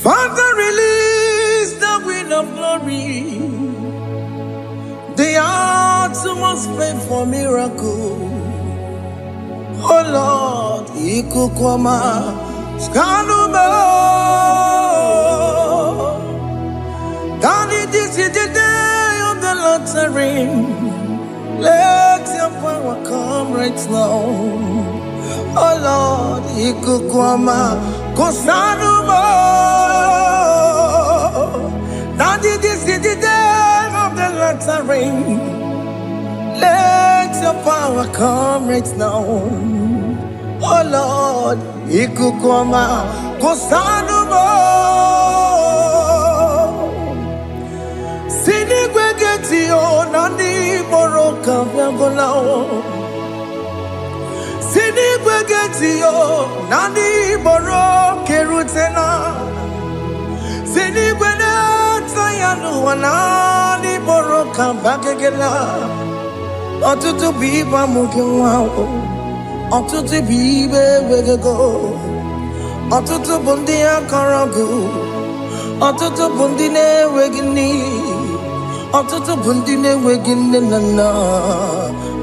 Father, release the wind of glory. The hearts must pray for miracle. Oh Lord, Ikukwama, Skanuma. Daddy, this is the day of the Lord's ring. Let your power come right now. Oh Lord, Ikukwama, Kosanuma. Daddy, this is the day of the Lord's ring. Let your power come right now. Oh Lord, Ikukwama, Kosanuma. Sinigwegetio, Nandi Boroka, Viagolao. Sinigwegetio, Nandi Boroke Rutena. Sinigwena, Tayanu, Nandi Boroka, Bagagela. Otutu biba mukiwao, otutu bibe wegego, otutu bundi akaragu, otutu bundi ne wegini, otutu bundi ne wegini nana,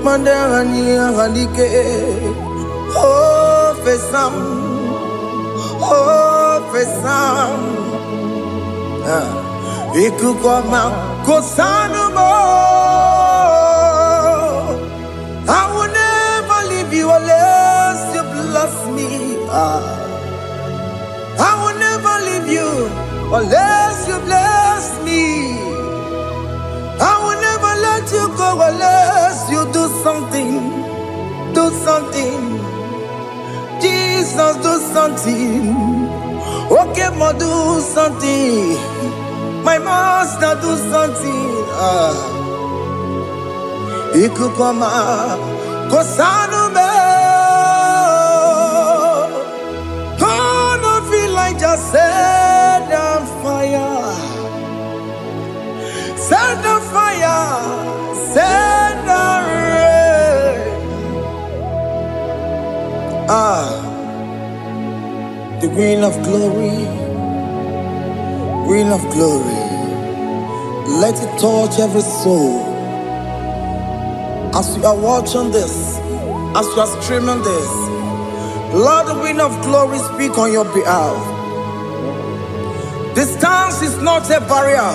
mandarani halike, oh fesam, Ikukwama kosanuma. I will never leave you unless you bless me. I will never leave you unless you bless me. I will never let you go unless you do something. Do something. Jesus, do something. Okay, ma, do something. My master, do something. Ikukwama, Kosanume. Gonna feel like just set on fire. Set on fire. Set on rain. The green of glory. Green of glory. Let it touch every soul. As you are watching this, as you are streaming this, Lord, the wind of glory speak on your behalf. Distance is not a barrier.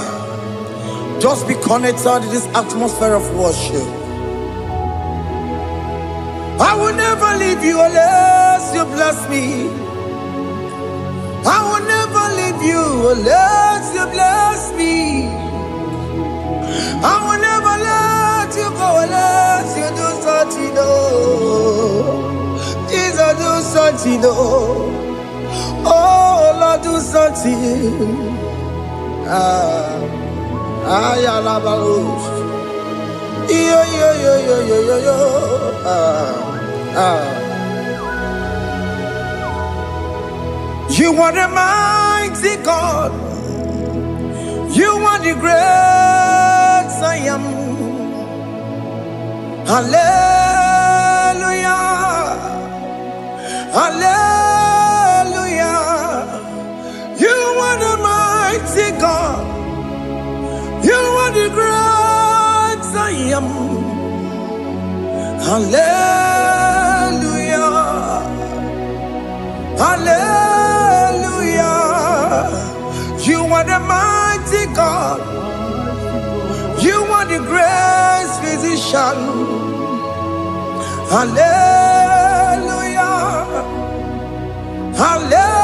Just be connected to this atmosphere of worship. I will never leave you unless you bless me. I will never leave you unless you bless me. I will never let you go unless you do something. Jesus, do something. Oh Lord, do something. Ayalabalush. Yo. You are the mighty God. You are the great I am. Hallelujah. Hallelujah. You are the mighty God. You are the great I am. Hallelujah. Hallelujah. You are the mighty God. You are the great physician. Hallelujah. Hallelujah.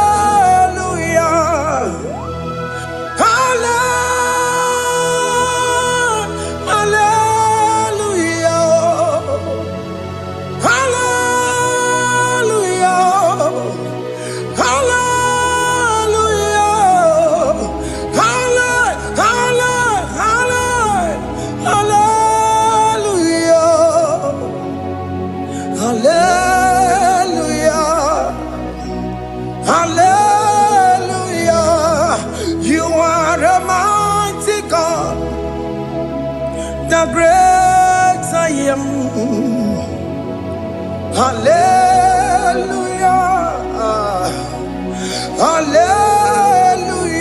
The great I am. Hallelujah. Hallelujah.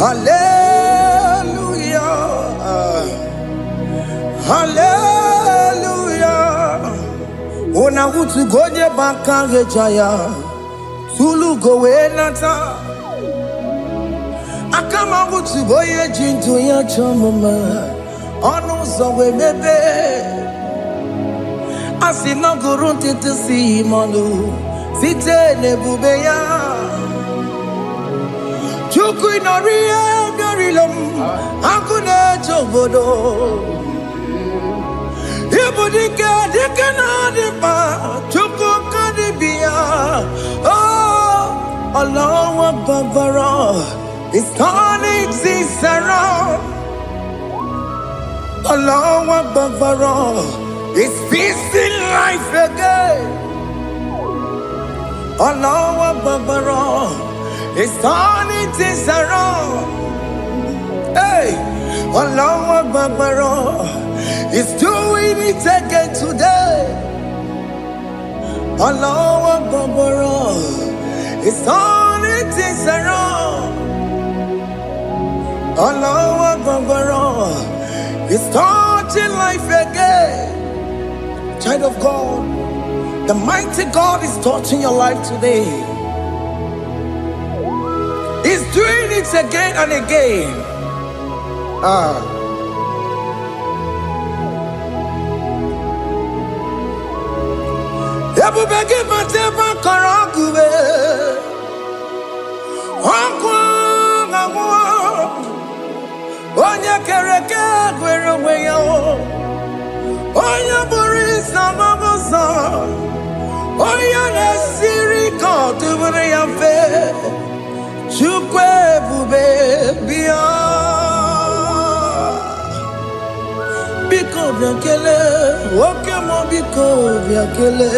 Hallelujah. Hallelujah. Ona utu goje bakange jaya. Tulu gowe nata. Akama utu boye jintu ya chomoma. Ono zowe mebe. Asina gurunti tisi manu. Site nebubeya. Chuku inoria garilom. Akune chobodo. Ibudika dikana dipa. Chuku kadibia. Oh, Allah Akbar. It's turning things around. Allah Akbar. It's peace in life again. Allah Akbar. It's turning things around. Hey, Allah Akbar. It's doing it again today. Allah Akbar. It's turning things around. Allah Akbar. It's touching life again. Child of God, the mighty God is touching your life today. He's doing it again and again. Ebubege mateba karagube. Onya kereke gwerewe yo. Onya borisa mamosa. Onya nesiri kotubure yafe. Chukwe bube biya. Biko biakele. Okemo biko biakele.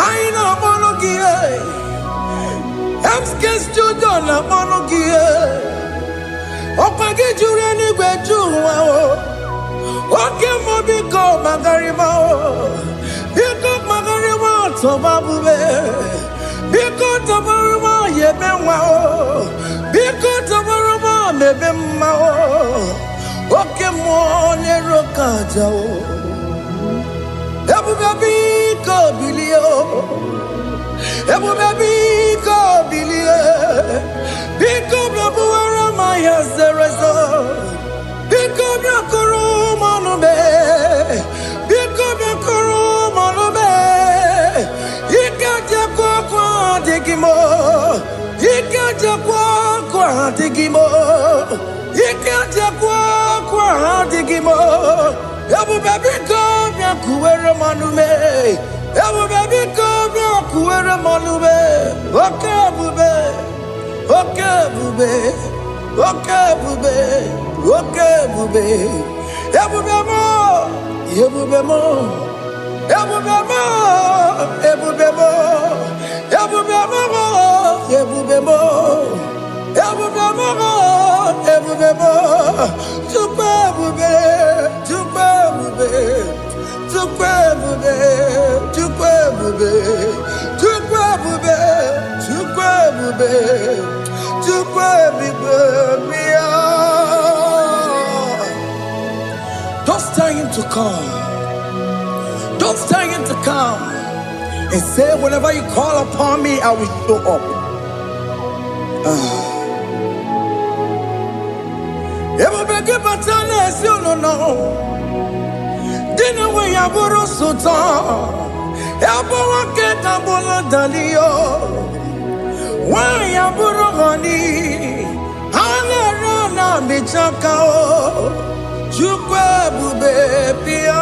Aina monogie. Emske studio na monogie. Opage jure ni gwejuwa o. Okemo biko magarima o. Biko magarima toba bube. Biko tobaruma yebenwa o. Biko tobaruma mebemma o. Okemo nero kaja o. Ebube biko bilio. Ebube biko bilie. Biko blabuara maya zerezo. Biko blakuru manube. Biko blakuru manube. Ikaja kwa digimo. Ikaja kwa digimo. Ikaja kwa digimo. Ebube biko blakuere manume. Ebube biko blakuere manume. Okay bube. Okay bube. Okay bube. Okay bube. Ebube mo. Ebube mo. Ebube mo. Ebube mo. Ebube mo. Ebube mo. Ebube mo. Ebube mo. Tukwe bube. Tukwe bube. Tukwe bube. Tukwe bube. Tukwe bube. Tukwe bube. Tukwe bube. Don't tell him to come. Don't tell him to come. And say, whenever you call upon me, I will show up. Ebubege batane si no. Dina we yaburo sultan. Yabo wake kabolo dalio. Wa yaburo gani. Hanera na bichaka o. Chukwe bube pia.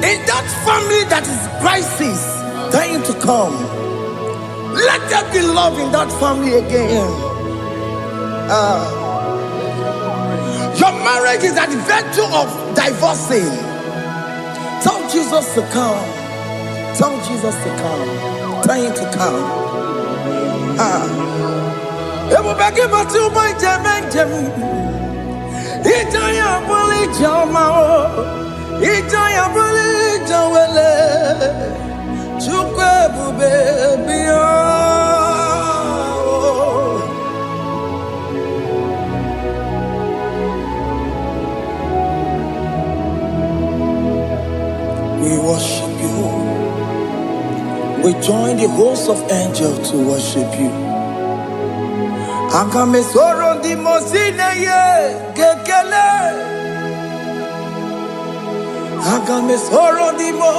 In that family that is crisis, trying to come, let there be love in that family again. Your marriage is at the verge of divorcing. Tell Jesus to come. Tell Jesus to come. Trying to come. Ebubege batu boy jemen. Itaya boli jama. Ijaya buli jawele, chukwe bube biya. We worship you. We join the host of angels to worship you. Akame soro di mosine ye kekele. Akame soro di mo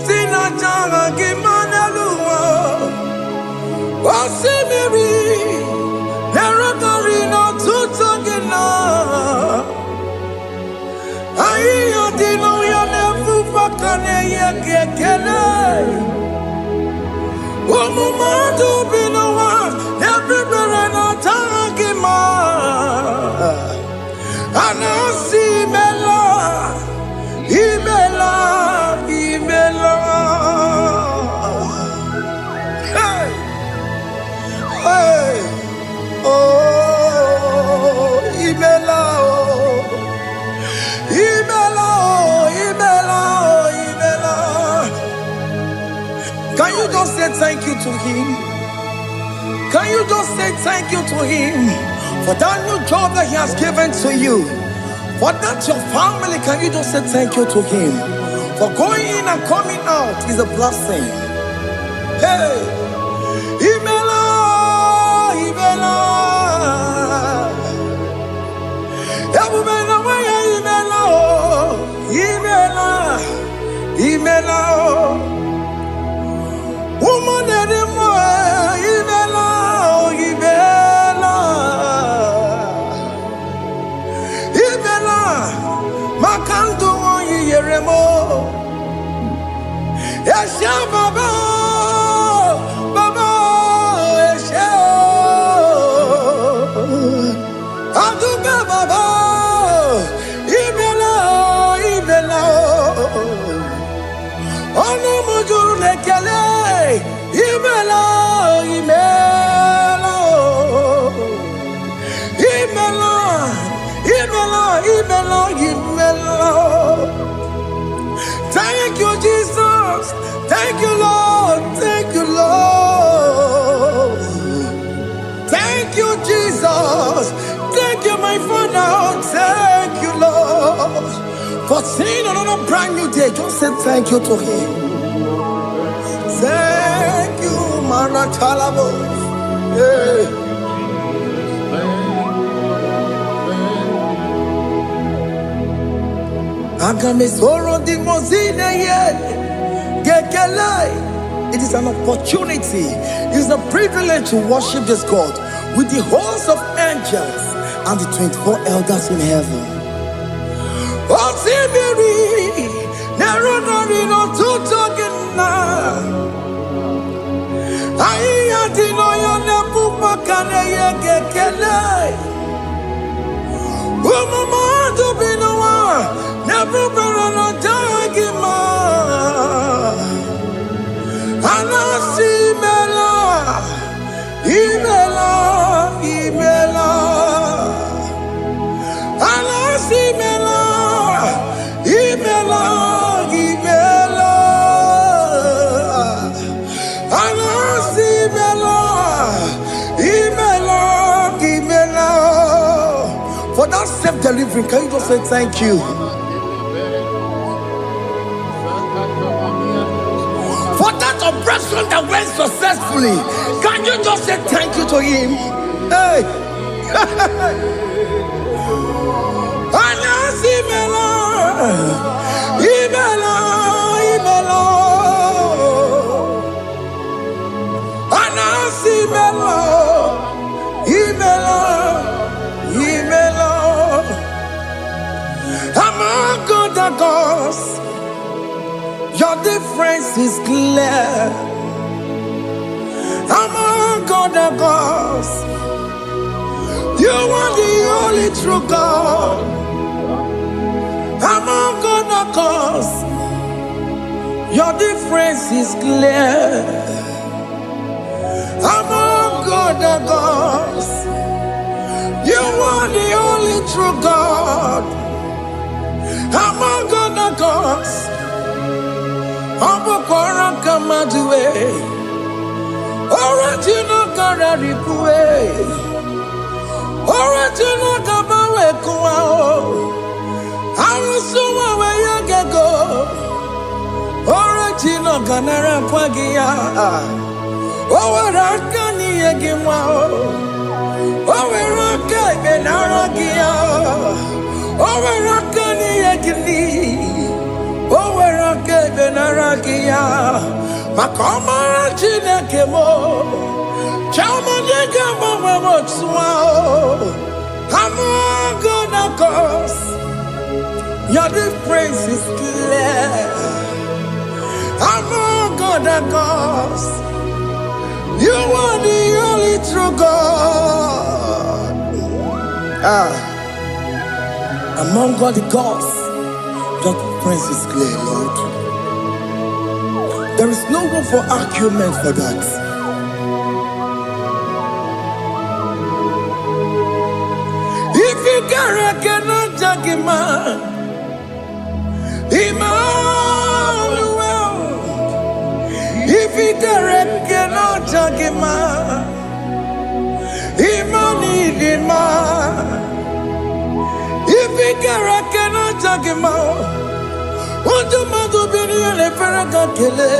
sina changa kimanaluwa. Wasimiri nerotori no tutogina. Ayo dino ya nefu fakane ye kekele. Omumadu binowa everybody no tangima. Anasi mela, imela, imela. Hey, hey, oh, imela, oh, imela, oh, imela, oh, imela. Can you just say thank you to him? Can you just say thank you to him for that new job that he has given to you? For that your family, can you just say thank you to him? For going in and coming out is a blessing. Hey, Imela, Imela, Imela, Imela, Imela, woman anymore, Imela, Imela, Imela, Makanto Yeremo, Yasha Baba, Baba, Yasha, Aduba Baba, Imela, Imela. Ono mujuru lekele, imela, imela, imela, imela, imela, imela. Thank you, Jesus. Thank you, Lord. Thank you, Lord. Thank you, Jesus. Thank you, my Father. Thank you, Lord. For seeing another brand new day, just say thank you to him. Thank you, Maratalabo. Yeah. Agame soro di mozine ye gekele. It is an opportunity, it is a privilege to worship this God with the host of angels and the 24 elders in heaven. Osimiri, neronari no tutogina. Aiya dino ya nepu makane ye gekele. Umumadu binowa, nepu berano jagima. Anasi mela, imela, imela. Anasi mela. Imela, Imela, Anasi Imela, Imela, Imela. For that self-delivery, can you just say thank you? For that operation that went successfully, can you just say thank you to him? Hey. Anasi Imela. Imela, Imela, Anasi Imela, Imela, Imela. Among the gods, your difference is clear. Among the gods, you are the only true God. Among other gods, your difference is clear. Among other gods, you are the only true God. Among other cause. Obokora Kamadue. Original Kararipue. Original Kabawe Kuao. Arusuma Wayagego. Original Ganara Kwagia. Owarakani Yagimao. Owaraka Benaragia. Owarakani Yagini. Owaraka Benaragia. Makoma Chinakemo. Chamanega Mama Swao. I'm gonna cause. Your difference is clear. I'm gonna cause. You are the only true God. Among all the gods, your difference is clear, Lord. There is no room for argument for that. If you cannot judge him, Emmanuel. If you cannot judge him, Emmanuel. If you cannot judge him, what do you do? Be a ferraga kele.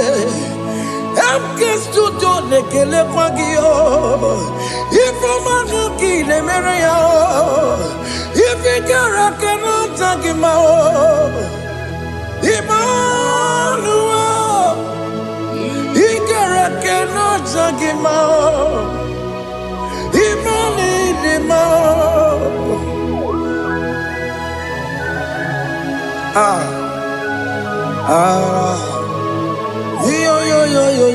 I'm just to do the kele quagio. If I'm not kill him, if you cannot judge him, Emmanuel, he cannot judge him,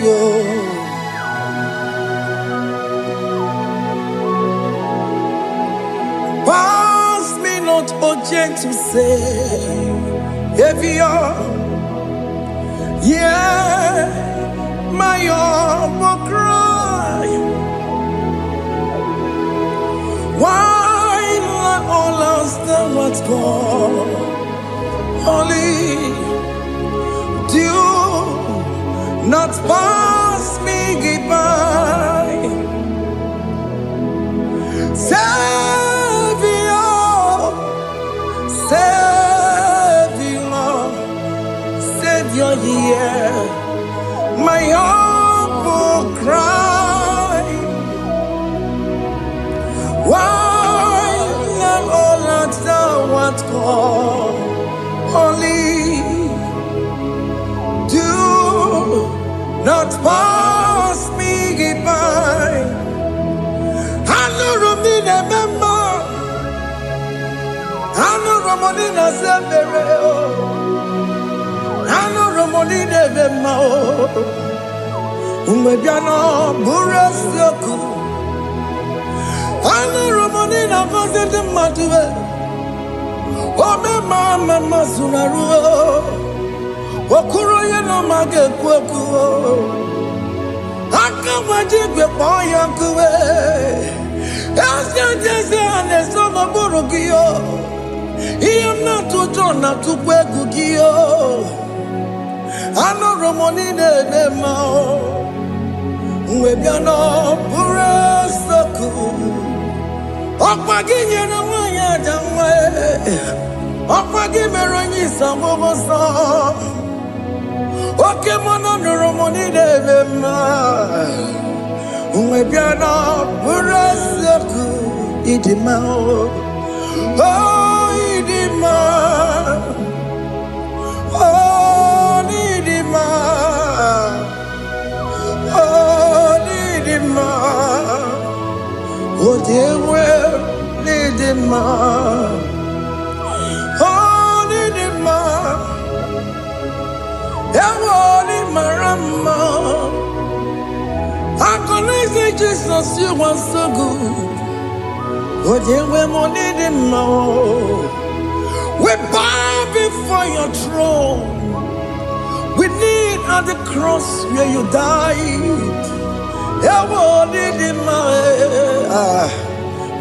yo. Pass me not, oh gentle Savior, yeah, my humble cry. Why let all us know what's gone? Only do not pass me by. Savior, yeah, my humble cry. Why not all that thou art called? Only do not pass me by. I know Romina member. I know Romonina Zembere. I know Romonina Vemao. Umebiano Burasioku. I know Romonina Vazende Matue. Oh, mama Sunaru. Okuro yeno mage kweku. Akamajigwe poyankuwe. Asya jese ane sono burugiyo. Iyamna tutona tukwegu giyo. Ano Romonine mao. Uwebiano burasoku. Okwaginye na wanya jamwe. Okwagimeronyi samogosa. Oke mono Romonine ma. Uwebiano burasoku. Idimao. Oh, Idima. Oh, Idima. Oh, Idima. Oh, dear, well, Idima. Oh, Idima. Ewoni Marama. I connect Jesus, you are so good. Oh, dear, we need him more. We bow before your throne. We need at the cross where you died. Yeah, we need him more.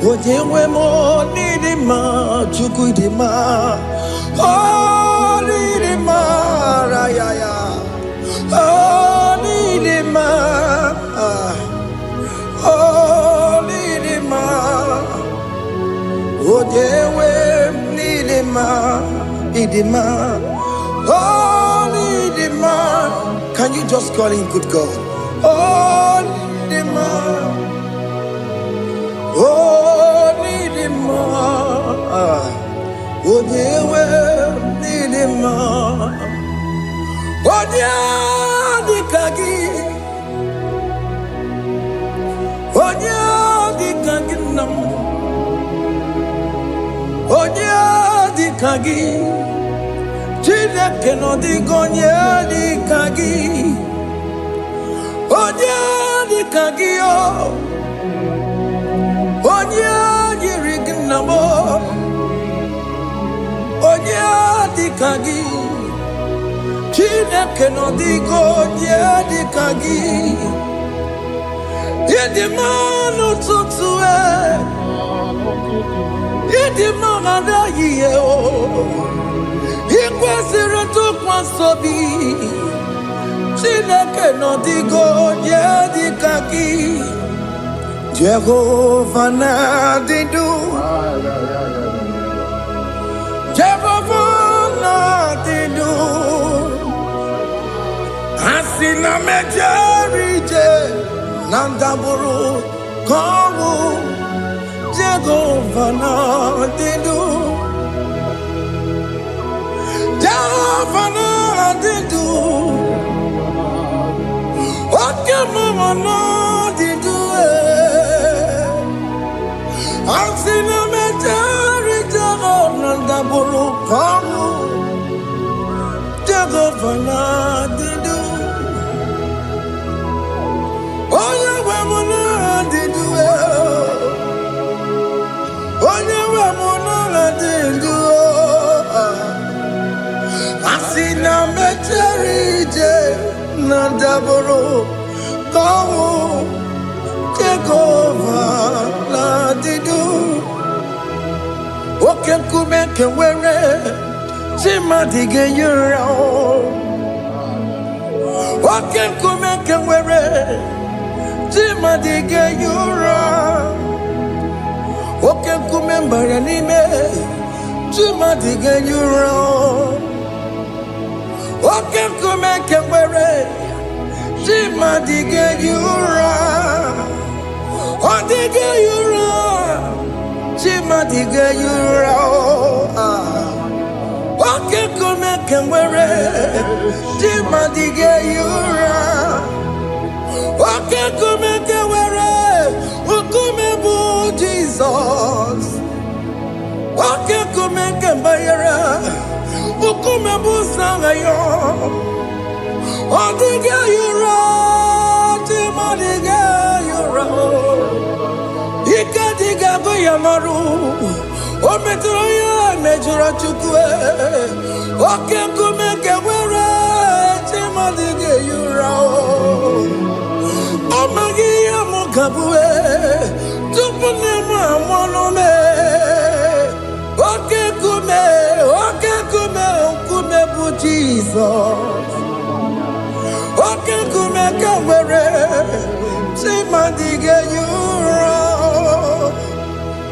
Oh, dear, we need him more. Oh, need him Arayaya. Oh, Nidima. Oh, Nidima. Oh, Jewe, Nidima. Nidima. Oh, Nidima. Can you just call him good God? Oh, Nidima. Oh, Nidima. Oh, Jewe, Nidima. Onya dikagi, onya dikagi nam, onya dikagi, chile que no digo onya dikagi, onya dikagi yo, onya dirigi namo, onya dikagi. Chineke no digo dikagi Yedi manu tutue Yedi magada yiye o Ikwesire tukwasobi Chineke no digo dikagi Jehovah na didu Jehovah na didu Asina mejerije Nandaburu Kongu Jehovah na didu Jehovah na didu Okemama na didu Asina mejerije Nandaburu Kongu Jehovah na didu Asina mecherije Nandaburu Kongu Jehovah na didu Oke kume kewere Chimadige yura Oke kume kewere Chimadige yura Oke kume mbaranime Chimadige yura Oke kume kewere Chimadige yura Odige yura Chimadige yura Oke kume kewere Chimadige yura Oke kume kewere Ukume bu Jesus Oke kume kembayera Ukume bu sangayo Odige yura Chimadige yura Ika diga goyamaru Ometro ya mejura chukwe Oke kume kewere Chimadige yura Amagi ya mukabwe Tupune mwamonome Oke kume bu Jesus Oke kume kewere Chimadige yura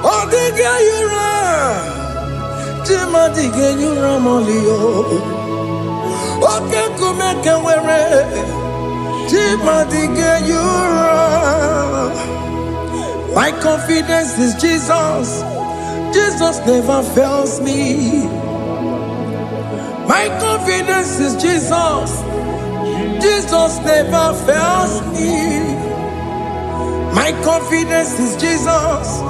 Odige yura Chimadige yura molio Oke kume kewere Chimadige yura My confidence is Jesus Jesus never fails me My confidence is Jesus Jesus never fails me My confidence is Jesus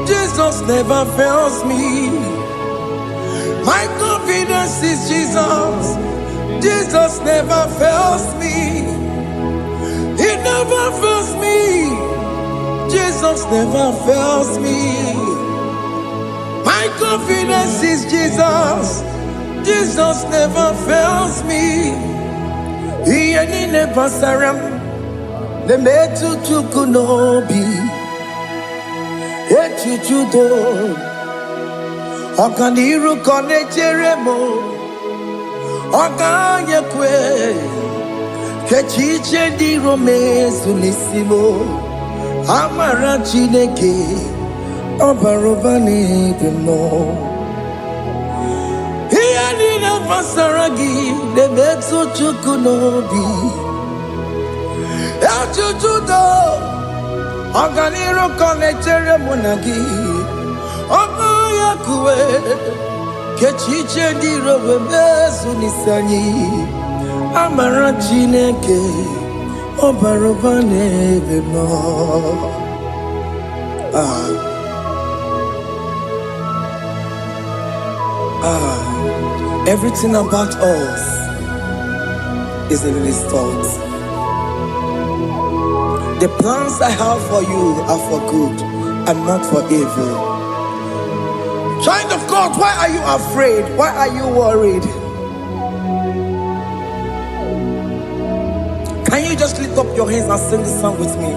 Jesus never fails me My confidence is Jesus Jesus never fails me He never fails me Jesus never fails me My confidence is Jesus Jesus never fails me He ain't never saram The metu chukunobi Echuchudo Okaniru kone cheremo Oganye kwe kechiche di romezu nisimo amara Chineke obaroba n'ebe mo ihe niile gbasara gị na-emetụ Chukwu n'obi echuchu do ọganiru ka na-echere mụ na gị oganye kwe kechiche di romezu nisani amara Chineke obaroba n'ebe mo. Everything about us is in His thoughts. The plans I have for you are for good and not for evil. Child of God, why are you afraid? Why are you worried? Can you just lift up your hands and sing this song with me?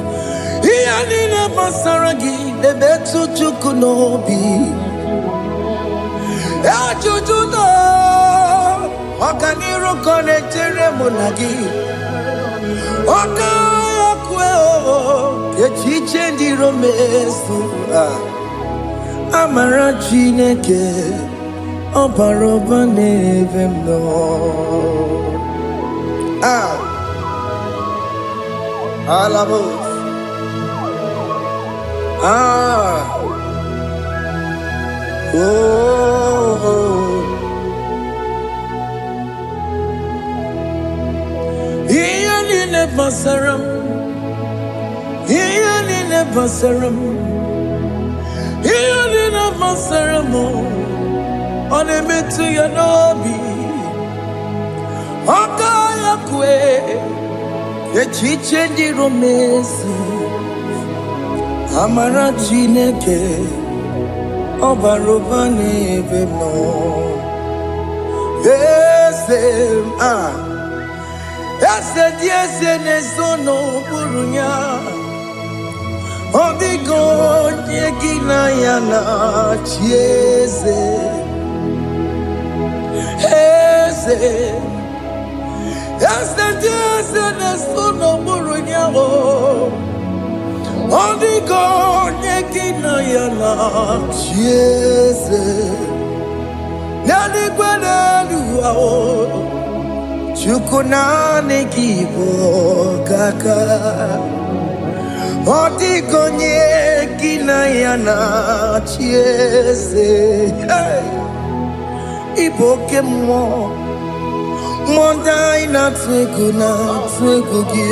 Amara Chineke obaroba n'ebe mo. Alabos. Iyalile basaram, iyalile basaram, iyalile basaram. Onemetu ya nobi, okaya kwe. Echiche di romezu amara Chineke obaroba n'ebe mo. Ese di eze n'ezo n'okpuru ya ọ dịghị onye gị na ya na-achị eze. Ese di eze n'ezo n'okpuru ya ọ dịghị onye gị na ya na-achị eze. N'eluigwe n'elu ahụ Chukwu naanị gị bụ ọkaka. Ọ dịghị onye gị na ya na-achị eze. Ị bụ oke mmụọ, mmụọ ndị anyị na-atụ egwu gị.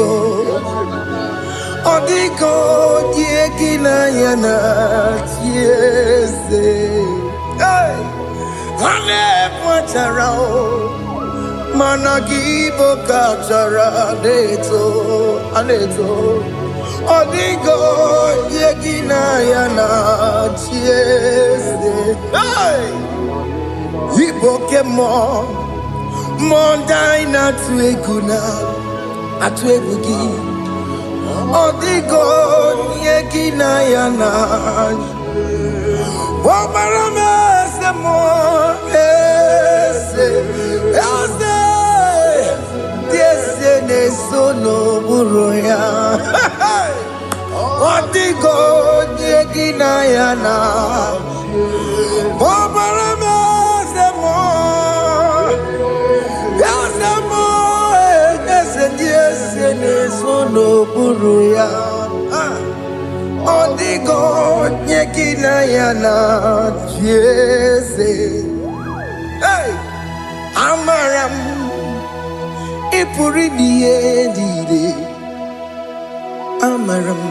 Ọ dịghị onye gị na ya na-achị eze. Ha na-ebu achara mana gị bụ ka achara na-eto. Ọ dịghị onye gị na ya na-achị eze. Ị bụ oke mmụọ, mmụọ ndị anyị na-atụ egwu gị. Ọ dịghị onye gị na ya na-achị. Ọbara m eze mmụọ, eze dị eze na-eso n'okpuru ya. Ọ dịghị onye gị na ya na-achị. Ọbara m eze mmụọ, eze dị eze na-eso n'okpuru ya. Ọ dịghị onye gị na ya na-achị eze. Amara m ị pụrụ ime ihe niile. Amara m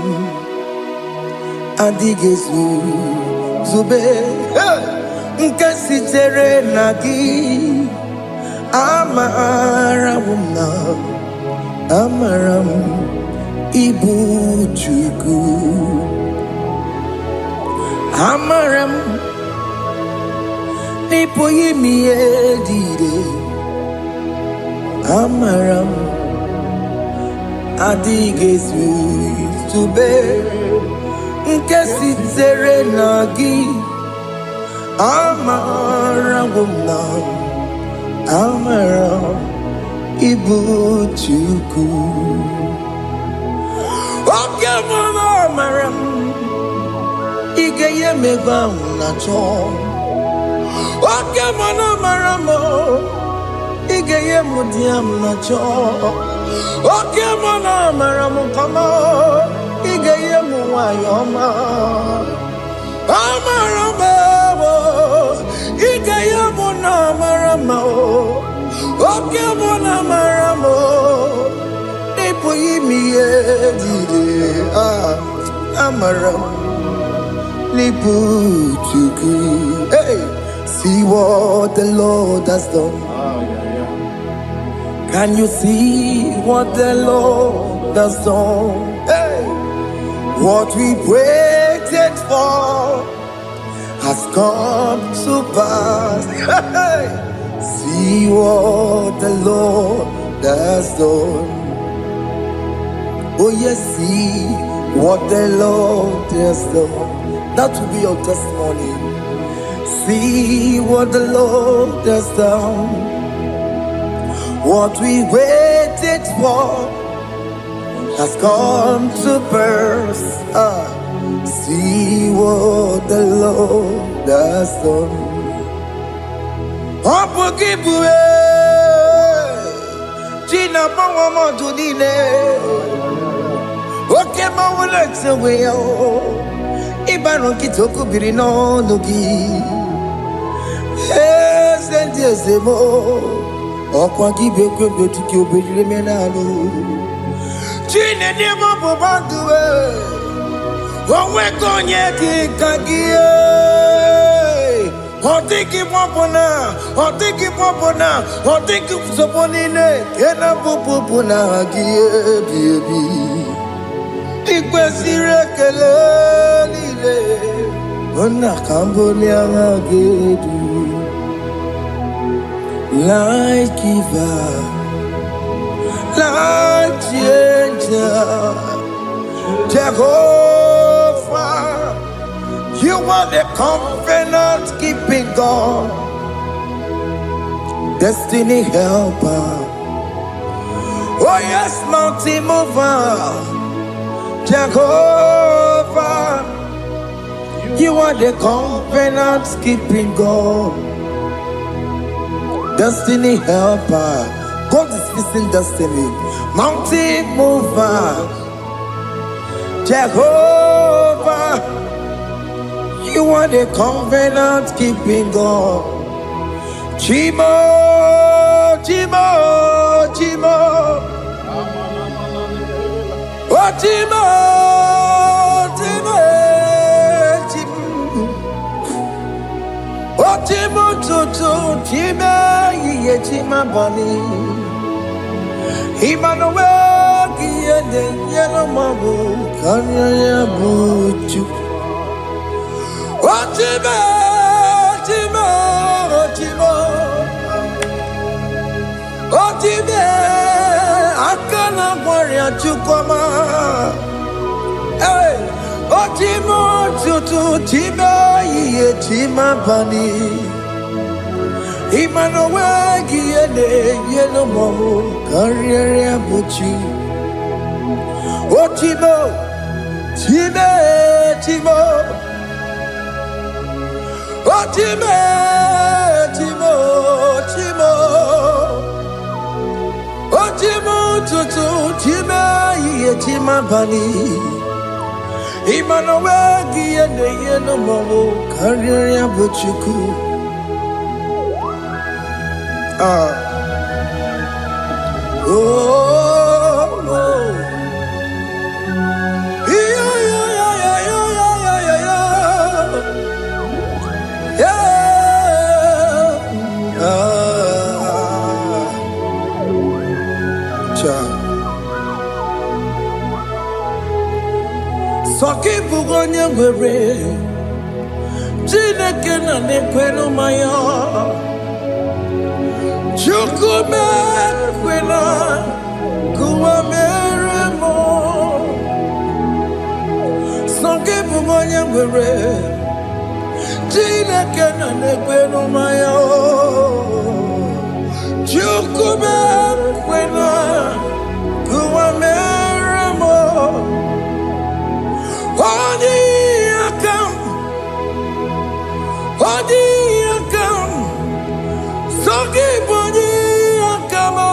adịghị ezube nke sitere na gị. Amara m ịbụ Chukwu. Amara m n'ịpụghị ime ihe niile. Amara m adịghị ezube nke sitere na gị. Amara m amara ibu chuku oke mama amara ige ye meba na cho oke mama amara mo ige ye mudiam na cho oke mama amara mo kama ige ye mu ayoma amara mo ige ye mu na amara mo oke mama amara mo ipo yimi ye dide amara lipu chuku. Hey, see what the Lord has done. Can you see what the Lord has done? Hey, what we waited for has come to pass. Hey, see what the Lord has done. Oh yes, see what the Lord has done. That will be your testimony. See what the Lord has done. What we waited for has come to pass. See what the Lord has done. Gina Pawamo Tudine. Okay, my legs away. Ibano kitoko birino nogi. Sentezemo. Okwa kibekwe betuki obejire menalo. Chine demo bobanduwe. Owe konye kikagie. Otiki popona. Otiki soponine. Kena popona gie baby. Ikwesire kelelile ona kambolia ngagedu like giver like changer Jehovah you are the covenant keeping God destiny helper oh yes mountain mover Jehovah, you are the covenant keeping God, destiny helper. God is fixing destiny, mountain mover. Jehovah, you are the covenant keeping God. Chimo. Otimo tutu time ye tima bani Emmanuel kiende yelo mabu kanya ya buchu Otimo akana kwaria chukoma Hey, Otimo tutu time ye tima bani Emmanuel kiende yelo mabu kanya ya buchu Otimo Otimo tutu time ye tima bani Emmanuel kiende yelo mabu kanya ya buchu Soki bugonye gwere Chineke na nekwenu maya Chukume kwena Kuwa meremo Soki bugonye gwere Chineke na nekwenu maya Chukube kwena kuwameramo Odi akam Soki boni akamo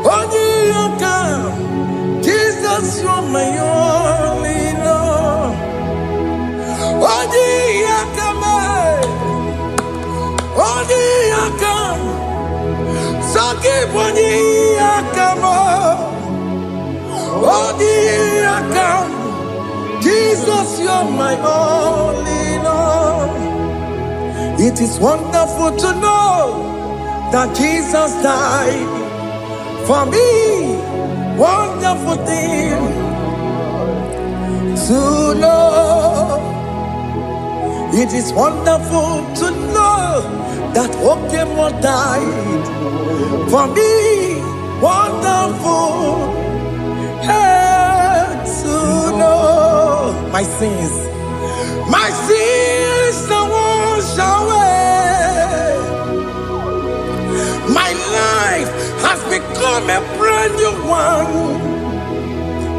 Odi akam Jesus, you're my only Lord. Odi akam Soki boni akamo Odi akam Jesus, you're my only Lord. It is wonderful to know that Jesus died for me. Wonderful thing to know. It is wonderful to know that Okemo died for me. Wonderful to know. My sins are washed away. My life has become a brand new one.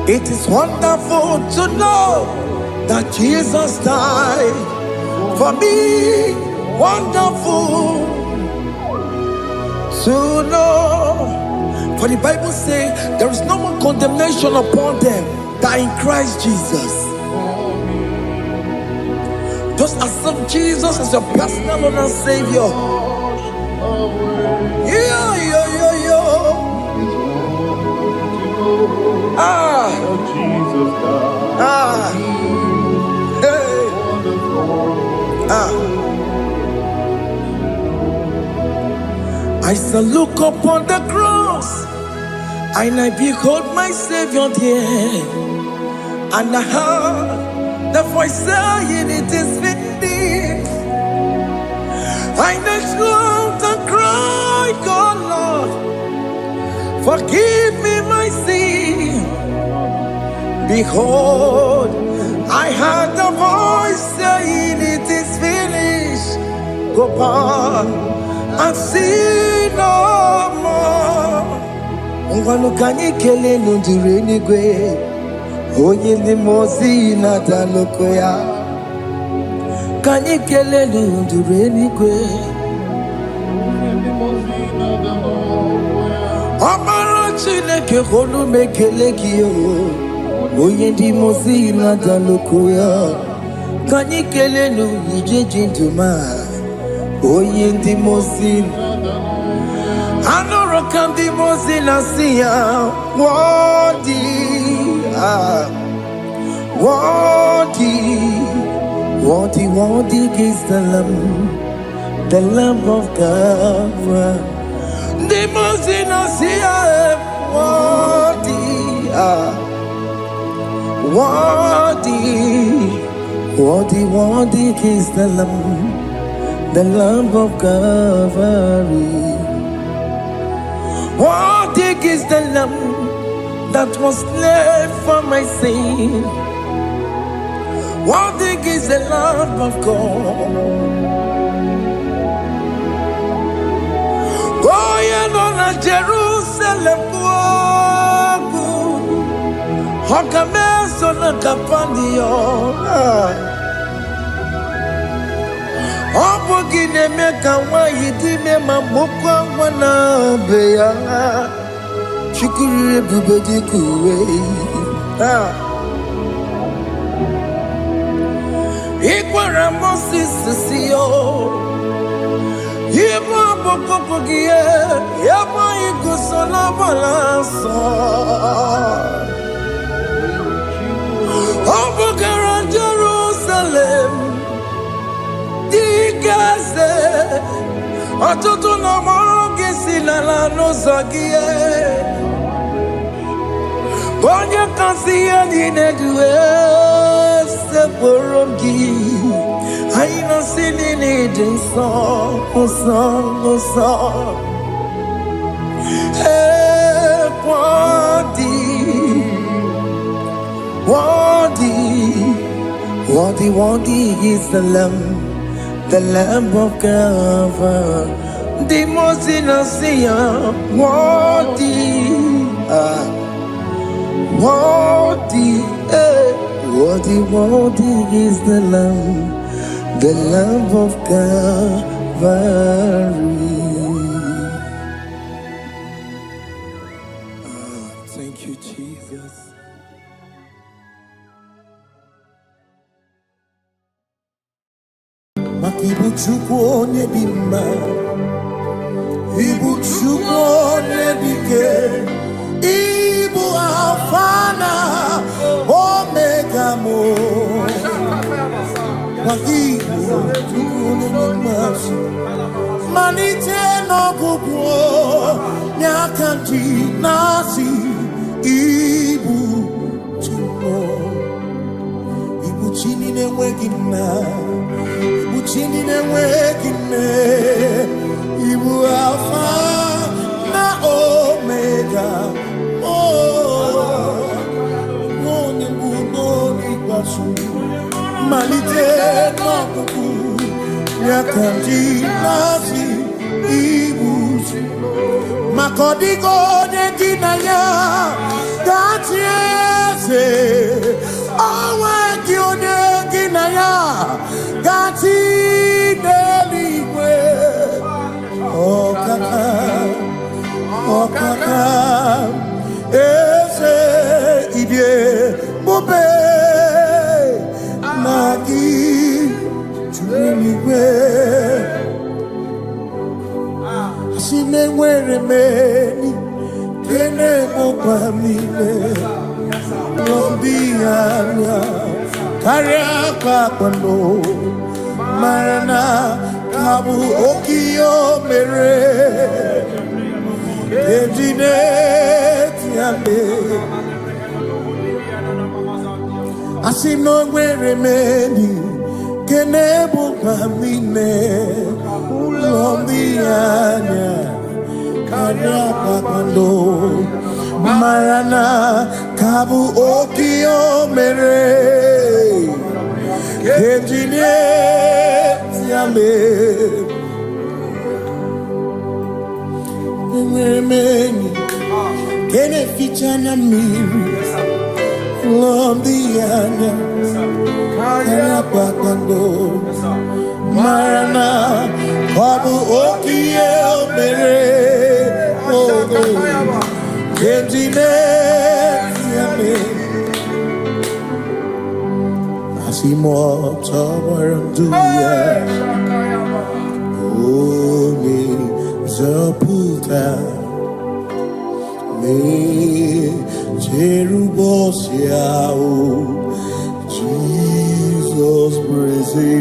It is wonderful to know that Jesus died for me. Wonderful to know. For the Bible says there is no more condemnation upon them that in Christ Jesus. Just accept Jesus as your personal Lord and Savior. I shall look upon the cross, and I behold my Savior there, and I heard the voice saying, "It is finished." I next looked and cried, "God, Lord, forgive me my sin." Behold, I heard the voice saying, "It is finished." Go back and sin no more. Ungwanu kanyi kele nundure nigwe, oye limozi na daloko ya. Kanyi kele nundure nigwe, Amara Chineke holu mekele kiyo, oye limozi na daloko ya. Kanyi kele nundure jinduma, oye limozi. Anoro kandi mozi na siya, worthy, worthy is the Lamb of God. The mozi na siya, worthy is the Lamb of Calvary. Worthy is the Lamb that was slain for my sin. Worthy is the Lamb of God. Going on a Jerusalem walk, Hokames on a Capandio. Obogine meka wa yidime mamokwa wana beya Chukuri bubedi kuwe Ikwara Moses siyo Yema bokopogie Yema igusola balanso Obogara Jerusalem Gaze, atutu na mogi silala no zagie. Bonya kansiya dine duwe se borongi. Aina sini ni dinso, osan. Hey, worthy is the Lamb of God. Dimosinasia, worthy, worthy is the Lamb of Calvary. Thank you, Jesus. Makibuchukwu onye dị mma, Ibuchukwu onye dị ike, Ibu Alfa na Omega mo. Makibuchukwu onye dị mma, malite n'ọgwụgwụ n'aka ndị na-asị Ibuchukwu. Ibuchini na-enweghị nna, Ibuchini na-enweghị nne, Ibu Alfa na Omega. Onye mbụ n'oge ikpeazụ, malite n'ọgwụgwụ n'aka ndị na-asị Ibuchukwu. Maka ọ dịghị onye gị na ya ga-achị eze, onweghị onye gị na ya ga-achị n'eluigwe. Ọkaka eze ịdị ebube na gị juru eluigwe. Asị na enwere m enyi nke na-emekwa m niile, n'obi anya karịa kpakpando, mara na ka bụ oke ihe o mere eji na-eti ya mee. Asị na o nwere m enyi nke na-emekwa m niile, n'obi anya karịa kpakpando, mara na ka bụ oke ihe o mere eji na-eti ya mee. Enwere m enyi nke na-eficha anya mmiri, n'obi anya karịa kpakpando, mara na ọ bụ oke ihe o mere eji na-eti ya mee. Asị m ọtọ gbara ndụ ya, onye nzọpụta na-echere ụbọchị ahụ Jizọs bụ eze.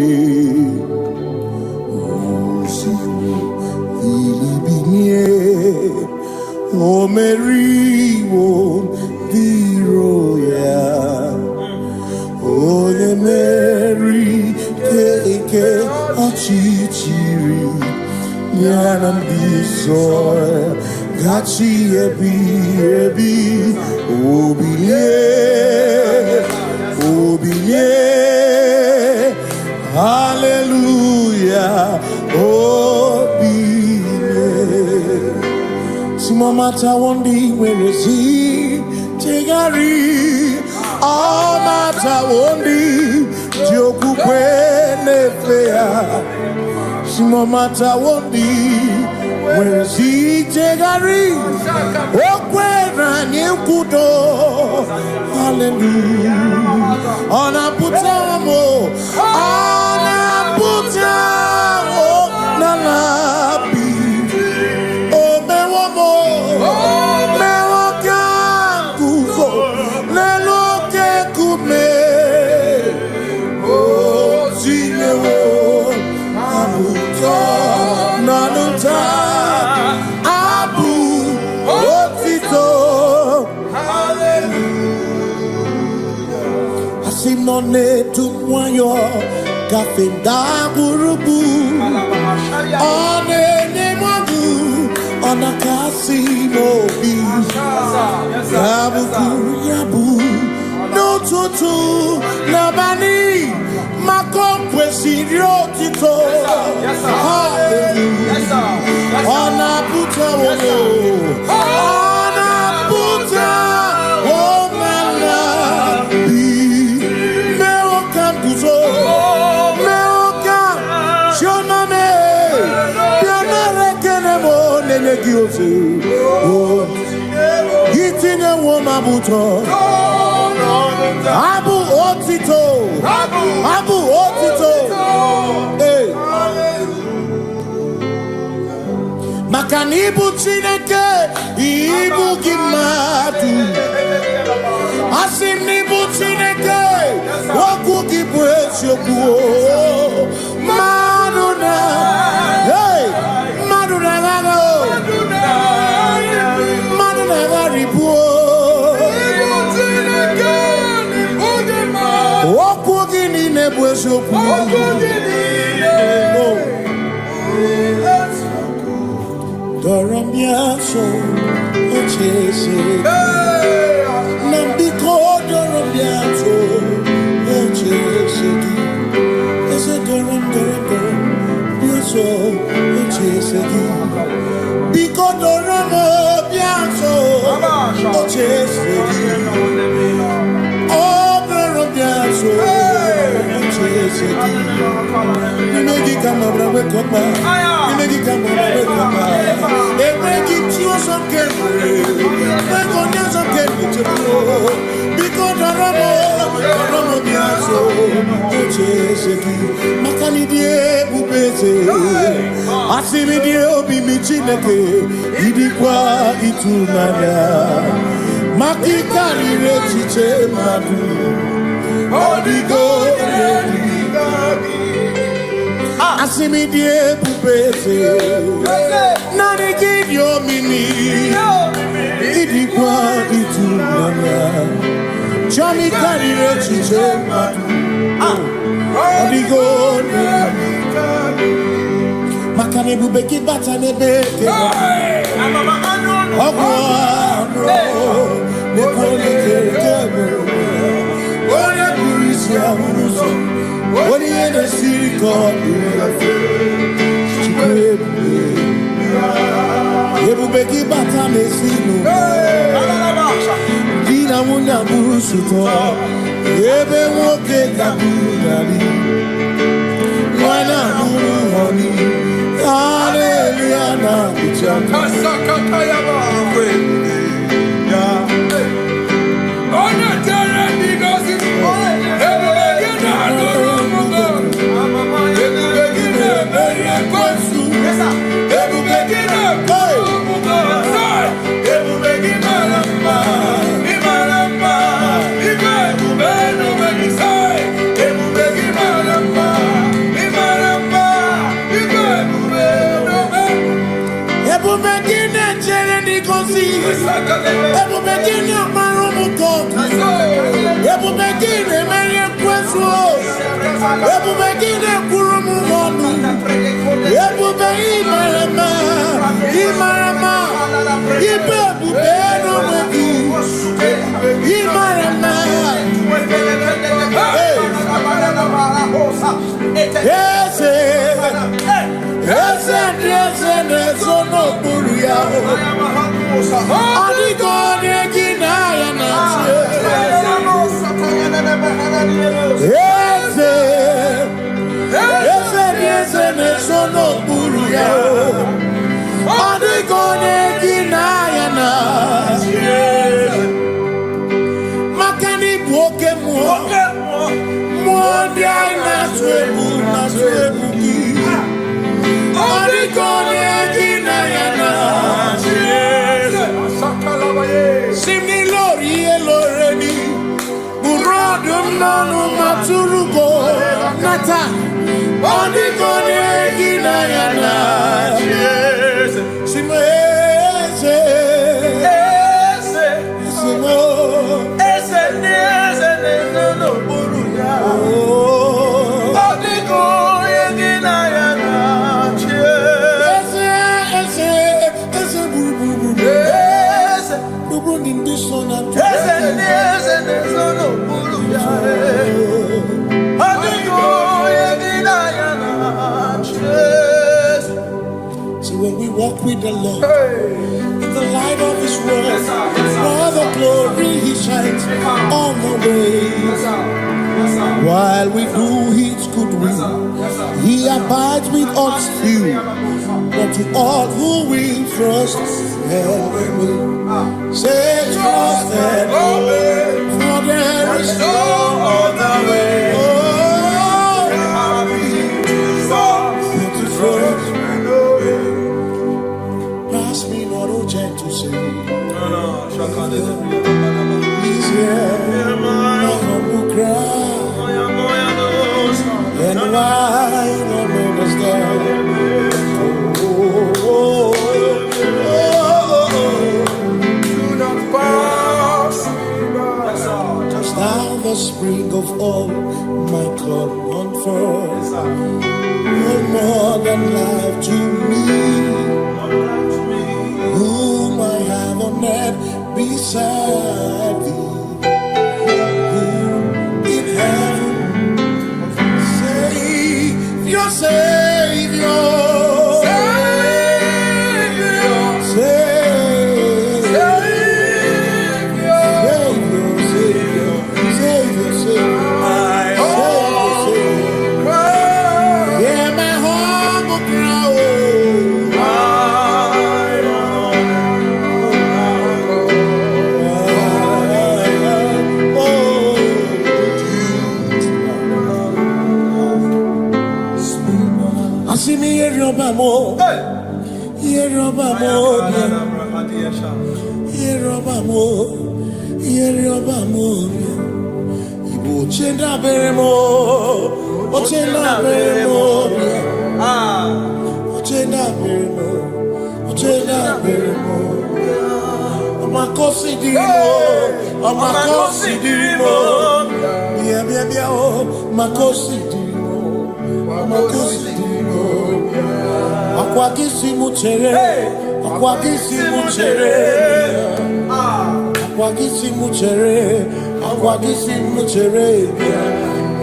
Bilibinye o meriwo ndị iro ya, onye meri ike ọchịchịrị ya na ndị nsọ gachi ebighị ebi. Obilie, hallelujah, obilie. Simomata wondi werezi tegari, amata wondi diokukwe nefea. Simomata wondi werezi tegari, okwena nyekudo, hallelujah. Ona putamo, nalabi, o mewamo, mewokanguzo, leloke kume, o zinewo, abuto, nanuta, abu, otito, hallelujah. Asimone tumwayo, kafenda burubu, one nemadu, ona kasi mobi, yabu yabu, no tutu, nabani, makompwe sirio tito, hallelujah. Onaputa wono. Onaputa womala. Meokam kuzo. Meokam shoname. Bionare kenemo nenegioze. Itine womabuto. Abu otito. Abu otito. Hey. Makanibu chineke ibu gimatu. Asinibu chineke waku gibwesyoku. Maduna. Hey. Maduna gano. Maduna garibu. Waku gini nebwesyoku. Doramiaso, ochese. Nambiko doramiaso, ochese. Ese doram. Biaso, ochese. Biko doramiaso, ochese. Oh, doramiaso, ochese. Nimegi kama brawe kopa. Nimegi kama brawe kopa. Emegi chio sokere. Megonya sokere chiro. Biko doramo biaso. Ocheseki. Makani die ubeze. Asimi die obi michineke. Idikwa itunanya. Makikari rechiche madu. Odigo Asimi die pupese Nani gidio mini Idikwa itunanya Chami karire chiche madu Odigo Makane bubeki bata nebeke Ogwano Nekone kekebe One burisia unuso One yene siriko Ebubeki bata mesino Dina muna busuto Ebe woke kabudali Wana muru honi Hallelujah na bichaka Kasakakayaba Ebu begini amarumu koku. Ebu begini menye kwesu. Ebu begini kurumu monu. Ebu begini imarama. Ibe bubeno mweku. Imarama. Ese nesono buru yao. Adigone ginaya na Ese nesono buru yao. Adigone ginaya na Makani buoke muo Muondia na swebu ki Adigone ginaya na Simni lori eloreni Burodum nanu maturugo Nata Odigone ginayana Simese Simo Ese no buruya Odigone ginayana Ese buru Bubu nindisona Ese no buruya See when we walk with the Lord in the light of His word. While the glory He shines on the way. While we do His good will, He abides with us few. But to all who will trust and will say trust and obey, for there is no other way. Pass me not, O gentle Savior. He's here, my humble cry. And why not understand? Do not pass just now the spring of all my God confers. You're more than life to me, whom I have on earth beside thee. In heaven, Savior, Savior,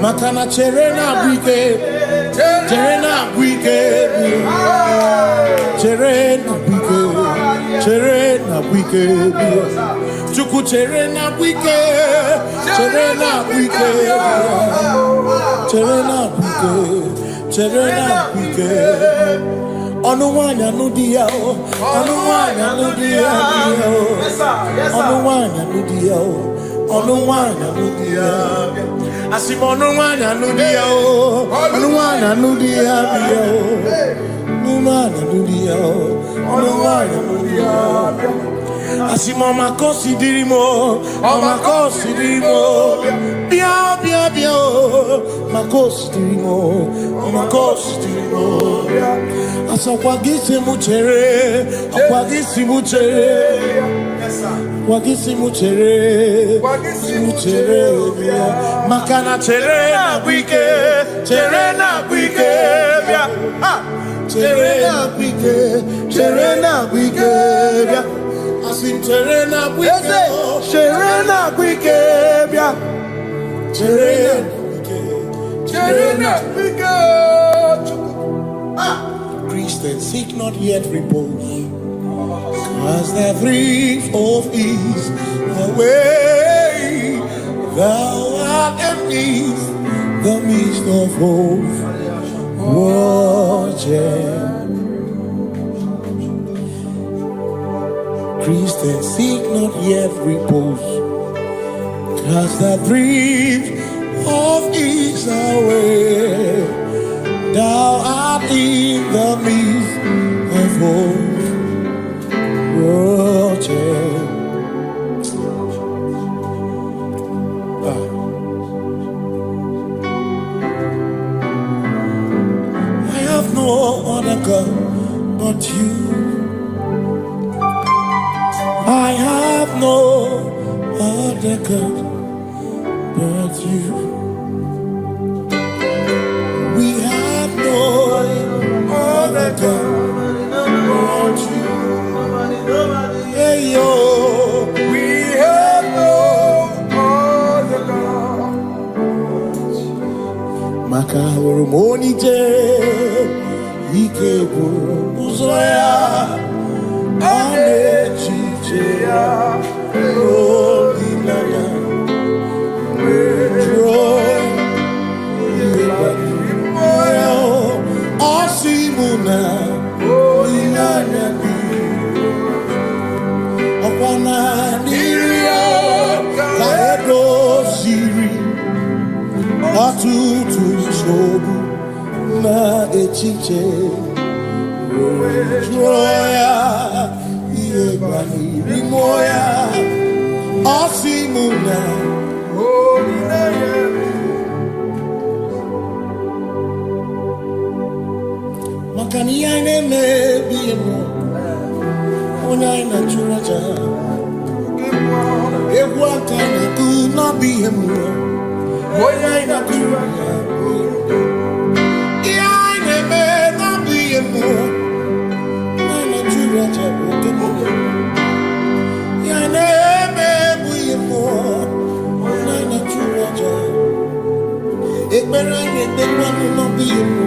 Makana cherena bwike, cherena bwike, cherena bwike, cherena bwike, chuku cherena bwike, cherena bwike, cherena bwike, cherena bwike. Onuwanya nudia, onuwanya nudia, onuwanya nudia, onuwanya nudia. Asim onuwanya nudia, onuwanya nudia, onuwanya nudia, onuwanya nudia. Asim omakosi dirimo, bia bia bia, makosi dirimo, omakosi dirimo. Asakwagisi muchere, akwagisi muchere, akwagisi muchere, muchere. Makana chere na bwike, chere na bwike, chere na bwike, chere na bwike. Asim chere na bwike, chere na bwike, chere na bwike. Christians seek not yet repose, cause the brief of ease away. Thou art amidst the midst of hope, watching. Christians seek not yet repose, cause the brief of ease away. Thou art in the midst of hope, watching. I have no other God but you. I have no other God but you. We have no other God but you. Hey yo, we have no other God. Makahuru monite, ikebu uzoya. tutu isobu na echiche Joya Iebani Rimoya Osimuna Makani aine mebi mo Ona ina churaja Ewa kana kuna biye mo Ona ina churaja Iaine me na biye mo Ona ina churaja Iaine me biye mo Ona ina churaja Ekbera ne tekwa no biye mo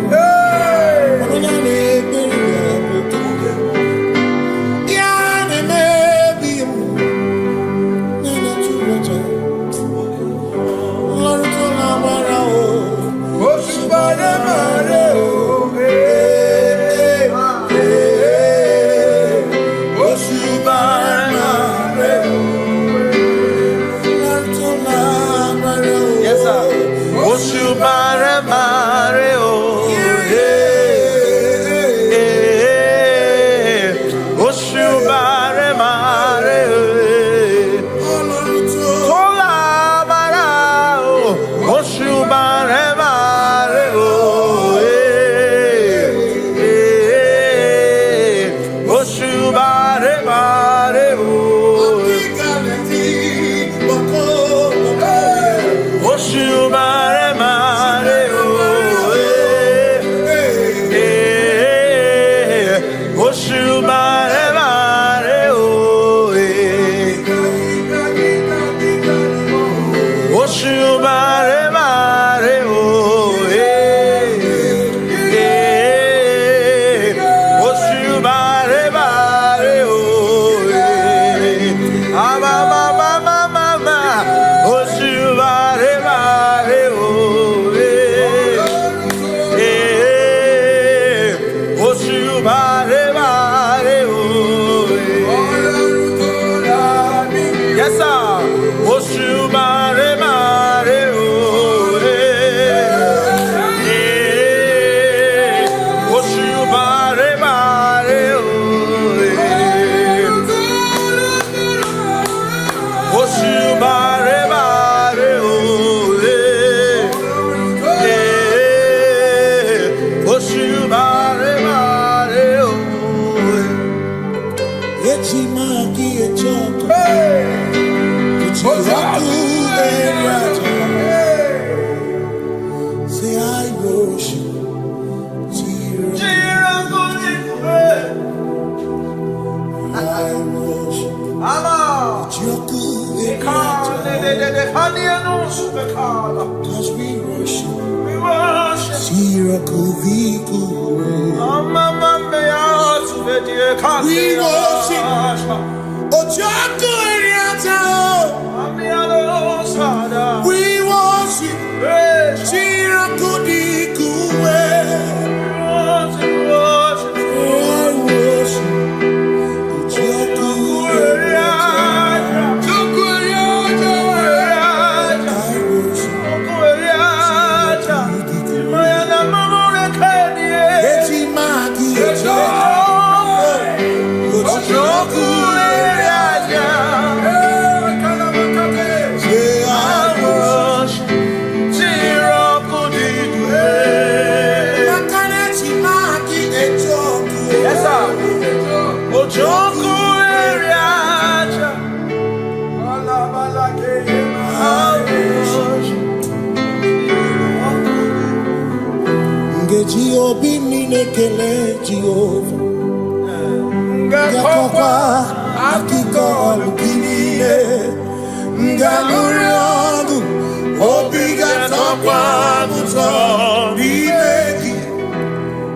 Cause we worship,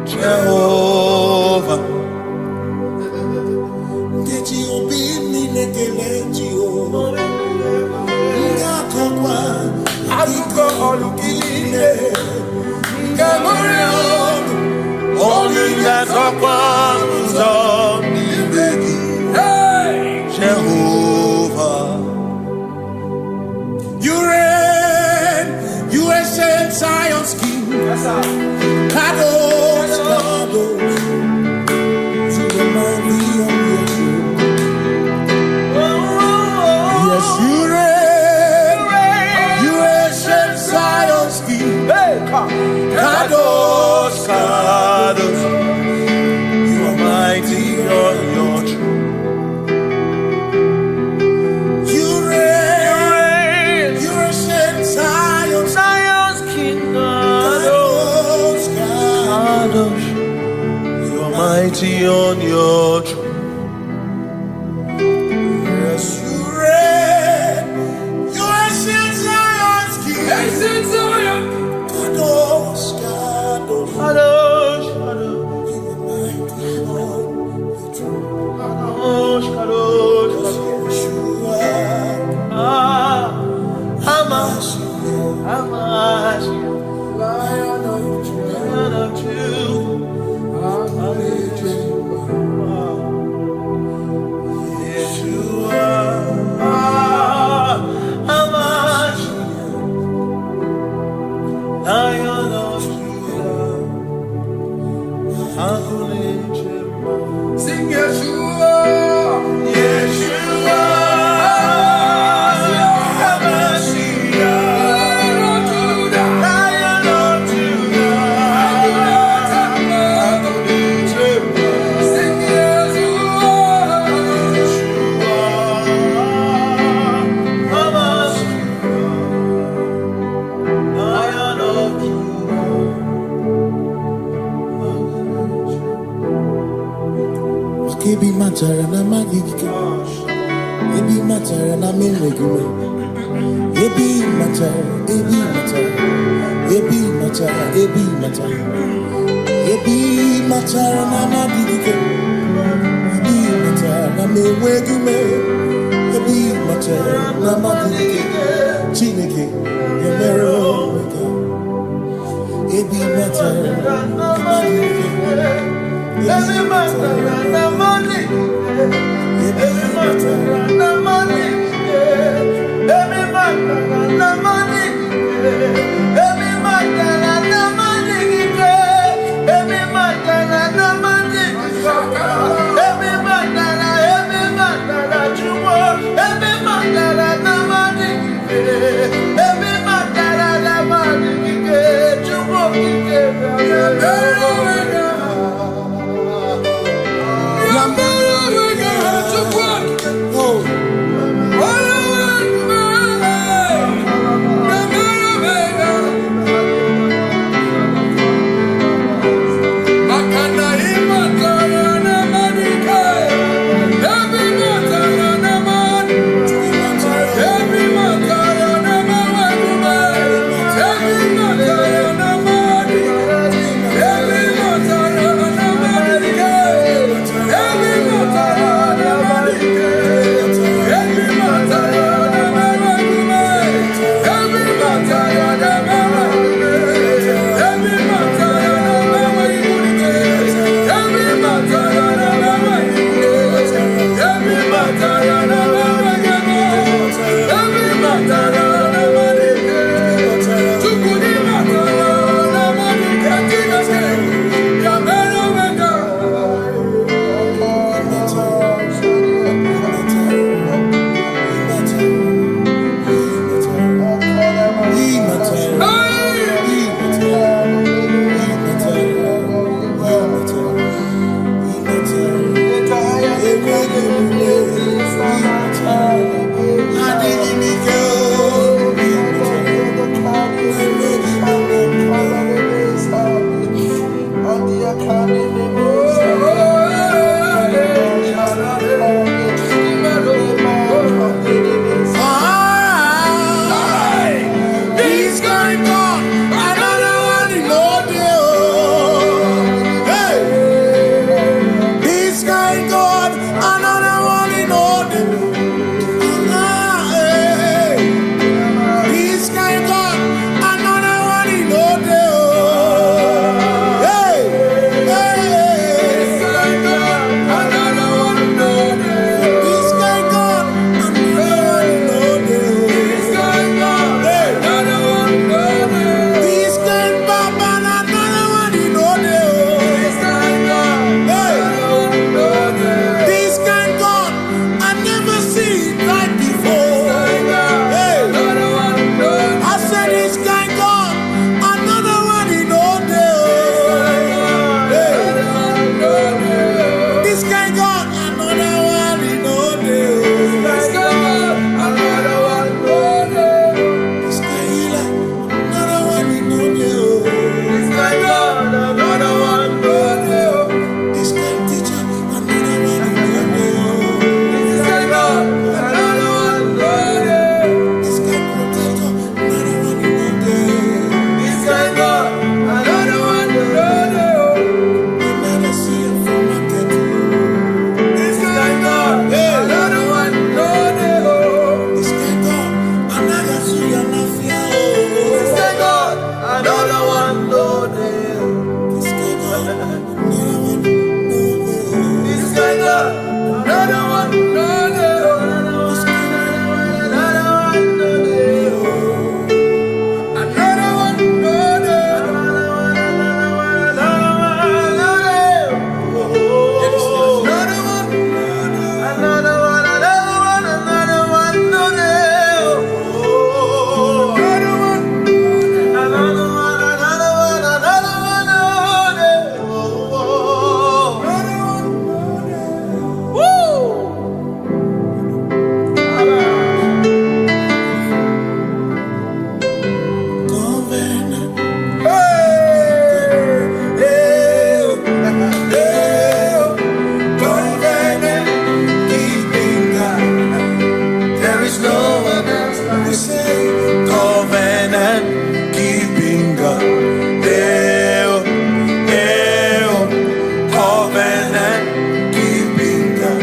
Jehovah. Jehovah. You reign, you ancient Zion's King. Kadosh, Kadosh, to the mighty on your throne. Yes, you reign, you ancient Zion's King. Kadosh, Kadosh, you are mighty on your throne. You reign, you ancient Zion's King. Kadosh, Kadosh, you are mighty on your throne. Yes, you reign, you ancient Zion's King. Ancient Zion. Kadosh, Kadosh, Kadosh, Kadosh, you are mighty on your throne. Kadosh, Kadosh, Kadosh, you are Hamash, Lion of Judah. Sing Yeshua, Yeshua, Hamashiach, Lion of Judah, sing Yeshua, Yeshua, Hamashiach, Lion of Judah. Kebi matara na magigike, ebi matara na memegume, ebi matara, ebi matara, ebi matara, ebi matara, ebi matara na magigike, ebi matara na memegume, ebi matara na magigike, Chineke, Yemero weka, ebi matara na magigike. Every matter na money, every matter na money, every matter na money, every matter na money, every matter na money, every matter na jumo, every matter na money, every matter na money, jumo, oh, Covenant keeping God. Covenant keeping God.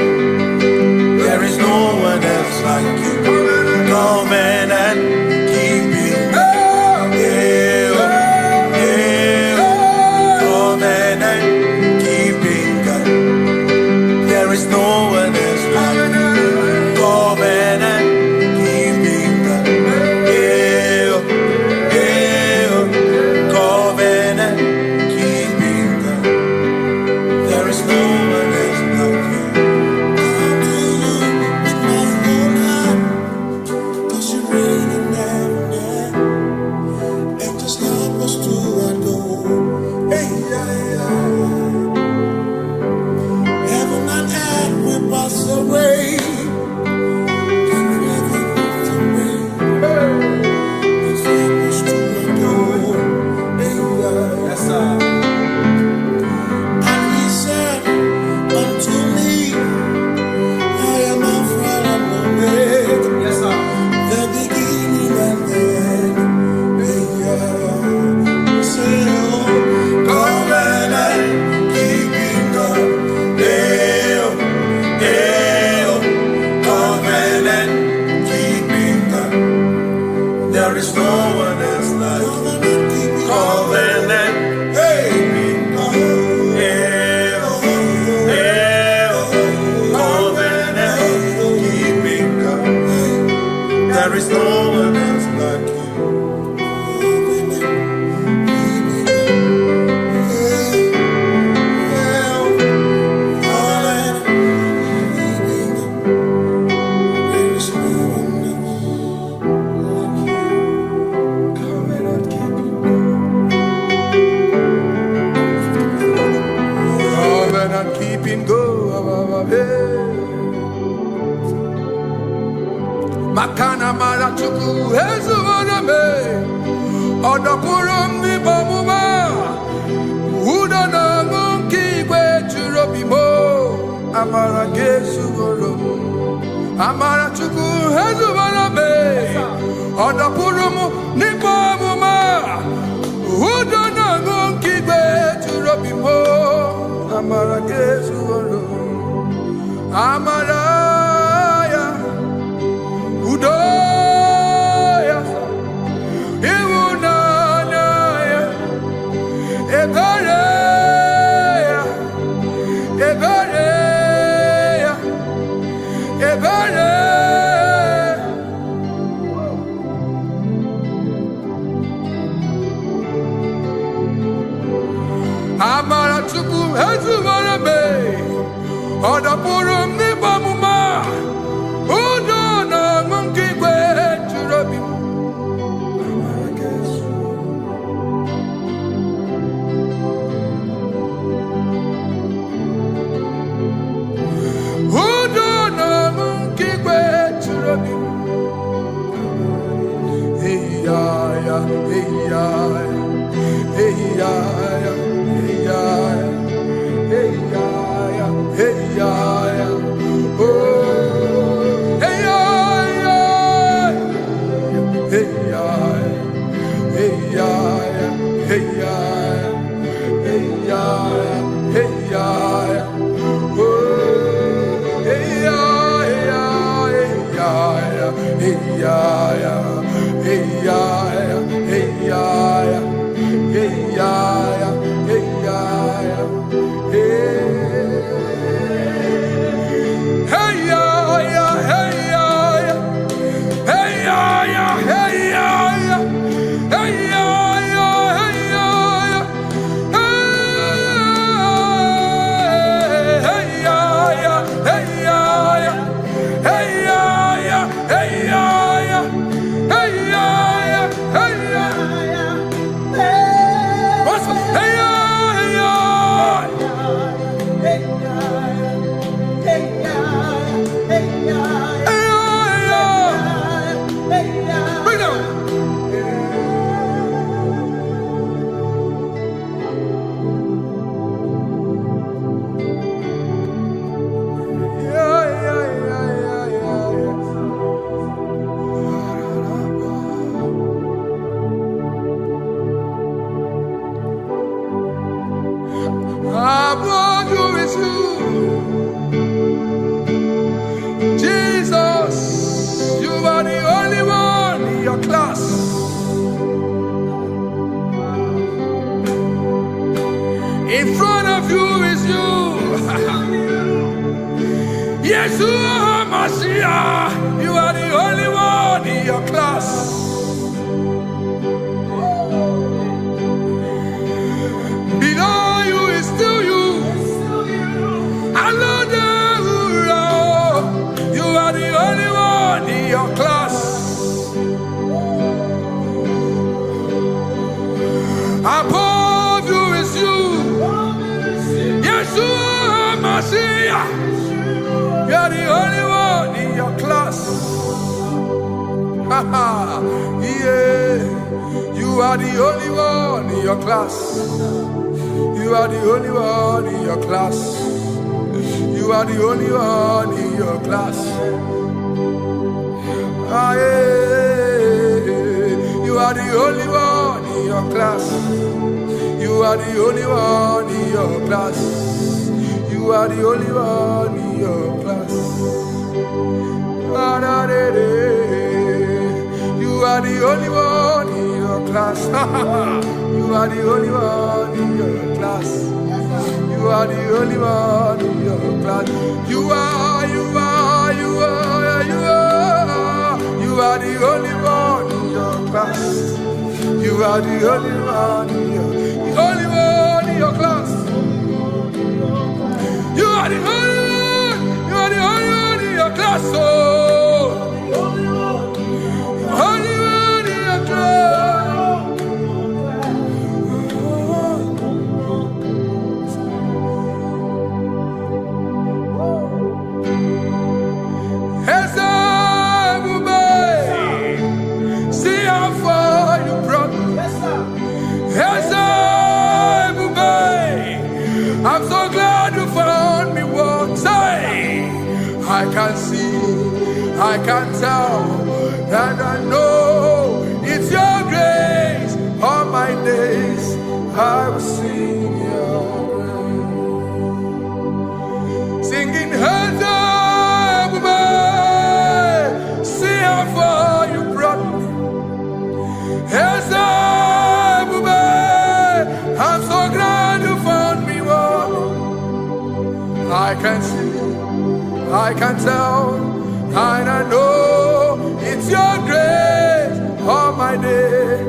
There is no one else like you. Covenant keeping God. Covenant keeping God. There is no one else like you. Covenant keeping God. Covenant keeping God. There is no one else like you. Come to you with my whole heart, 'cause you reign in heaven, and just help us to adore. Hey, heaven and earth will pass away. Can never pass away. Just help us to adore. Hey, yes, sir. And he said unto me, I am Alpha and Omega. Yes, sir. The beginning and the end. Say, oh, covenant keeping God. Covenant keeping God. There is no one else like you. Covenant keeping God. Covenant keeping God. There is no one else like you. Covenant keeping go. Makana mara chuku hezu waname. Odapurum ni bamuma. Uda na ngunki kwe churobimo. Amara gesu goro. Amara chuku hezu waname. Odapurum ni bamuma. Uda na ngunki kwe churobimo. Amara gesu goro. Amaraya Udoya Iwunanaya Ebereya Ebereya Ebereya Amara chuku hezu warabe Odapurum ni bamuma Udo na ngunki kwe churobi Amara gesu Udo na ngunki kwe churobi Hey ya ya hey ya hey ya hey ya hey ya hey ya oh hey ya hey ya hey ya hey ya hey ya hey ya oh hey ya hey ya hey ya hey ya hey ya hey ya hey ya Hey, In front of you is you. Yeshua Mashiach, you are the only one in your class. Below you is still you. Hallelujah, you are the only one in your class. Above you is you. Yeshua Mashiach, you are the only one in your class. Yeah, you are the only one in your class. You are the only one in your class. You are the only one in your class. Ah, yeah. You are the only one in your class. You are the only one in your class. You are the only one in your class. Ah, da, da, da. You are the only one in your class. You are the only one in your class. You are the only one in your class. You are the only one in your class. You are the only one in your class. You are the only one in your class. Oh, only one in your class. I'm so glad you found me once. I can see, I can tell, and I know it's your grace. All my days I will sing your grace. Singing, see how far you brought me. I'm so glad you found me one. I can see, I can tell, and I know it's your grace. All my day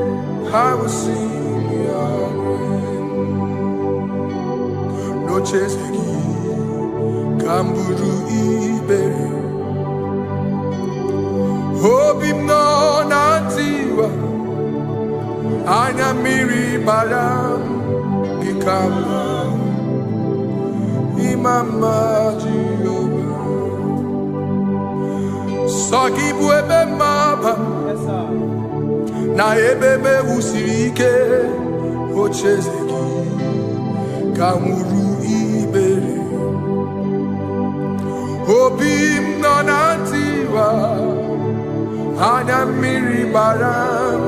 I will sing your grace. No chasing, Kamburu ibe. Hope him no nantiwa. Anya miri baram gikama imama Jehovah. Sogi buebe maba na ebebe usirike ochezegi kamuru ibere obim nonantiwa anya miri baram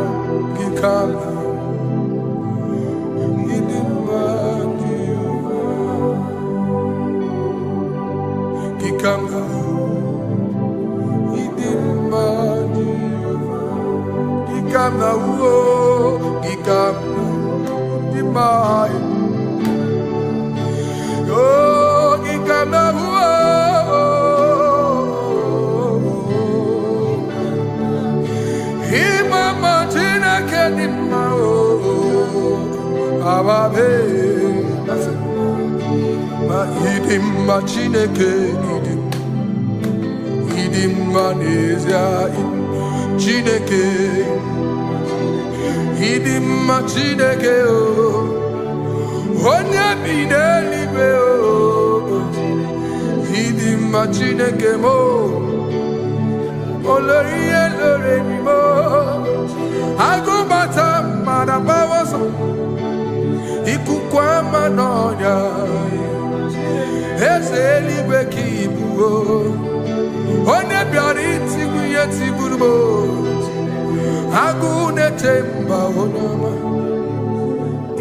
gikama gikama gikama uo gikama dimai oh gikama uo imama tina kedima oh ababe ma idim ma chineke idim manezia Chineke idim ma Chineke onye bi n'eluigwe idim ma Chineke mo olori ihe lore mi mo agụbata mmadụ gbawaso ikuku ama n'ọnya eze eluigwe ka ibu onye bịara itigbu ihe tigburu m agụ na-eche mba onye ọma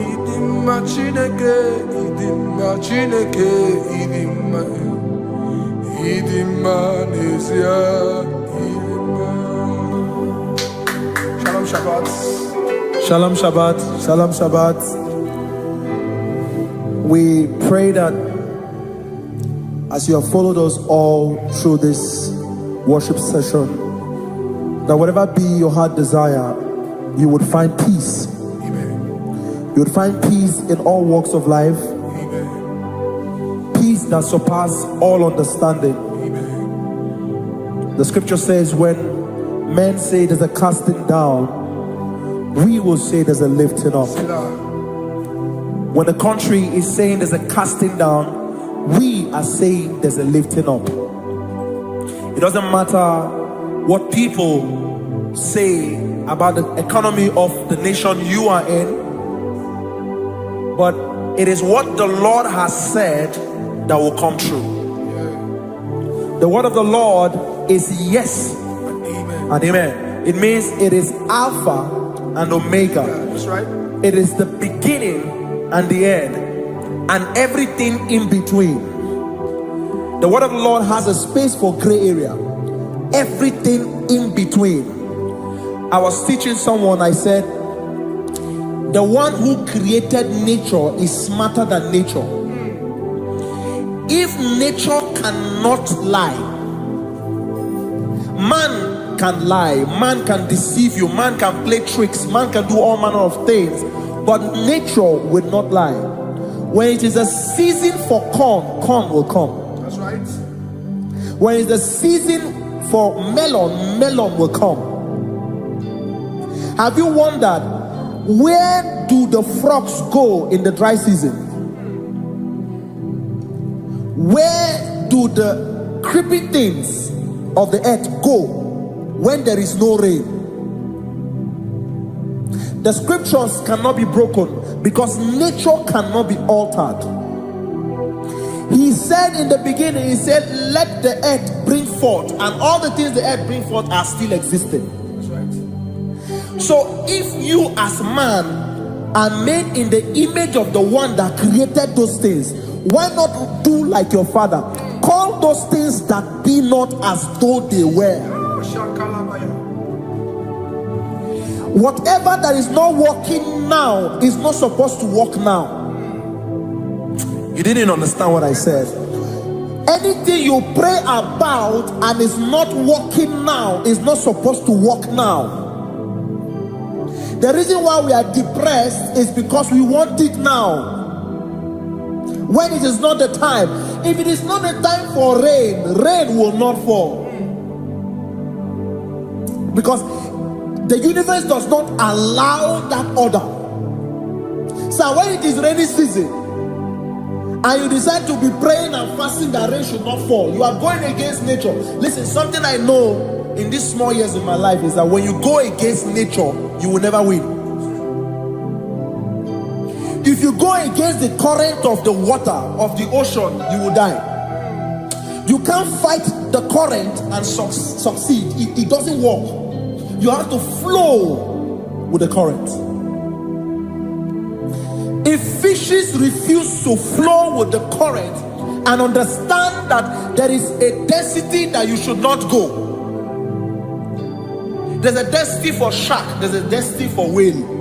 ịdị mma Chineke ịdị mma Chineke ịdị mma n'ezie ịdị mma. Shalom Shabbat. Shalom Shabbat. Shalom Shabbat. We pray that as you have followed us all through this worship session, that whatever be your heart desire, you would find peace. Amen. You would find peace in all walks of life. Amen. Peace that surpasses all understanding. Amen. The scripture says, when men say there's a casting down, we will say there's a lifting up. When the country is saying there's a casting down, we are saying there's a lifting up. It doesn't matter what people say about the economy of the nation you are in, but it is what the Lord has said that will come true. The word of the Lord is yes and amen. It means it is Alpha and Omega. That's right. It is the beginning and the end, and everything in between. The word of the Lord has a space for gray area. Everything in between. I was teaching someone, I said, the one who created nature is smarter than nature. If nature cannot lie, man can lie, man can deceive you, man can play tricks, man can do all manner of things, but nature will not lie. When it is a season for corn, corn will come. That's right. When it's a season for melon, melon will come. Have you wondered, where do the frogs go in the dry season? Where do the creepy things of the earth go when there is no rain? The scriptures cannot be broken because nature cannot be altered. He said in the beginning, he said, let the earth bring forth, and all the things the earth bring forth are still existing. That's right. So if you as man are made in the image of the one that created those things, why not do like your father? Call those things that be not as though they were. Whatever that is not working now is not supposed to work now. You didn't understand what I said. Anything you pray about and is not working now is not supposed to work now. The reason why we are depressed is because we want it now, when it is not the time. If it is not the time for rain, rain will not fall, because the universe does not allow that order. So when it is rainy season and you decide to be praying and fasting that rain should not fall, you are going against nature. Listen, something I know in these small years in my life is that when you go against nature, you will never win. If you go against the current of the water of the ocean, you will die. You can't fight the current and succeed. It doesn't work. You have to flow with the current. If fishes refuse to flow with the current and understand that there is a density that you should not go, there's a density for shark, there's a density for whale.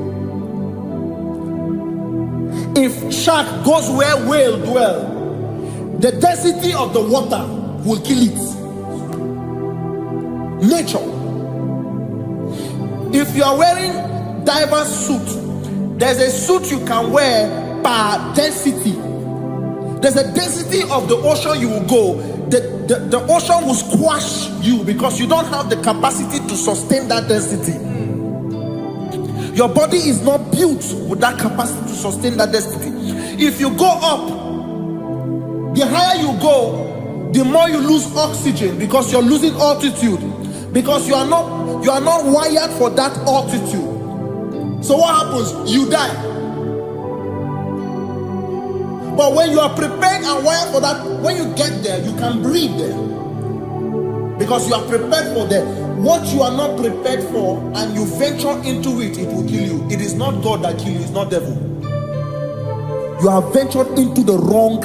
If shark goes where whale dwell, the density of the water will kill it. Nature. If you are wearing diver's suit, there's a suit you can wear per density. There's a density of the ocean you will go. The ocean will squash you because you don't have the capacity to sustain that density. Your body is not built with that capacity to sustain that density. If you go up, the higher you go, the more you lose oxygen because you're losing altitude, because you are not wired for that altitude. So what happens? You die. But when you are prepared and wired for that, when you get there, you can breathe there, because you are prepared for that. What you are not prepared for and you venture into it, it will kill you. It is not God that kills you, it's not devil. You have ventured into the wrong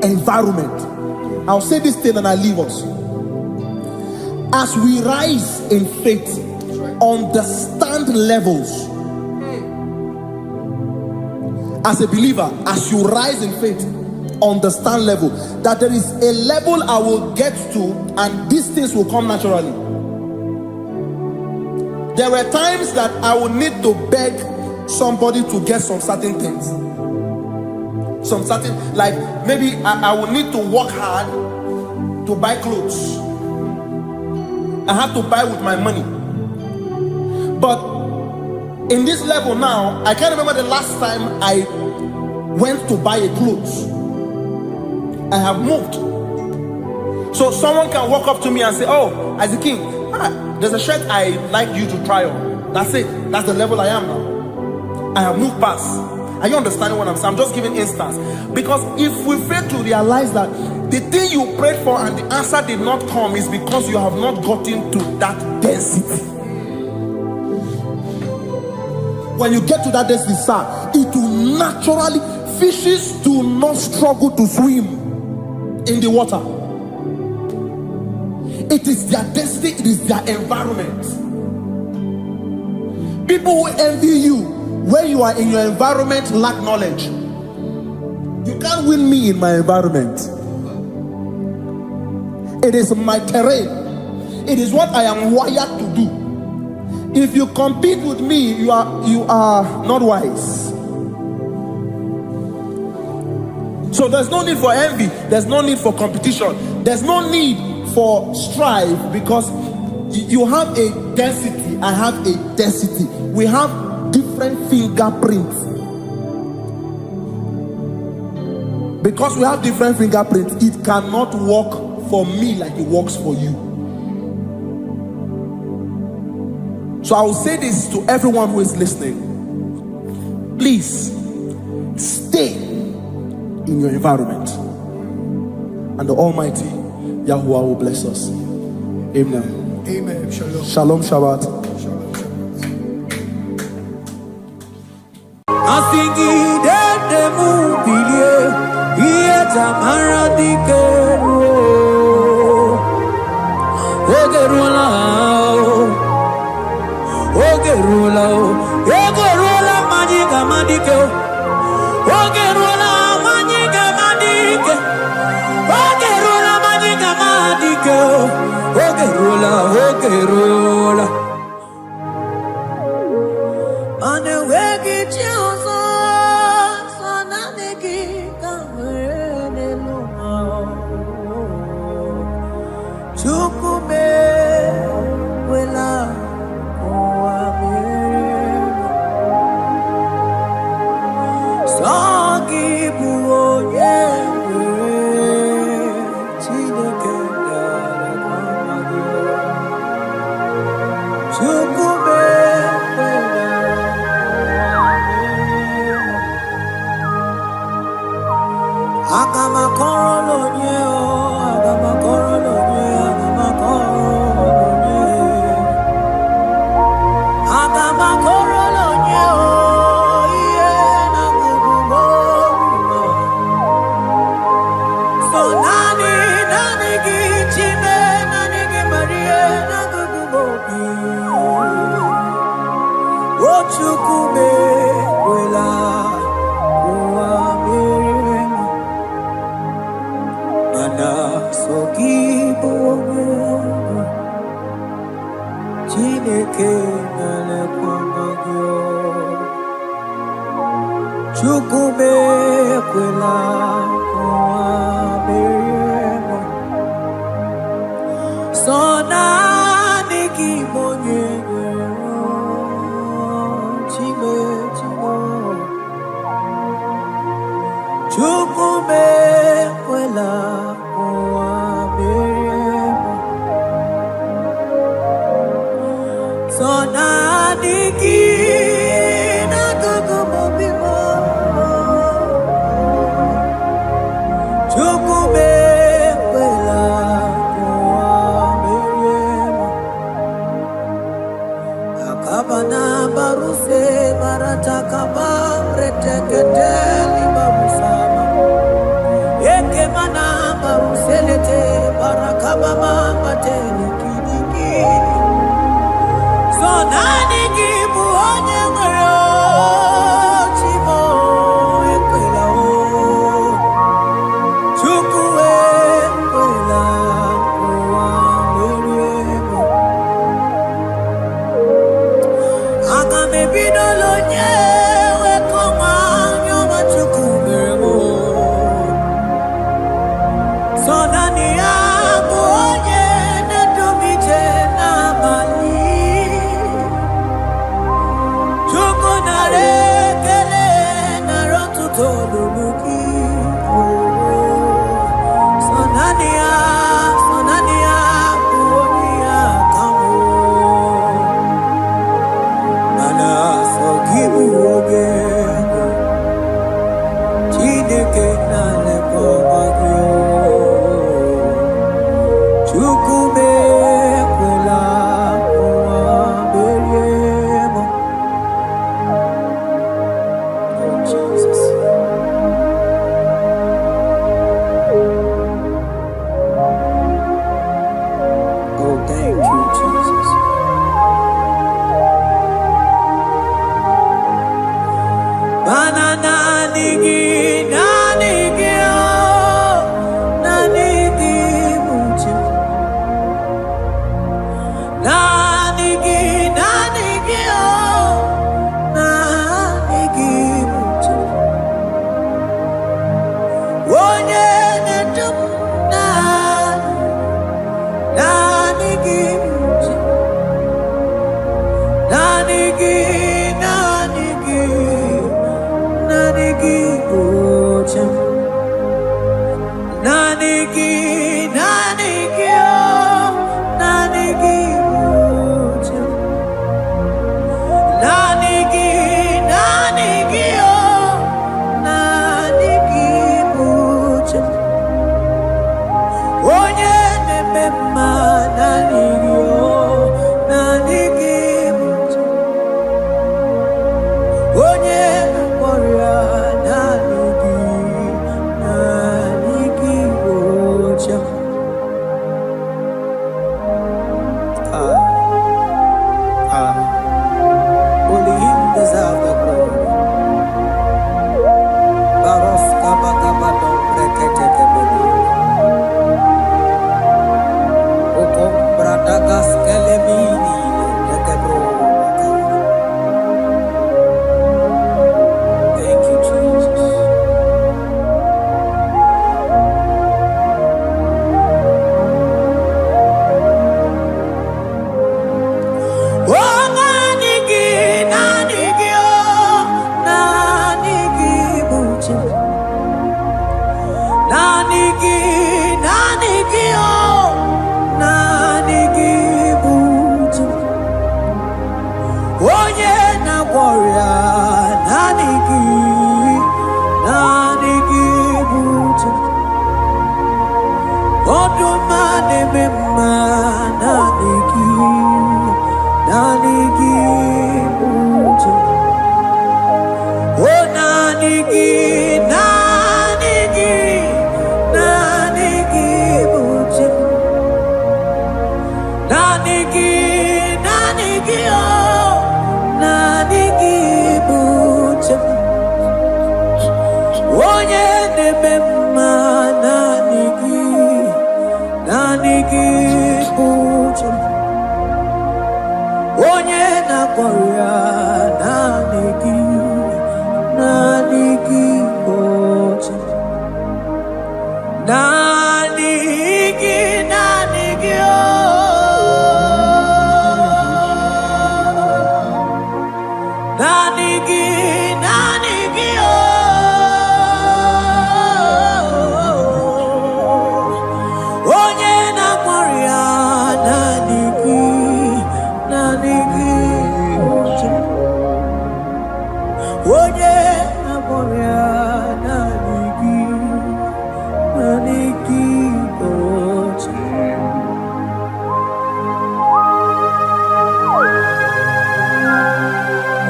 environment. I'll say this thing and I leave us. As we rise in faith, understand levels. as a believer, as you rise in faith, understand level, that there is a level I will get to and these things will come naturally. There were times that I would need to beg somebody to get some certain things. Some certain, like maybe I would need to work hard to buy clothes. I have to buy with my money. But in this level now, I can't remember the last time I went to buy a clothes. I have moved. So someone can walk up to me and say, oh, Isaac King, there's a shirt I like you to try on. That's it. That's the level I am now. I have moved past. Are you understanding what I'm saying? I'm just giving instance. Because if we fail to realize that the thing you prayed for and the answer did not come is because you have not gotten to that density. When you get to that density, sir, it will naturally, fishes do not struggle to swim in the water. It is their density, it is their environment. People who envy you when you are in your environment lack knowledge. You can't win me in my environment. It is my terrain. It is what I am wired to do. If you compete with me, you are not wise. So there's no need for envy. There's no need for competition. There's no need for strife, because you have a density. I have a density. We have different fingerprints. Because we have different fingerprints, it cannot work for me like it works for you. So I will say this to everyone who is listening. Please stay in your environment, and the Almighty Yahuwah will bless us. Amen. Amen. Shalom. Shalom Shabbat.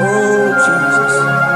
Oh Jesus.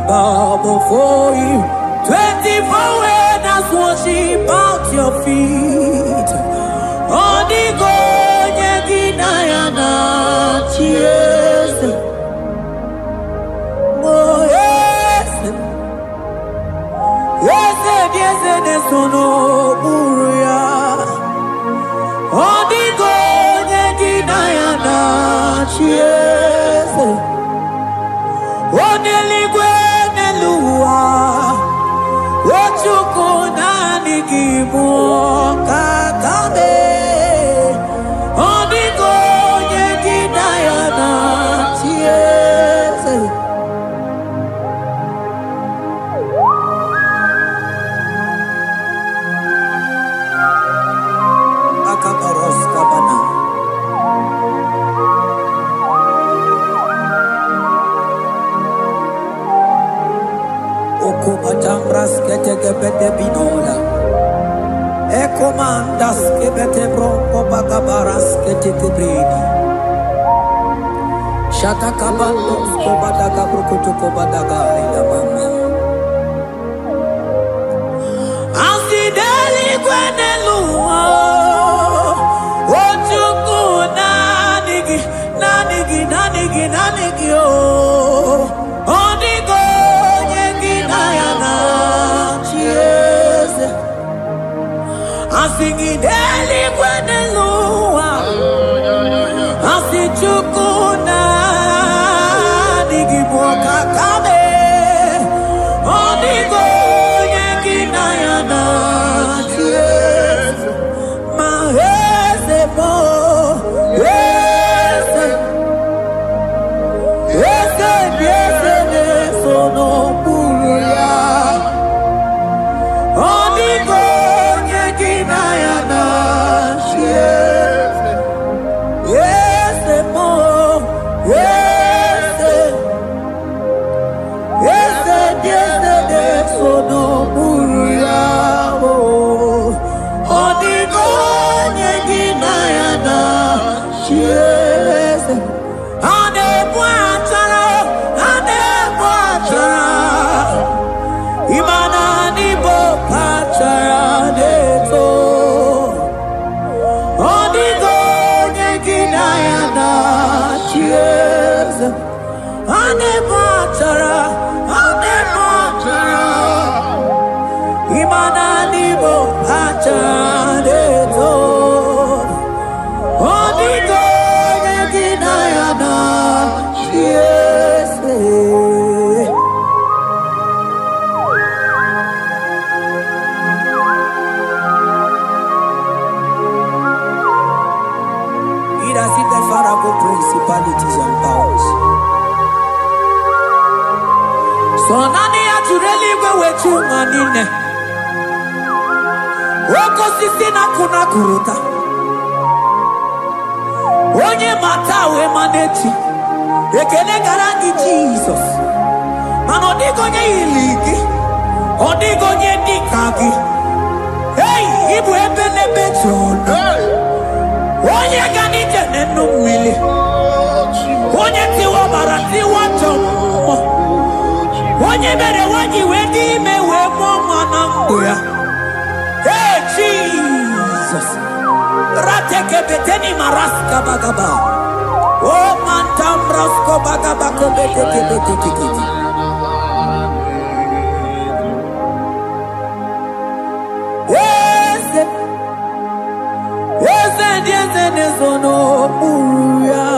Bow before you, 24 elders worship at your feet. Odigo yeginayana cheers. Oh yes, yes, yes, yes, no buria. Odigo yeginayana cheers. Oneligwe Ochukuna nikimu kakabe Odigo yeginayana tiese baras ke bete bronco bagabaras ke tikebridi. Shata kabandos ko badaga brukutu ko badaga ila mama. Asideli kwenelua. Ochuku nanigi oh. Onigo yengi nayana chiese. Asigideli kwenelua. Asichuku nanigi boka kame. Onigo yengi nayana chiese. Mahese mo. Principalities and powers. So nani atureli wetu manine. Woko sisi na kuna kuruta. Onye matawe maneti. Ekele garangi Jesus. Manodigo nye iligi. Odigo nye dikagi. Hey, ibu ebele bechono. Onye gani jene numili. Onye tiwa barati watomo. Onye bere wanyi wedi mewe mwana mbuya. Hey Jesus. Rateke beteni maraska bagaba. Oh mantambrasko bagaba kobeteke beteke. Nezono uya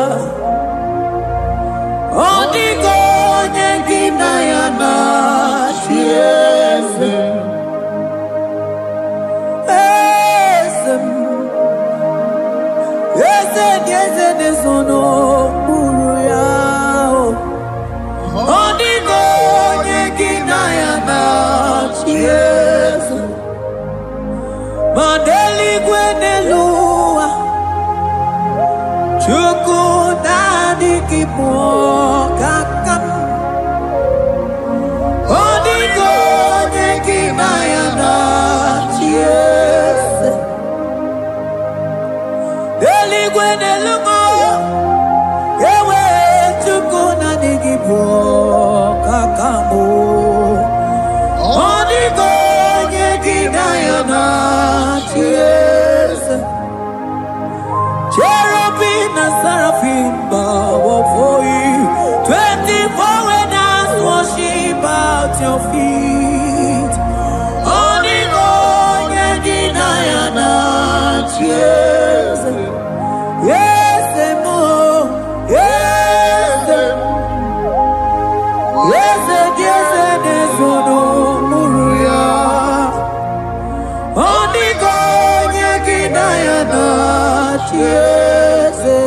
Odigo nyengina yana chiese Ese nezono uya Odigo nyengina yana chiese Mandeli gwenelua Chuku nani kipo kakam Odigo nyekina yana chiese Deli gwene lungo Ewe chuku nani kipo kakamu Odigo nyekina yana chiese Cherubim and seraphim bow before you. 24 when us worship at your feet. Onigo nyegina yana chiese. Yes, mo. Yes, yes, yes, nezono muruya. Onigo nyegina yana chiese.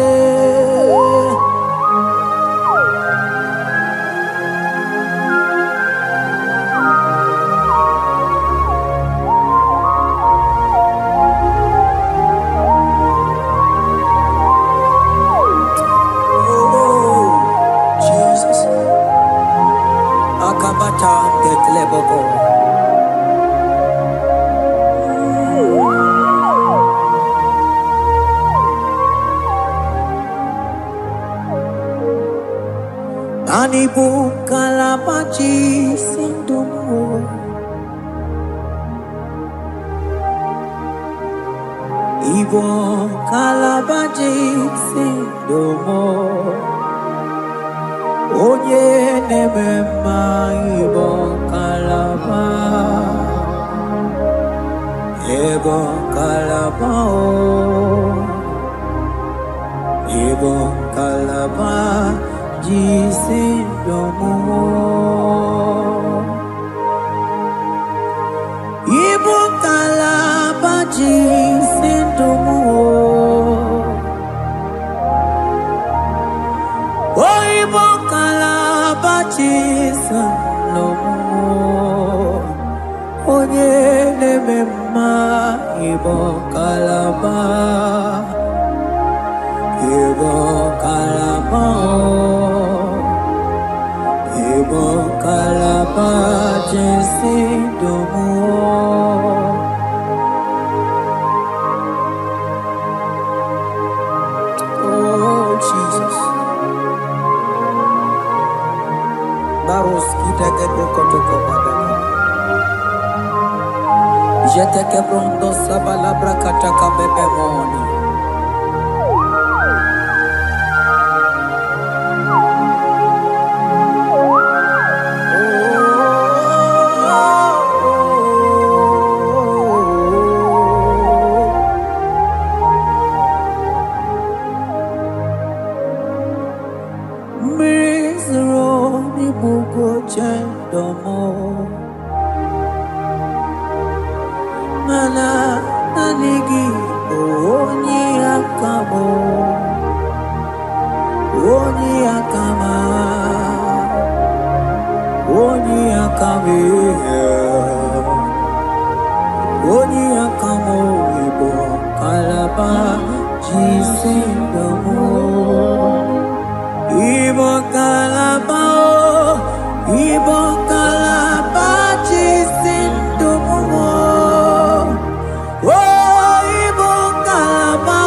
Manibu kalabachi sindumo. Ibo kalabachi sindumo. Oye nemema ibo kalaba. Ibo kalaba Ibo kalaba jisindomo. Ibo kalaba jisindomo. Oh, Ibo kalaba jisindomo. Oye nemema Ibo kalaba. Ibo kalaba, Ibo kalaba, jisindomo. Oh Jesus, Baros kita kedokotoko padana. Jete kebrondo sabalabra kataka bebemoni. Mana nanigi oni akamo oni akama oni akame oni akamo ibo kalaba jisindomo. Ibo kalaba Ibo kalaba jisindomo. Oh, Ibo kalaba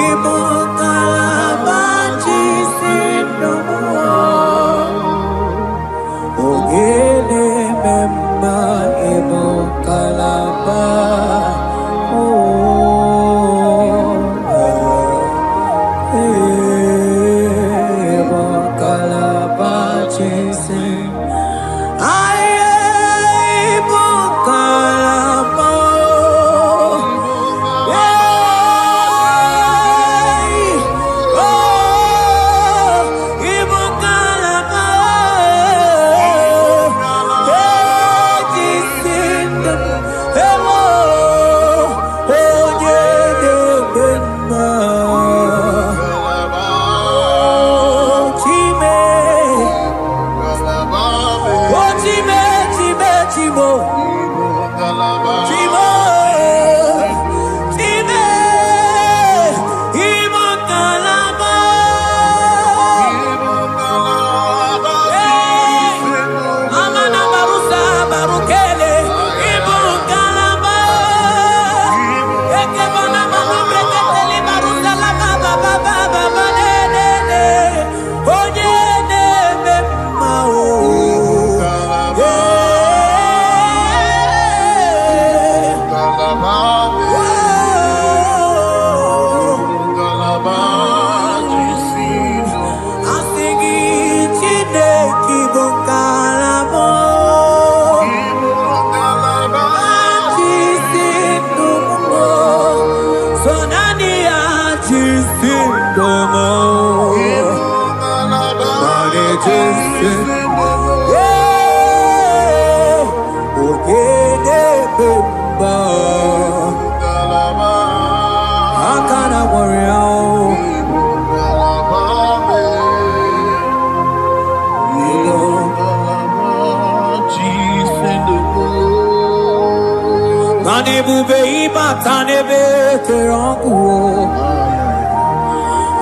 Ibo kalaba jisindomo. Ogele memba Ibo kalaba. Bube ibatanebe kerangu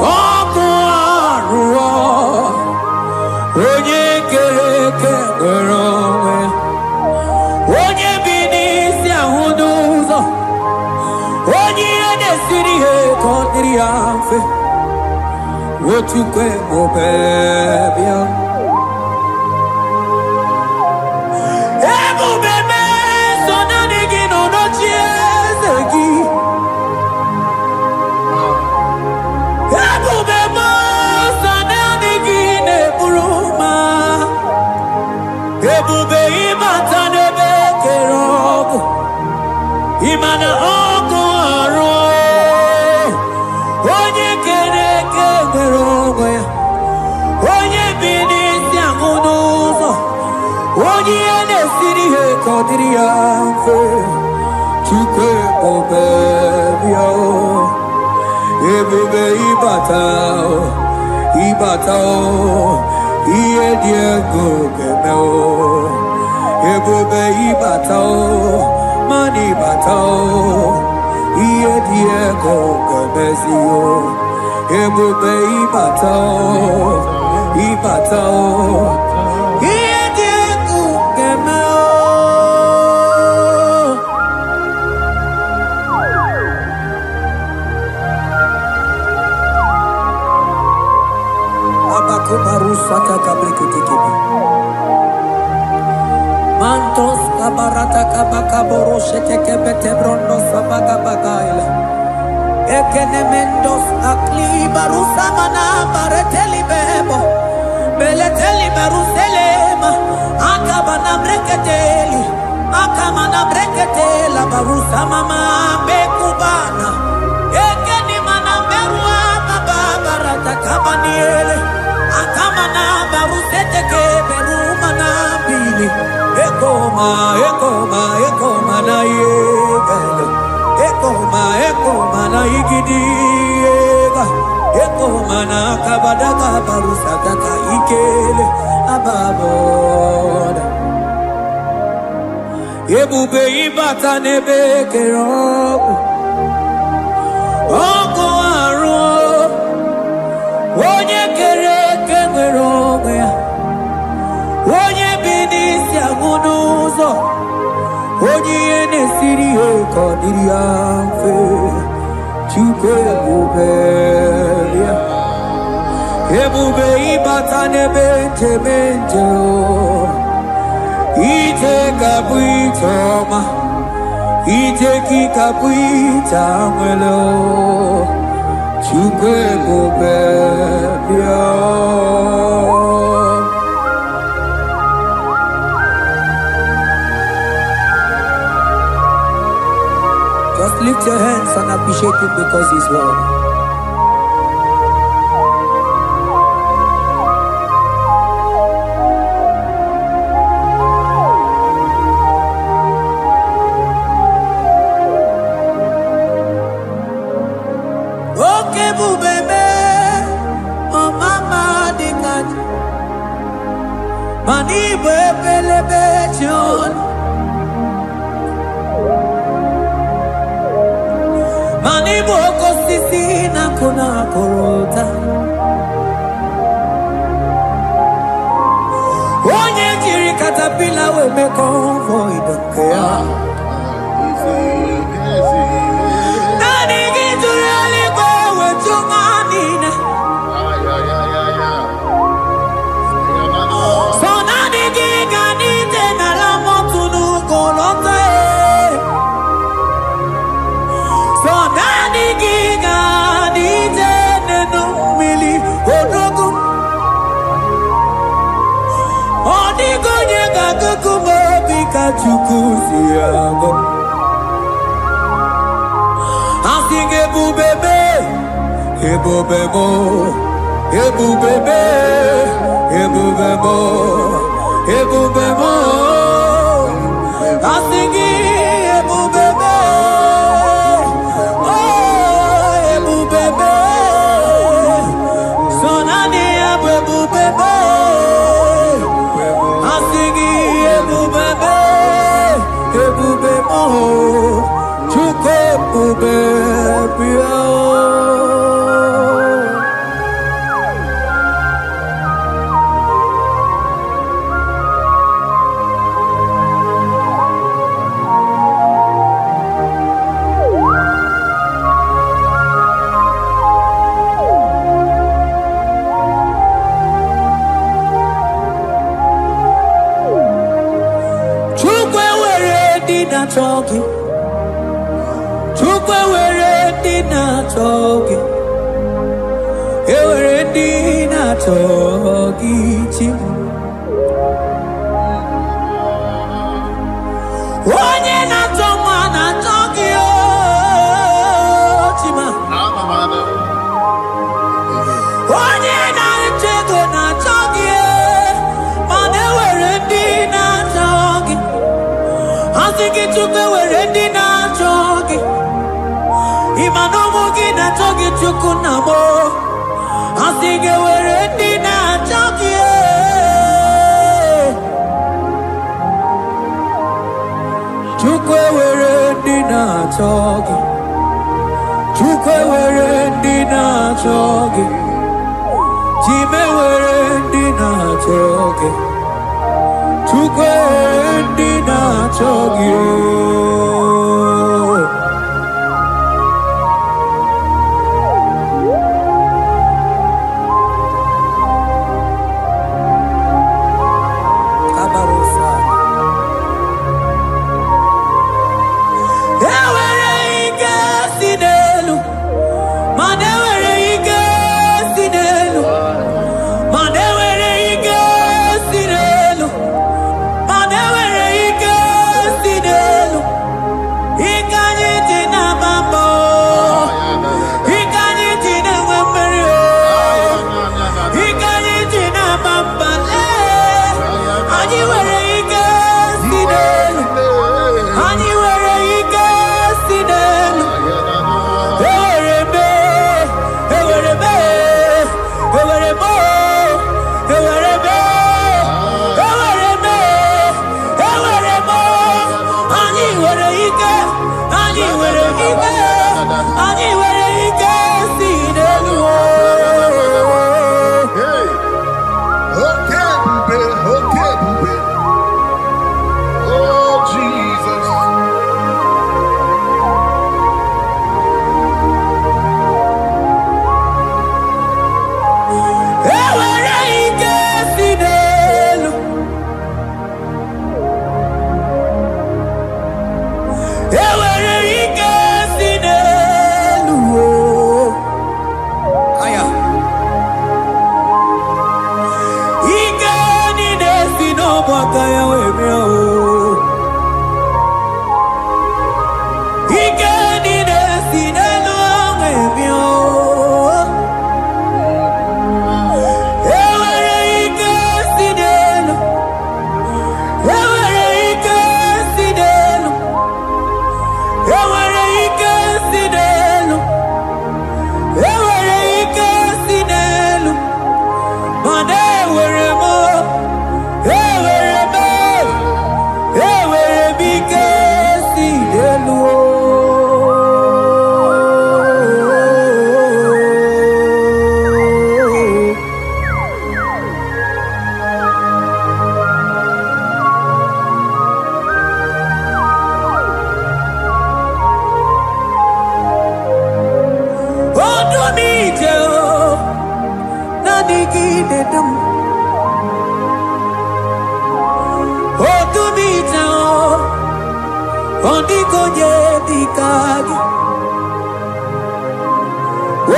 oku aruo onye keke keranwe onye bini si ahuduzo onye edesiri he kondiri amfe otukwe mobebia Imana ọkụ arụ onye kere eke nwere onwe ya, onye bi n'isi ahụ n'ụzọ, onye ihe na-esiri ihe ka ọ dịrị ya mfe. Chukwu ebube bịa o, ebube ịbata o, ịbata o, ihe dị egwu ga-eme o. Ebube ịbata o, mana ịbata o, ihe dị egwu ga-emezi o. Ebube ịbata o, ịbata o, ihe dị egwu ga-eme o. Abakubarusata kabriketekebe. Mantos kabarata kabakaborosete kebete brondo sabagabagaila. Ekenemendos akli barusa mana bareteli bebo. Beleteli baruselema. Akabana breketeli. Akamana breketela barusa mama bekubana. Ekeni mana berua baba barata kabaniele. Akamana barusete keberuma na bili. Ekoma, ekoma, ekoma na yegale. Ekoma na igidiyega. Ekoma na kabadaka barusataka ikele ababoda. Ebube ibata nebe kerobu. Oko arụ onye kere eke nwere onwe ya, onye bi n'isi ahụ n'ụzọ, onye ihe na-esiri ihe ka ọ dịrị ya mfe. Chukwu ebube bịa, ebube ịbata n'ebe nchebe nche o. Ije ga-abụ ije ọma, ije gị ga-abụ ije anwele o. Chukwu ebube bịa. Just lift your hands and appreciate him because he's worthy. Okay, bubebe, oh mama dikat, mani bebelebe John. Mani boko sisi na kuna korota. Onye jiri katapila we me convoy don't care. Nani gijuri aliko we chumanina. So nani gigani tena la motunu kolota. So nani gigani tena numili odogu. Odigo nyega kukumo bika chukuzi yago. Asing ebubebe, ebubebo, ebubebe, ebubebo, ebubebo. Asing ebubebe, oh ebubebe. Sonani ebubebe, asing ebubebe, ebubebo. Chukwu ebube bịa. Chukwu ewere dị na-achọ gị. Chukwu ewere ndị na-achọ gị. Ewere ndị na-achọ gị chi. Onye na-achọ nwa na-achọ gị chukunamo. Asige were dina chokie. Chukwe were dina chokie. Chukwe were dina chokie. Chime were dina chokie. Chukwe dina chokie.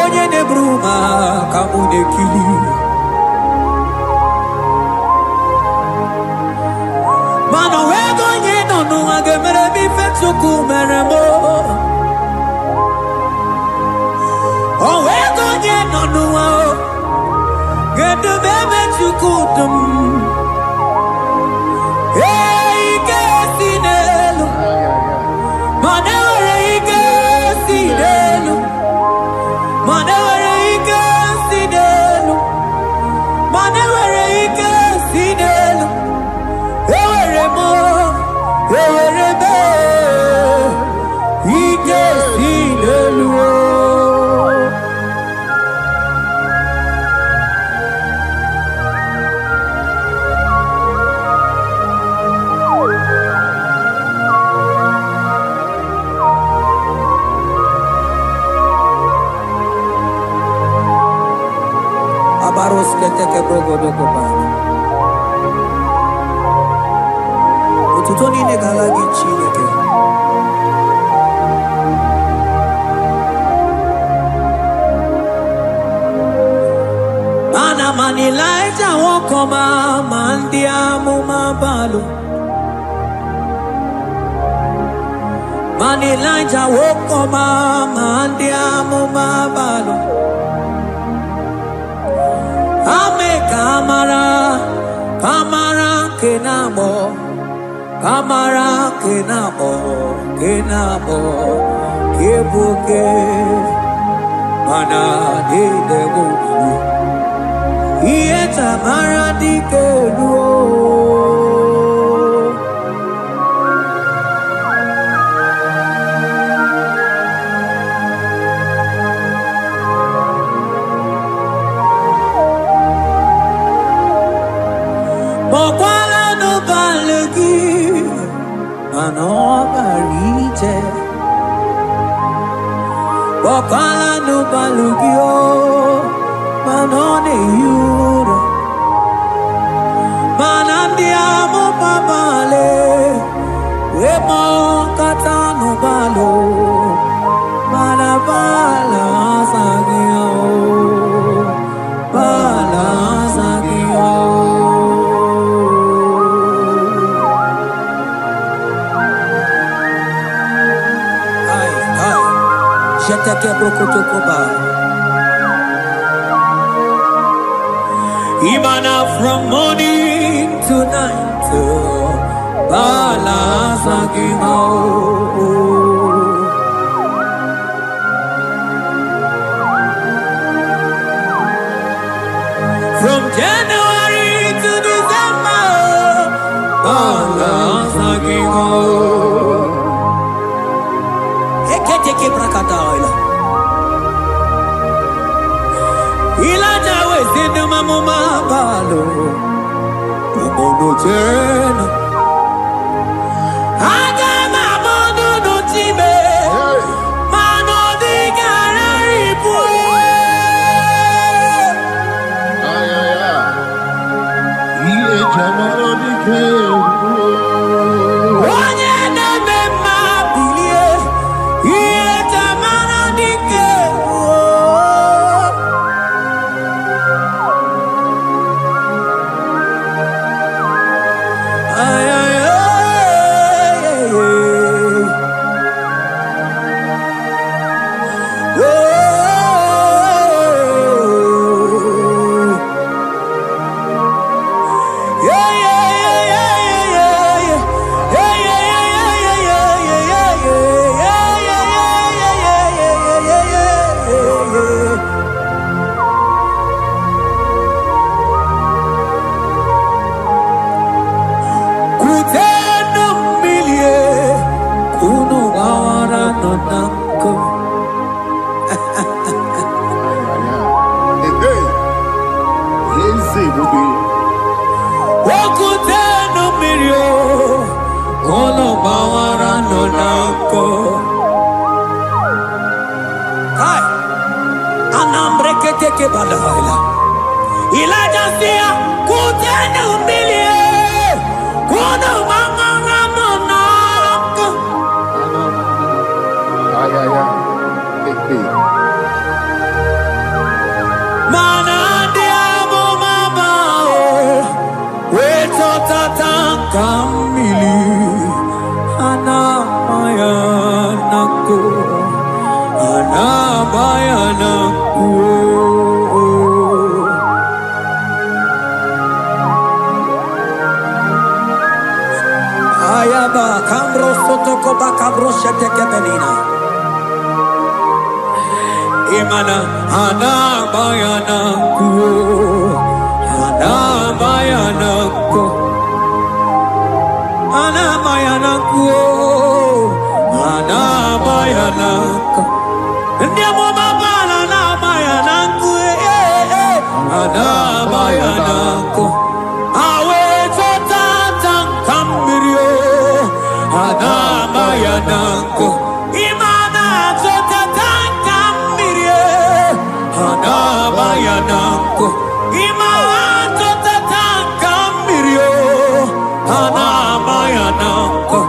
Onye ne bruma kamude kili. Mano wego nye nonu agemere mi fetsuku meremo. O wego nye nonu ao gedu bebe chukudum. Hey gesinelu, manewere gesinelu. Manewere ike sidelu, ewere mo, ewere be, ike sidelu. Baros keteke brogodo kopana. Ututoni ne galagi chineke. Ana mani laita wokoma mandia mumabalu. Mani laita wokoma mandia mumabalu. Ame kamara, kamara kenamo, kamara kenamo, kenamo, kebuke. mana de debo iye tamara di kelu mokwala no balegi mano barite mokwala no balugio mano ne yuro manandiamo papale emo katano balo manabala sagio bala sagio ai jete ke brokoto koba Imana from morning to night, balas lagi From January to December, balas lagi Ekete brakadaila. Ilaja wezinu mamuma balo Umono jena Aga mamono no time Mano di garari pue Iye jamaro di ke Onye neme mabilie Iye tamana di ke Elijah sia kutene umilie kuno manganga monako mana diamo mama weto tatanka mili ana mayanako Ayaba kambro sotoko bakabro sheteke benina Imana ana bayana kuo ana bayana kuo Ndiamo mabala na bayana kuo ana bayana kuo awe totata kambirio ana bayana kuo Imana totata kambirio ana bayana kuo Imana totata kambirio ana bayana kuo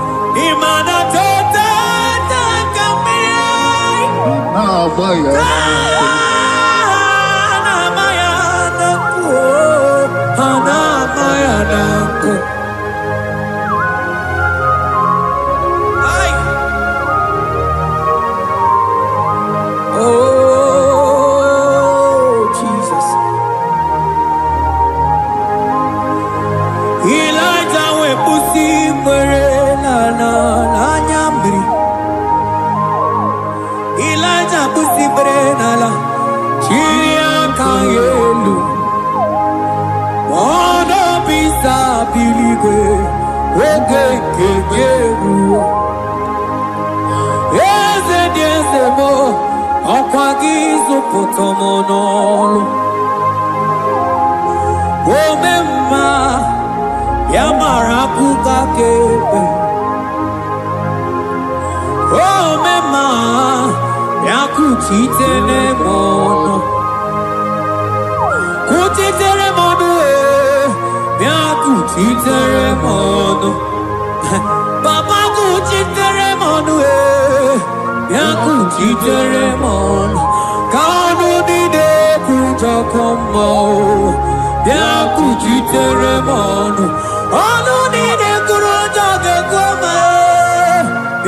Imana totata kambirio ana bayana kuo ana bayana kuo Oh, Jesus. Elijah we pusi mwere na nyambri. Elijah pusi mwere na la. Chiria kayelu Mono bisa biligwe Oge kegeru Eze diese mo Okwagizu potomonolu Omemma Yamara kuka kebe Omemma Yakuchitele mono Kuchitere mono Yakuchitere mono Papa kuchitere mono Yakuchitere mono Kanu dide kujakomo Yakuchitere mono Anu dide kujakomo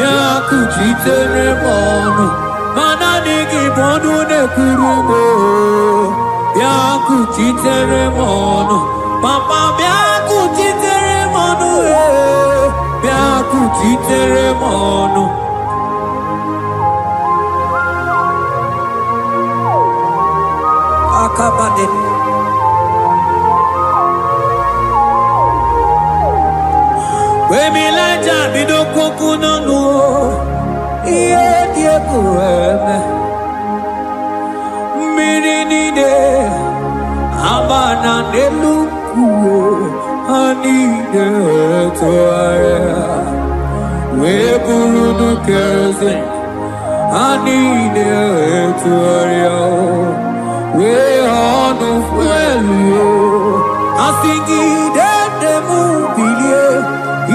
Yakuchitere mono Mananiki bodu ne kurumo Yakuchitere mono Papa Yakuchitere mono Yakuchitere mono Akabade Wemilaja bidoko no Iye die kueme Mirinide Abana nelukuo Anide toaya Weburudu kerze Anide toaya We honu fuelio Asingi dede mubilie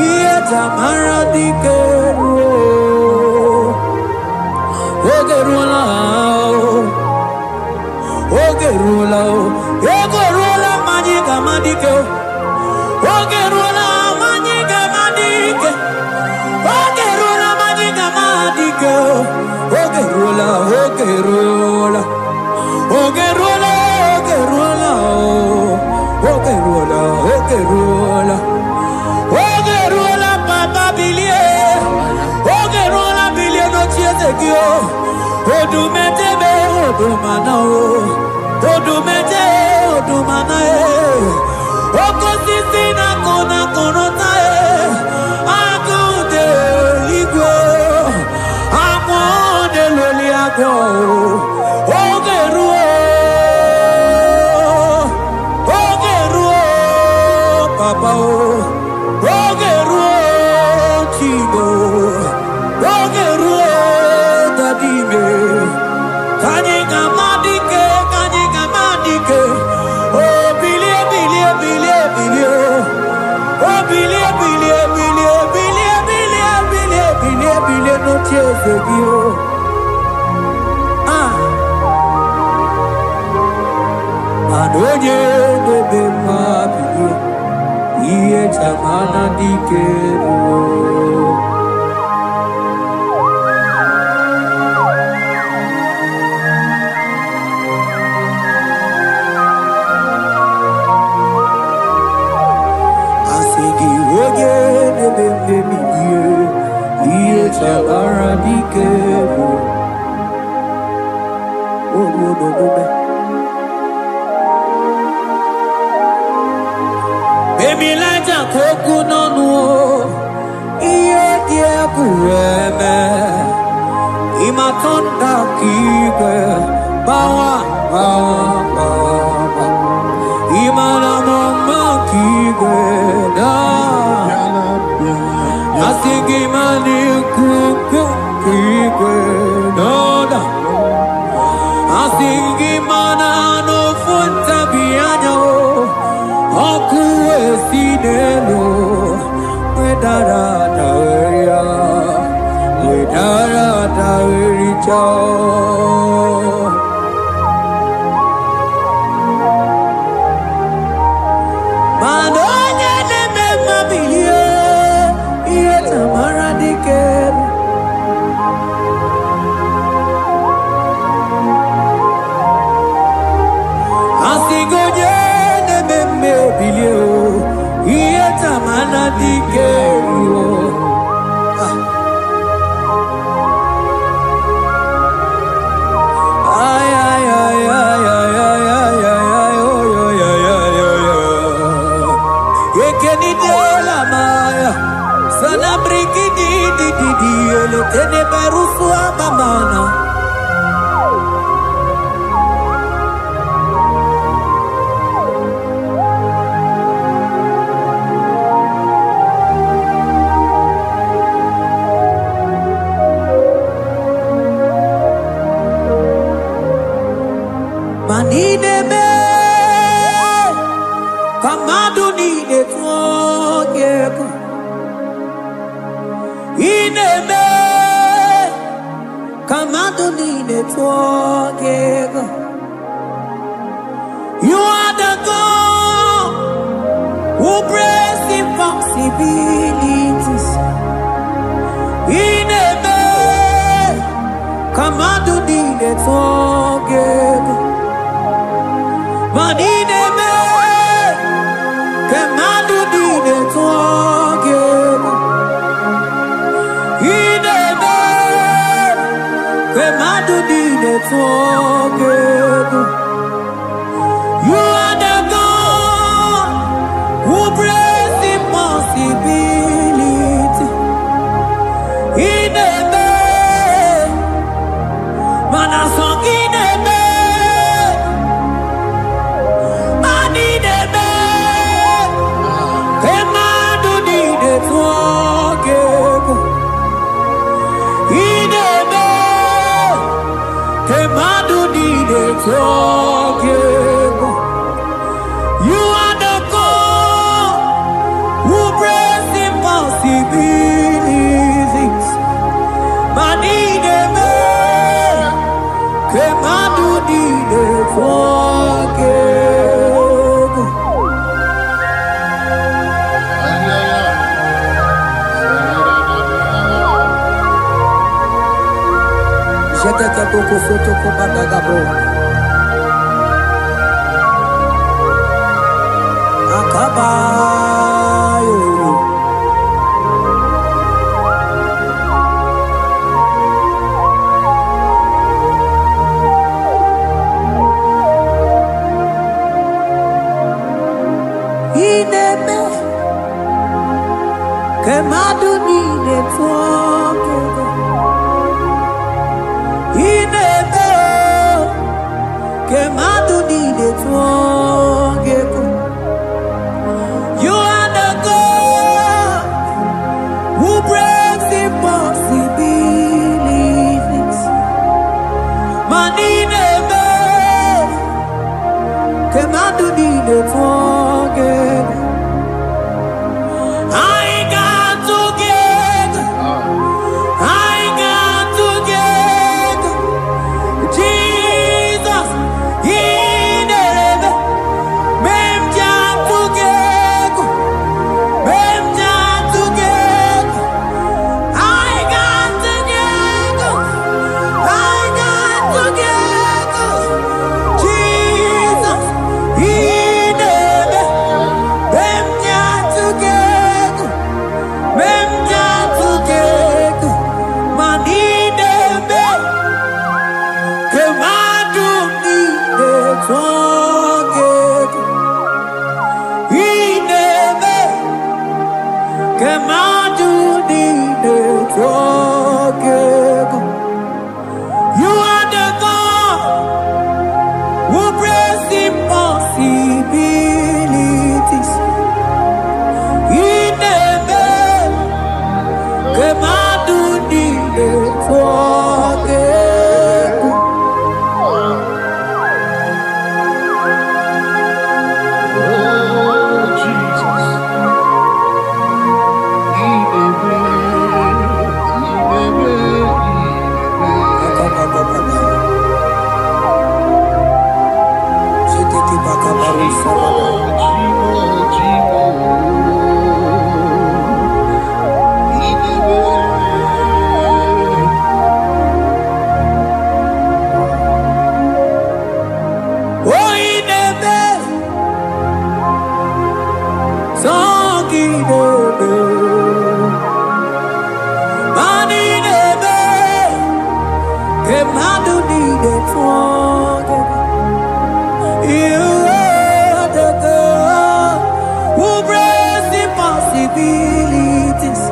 Iye tamara dikero Ogerula Magica Madike Ogerula Magica Madike Ogerula Magica Madike Ogerula Papa Bilie Ogerula Bilie no chiezekio Odumete be odumana Odumete odumana Okosisi na kona konota Akude ligwe Amode loli ako Ogeruo Papa Ogeruo Chibo Ogeruo Dadime Kanyika madike Oh bilie Oh bilie no tiezegio Adoye bebe mabilie Iye chamana dikero Iye chabara dikero no Baby laja koku nonu Iye die kueme Imatonda kike Bawa Imana mama kike Asigi mani kuku kike Noda Asigi mana no funta bianyo Oku esinelo Wedara taweria Wedara tawericha Manonya neme mabilie Iye tamara dikero Asigoje neme bilio Iye tamara dikero Manideme, kamadu nide tuogeko. Ineme, kamadu nide tuogeko. You are the God who breaks impossibilities. Ineme, kamadu nide tuogeko. Manideme, kamadu nide tuogeko. Ineme, kamadu nide tuogeko. You are the God who breaks impossibility. Ineme, manasong ineme. Manideme, kamadu nide tuogeko. Ineme, kamadu nide tuogeko. You are the God who breaks impossibilities. Manideme, kamadu nide tuogeko. Jete ke boko soto ko badagabo. Akabayo. Ineme, kamadu nide tuogeko. Ineme, kamadu nide tuogeko. You are the God who breaks impossibilities. Manideme, kamadu nide tuogeko. I got together. I got together. Jesus, Ineme, mem jam together. Mem jam together. I got together. I got together. Jesus, Ineme, mem jam together. Mem jam together. Manideme, kamadu nide tuogeko. Ineme, kamadu nide tuogeko. You are the God who breaks impossibilities. Ineme, kamadu nide tuogeko. Oh, Jesus. Jeketi bakabaru sabada. Oh, ineme, songineme. Manideme, kamadu nide tuogeko. You are the God who breaks impossibilities.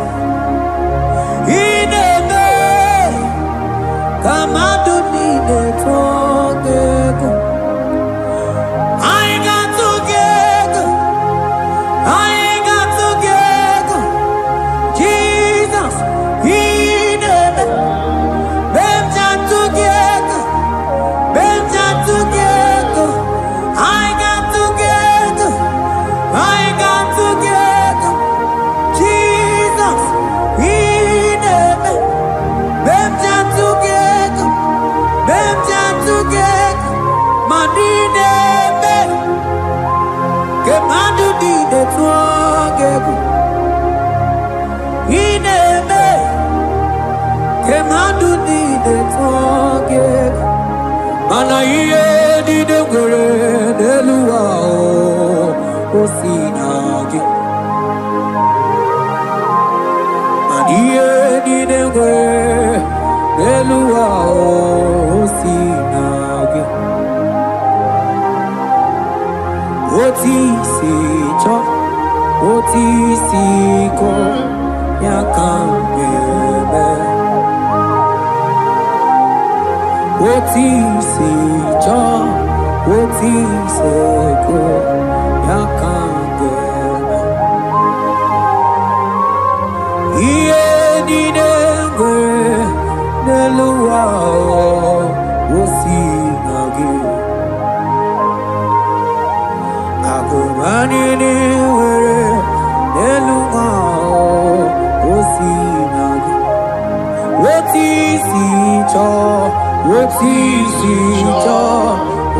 Ineme, Nelua Osinage Otisi Cho Otisi Ko Yakambebe Otisi Cho Otisi Ko Yakambebe Iye Dinegwe Nelua Osinage Agumani Niwere Nelua Osinage Otisi Cho Otisi Cho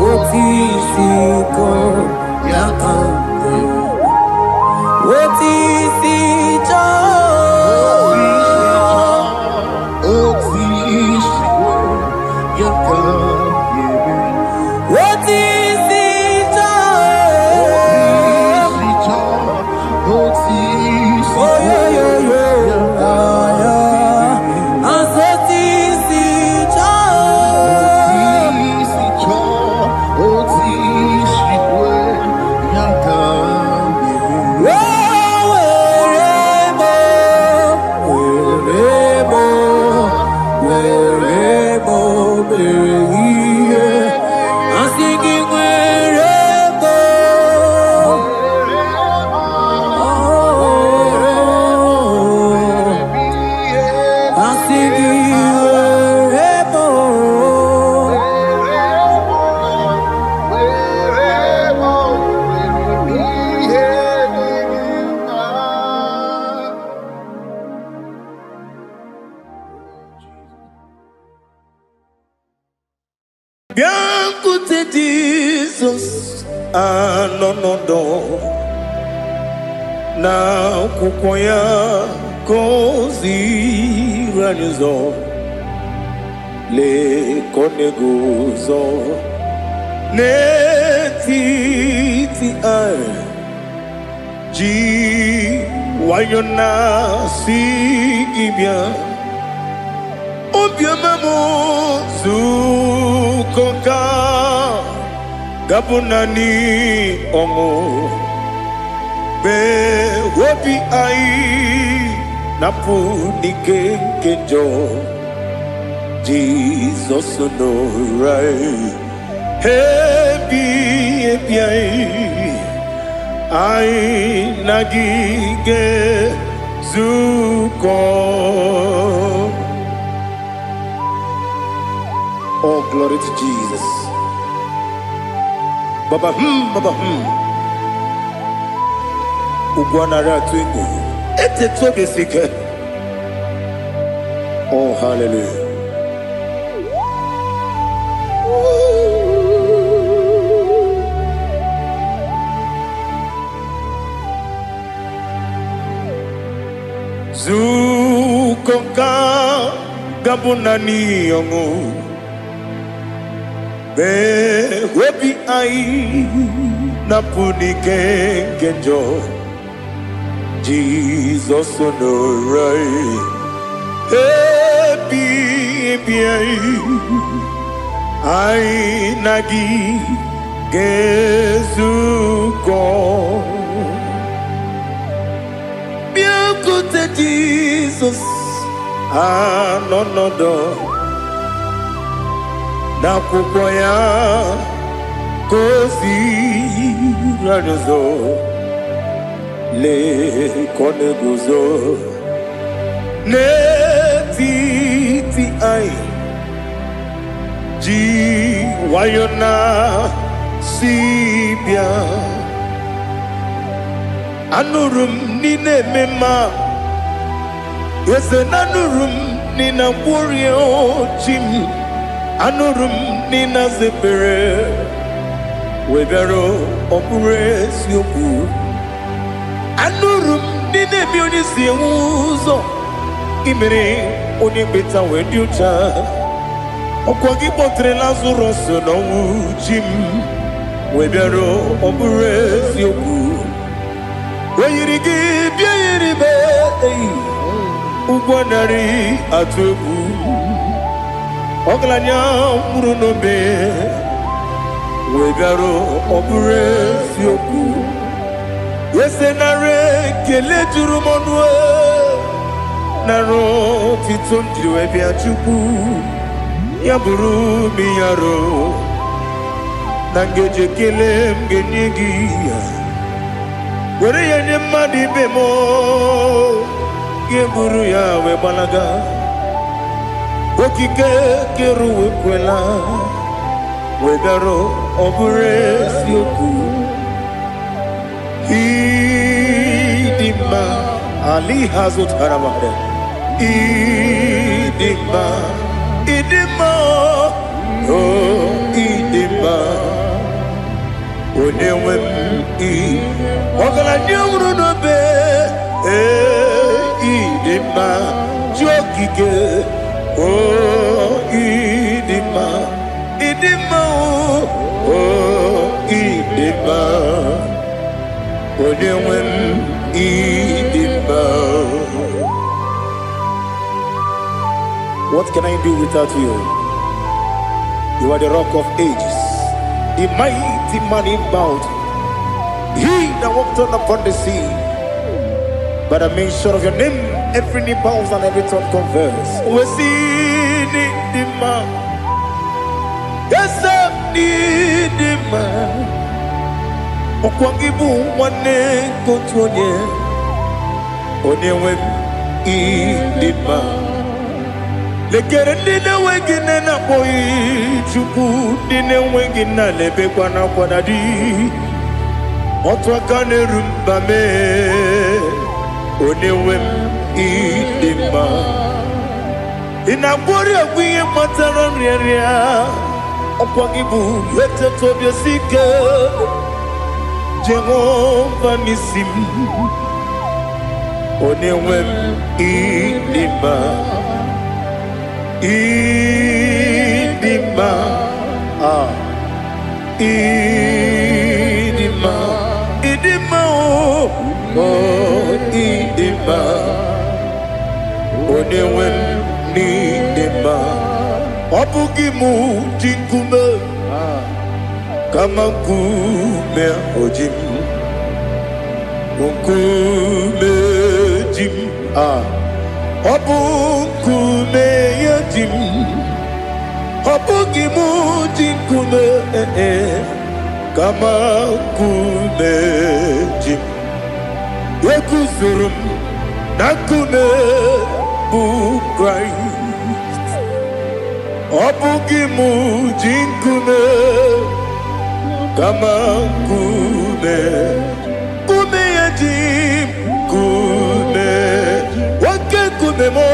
Otisi Ko Yakambebe Otisi Cho Biancote Jesus, anonodo na kukoya kozi ranizo le koneguzo ne titi ai ji wayona sigibia obiamamo zukoka gabunani omo be wobi ai napu nikenjo Jesus no right hebi ai nagige zuko. Oh, glory to Jesus. Baba Baba Ugwanara twingu. Ete tobe sike. Oh, hallelujah. Zukonka gabunani yongu. Be webi ai napuni kenjo Jesus no right happy ai nagi gezuko biancote Jesus no na kukoya kozi ranizo le koneguzo ne titi ai ji wayona sibia anurum nine mema yese nanurum nina warrior jim anurum nina zepere webero opure sioku anurum nine mioni siuzo imere oni beta wediucha okwagi potre lazarus no jim webero opure sioku weyirigi biayiribe ugwanari atubu Oglanya muruno be wegaro obure sioku yesenare kele jurumonwe naro titondriwe biachuku yaburu miyaro nangeje kele mgenyigi were yenye madi bemo geburu yawe balaga okike keruwe kwela wegaro obure sioku idima ali hazut haramade idima oh idima onewem ogala nyumru no be idima jokike oh idima oh idima onewem idima. What can I do without you? You are the rock of ages, the mighty man in mountain, he that walked on upon the sea. By the mention of your name, every knee bows and every tongue confess. We see the man. Yes, I need the man. Okwangibu wane kotonye. Onyewe idima. Lekere nina wengine na boy chuku nina wengine lebe kwa na kwa dadi. Otwakane rumba me. Onyewe idima. Inabori agwiye matara nyeria. Okwangibu yete tobye sike. Jehovah Nisim. Onyewe idima. Idima, idima, idima, oh, idima, onewem nidima, obugimu jinkume, kama kume ojim, unkume jim, Obukume yadim, obugimu jinkume kama kume jim. Yekuzurum nakume Christ. Obugimu jinkume kama kume yadim kume. Kumemo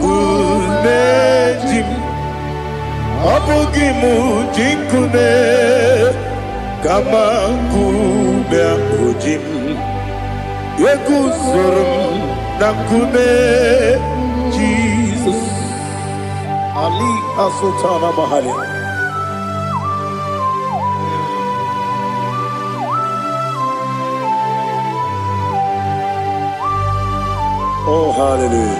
kumejim abugimu jinkune kama kumejim yekuzurum nakume Jesus Ali Asultana Mahali. Oh, hallelujah.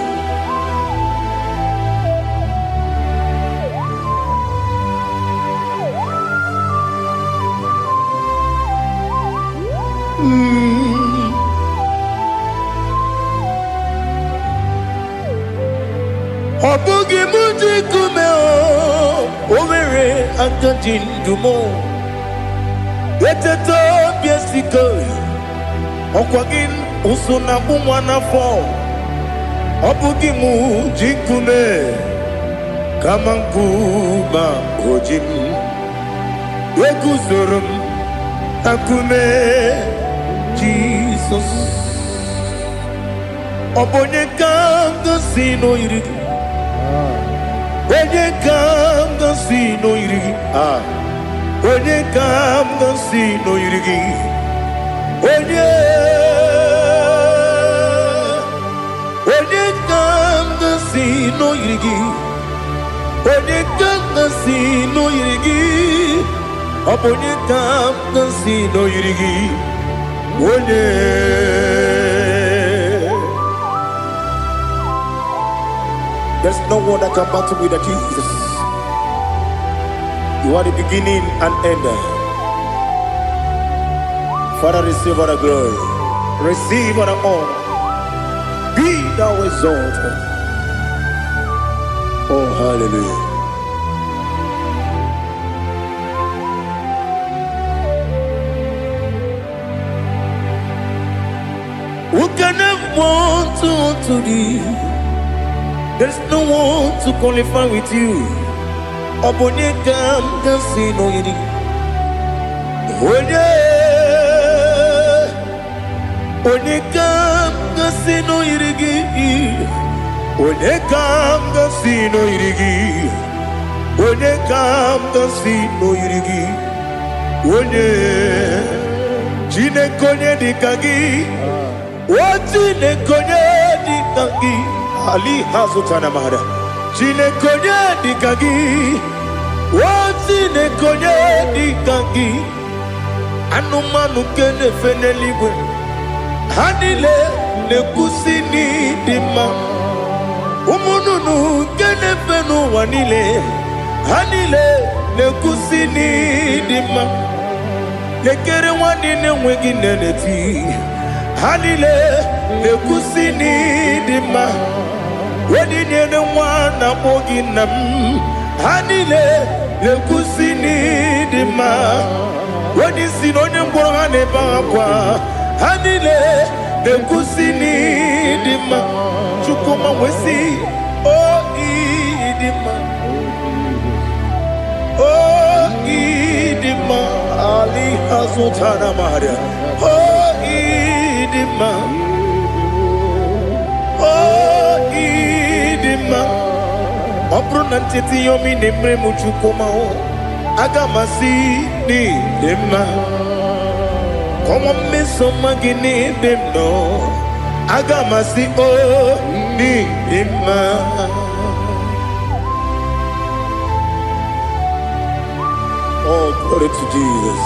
Obugi muji kumeo, omere antanjin dumo. Yeteto biesiko, okwagin usuna bumwana fo. Obugi muji kume, kamankuba ojim. Yekuzurum akume Jesus. Obonye kanga sino irigi. Onye kanga sino irigi. Onye kanga sino irigi. Onye kanga sino irigi. Onye kanga sino irigi. Obonye kanga sino irigi. Onye. There's no one that can battle with Jesus. You are the beginning and end. Father, receive all the glory. Receive all the honor. Be thou exalted. Oh, hallelujah. Who can have one to thee? There's no one to qualify with you. Obonekam kasino yidi. Onekam kasino yidi. Onekam kasino yidi. Onekam kasino yidi. One jine konye dikagi. Wajine konye dikagi. Ali hazutana mahada. Jine konye dikagi. Wajine konye dikagi. Anumanu kene feneliwe. Hanile ne kusini dima. Umununu kene fenu wanile. Hanile ne kusini dima. Nekere wanine wengi neneti. Hanile ne kusini dima. Wedi nene wana mogi nam. Hanile ne kusini dima. Wedi sinonye mbora ne bakwa. Hanile ne kusini dima. Chukuma wesi oh idima. Oh idima. Ali hazutana maria. Oh idima. Oh idima. Obrunantiti yomi nemre muchukuma o. Agamasi ni dema. Como me somagini demno. Agamasi o ni dema. Oh, glory to Jesus.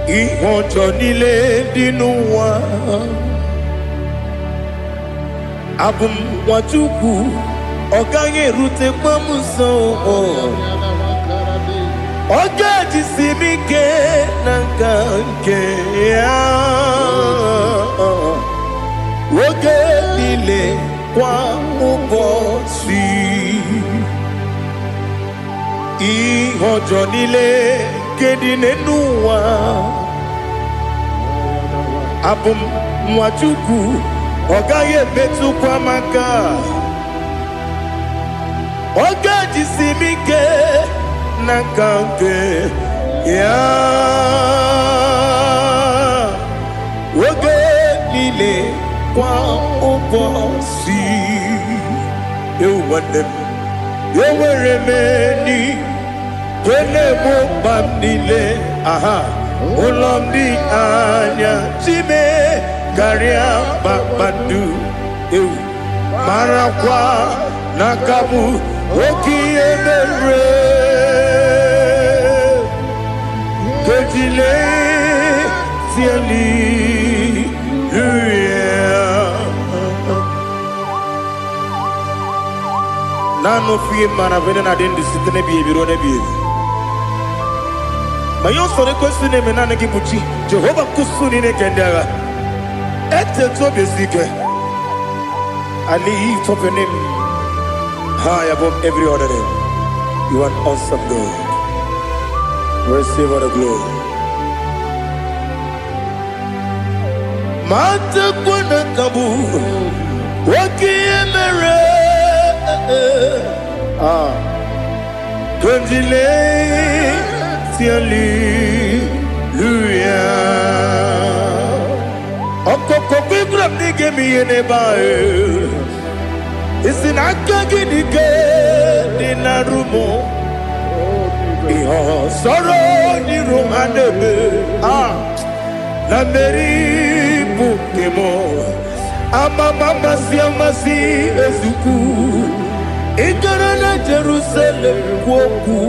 Ihojo nile dinuwa. Abum wajuku oganye rute pamuso. Oga jisimike nankanke ya. Oge nile kwa ubosi. Ihojo nile kedine nuwa. Abum mwachuku ogaye betu kwa maka. Oga jisimike nakanke ya. Oge nile kwa ubosi. You want them. You were remaining. Wele mo bandile, aha, ulomdi anya, chime garia babandu, marakwa nakabu, oki emere, kejile siali, nano fiye maravene na dendi sitene biye birone biye. Mayon sore kusune menane kibuchi Jehova kusuni ne kendera ete to besike. I lift up your name high above every other name. You are awesome God. Receive all the glory. Mata kuna kabu waki emere Tunjile Hallelujah. Okoko bigram nige mi enebae. Isin akagi nige dinarumo. Iho soro ni romanebe. La meri bukemo. Ama mama si amasi ezuku. Ikarana Jerusalem woku.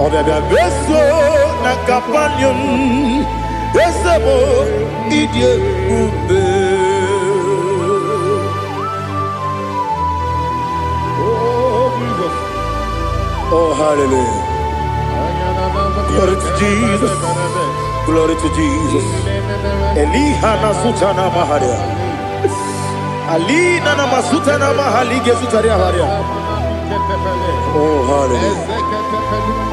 Obebe beso na kapanion Esebo idie ube. Oh, hallelujah. Glory to Jesus. Glory to Jesus. Elihana sutana maharia. Alina na masutana mahalige sutaria haria. Oh, hallelujah.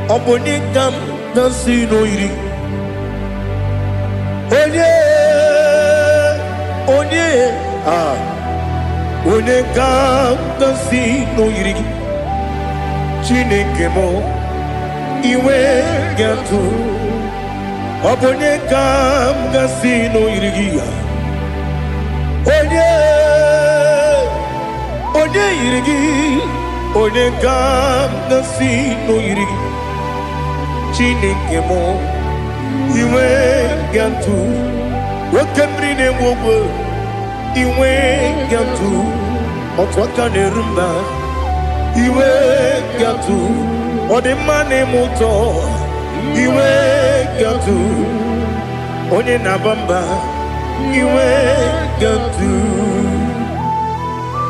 Obonikam nasino iri. Onye kam nasino iri. Chineke mo iwe gatu. Onye kam nasino iri. Onye iri. Onye kam nasino iri. Chineke mo iwe gatu. Wakemri ne wogo iwe gatu. Otwaka ne rumba iwe gatu. Odemane moto iwe gatu. Onye nabamba iwe gatu.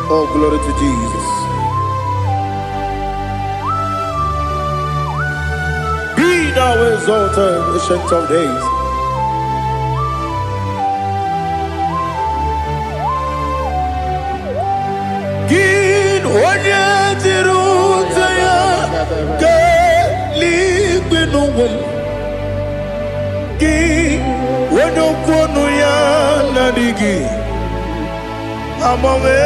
Oh, glory to Jesus. Be thou exalted, ancient of days. Gin onye tiruta ya ke ligbinu. Gin onye kwonu ya nadigi amame.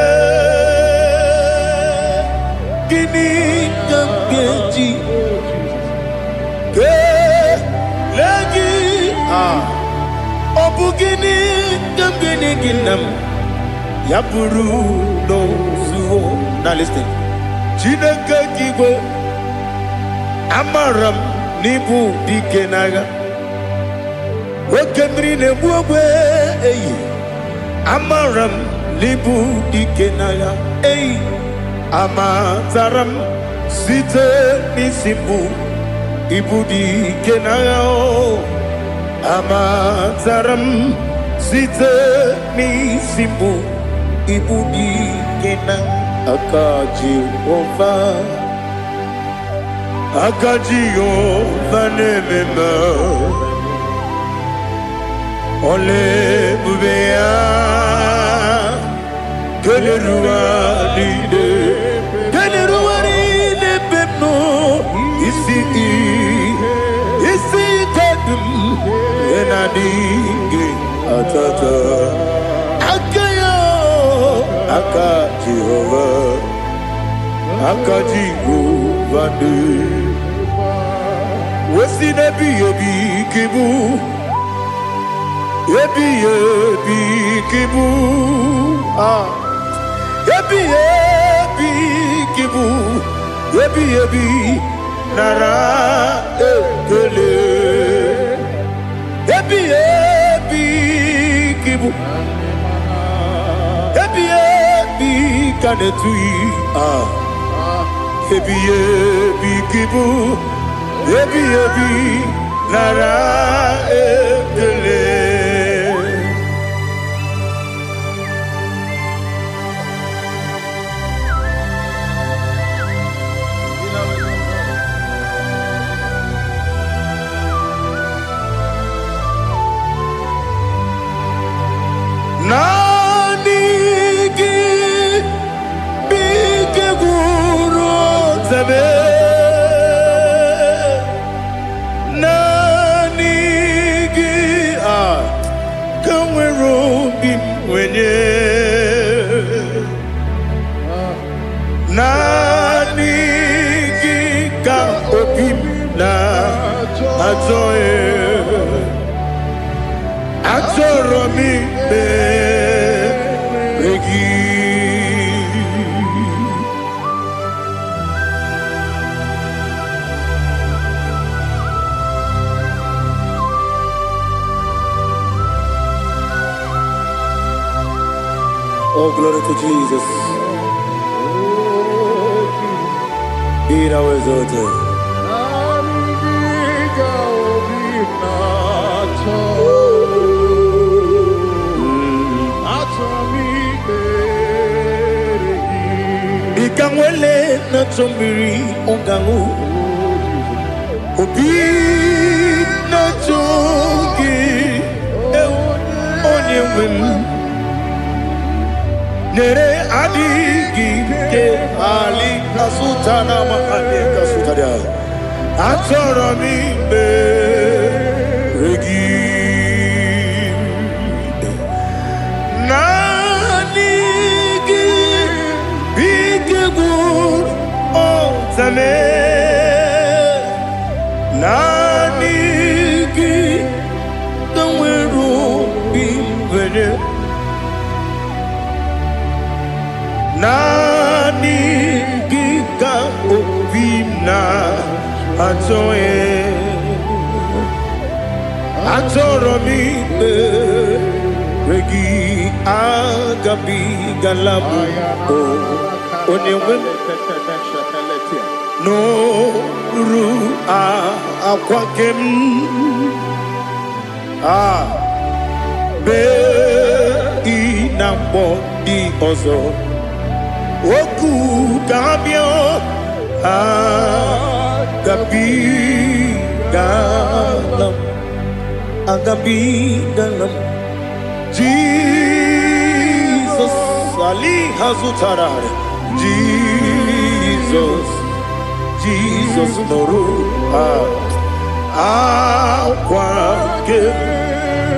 Gini kamgeji ke lagi obugini kamgini ginam yapuru no zuo. Now listen. Chineke kigwe amaram nibu dikenaga. Wakemri ne buogwe eyi amaram nibu dikenaga. Eyi amataram site nisimbu ibu dikenaga. Amataram site nisimbu ibu dikenaga. Akaji Ova nemema ole bubea keleruwa lide bepno isi kadum enadinge atata Akaji Ova de Wesi nebi yebi kibu Yebi kibu Yebi kibu Yebi nara ekele Yebi kibu Kanetui Yebi kibu Yebi nara ekele. Oh, glory to Jesus. thou exalted. Ikangwele na chombiri ongangu obi na chongi onye wem nere adigi ke ali kasutana ma ali kasutaria atoro mi be regi nanigi biggur otame nanigi kanweru bimvere nani giga obina atoe atoro mi regi agabi galabu onyewe no ru akwakem be inambo di ozo Oku kabio agabi galam Jesus Ali Hazutarare Jesus Noru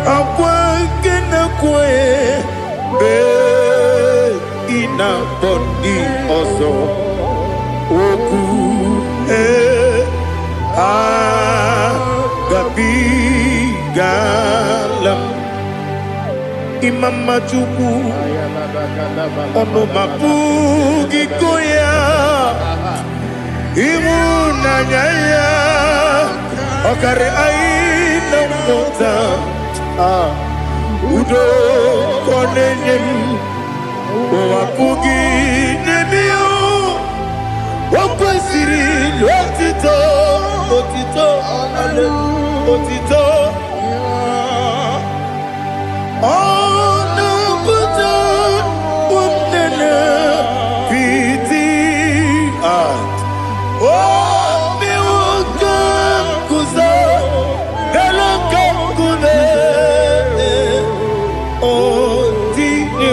akwake na kwe be ina bondi ozo oku gabi galam imama chuku ono mapugi koya imuna nyaya okare aina mota udo konenyem wapugi nemio wakwesiri lotito ale otito ono buto umnene piti mi wakam kuza nelakam kune otine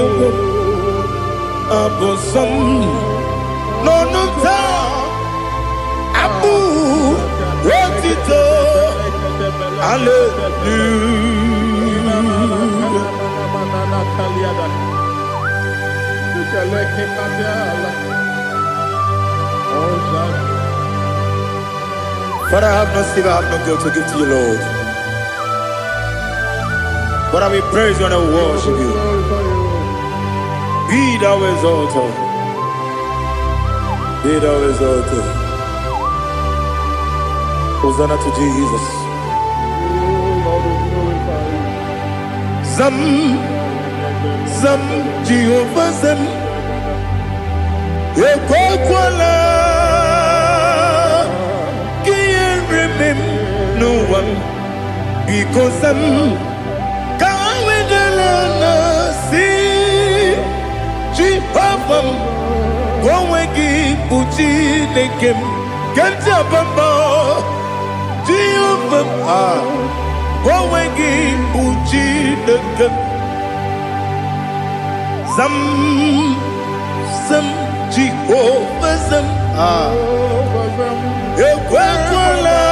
Abosam nonunta abu wotito Father, I have no silver, I have no gold to give to you, Lord. But I will praise you and I will worship you. Be thou exalted. Be thou exalted. Hosanna to Jesus. Zam Jehovah Zam Ekwakwala Can't remember no one because Zam Kawedalana see Jehovah Gowegi Buchi Nekem Kenta Bamba Jehovah Gowegi Buchi Nekem Zam Jehovah Zam Ekwakwala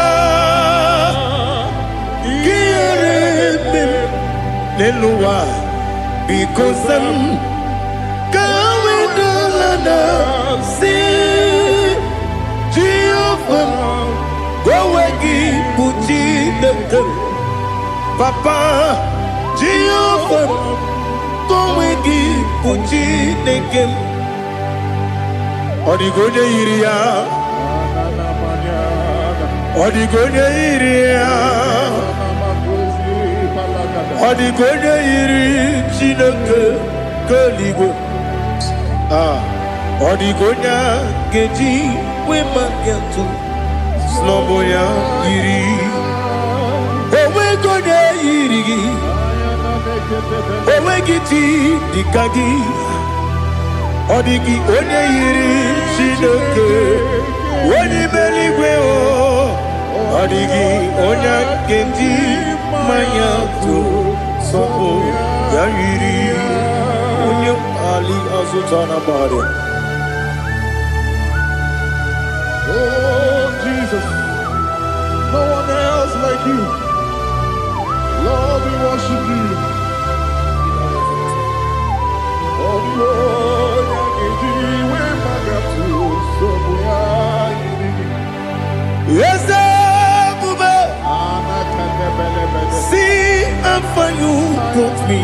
Kieremem Nelua because Zam Kawedalana see Jehovah Gowegi Buchi Nekem Papa Jehovah Gowegi Buchi Nekem Odigonya Iria Odigonya Iri Chineke Kaligo Odigonya Geji we mageto Sloboya yiri Owe gode yiri Owe giti dikagi Odigi onye yiri Chineke Oni beligwe o Odigi onye genti Mayato Sopo ya yiri Onye Ali Azutana Bari. Oh, Jesus. No one else like you. Lord, we worship you. Oh, Lord, yes, Bube. See how far you brought me.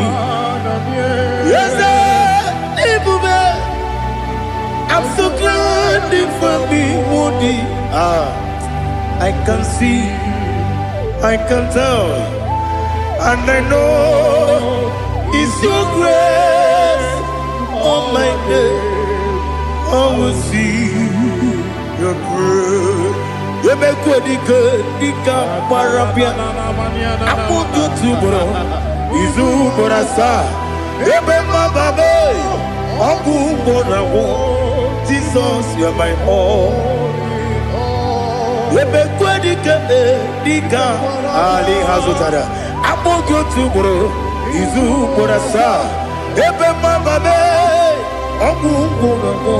Yes, Bube. I'm so glad for me, Woody. I can see, I can tell, and I know it's your grace. Oh my God, I will see your grace. You make good, Dika Parapia. I put you to bro. Izu Borasa. You make my baby. Abu Borawo. Jesus, you're my all. You make good, Dika Ali Hazutara. I put you to bro. Izu Borasa. You make my baby. Abu Borawo.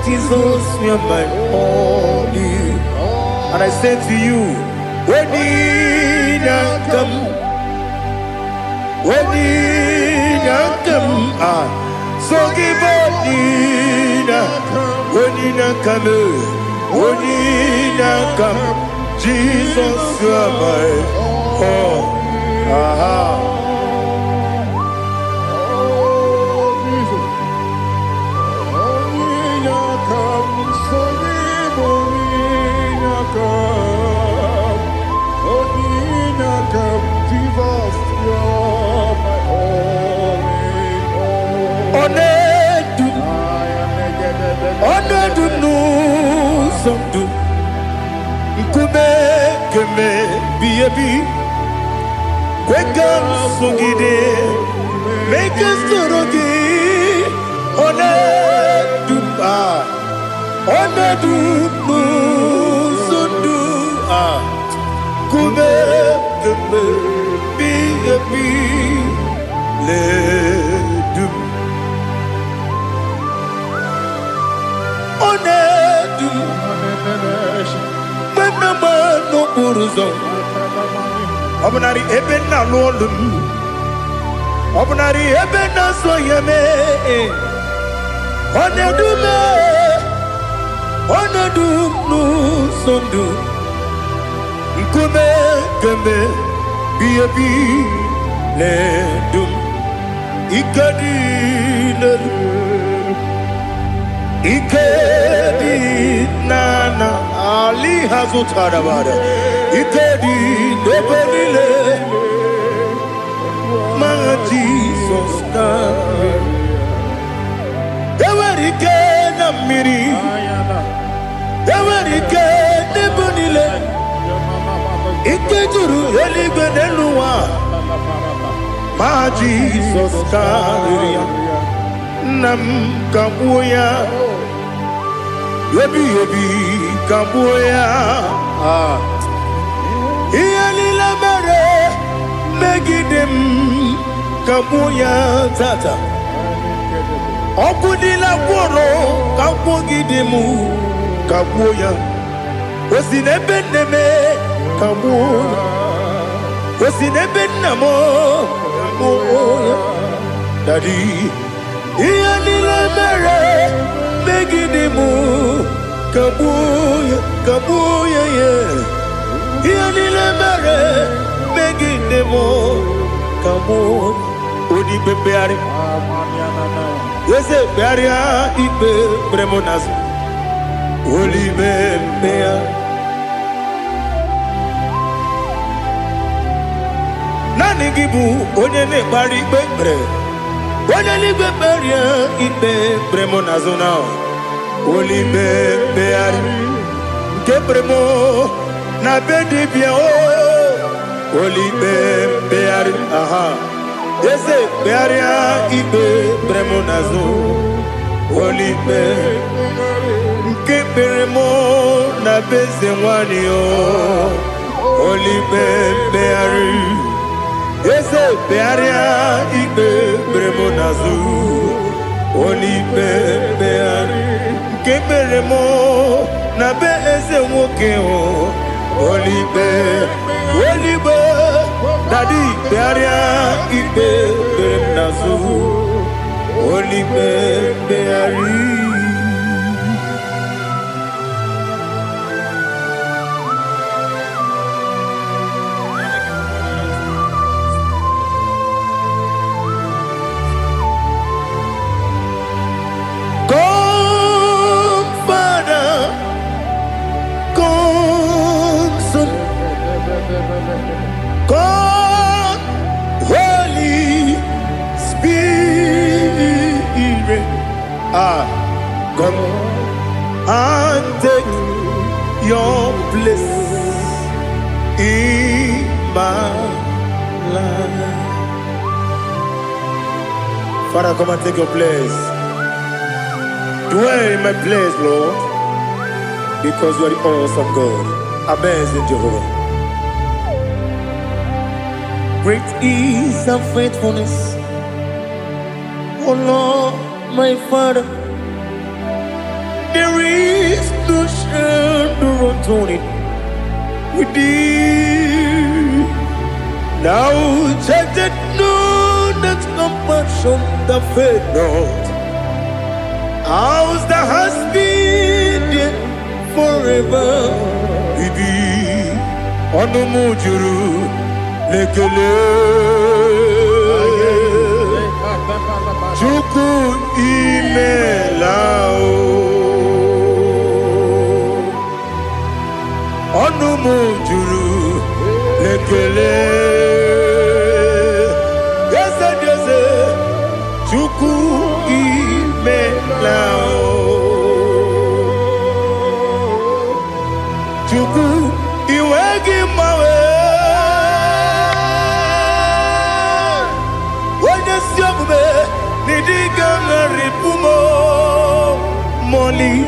Jesus, you're my all. And I say to you, when you come, so give up, when you come, Jesus, you are my all. Make us Obnari ebena lolum Obnari ebena soyeme Onedu nu sondu Nkume keme Biyebi ledum Ikadi nana Ali Hazutara Bada Ikadi Nebelile My Jesus Ewerike na miri Ewerike nebelile Ikejuru eligwe neluwa My Jesus Nam kabuya Yebi kabuya Iyalila mere Megidem kabuya tata Okudila kworo kabugidemu kabuya Osinebeneme kabuya Osinebenamo kabuya Daddy Iyalila mere Megidemu kabuya yeah Iyalila mere Megidemu kabuya Odi bebeari Yese bearia ibe bremonas Oli bebea Nani gibu onye ne bari bebre Onye li beberia ibe bremonazona Olibe beari Kebremo na bedi bien o Olibe beari aha Ese bearia ibe bremo nazo Olibe Kebremo na beze wani o Olibe beari Ese bearia ibe bremo nazo Olibe beari Kebremo na be eze nwoke o Olibe Daddy bearia ibe brem nazo Olibe beari God, Holy Spirit, come and take your place in my life. Father, come and take your place. Dwell in my place, Lord, because you are the awesome God. Amazing Jehovah. Great is thy faithfulness, O Lord, my Father. There is no shadow of turning with thee. Now check that no, that compassion that faith not. Ours that has been there forever with thee. On the mujuru. Lekele Chuku imelao Onumu juru Lekele Yese Chuku imelao Chuku iwegi mawe Moli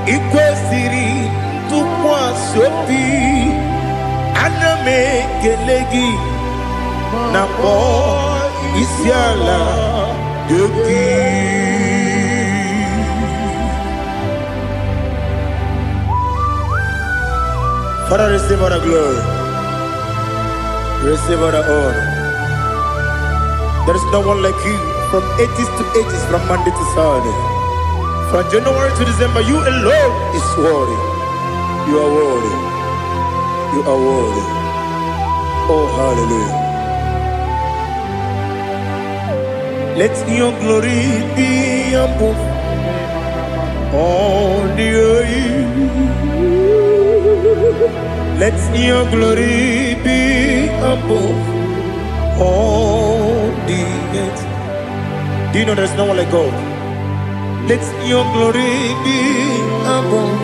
ikwesiri tukwasopi aname gelegi na po isiala yoki. Father, receive all the glory, receive all the honor. There is no one like you. From ages to ages, from Monday to Saturday, from January to December, you alone is worthy. You are worthy. You are worthy. Oh, hallelujah. Let your glory be above all the earth. Let your glory be above all the earth. Do you know there's no one like God? Let your glory be above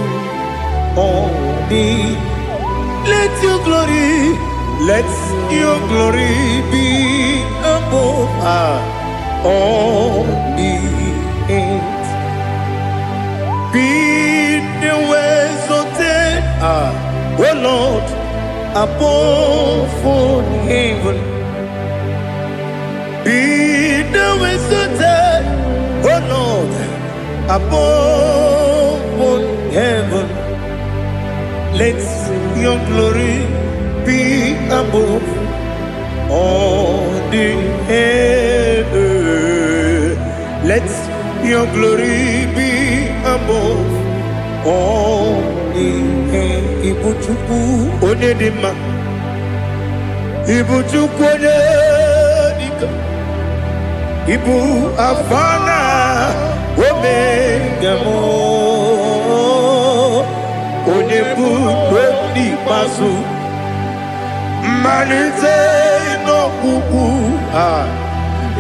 all the. Let your glory be above all the earth. Be the ways of death, oh Lord, above all heaven. Be the visited, oh Lord, above all heaven. Let your glory be above all the earth. Let your glory be above all the earth. Ibuchuku onedima, Ibuchuku onedika. Ibu afana omega mo onebu ni pasu manite no kuku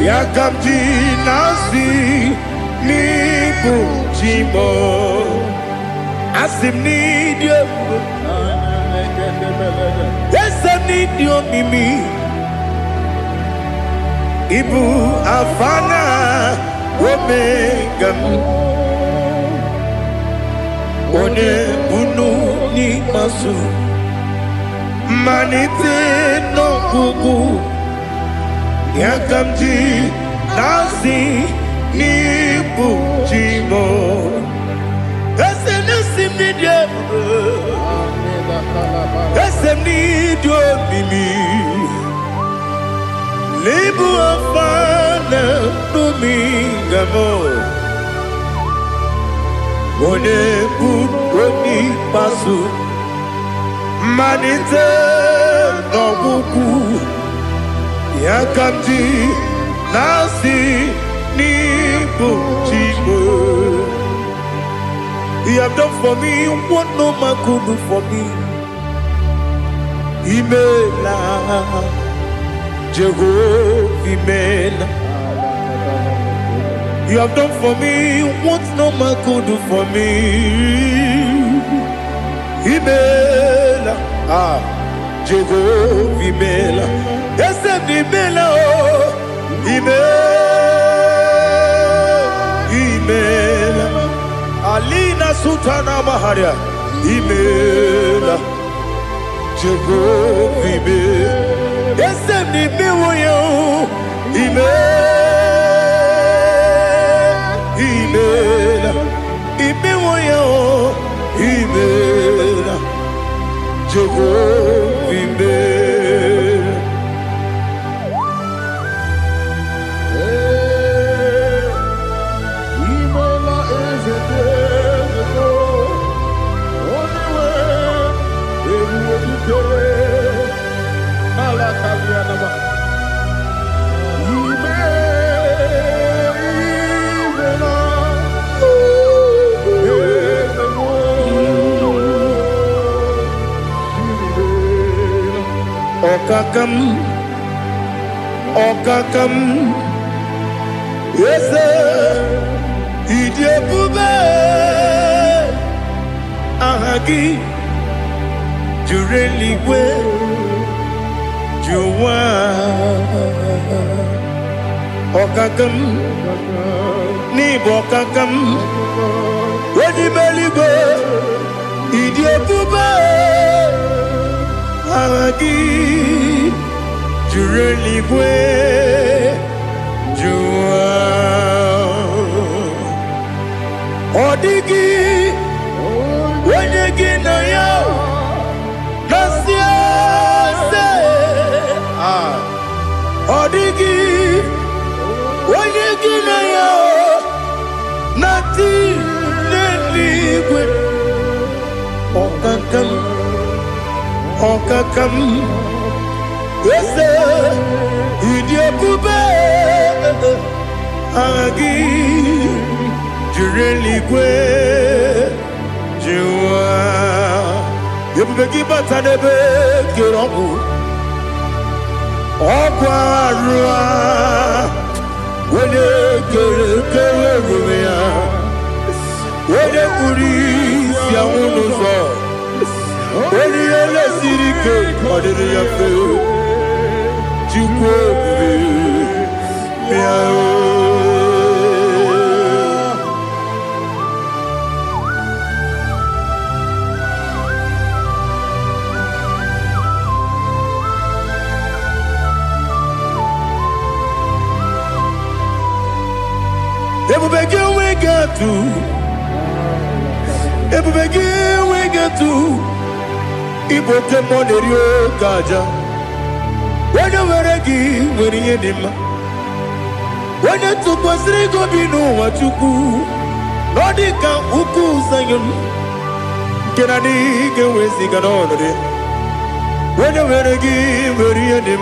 yakamji nasi ni Chimo Asim need you Yes, I need you, Mimi Ibu Afana Omega One Bunu Ni Masu Manite no Kuku Yakamji Nasi Nibu Chimo Ese Nasim Nidia Ese Nidio Mimi Libu Afana Numingamo One Buni Pasu Manite no Kuku Yakamji Nasi Nibu Chimo You have done for me what no man could do for me. Imela Jehovah Imela You have done for me what no man could do for me. Imela Jehovah Imela Yes, Imela Imela Alina Sultana Maharia Imela Jehovah Imela Yes, Imela Imela Imela Jehovah Imela Okakam Yes Idiabube Ahagi Jureligwe Juwa Okakam Nibokakam Wadibeligwe Idiabube Ahagi Jureligwe Juwa Odigi Wenyegi na ya Nasia se Odigi Wenyegi na ya Nati Neligwe Okakam Okakam Yes, Idiabube Agi Jureligwe Juwa Yebubeki Batanebe Kiromu Okwarua Wene Kere Rumea Wene Kuri Siamunuzo Wene Yele Sirike Madiri Yafe Chukwu Ebubegi we get to Ibote Monerio Gaja When you were a gift, when you did when you took us, they go be no what you do. Nodika Uku Sayon Kennedy get wasting an order. When you were a gift, when you did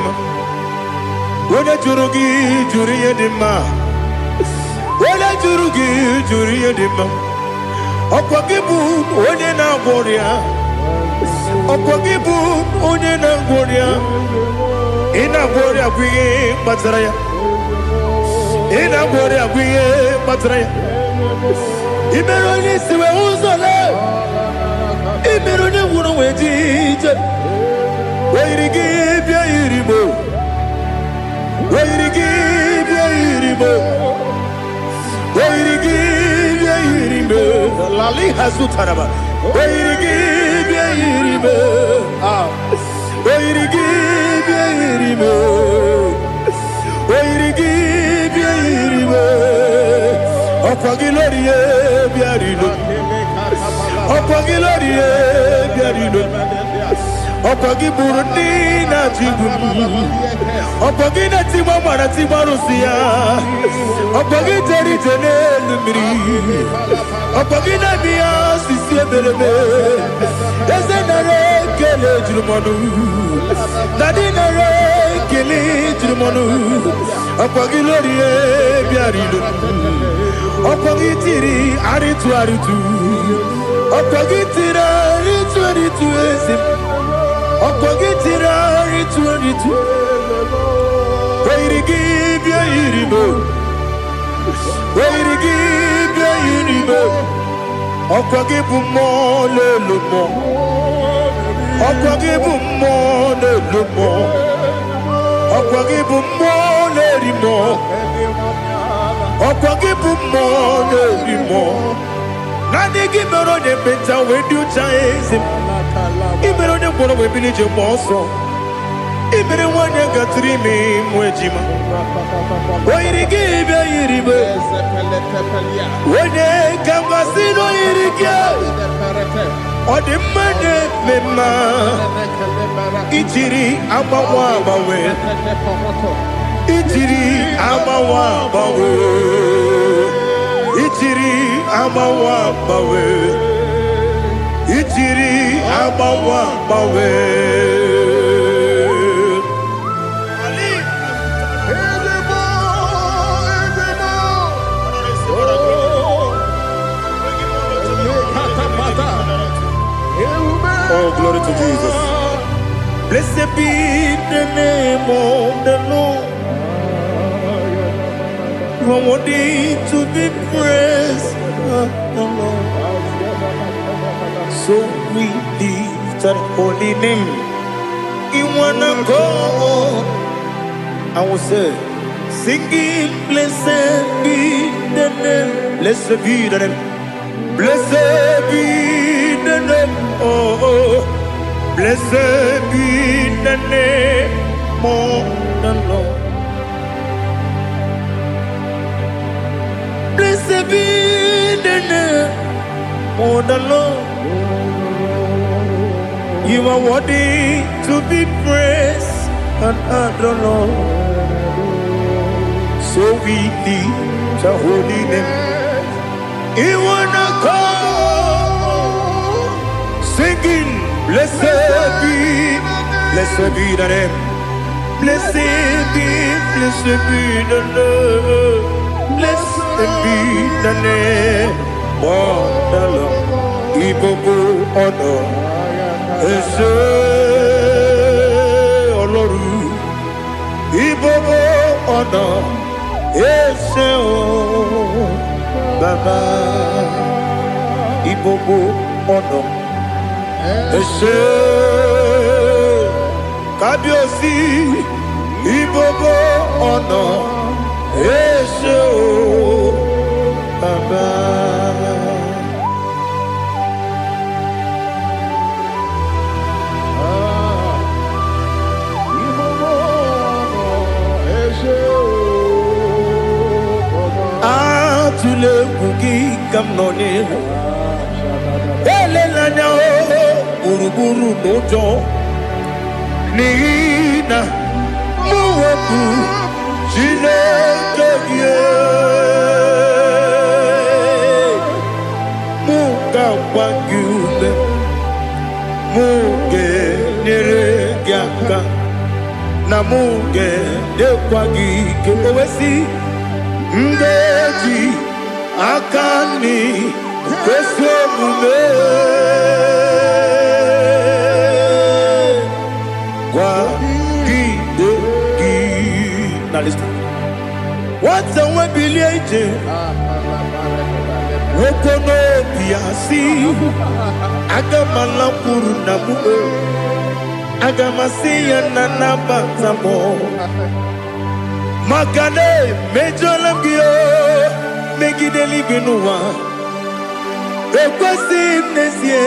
when you Jurugi, Juria Dima. When you Jurugi, Juria Dima. Okwakibu, Odena Boria. Okwakibu, Odena Boria. Ina Boria Guye Batraya. Ina Boria Guye Batraya. Imeroni siwe uzole. Imeroni wunu wejije. Wairigi bia irimo. Wairigi bia irimo. Wairigi bia irimo. Lali hazutaraba. Wairigi bia irimo. Wairigi bia irimo. Wairigi bia irimo. Okwagilorie bia irimo. Okwagilorie bia irimo. Okwagi Burundi na Jigum. Okwagi na Timama na Timarusia. Okwagi Teri Tenelumri. Okwagi na Mia Sisi Belebe. Ezenare Kele Jumanu. Nadinare Kele Jumanu. Okwagi Lorie Biarido. Okwagi Tiri Aritu Aritu. Okwagi Tira Aritu Aritu Esim. Okwagitira ritu Wairigi bia irimo. Wairigi bia irimo. Okwagibu mo lelumo. Okwagibu mo lelumo. Okwagibu mo lerimo. Okwagibu mo lerimo. Nani gimero de beta wedu chaizim. Imere onye gwọrọ wee bili je mgbe ọsọ. Imere nwanyị gatiri ime ịmụ ejima. Oyiri gị bịa yiri be. Onye ka mmasị n'oyiri gị. Ọ dị mma na-eme mma. Ijiri agbanwe agbanwe. Ijiri agbanwe agbanwe. Ijiri agbanwe agbanwe. Ijiri agbanwe agbanwe. Oh, glory to Jesus. Blessed be the name of the Lord. You are worthy to be praised, the Lord. So we lift our holy name. You wanna go? I will say, singing, blessed be the name, blessed be the name, blessed be the name, oh, blessed be the name of the Lord. Blessed be the name of the Lord. You are worthy to be praised and adored. So we lift your holy name. You wanna call, singing, blessed be the name, blessed be the Lord, blessed be the name of the Lord. Ibobo honor. Ese Ọlọ́run Ibobo ọ̀nà Ese o Baba Ibobo ọ̀nà Ese Kábíyèsí Ibobo ọ̀nà Ese o Baba. Tule kugi kamnoni ele lanya o buruburu nojo nina muweku Chineke muga wangume muge neregiaka na muge dekwagi kewesi ndeji akani kwesomume kwa gidegi. Now listen. What's the one billion? Okono biasi agamala puru namu agamasiya nanabatamo Makane mejolamgio megideli binuwa ekwesi nesie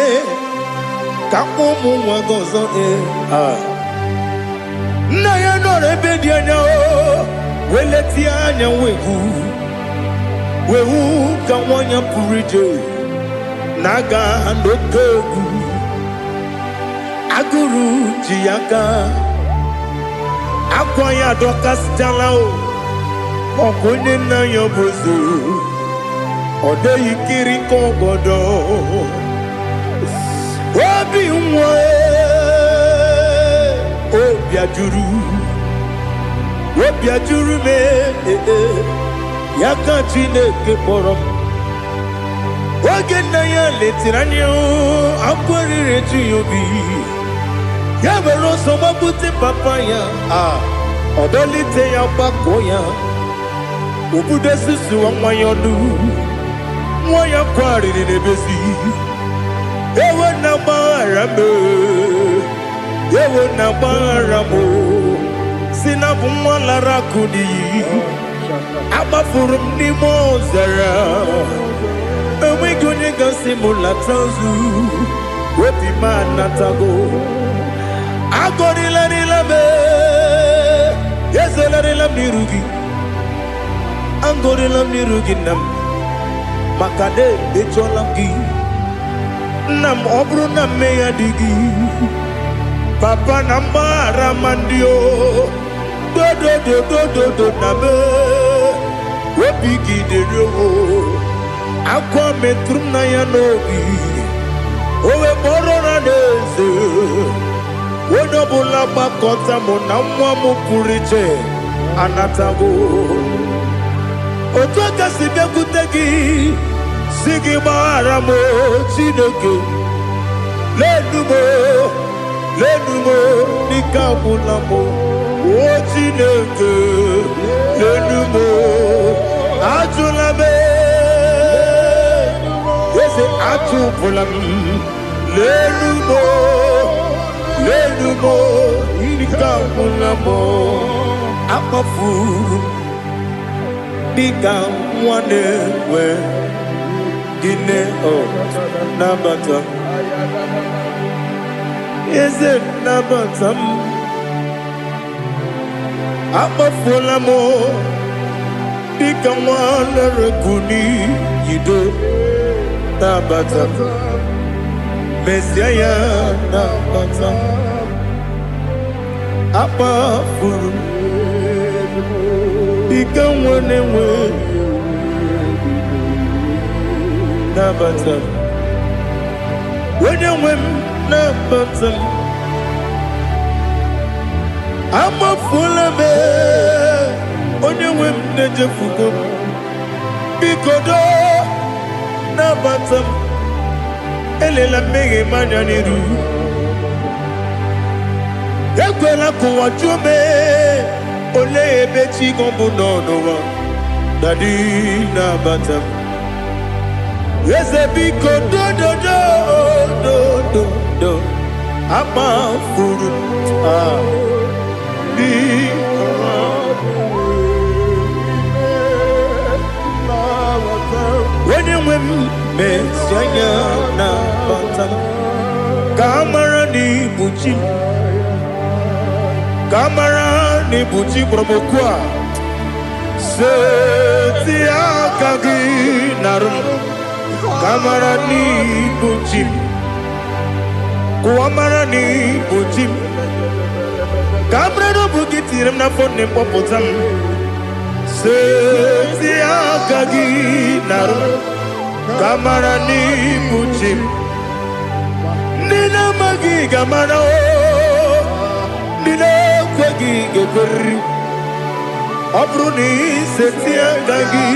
kamumu wagozo na ya nore bedi anya weleti anya wehu ka wanya purije naga ndotogu aguru jiyaka akwanya dokas jalao okonye na yobozu ode yikiri kogodo obi nwa obi ajuru me yaka Chineke kpọrọ oge nna ya letiri anya akwarịrị eju ya obi ya were ọsọ gbapute papa ya ọdọlite ya gbakọ ya obodo susu nwa ya ọnụ nwa ya kwarịrị n'ebezi ewe na gbaghara m si na bụ nwa lara akụ n'iyi agbafuru m n'ime ọzara enweghị onye gasị m lata nzu obi m anatago agọrịlarịla m ezolarịla m n'iru gị agọrịla m n'iru gị nna m maka na emejọla m gị nna m ọ bụrụ na mmehie dị gị papa na mgbaghara ma ndị o dodododododo na me obi gị dịrị owo akwa metụrụ m na ya n'obi owe kpọrọ na n'eze onye ọbụla gbakọta mụ na nwa m pụrụ iche anatago otu aka si bịakwute gị si gị gbaghara m Chineke lenumo dịka agwụla m o Chineke lenumo ajụla m eze atụpụla m lenumo dịka agwụla m akpafuru dịka nwa na-enwe gịnị nabata eze nabata m akpafuola m dịka nwa na-erekuni yido nabata mesia ya nabata akpafuru dịka nwa na-enwe nabata onye nwe m nabata m amafuola m onye nwe m na-ejefugo m biko do nabata m elela mmehie m anya n'iru ekwela ka ụwa jụọ m olee ebe chi gị bụ n'ụwa dadi nabata m eze biko do akpafuru onye nwe m mesi anya na bata ka amara n'ibu chi ka amara n'ibu chi kpọrọ m okwu a seti aka gị narụ ka amara n'ibu chi kụwa mara n'ibu chi ka amara n'obu gị tinyere m n'afọ nne mkpọpụta m seti aka gị narụ ka amara n'ibu chi ndị na-amaghị ga-amara ndị na-ekweghị ga-ekweriri ọ bụrụ na iseti aka gị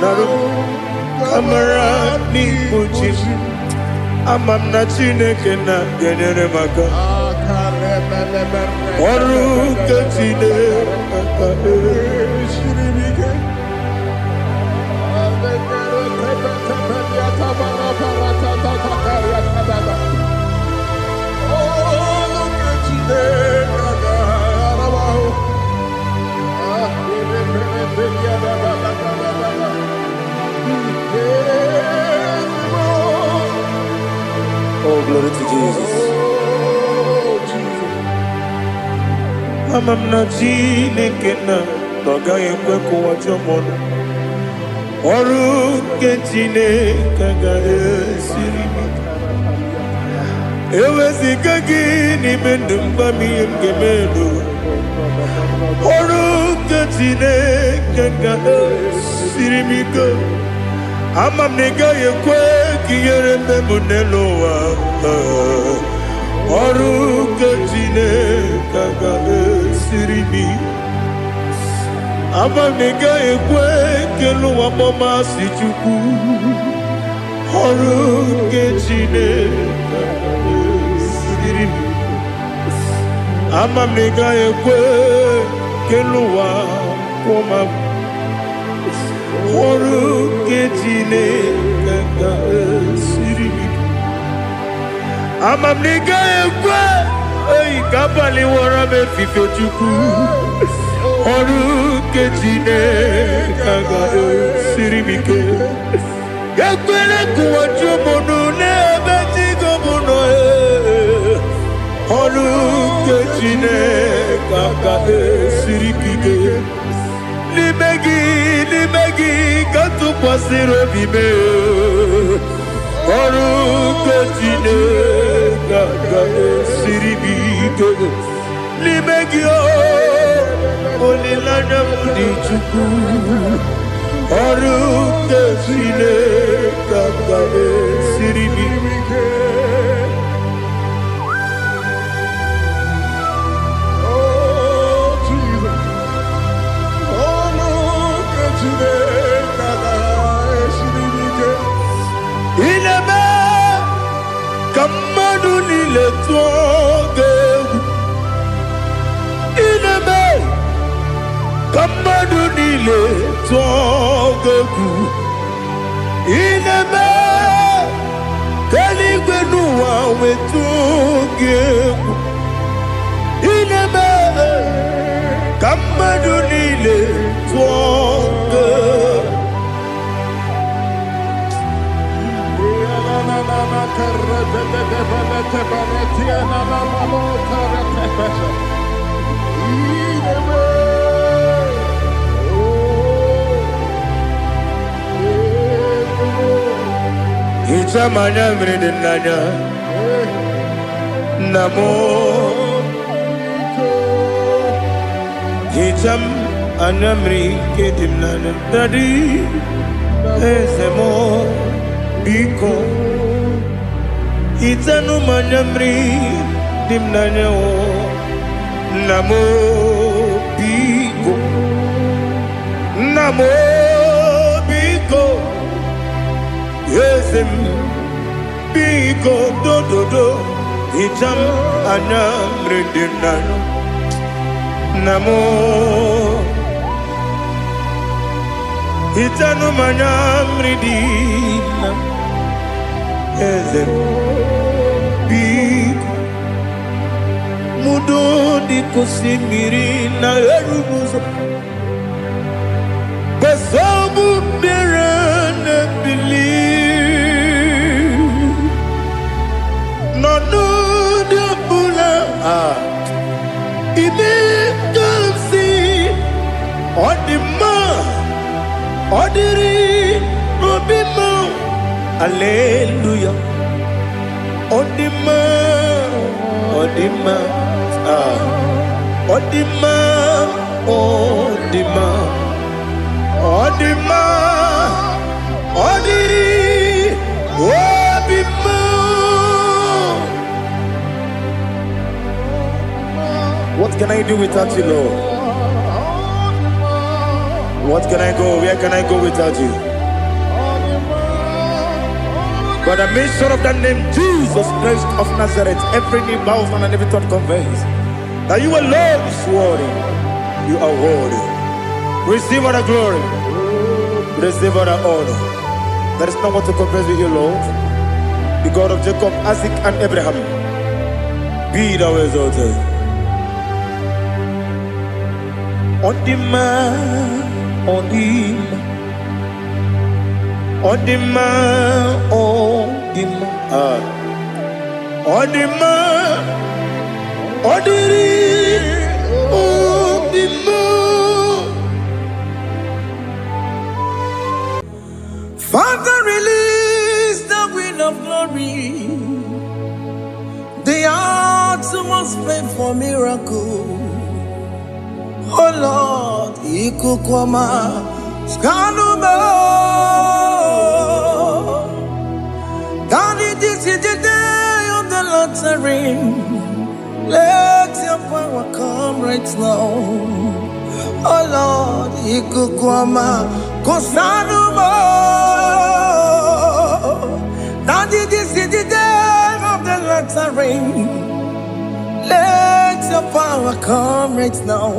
narụ ka amara n'ibu chi ama m na Chineke na-enyere m aka ọrụ nke Chineke Oh, glory to Jesus. Amam na Chineke na n'ọgaghị ekwe ka ụwa jọọ m. Ọrụ nke Chineke ga-esiri m. Eweziga gị n'ime ndụ mgba m ihe m ga-eme. Ọrụ nke Chineke ga-esiri m ike. Ama m na ị gaghị ekwe ka ihere mme m n'elu ụwa. Ọrụ nke Chineke ga-esiri m ike. Ama m na ị gaghị ekwe ka elu ụwa gbamasị Chukwu. Ọrụ nke Chineke ga-esiri m ike. Ama m na ị gaghị ekwe ka elu ụwa kwụma m. Ọrụ nke Chineke ga-esiri m ike. Ama m na ị gaghị ekwe ka abalị wara m efife Chukwu. Ọrụ nke Chineke ga-esiri m ike. Ekwela ka ụwa jụọ m ọnụ n'ebe chi gị bụ nọ. Ọrụ nke Chineke ga-esiri m ike. N'ime gị ka tụkwasịrị obi m. Ọrụ nke Chineke ga-esiri m ike. N'ime gị olileanya m dị Chukwu. Ọrụ nke Chineke ga-esiri m ike. Ineme ka mmadụ niile tụọ gị egwu. Ineme ka mmadụ niile tụọ gị egwu. Ineme ka eluigwe n'ụwa wee tụọ gị egwu. Ineme ka mmadụ niile tụọ gị egwu. Hicham anya mmiri dị n'anya nna m. Hicham anya mmiri nke dị m n'anya Daddy, eze m biko. Hichanụ m anya mmiri dị m n'anya nna m biko. Nna m biko. Eze m biko dododo. Hicham anya mmiri dị m n'anya nna m. Hichanụ m anya mmiri dị na eze m biko. Mudo dịka osimiri na-eru m ụzọ. Nsogbu bịara na-ebili. N'ọnọdụ ọbụla ime ka m si ọ dị mma. Ọ dịrị n'obi m. Hallelujah. Ọ dị mma. Ọ dị mma. Ọ dị mma. Ọ dị mma. Ọ dị mma. Ọ dịrị obi m. What can I do without you, Lord? What can I go? Where can I go without you? By the mention of that name, Jesus Christ of Nazareth, every knee bows and every tongue confesses that you alone is worthy. You are worthy. Receive all the glory. Receive all the honor. There is no one to compare with you, Lord. The God of Jacob, Isaac, and Abraham. Be thou exalted. On the man, on the man, on the man, on the man, on the man, on the man. Father, release the wind of glory. The heart must pray for miracle. Oh Lord, Ikukwama, Skanuma. Daddy, this is the day of the lottery. Let your power come right now. Oh Lord, Ikukwama, Kosanuma. Daddy, this is the day of the lottery. Let your power come right now.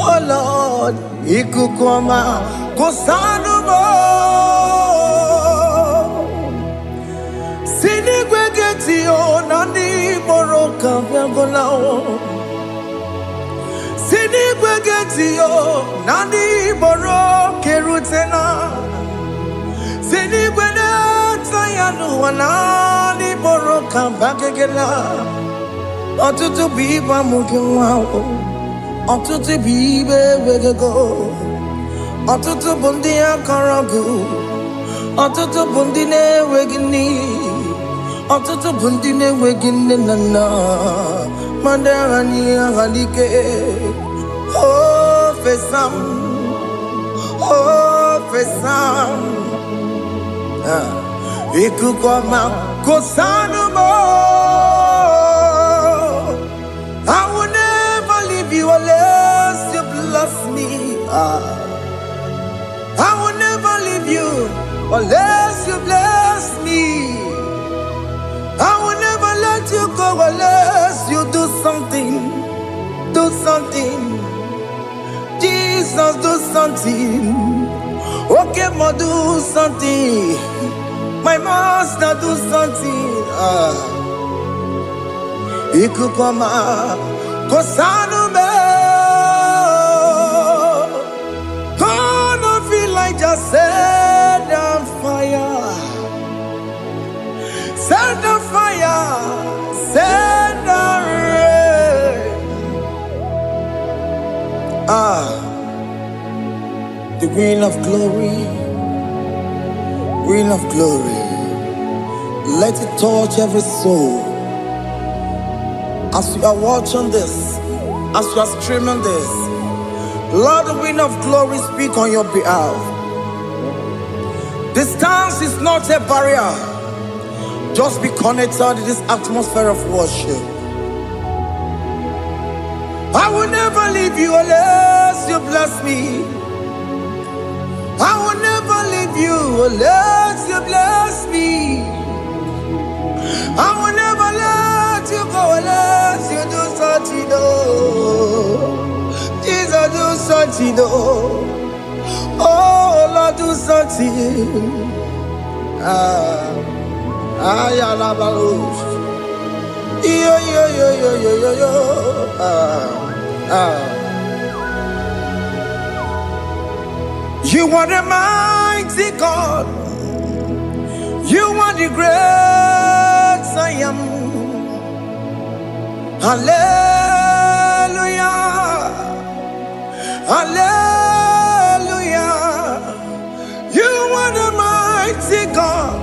Oh Lord, Ikukwama, Kosanuma. Sinigwegetio, Nandi Boroka, Viagolao. Sinigwegetio, Nandi Boroke Rutena. Sinigwena, Tayanu, Nandi Boroka, Bagagela. Ọtụtụ bụ ibe amụghị nwa ahụ, ọtụtụ bụ ibe ewegego, ọtụtụ bụ ndị akọrọ gị, ọtụtụ bụ ndị na-enweghị nne, ọtụtụ bụ ndị na-enweghị nne na nna, ma ndị agha n'ihe agha n'ike. O fesam, o fesam, ikuku ọma kosanụ m. I will never leave you unless you bless me. I will never leave you unless you bless me. I will never let you go unless you do something. Do something. Jesus, do something. Okay, ma, do something. My master, do something. Ikukwama, Kosanume. Gonna feel like just set on fire. Set on fire. Set on rain. The wind of glory. Wind of glory. Let it touch every soul. As you are watching this, as you are streaming this, Lord, the wind of glory speak on your behalf. Distance is not a barrier. Just be connected to this atmosphere of worship. I will never leave you unless you bless me. I will never leave you unless you bless me. I will never let you go unless you do something. Jesus, do something. Oh Lord, do something. Ayalabalush. Yo. You are the mighty God. You are the great I am. Hallelujah. Hallelujah. You are the mighty God.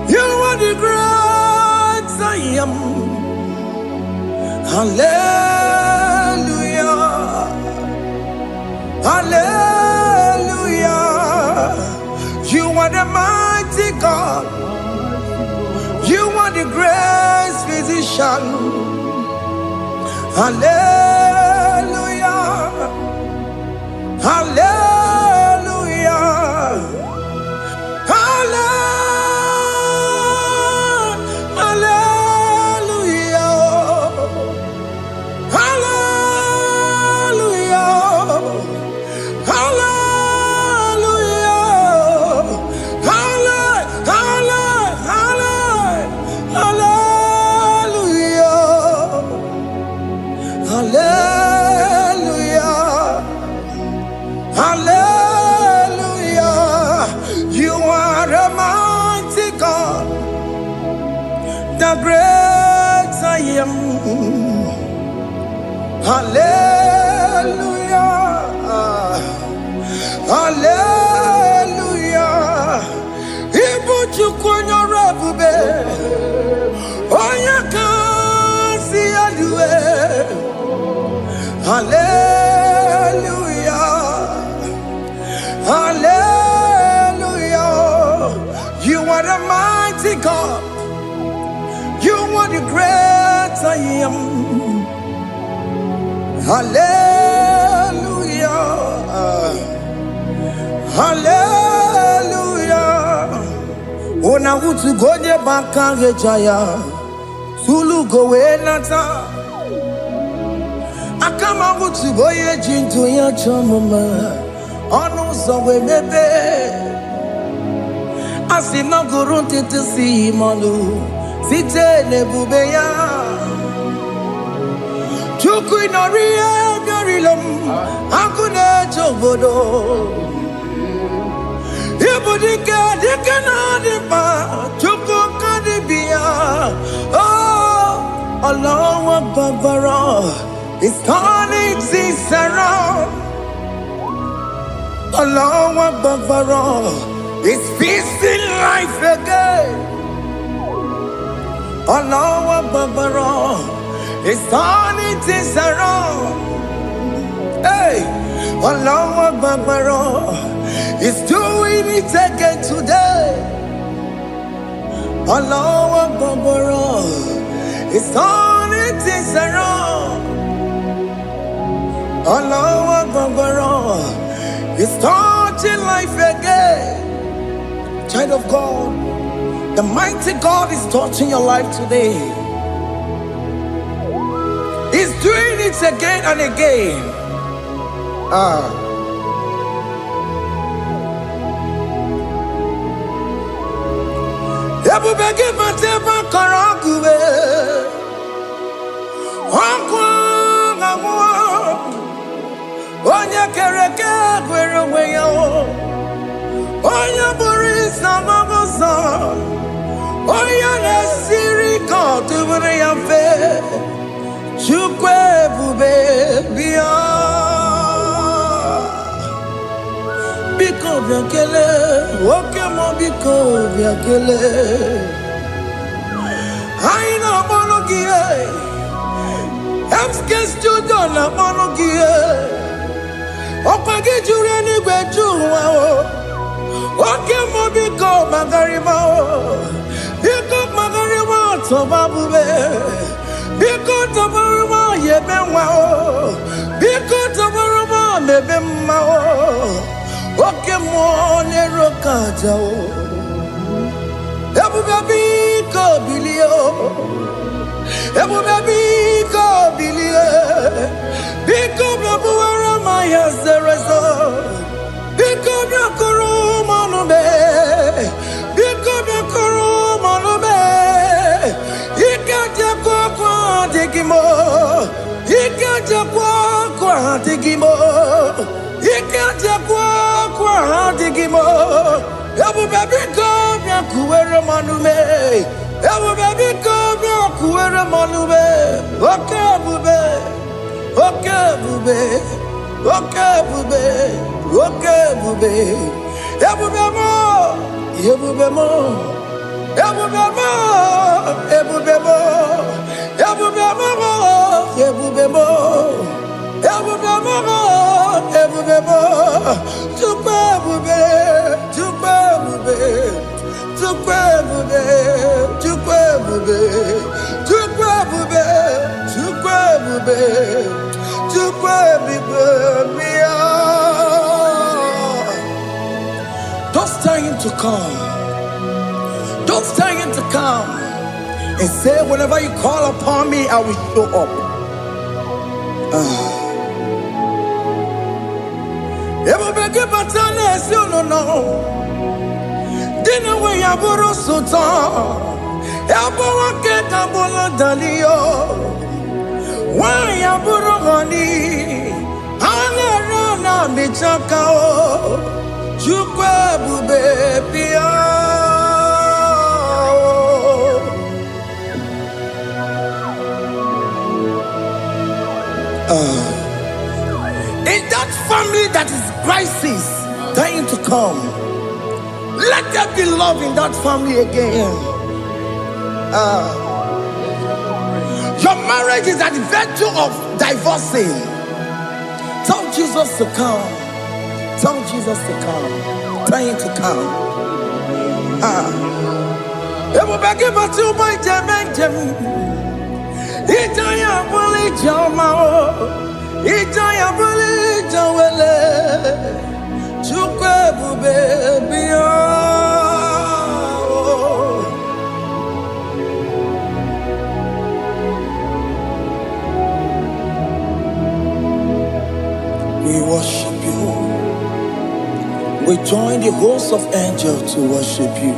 You are the great I am. Hallelujah. Hallelujah. You are the mighty God. You are the great physician. Hallelujah. Hallelujah. Hallelujah. Hallelujah. Hallelujah. the great I am. Hallelujah. Hallelujah. Ibu chukwanya rabube. Oya kasi alue. Hallelujah. Hallelujah. You are the mighty God. You are the great I am. Hallelujah. Hallelujah. Ona utu goje bakange jaya. Sulu gowe nata. Akama utu boye jinto ya chamama. Onu sawe mebe. Asina gurunti tisi manu. Site nebubeya. Chuku inoria garilum. Akune chobodo. Ibudika dikana dipa. Chuku kadibia. Oh, Allah Akbar. It's turning things around. Allah Akbar. It's feasting life again. Allah Akbar. It's turning things around. Hey, Allah Akbar. It's doing it again today. Allah Akbar. It's turning things around. Allah Akbar. It's touching life again. Child of God, the mighty God is touching your life today. He's doing it again and again. Ebubege mateba karakube. Onya kereke gwereweyo. Onya burisa mabosa. Onya nesiri kotubure yafe. Chukwe bube bia. Biko biakele. Oke mo biko biakele. Aina monogie. Emske studio na monogie. Opage jure ni gwejuwa o. Oke mo biko magarima o. Biko magarima toba bube. Biko tabaruma yebenwa o. Biko tabaruma mebemma o. Oke mo nero kaja o. Ebube biko bilio. Ebube biko bilie. Biko blabuara maya zerezo. Biko blakuru manube. Biko blakuru manube. Ikaja kwa digimo. Ikaja kwa digimo. Ikaja kwa digimo. Ebube biko blakuere manume. Ebube biko blakuere manume. Oke bube. Oke bube. Oke bube. Oke bube. Ebube mo. Ebube mo. Ebube mo. Ebube mo. Ebube mo. Ebube mo. Ebube mo. Ebube mo. Tukwe bube. Tukwe bube. Tukwe bube. Tukwe bube. Tukwe bube. Tukwe bube. Tukwe bube. Don't stay him to come. Don't stay him to come. And say, whenever you call upon me, I will show up. Ebubege batale si no. Dina we yaburu sultan. Yabo wake tabola dalio. Wa yaburu gani. Hana rana michaka o. Chukwe bube pia. In that family that is crisis, dying to come, let there be love in that family again. Your marriage is at the verge of divorcing. Tell Jesus to come. Tell Jesus to come. Tell him to come. It will be given to my Jemenjem. Itaya Bully Jamao. Itaya Bully Jawele. Chukwebu baby. We worship you. We join the host of angels to worship you.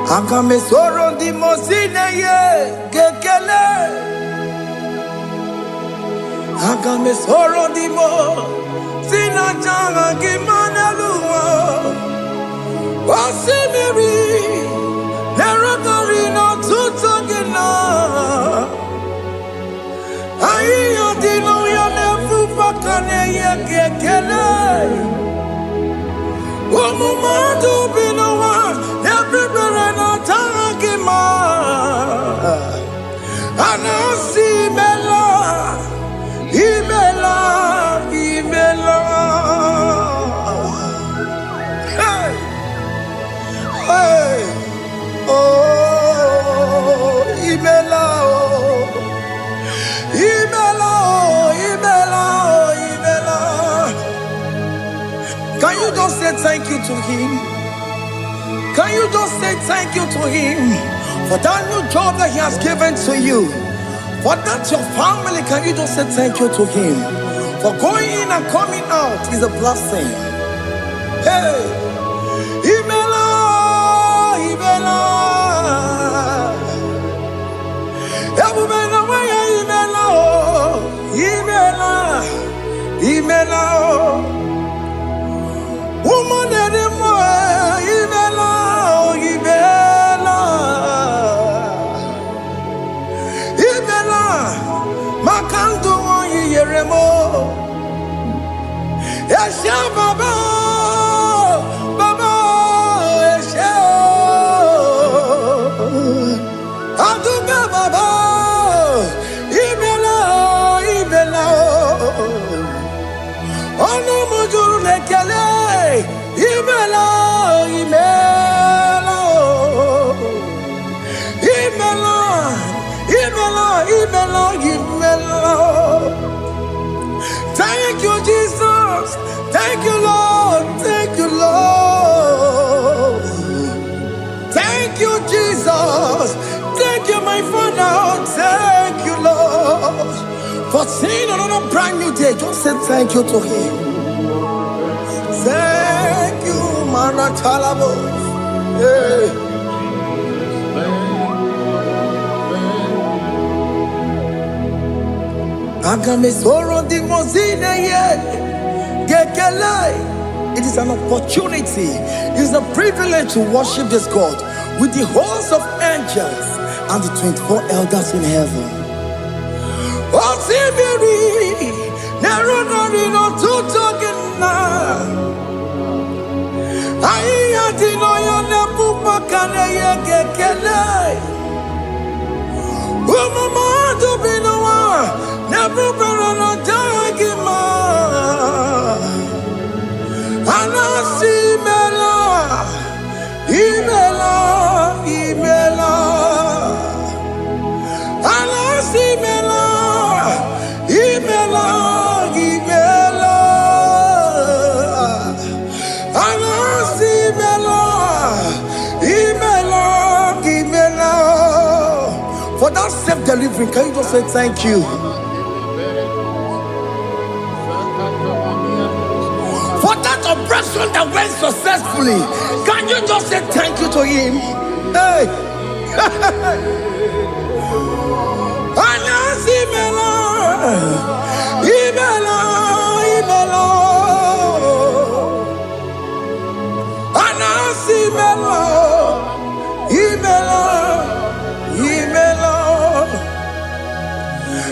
Akame soro di mosine ye kekele. Akame soro di mo sina janga kimana luwa. Wasimiri nerokari no tutogina. Ayo dino ya nefu fakane ye kekele. Umumadu binowa everywhere na tangima. Anasi mela, imela, imela. Hey, hey, oh, imela, oh, imela, oh, imela, oh, imela. Can you just say thank you to him? Can you just say thank you to him for that new job that he has given to you? For that your family, can you just say thank you to him? For going in and coming out is a blessing. Hey, Imela, Imela, Imela, Imela, Imela, woman anymore, Imela, Imela, Imela, Makandu Yeremo, Yasha Baba, Baba, Yasha, Aduba Baba, Imela, Imela, Ono Mujuru Lekele. Imela, Imela, Imela, Imela, Imela, Imela. Thank you, Jesus. Thank you, Lord. Thank you, Lord. Thank you, Jesus. Thank you, my Father. Thank you, Lord. For seeing another brand new day, just say thank you to him. Thank you, Manatalabo. Yeah. Agame soro di mozine ye gekele. It is an opportunity, it is a privilege to worship this God with the host of angels and the 24 elders in heaven. Oh, Sibiri, Nerunari no tutogina. Aiya dino yo nebu makane ye gekele. Umamadu binowa nebu berano jagima. Anasi mela, imela, imela. Anasi mela, imela, imela. Anasi mela, imela, imela. For that self-delivery, can you just say thank you? For that operation that went successfully, can you just say thank you to him? Hey! Anasi mela, imela, imela. Anasi mela, imela, imela.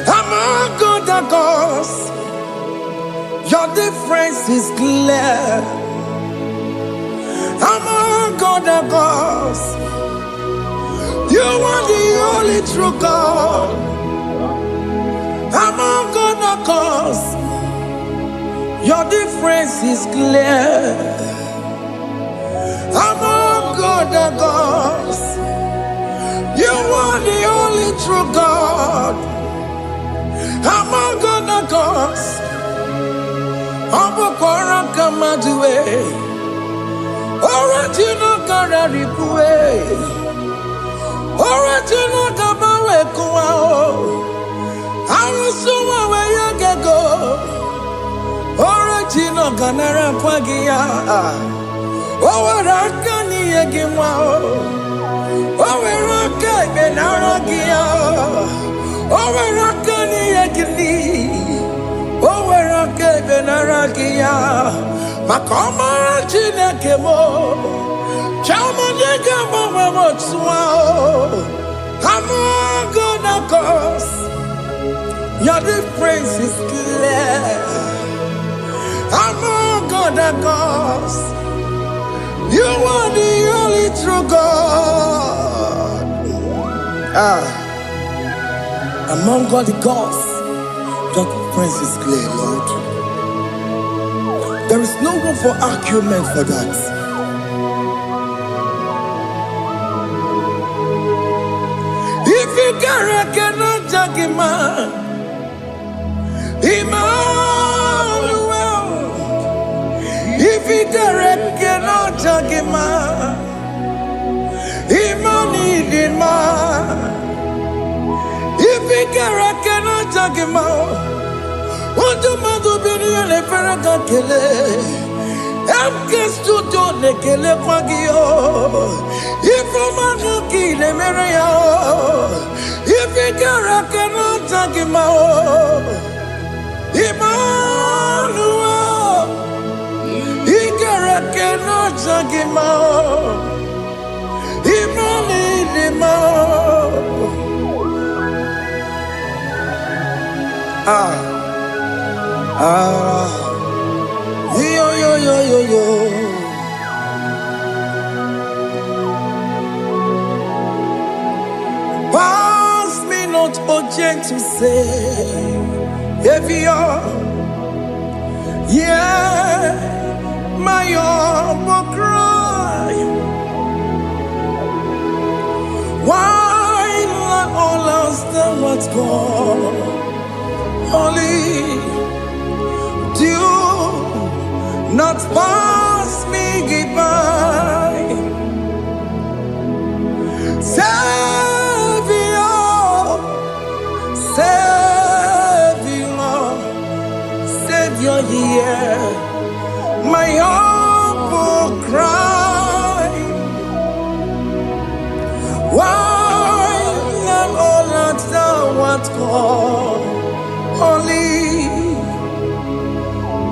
I'm a good other gods, your difference is clear. Among other gods, you are the only true God. Among other gods, your difference is clear. Among other gods, you are the only true God. Among other gods, Abukora Kamadue, original Kararipue, original Kabawe Kuao, Arusuma Wayagego, original Ganara Pagia, Owarakani Yagimao, Owaraka Benaragia, Owarakani Yagini, Owaraka Benaragia, Makoma Chinakemo, Chamanega Mamamotswao, Among gods, your difference is clear. Among other gods, you are the only true God. Among all the gods, your difference is clear, Lord. There is no room for argument for that. If you cannot judge him, Emmanuel. If you cannot judge him, Emmanuel. If you cannot judge him, what do you do? Le Ferraga Kele, Studio de Kele Pagio, if you Manaki le Merea, if you cannot take him out, Emmanuel, he cannot take him out, Yo. Pass me not, O gentle Savior. Yeah, my humble cry. Why not all else than what's gone? Only do not pass me by. Savior, hear my humble cry. Why not all that thou art called? Only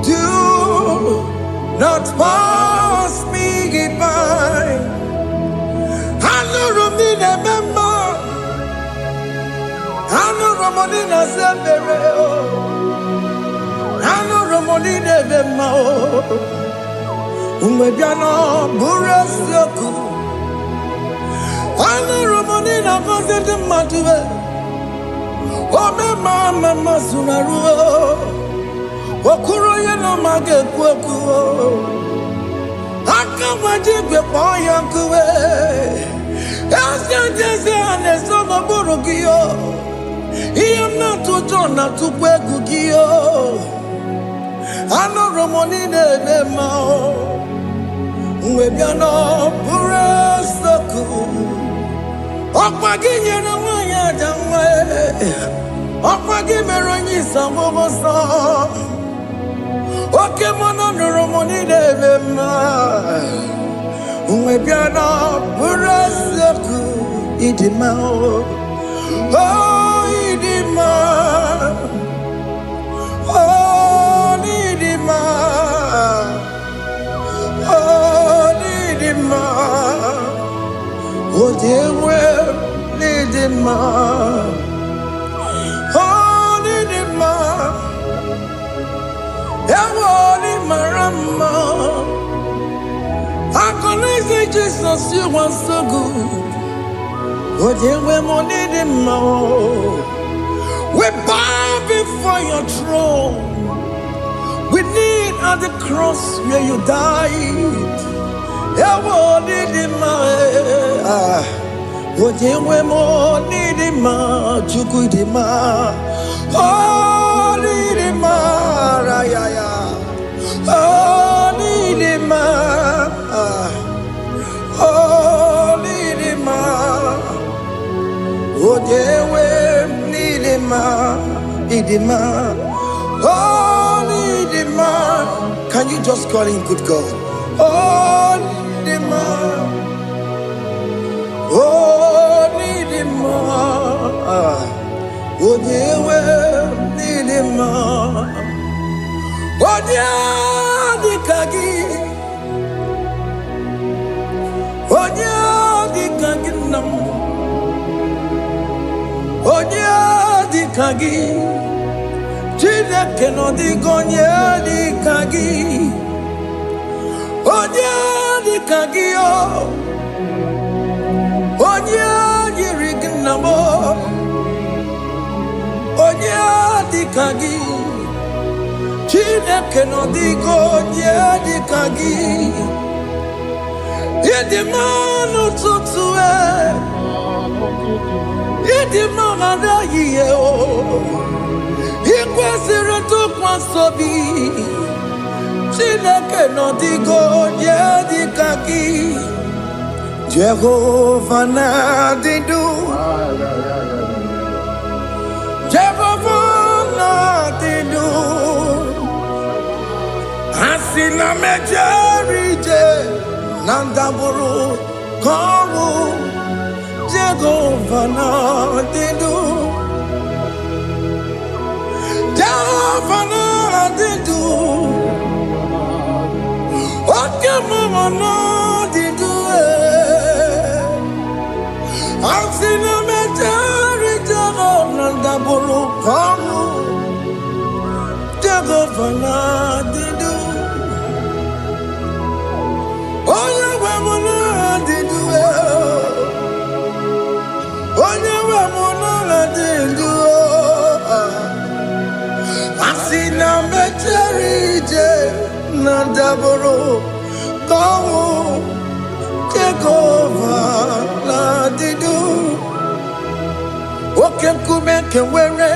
do not pass me by. I know Romina member, I know Romonina Zembere, I know Romonina member, Umbebiano Burasioku, I know Romonina Cosette Matue, Mama Sunaru. Okuro yeno mage kweku Akamajibe poyankuwe Yasjese anesono burugiyo Iyemna tujona tukwegu giyo Ano romoni nebe mao Mwebiano buresoku Okpagi na wanya jamwe Okpagi meronyi samboboso Oke mono romoni nebe ma Mwebiano buresoku Idimao Oh idima Oh idima Oh idima Oh dewe idima Oh idima Ewoni marama. I can say Jesus, you are so good. Oh, dear, we need him more. We bow before your throne. We need at the cross where you died. Ewoni marama. Oh, dear, we need him more. Chukudima. Oh, need him more. Oh, need him more. Oh, need him more. Oh, dewe, need him more. Need him more. Oh, need him more. Can you just call him good God? Oh, need him more. Oh, need him more. Oh, dewe, need him more. Oh, dewe, kagi. Onya di kaginam, onya di kagi, jina keno di gonya di kagi, onya di kagi o, onya di rignamo, onya di kagi, jina keno di gonya di kagi. Yedimano tutue, yedimano da yeo, ikwesire tu kwasobi, chineke no digo yedikaki, Jehovah na didu, Jehovah na didu, asina mejerije. Nandaburu Kawu Jehovah na didu, Jehovah na didu, Okemama na didu, Asina mejari Jehovah Nandaburu Kawu Jehovah na didu. Asina mecherije na daboro kawo Jehovah na didu. Oke kume kewere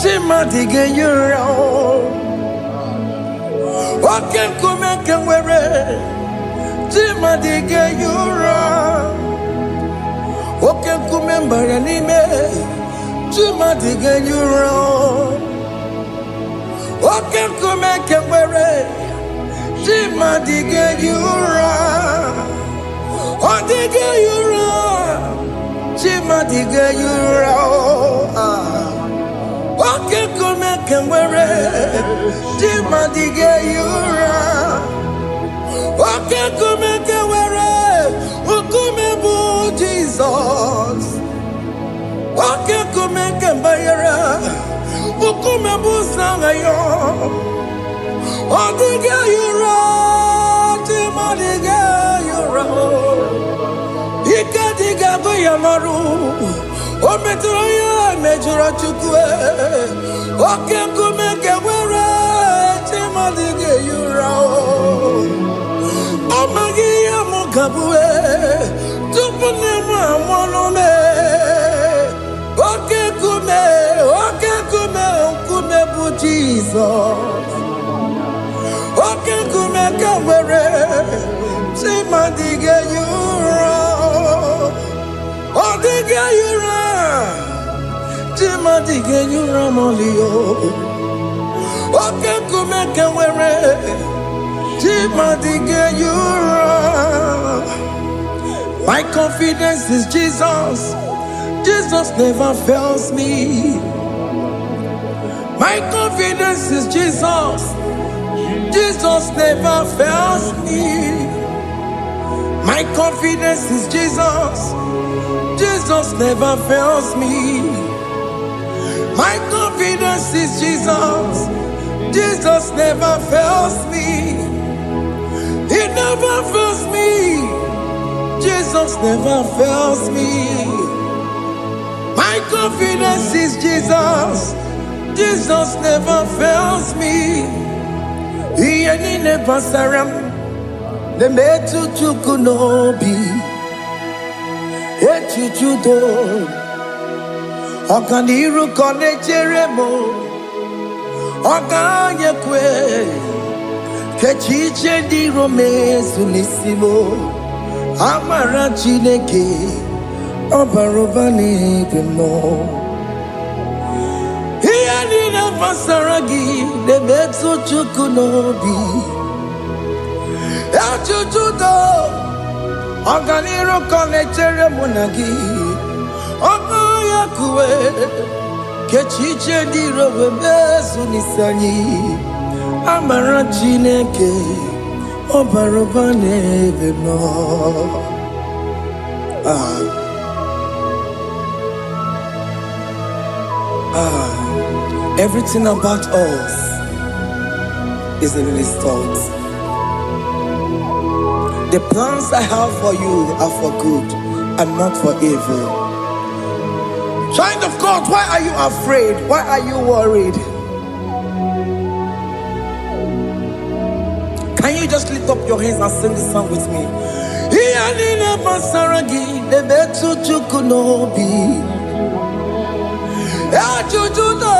chima dige yura. Oke kume kewere chima dige yura. Oke kume mbara nime chima dige yura. Oke kume kewere chima dige yura. Odige yura chima dige yura. Oke kume kewere chima dige yura. Oke kume kewere ukume bu Jesus. Oke kume kembayera ukume bu sangayo. Odige yura chima dige yura. Ika diga goyamaru ometroya mejura chukwe. Oke kume kewere chima dige yura. Amagia mukabue tupune mwamonome. Oke kume bu Jesus. Oke kume kewere chima dige yura. Odige yura chima dige yura molio. Oke kume kewere chima dige yura. My confidence is Jesus. Jesus never fails me. My confidence is Jesus. Jesus never fails me. My confidence is Jesus. Jesus never fails me. My confidence is Jesus. Jesus never fails me. He never fails me. Jesus never fails me. My confidence is Jesus. Jesus never fails me. He ain't never saram. The metu chukunobi. Echuchudo. Okaniru kone jeremo. Oganye kwe. Kechiche di rome sunisimo. Amara chineke. Obarobani demo. Here ni na pasaragi de betu chukunobi. Echuchudo. Oganiro konechere monagi. Ogaya kwe. Kechiche di robe besu nisani. Amara chineke. Obarobani demo. Everything about us is in His thoughts. The plans I have for you are for good and not for evil. Child of God, why are you afraid? Why are you worried? Can you just lift up your hands and sing this song with me? Echuchudo,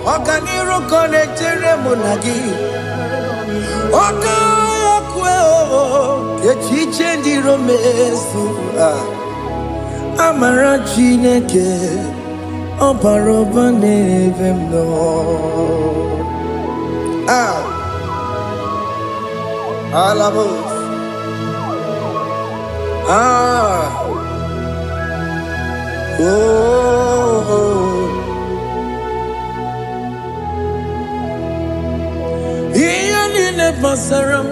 Okaniro konechere monagi. Okaya kweo, kechiche ndi romesu. Amara chineke, obaroba nevemno. Alabos. Basaram,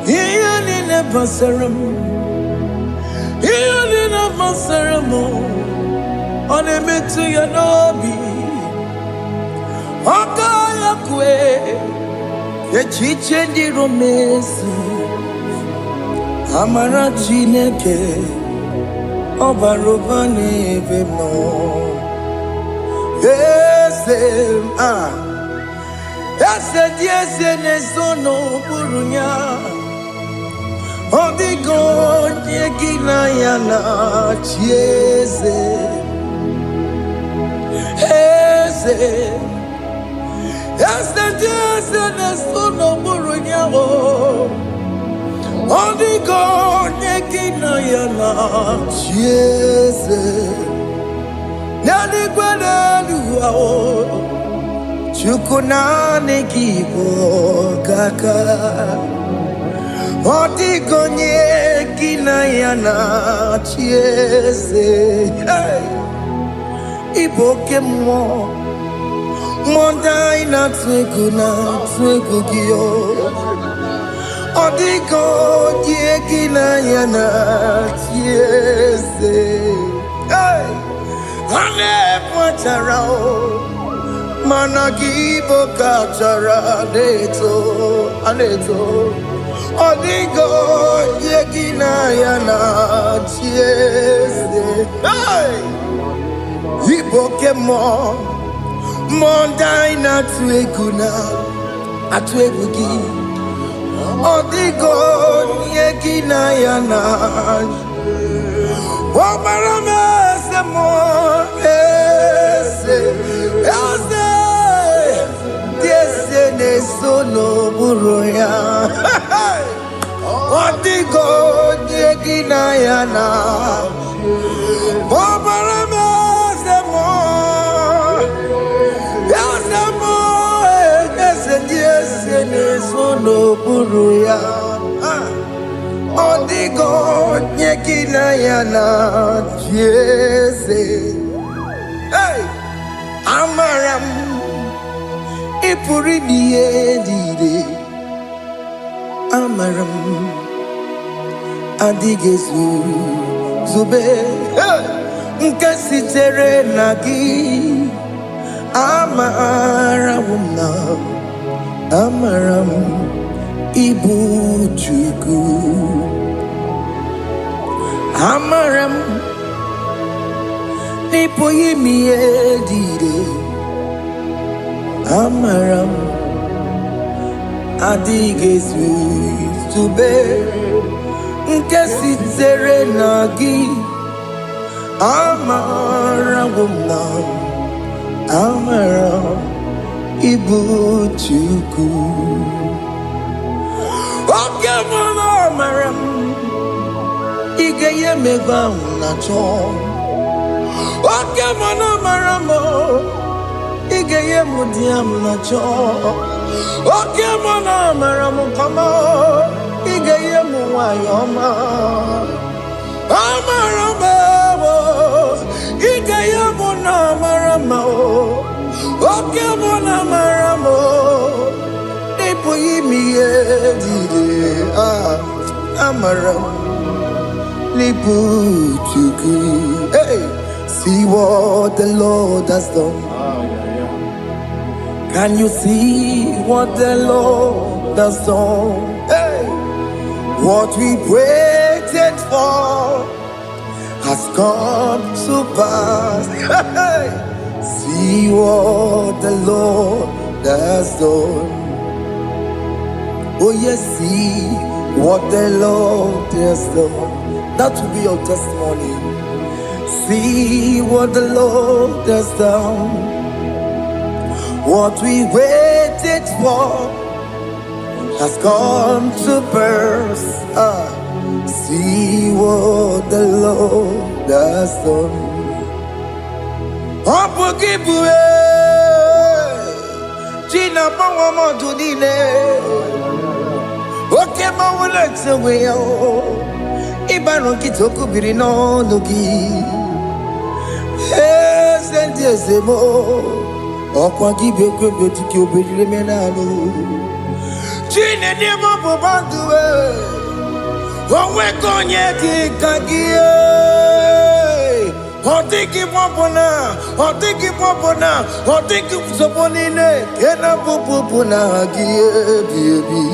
Ianina Basaram, Ianina Basaramo, on a metu yanobi, Okaya kwe, the chichen di romesu, Amara chineke, Obarobane vemno, yes, yes, nesono burunya. Odigo nyegina yana chieze. Eze. Yes, nesono burunya. Odigo nyegina yana chieze. Nani gwana Chukunane kibo kaka. Odigo nyegina yana chieze. Iboke mo. Monda ina twegu giyo. Odigo nyegina yana chieze. Ane mwacharao. Managibo kachara aneto Odigo yegina yana chiese. Iboke mo Mondai na tueguna atuegugi Odigo yegina yana Omarame se mo Ese nesono buruya. Odigo nyegina yana. Obarame semo. Yasemo. Ese nesono buruya. Odigo nyegina yana. Jese. Hey, Amaram. Ipuri diye dide. Amaram. Adigezu. Zube. Nkasi tere nagi. Amaramna, Amaram, Ibu Chuku, Amaram, Nipoyimi Edide, Amaram, Adigesu Tube, Nkesi Serenagi, Amaramna, Amaram, Ibu Chuku. Okay, Mama, Amaram, Igeye Meba Nacho. Okay, Mama, Maramo, Igeye Mudiam Nacho. Okay, Mama, Maramo, come on, Igeye Muayoma. Amaramo, Igeye Munamaramo. Okay, Mama, Maramo, Nipoyimi Edide, Amaram, Nipuchuku. Hey, see what the Lord has done. Can you see what the Lord has done? Hey, what we waited for has come to pass. Hey, see what the Lord has done. Oh yes, see what the Lord has done. That will be your testimony. See what the Lord has done. What we waited for has come to pass. See what the Lord has done. Opogibue, Gina Pawamo Dunine, Oke Mawulet away, Ibano Kitoku Birino Nugi, yes, and yes, more. Okwagibe kwebe tiki obedire menalo Chine demo bobanduwe Onwe konye kikagie Otiki popona Otiki soponine Kena popona hagie biebi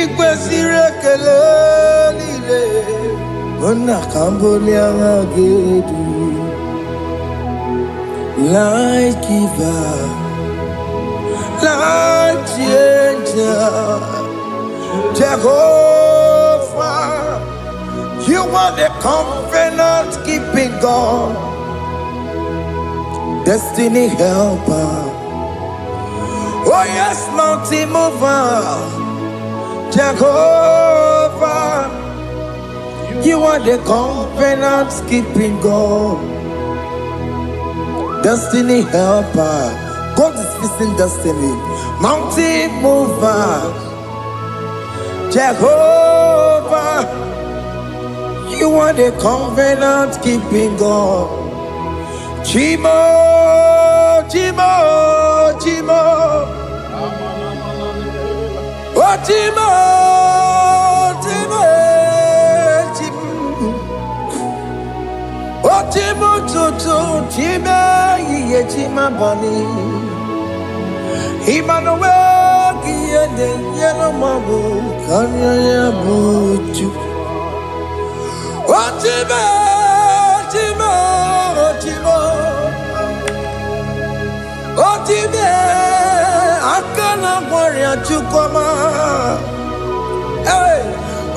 Ikwesire kele lile Ona kamboli angagedu Light giver, light changer, Jehovah, you are the covenant keeping God, destiny helper. Oh yes, mountain mover, Jehovah, you are the covenant keeping God. Destiny helper, God is fixing destiny. Mountain mover, Jehovah, you are the covenant keeping God. Chimo, Chimo, Chimo, oh Chimo, Chimo, Chimo, oh Chimo, Chimo, Chimo. Yechima bani Emmanuel Kiyende Yeno Mabu Kanya Yabuchu Ochime Ochime Ochime Ochime Akana Warrior Chukoma Hey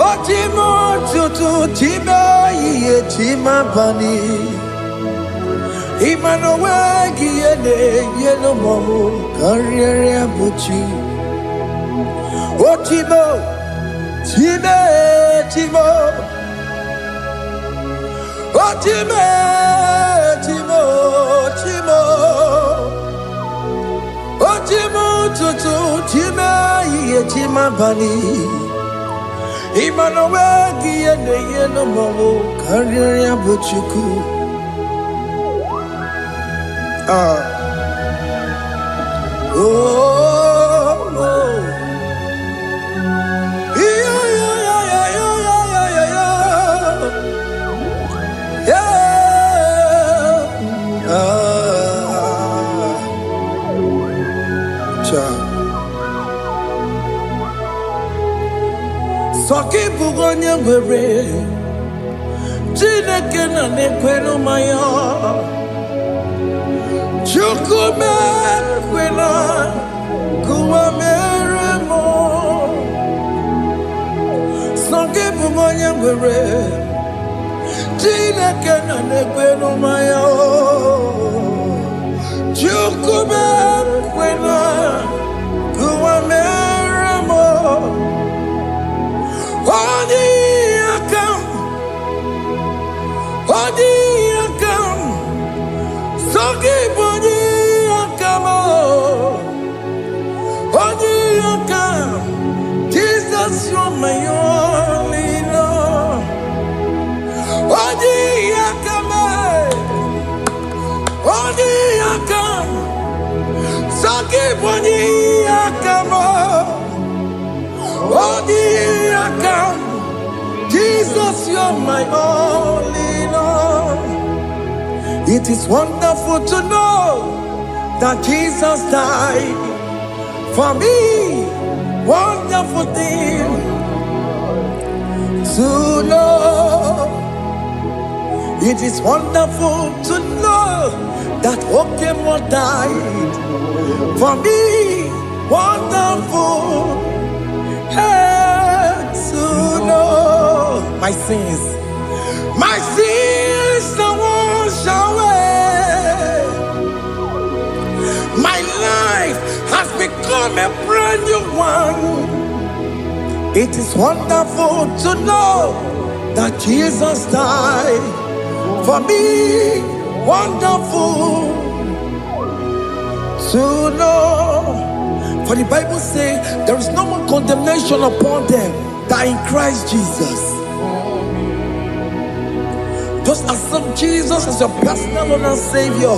Ochime Chutu Chime Yechima bani Emmanuel Kiyende Yeno Mamu Karriere Buchi Ochimo Chime Chimo Ochime Chimo Chimo Ochimo Tutu Chime Yechima Bani Emmanuel Kiyende Yeno Mamu Karriere Buchiku onye nwere Chineke na na-ekwere maya Chukwu mekwela Kuwa mere mo Songe bụ onye nwere Chineke na na-ekwere maya Chukwu mekwela Kuwa mere mo Odi akam Sogi bodi akam Odi akam Jesus you're my only Lord Odi akam Sogi bodi akam Odi akam Jesus, you're my only Lord. It is wonderful to know that Jesus died for me. Wonderful thing to know. It is wonderful to know that Okemo died for me. Wonderful. To know my sins are washed away. My life has become a brand new one. It is wonderful to know that Jesus died for me. Wonderful to know. For the Bible says there is no more condemnation upon them that in Christ Jesus. Just accept Jesus as your personal Lord and Savior.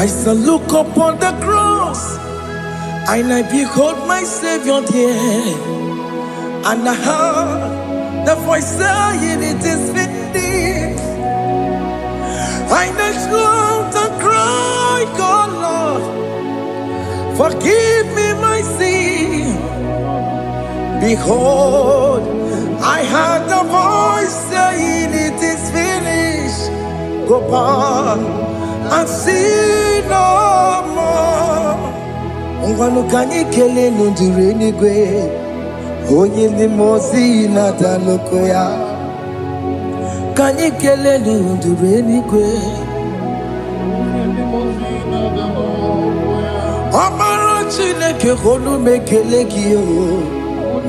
I shall look upon the cross and I behold my Savior there, and I heard the voice saying, it is finished. I knelt down and cried, God, Lord, forgive me my sin. Behold, I heard the voice saying, it is finished. Go back and sin no more. Ngwanu kanyi kele nundure nigwe Onye ni mozi na danoko ya Kanyi kele nundure nigwe Amara Chineke konu mekele kiyo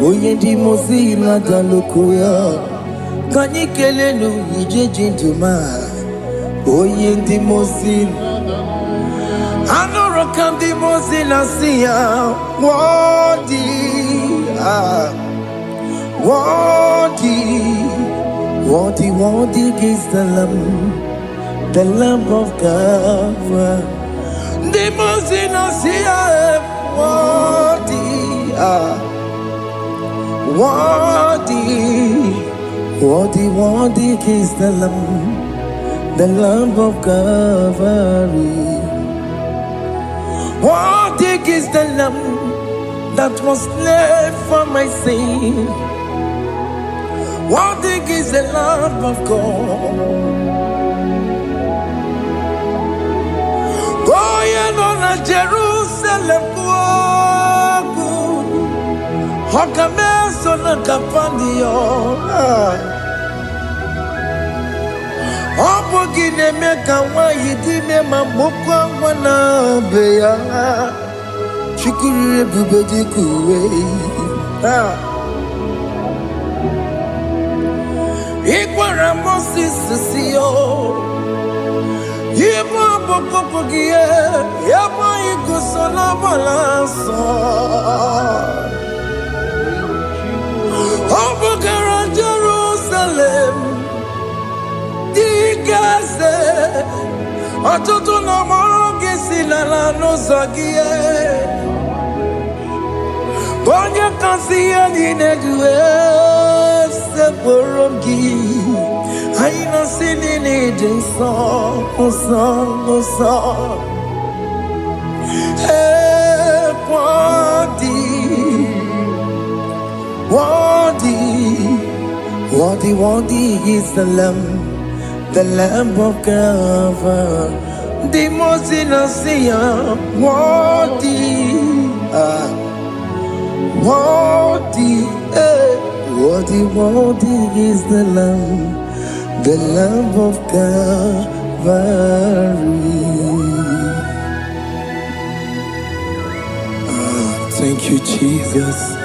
Onye ni mozi na danoko ya Kanyi kele nu ije jinduma Onye ni mozi Anoro kandi mozina siya Worthy is the Lamb of God. The mozina siya worthy is the Lamb of Calvary. Worthy is the Lamb that was slain for my sin. Worthy is the Lamb of God. Going on a Jerusalem, Hokameso na kapandio. Opo gine meka wa yidime mamukwa wana beya. Chukuri bubedi kuwe. Ikwara Moses siyo. Yema boko gie. Yema igusola balanso. Opo gara Jerusalem. Dikase. Atutu na moro gesi la no zagie. Onye kasi ani nedue se borongi. Aina sini ni jinso osa. Worthy is the Lamb of God. The most innocent, worthy is the Lamb of Calvary. Thank you, Jesus.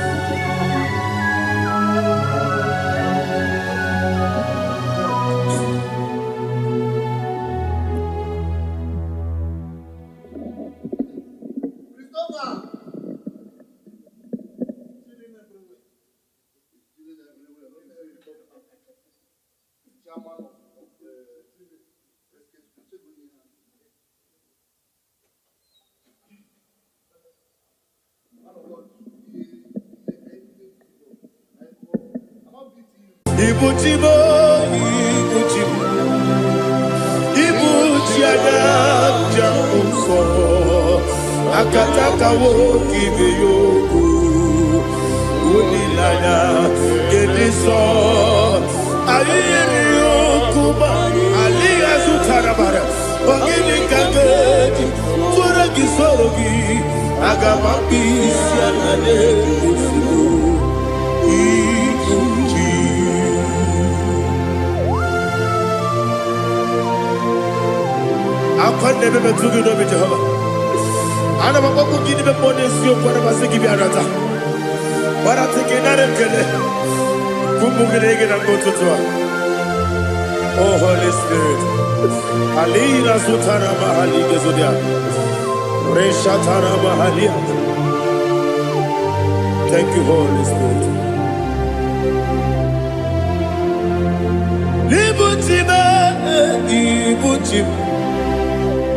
Akataka woki beyoku unilana gediso ayiri yokuba aliya sutarabara ogini kageti tura gisorogi agamapi sianane usiku ikuji akwande bebe tugido bijahaba ana makoku gini be ponesio kwa masiki biarata bara tekenare kele kumugirege na kototwa. Oh Holy Spirit alira sutara mahali gezodia resha tara mahali. Thank you Holy Spirit.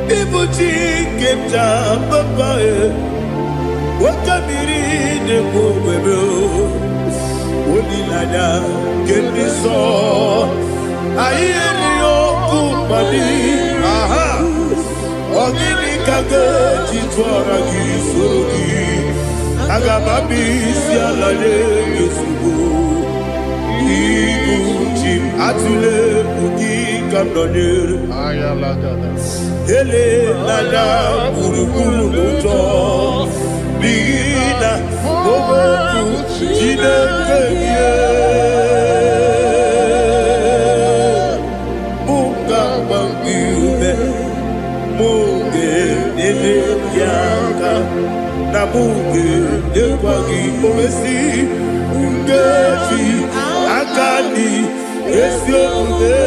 Ibuti kemta papa wakamiri de bobebe onilada kendiso ayeni okupadi aha ogini kage titwara gisorogi agamabi sialale yesugo ibuti atule ugi kamdonere ayalagada ele lada buruburu moto bina oboku jinekeye muka bangiube muge nene yaka na muge nekwagi omesi ngefi akani esiomude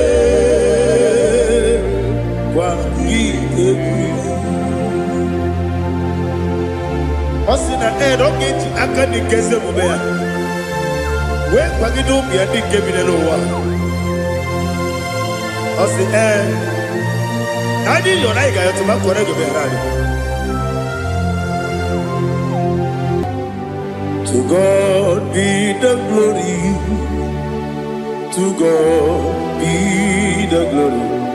Osina erogeti akani keze mubea. We kwagido bia di kemine no wa. Osi Adi yona iga yotu makore go berani. To God be the glory. To God be the glory.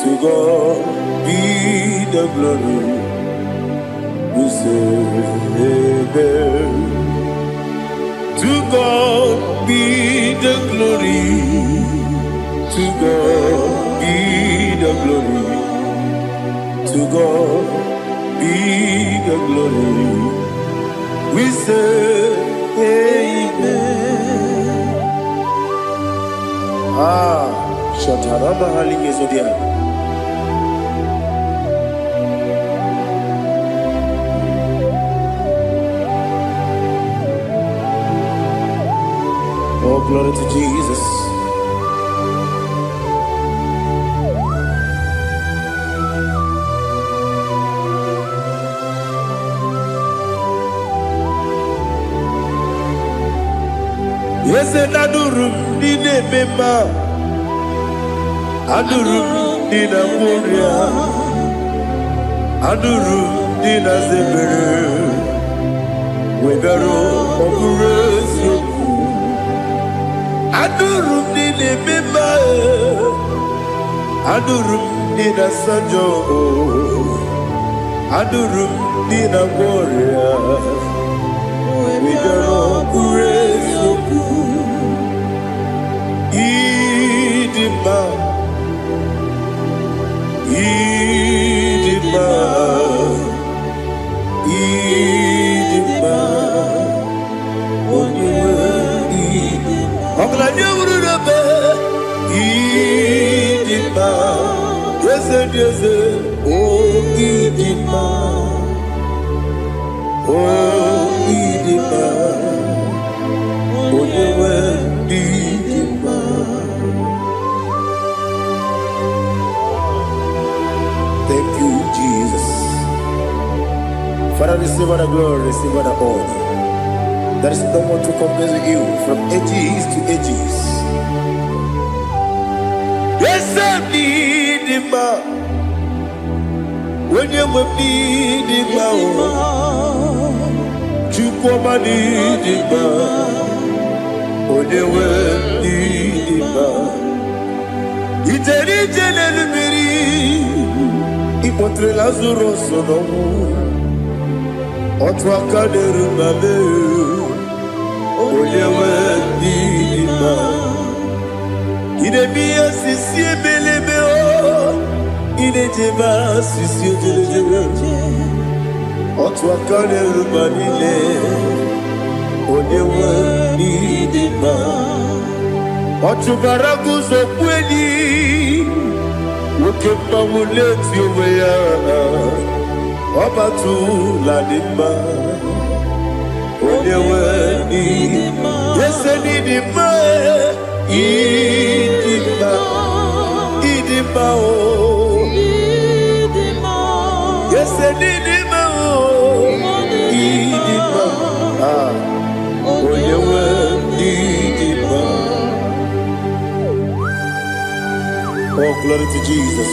To God be the glory. We say amen. To God be the glory. To God be the glory. To God be the glory. We say amen. Shatarama Haligezodia. Oh, glory to Jesus. Yes, and Adurum did a member. Adurum did a warrior. Adurum did a zebra. Webero oburezo adurum ni nemema adurum ni na sanjo adurum ni na gloria webero oburezo idima Thank you, Jesus. Father, receive all the glory, receive all the honor. There is no one to compare with you from ages to ages. Yes, I need him. When you need him, you come and need him. When you need him, it's a little bit. Ipotre Lazaro sonomu Otwa kaderu mabe Oyewe dima Ine biya sisi belebe o Ine jeba sisi jelejebe Otwa kaderu manile Oyewe dima Otubaragu zokweni Wokemba muleti oweya Obatu ladima Onyewe idima Yese nidima Idima Idima o Yese nidima o Idima Onyewe idima. Oh, glory to Jesus.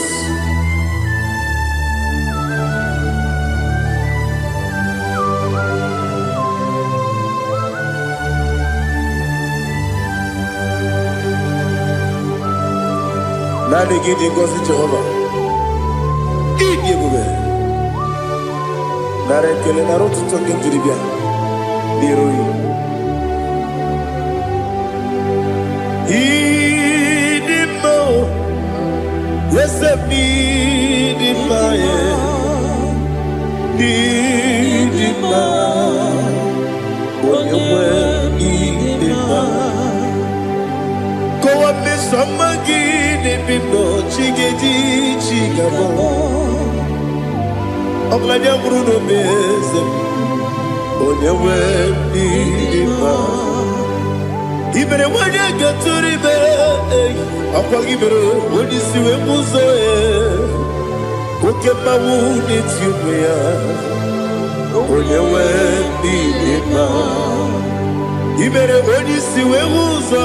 Now they get in God's Jehovah. Eat the movie. Now they kill a road to talk into the beer. Yes, I need it, my need it, when you were need it, go up the summer again, if no chiggy chigabo. I'm like a Bruno Bez, when you were need it. Even when you get to the bed, I'll give it when you see a muzo. Who kept my wound, it's you, when you went in even when you see a muzo,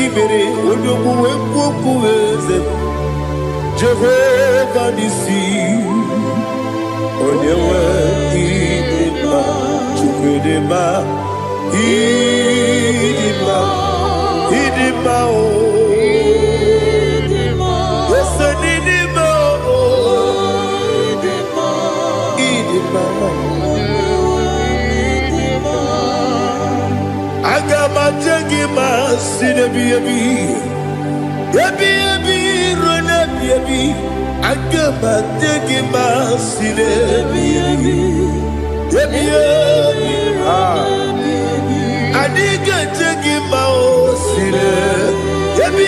even when you go with Jehovah, you see, when you went in Idima, Idima, oh, yes, Idima, oh, Idima, I got my jaggy mass in a baby, run a baby, I got my jaggy mass in a baby, I nigga take him out, see there. Baby,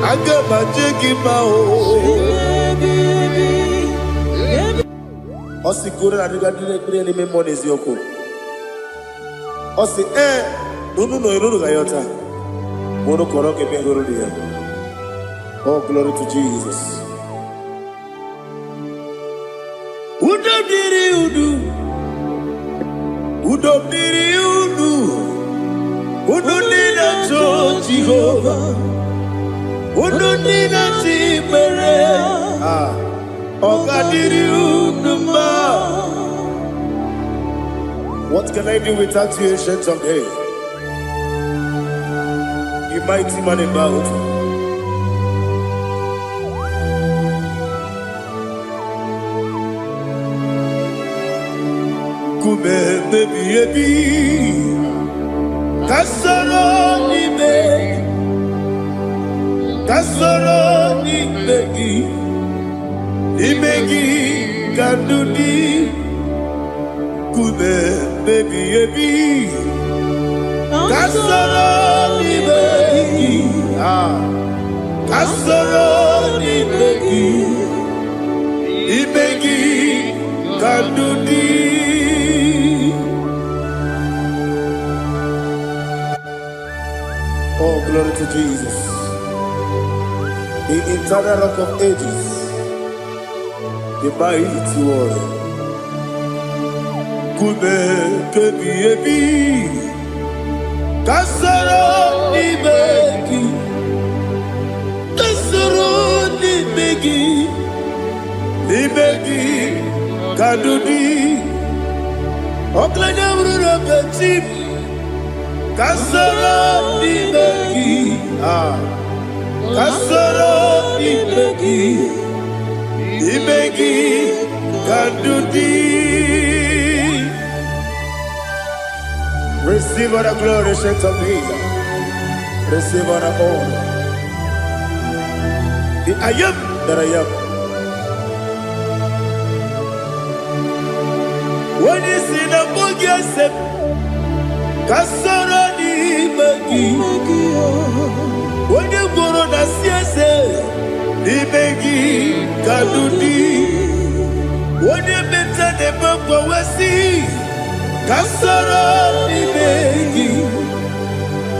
I got my take him out. Osi kura na diga dire me money yoko. Osi no gayota. Mono koroke me goro dia. Oh, glory to Jesus. Udonina to Jehovah. Udonina Timere. What can I do without you, ancient of days? You mighty man in battle. Kume baby baby, kasoro ni begi kandudi. Kume baby baby, kasoro ni begi kandudi. Oh, glory to Jesus, the eternal rock of ages, the mighty one. Kume kebi ebi, kasoro ni begi, kadudi, oklanya urura beti. Kasoro ni begi, kadudi. Receive all the glory, shake of Jesus. Receive all the honor. The I am that I am. When you see the book, yes, kasoro ni begi. When you go on the siese, ni begi kadudi. When you better the book, we see kasoro ni begi.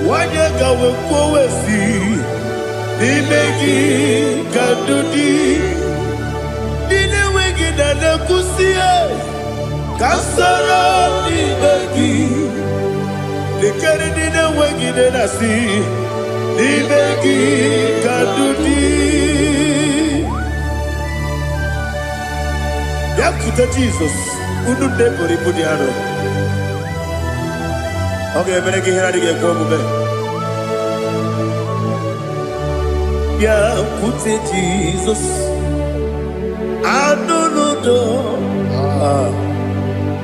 When you go we see ni begi kadudi. Ni wegi na kusie kasoro ni begi. Nikari nina wengine nasi nibegi kadudi. Yakuta Jesus ununde pori pudiano. Okay, menegi hiradi ke komube. Yakuta Jesus anunudo.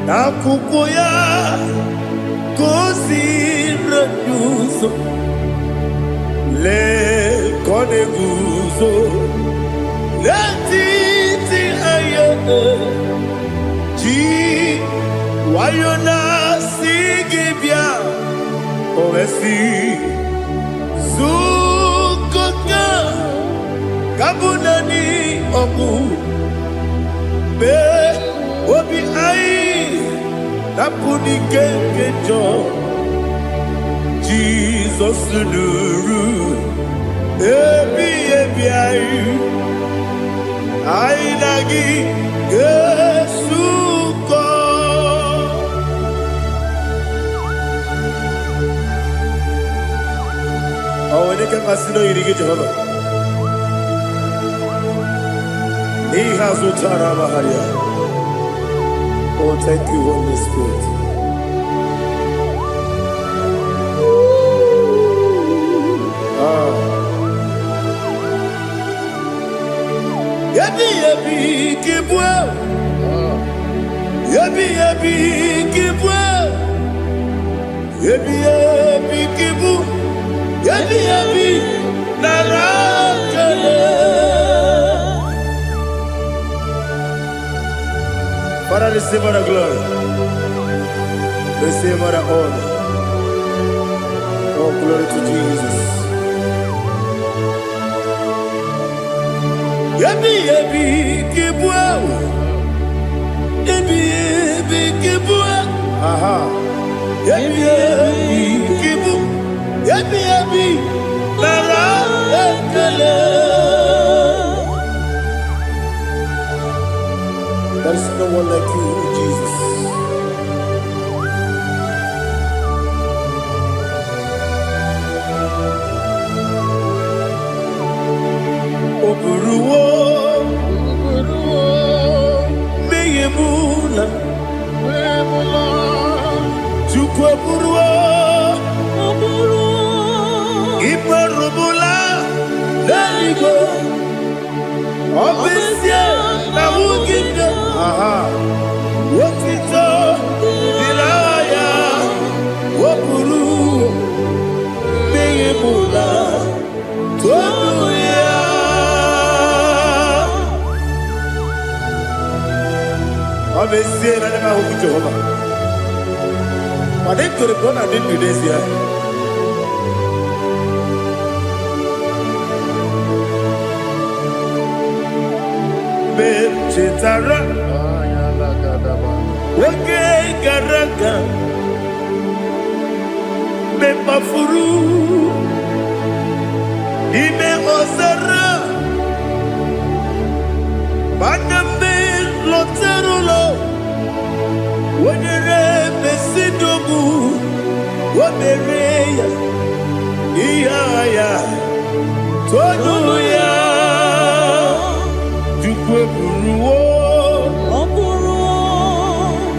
Nakukoya Kosi refuso le koneguzo le titi ayane ji wayona sigibia oesi sukoka kabunani oku be obi ai Napuni kekejo Jesus nuru ebi ayu ainagi Yesuko. Awene ke masino irige Jehovah. He has utara baharia. Oh, thank you, Holy Spirit. Yabi kibwa. Yabi kibwa. Yabi kibu. Yabi narakale. Father, receive all the glory. Receive all the honor. Oh, glory to Jesus. Yabi kibwa. Yabi kibwa. Aha. Yabi kibu. Yabi nara ekele. There is no one like you, Jesus. Oburuwo, Iparubula, Laligo, Obesia, Nawugida, Wotito, Dilaya, Wapuru, Beyebula, Tonuya. Obesia, Nana Hukujova. But they could have gone and did this year. Chetara, Wage Garaga, Mepafuru, Ime Ozara, Baname Loterulo, Wenere Besidobu, Wabereya, Iaya, Tonuya.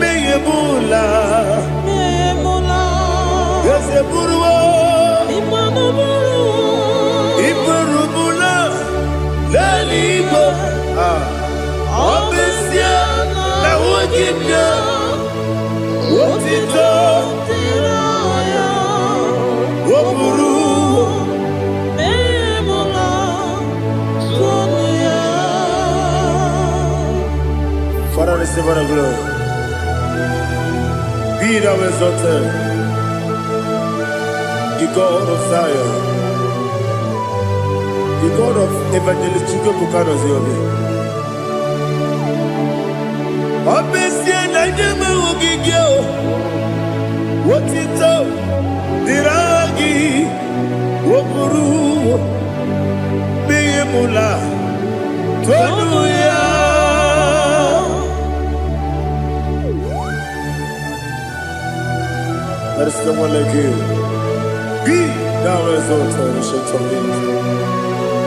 Meyebula, Yeseburu, Iparubula, Laligo, Obesia, Nawugida, Wotito, Wapuru. Father, receive our glory. Be thou exalted, the God of Zion, the God of Evangelist Chico Bukano Ziobi. Obesia Najame Ugigio, Wotito, Diragi, Wopuru, Beyemula, Tonuya. There is no one like you. Be thou exalted, ancient of days.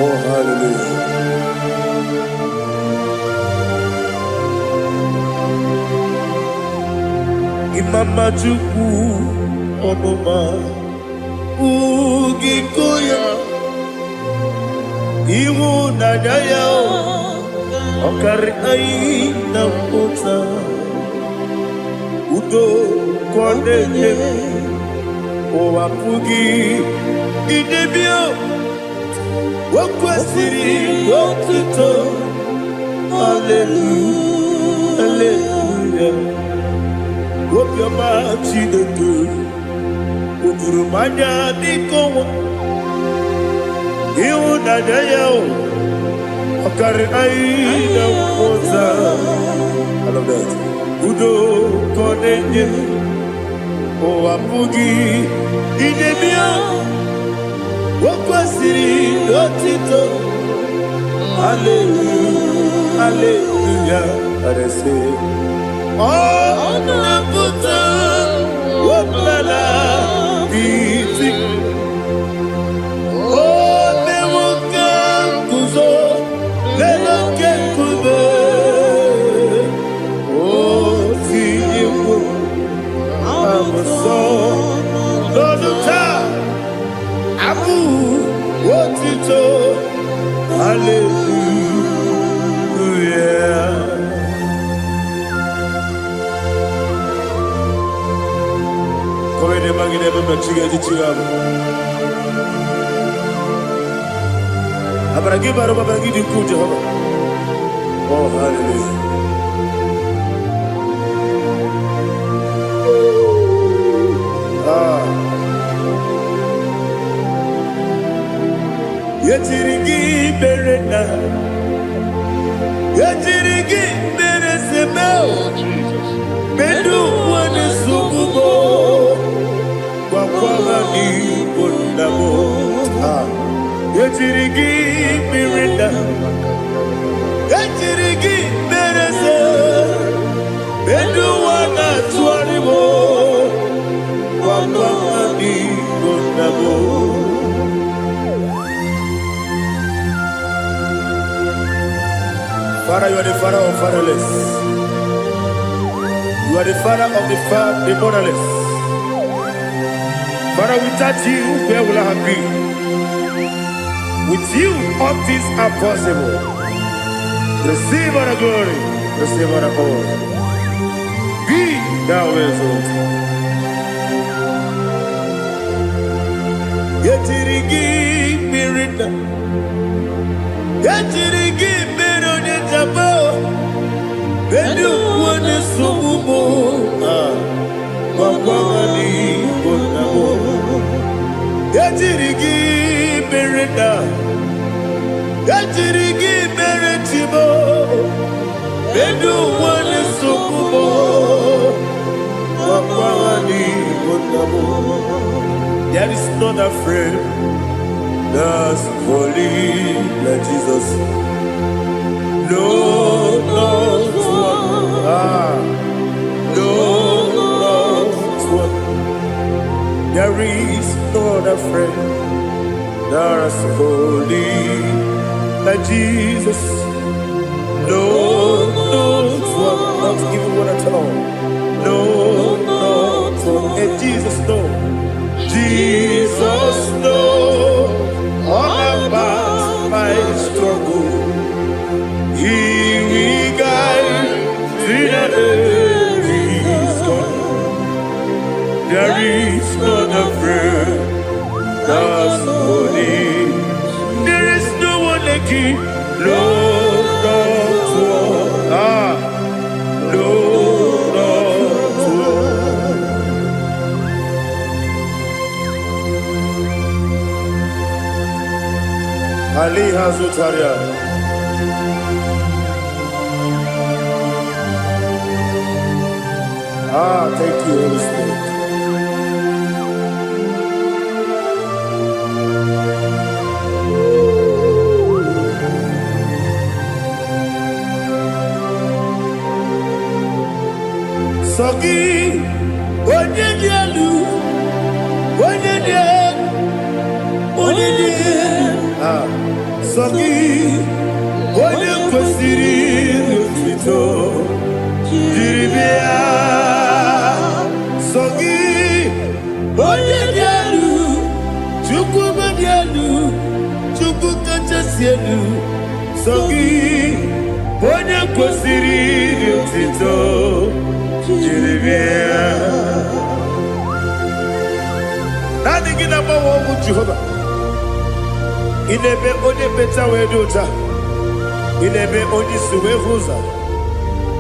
Oh, hallelujah. Imama Juku Onoma Ugikoya Iwu Nadaya Okari Aina Kota Udo Kondeye Owapugi Idebio Wakwasiri Wotito Hallelujah Hallelujah Wopiama Chidetu Ukurumanya Nikowa Iwu Nadaya Okari Aina Kota I love that Udo Kondeye Owapugi Idebio Wakwasiri Wotito Hallelujah Hallelujah I say Oh Naputa Wapala Biti Oh Newoka Kuzo Leloke Kube Oh Tiyiwo Amoso Loduta Abu Wotito Hallelujah Come ne magine baba chiga chiga Abaragi baro baba gidi ku Jehova Oh hallelujah Yetirigi berena Yetirigi beresebel Bedu wane sububo Wakwama ni bondamo Yetirigi berena Yetirigi berese Bedu wana tuaribo Wakwama ni bondamo Father, you are the father of fatherless. You are the father of the motherless. Father, without you, where will I have been? With you, all things are possible. Receive all the glory, receive all the honor. Be thou exalted. Yetirigi mirita, yetirigi mirone jabo, bedu wane sumumo, wapawani bonamo. Yetirigi mirita, yetirigi miritibo, bedu wane sumumo, wapawani bonamo. There is not a friend that's holy like Jesus. No, not one. No, not one. There is not a friend that's holy like Jesus. No, not one. Not even one at all. No, not one. And Jesus knows. Jesus knows all about my struggle. He will guide me there is gone. There is not a friend that's holy. There is no one like him. No, not one. No, not one. Ali Hazutaria. Thank you, Holy Spirit. Sogi, Onyedialu, Sogi, Onye kwesịrị otuto jiri bịa. Sogi, onye dị elu, Chukwu dị elu, Chukwu kachasị elu. Sogi, onye kwesịrị otuto jiri bịa. Naanị gị na-agbanwe ọgwụ Jehova. Inebe onye beta wee dị ụta. Inebe onye isi wee hụ ụzọ.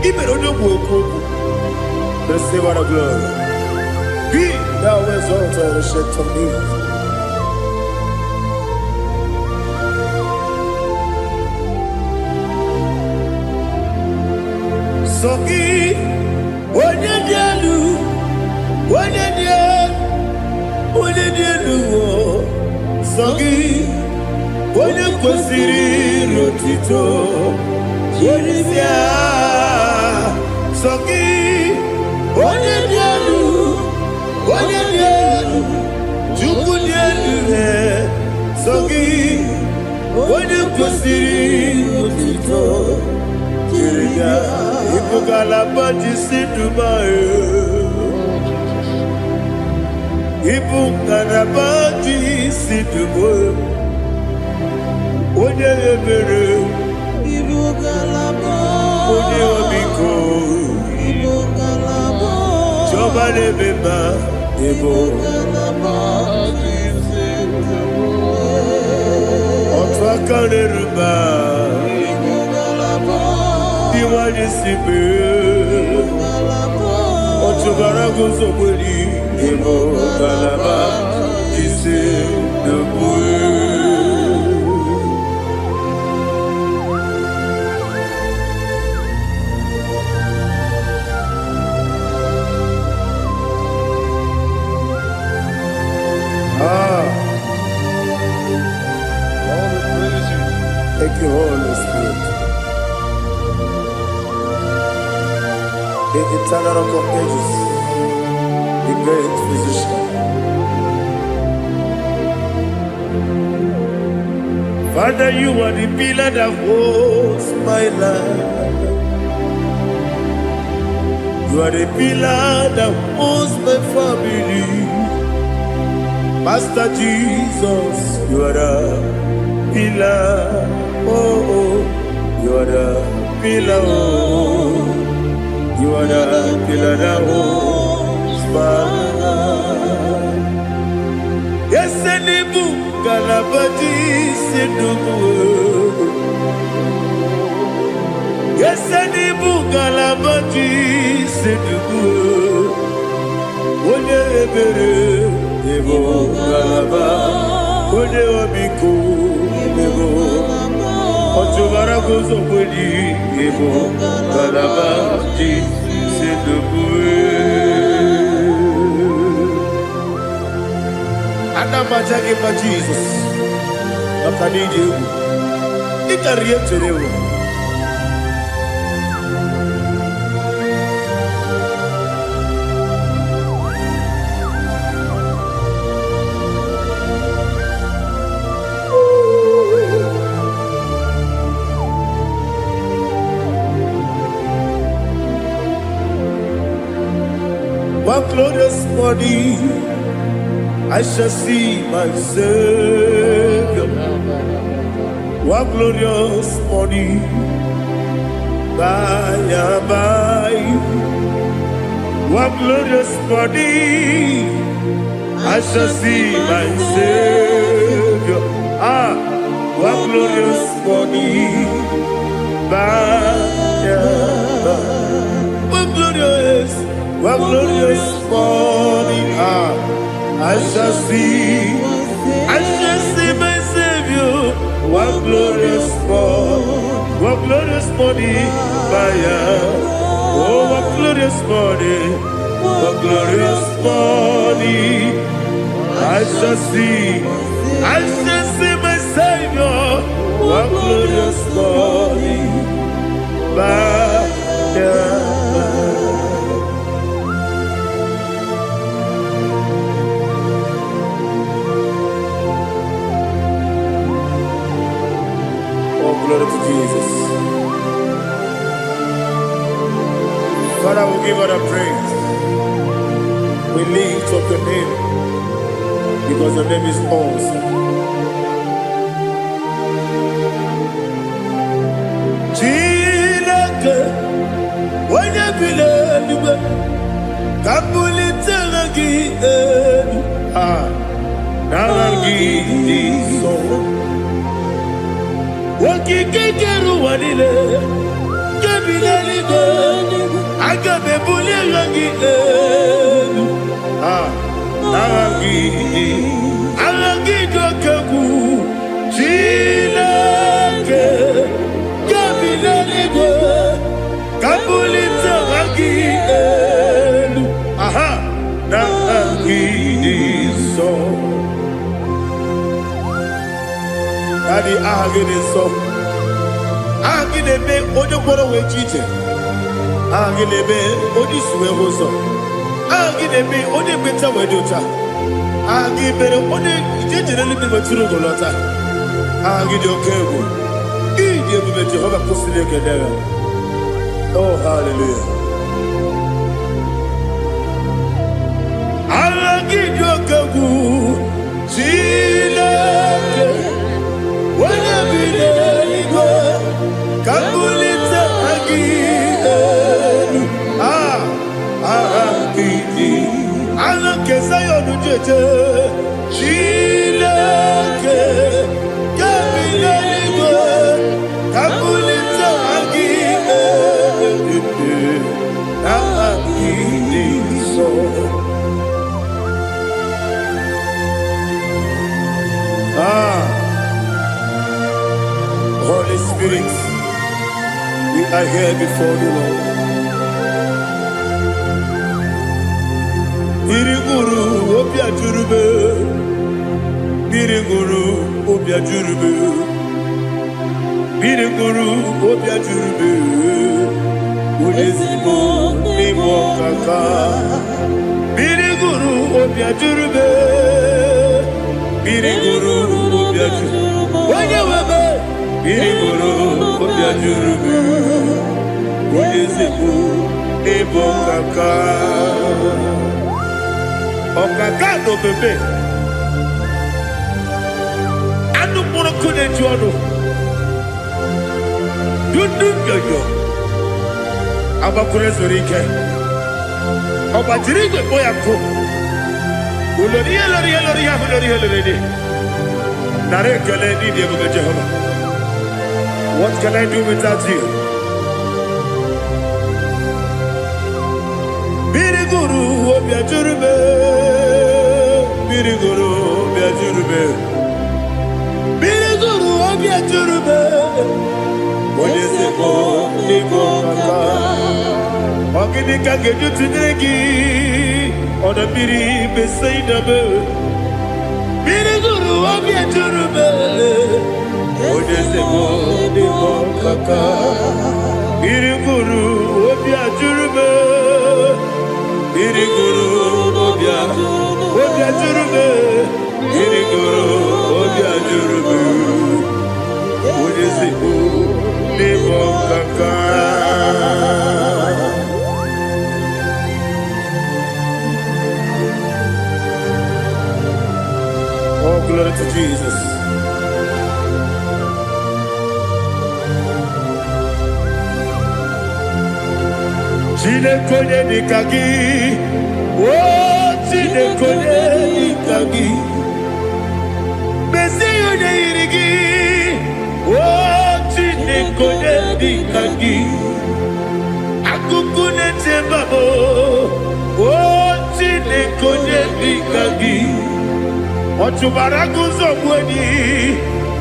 Ibere onye okwu okwu. Receive all the glory. Be thou exalted, ancient of days. Sogi, onye dị elu, onye dị elu, Sogi, onye kwesịrị otuto jiri bịa. Sogi, onye dị elu, Chukwu dị elu. Sogi, onye kwesịrị otuto jiri bịa. Ibu ngalaba jisi Dubai, ibu ngalaba jisi Dubai. Onye ebere, ibu ngalaba. Onye omiko, ibu ngalaba. Jọba n'ebeba, ibu ngalaba jisi Dubai. Otu aka n'eruba, ibu ngalaba. Diwani sibe, otu bara guzo kweli, ibu ngalaba jisi Dubai. Thank you, Holy Spirit. The eternal rock of ages, the great physician. Father, you are the pillar that holds my life. You are the pillar that holds my family. Master Jesus, you are the pillar. Oh, you are the pillar. Oh, you are the pillar that holds my life. Yes, Enibu Galabati Sidubu. Yes, Enibu Galabati Sidubu. One ebere ebo galaba, one obiku ebo. Otubara gozo bodi ebo galaba ti Sidubu. Anamajage pa Jesus. Makanije u. Ikariye terewo. One glorious body, I shall see my Savior. One glorious morning, by and by. One glorious morning, I shall see my Savior. One glorious morning, by and by. One glorious morning, I shall see my Savior. One glorious morning, oh, one glorious morning, I shall see my Savior. One glorious morning, glory to Jesus. Father, we give all the praise. We lift up your name because your name is awesome. Chilake, when you believe, Kabuli Telagi, Nagi, so. Wakikekeru wanile Kebileligo Agabe buli rangi Arangi dokeku Chilake Kebileligo Kabuli rangi Nangi so Daddy, agide so. Agide be ojo gboro we chite. Agide be odi suwe hoso. Agide be odi beta we dota. Agide be odi jejere libi beturu golota. Agide okego. Ije be Jehovah kusile kedera. Oh, hallelujah. Agide okego. Chileke. When you believe, Kabulita again. Kesayo Nujeje, Chileke, Kabileligo, Kabulita Holy Spirit, we are here before you, Lord. Biriguru Obia Jurube, Biriguru Obia Jurube, Biriguru Obia Jurube, Udesibo Nimo Kaka, Biriguru Obia Jurube, Biriguru Obia Jurube. Biriguru obiajurubu. Oyezebu ebo kaka. Okaka no bebe. Anu muro kune juono. Dundu yoyo. Abakure zorike. Obajirigwe boyako. Uloria. Nare kele ni diego Jehovah. What can I do without you? Biriguru obiajurube. Biriguru obiajurube. Biriguru obiajurube. Oyezebo nigo kaka. Ogini kageju tinegi. Ona biri besaidabe. Biriguru obiajurube. Oyezebo nigo kaka. Biriguru obiajurube. Biriguru obiajurube. Biriguru obiajurube. Oyezebo nigo kaka. Oh, glory to Jesus. Chinekonye nikagi. Oh, chinekonye nikagi. Mesiyone irigi. Oh, chinekonye nikagi. Akukune tembabo. Oh, chinekonye nikagi. Ochubaragu zobweni.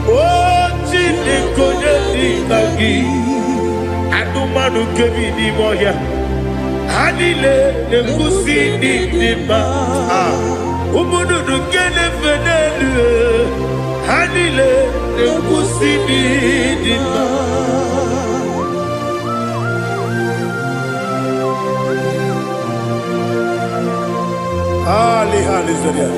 Oh, chinekonye nikagi. Adumanu kebi ni moya. Hanile nekusi ni nima. Umunudu kene fenelu. Hanile nekusi ni nima. Hali zoria.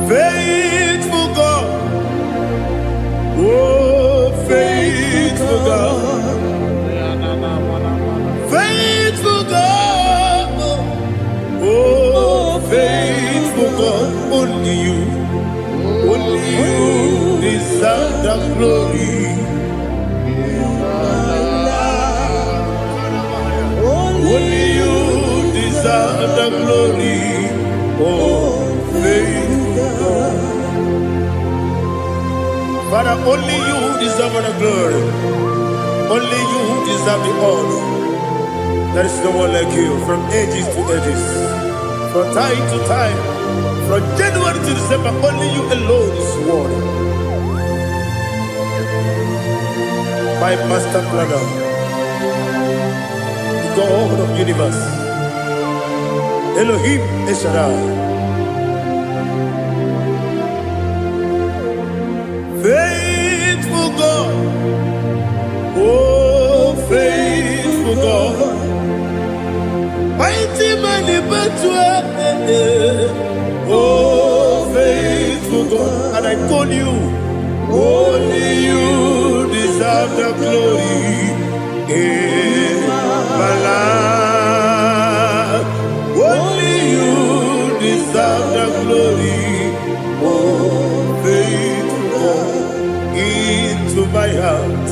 Faithful God. Oh, faithful God. Faithful God. Oh, faithful God. Only you deserve the glory. Only you deserve the glory. Oh, faithful God. Father, only you deserve the glory. Only you deserve the honor. There is no one like you from ages to ages, from time to time, from January to December. Only you alone is worthy. My master planner, the God of the universe, Elohim Eshadai. Faithful God, oh faithful God, mighty man in battle, oh faithful God, and I call you, only you deserve the glory in my life, only you deserve the glory, oh faithful God. Into my heart,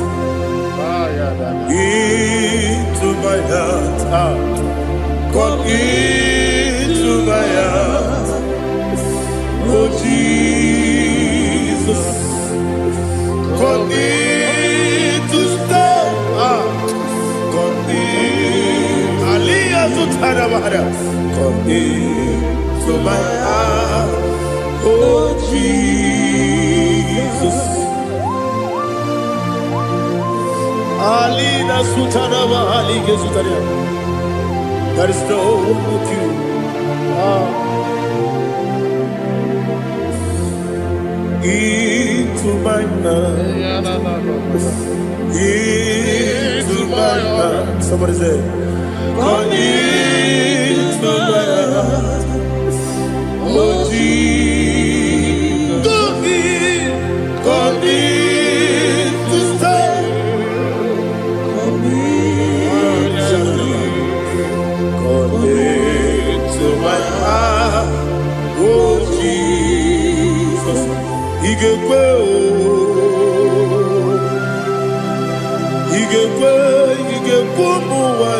into my heart, come into my heart, oh Jesus, come in to stay, come in, Aliyah to Tanabara, come into my heart, oh Jesus. Alina Sutanaba Ali Gesutaria. There is no one with you. Into my heart. Into my heart. Somebody say, come into my heart. Oh igekwe o, igekwe ụmụnwa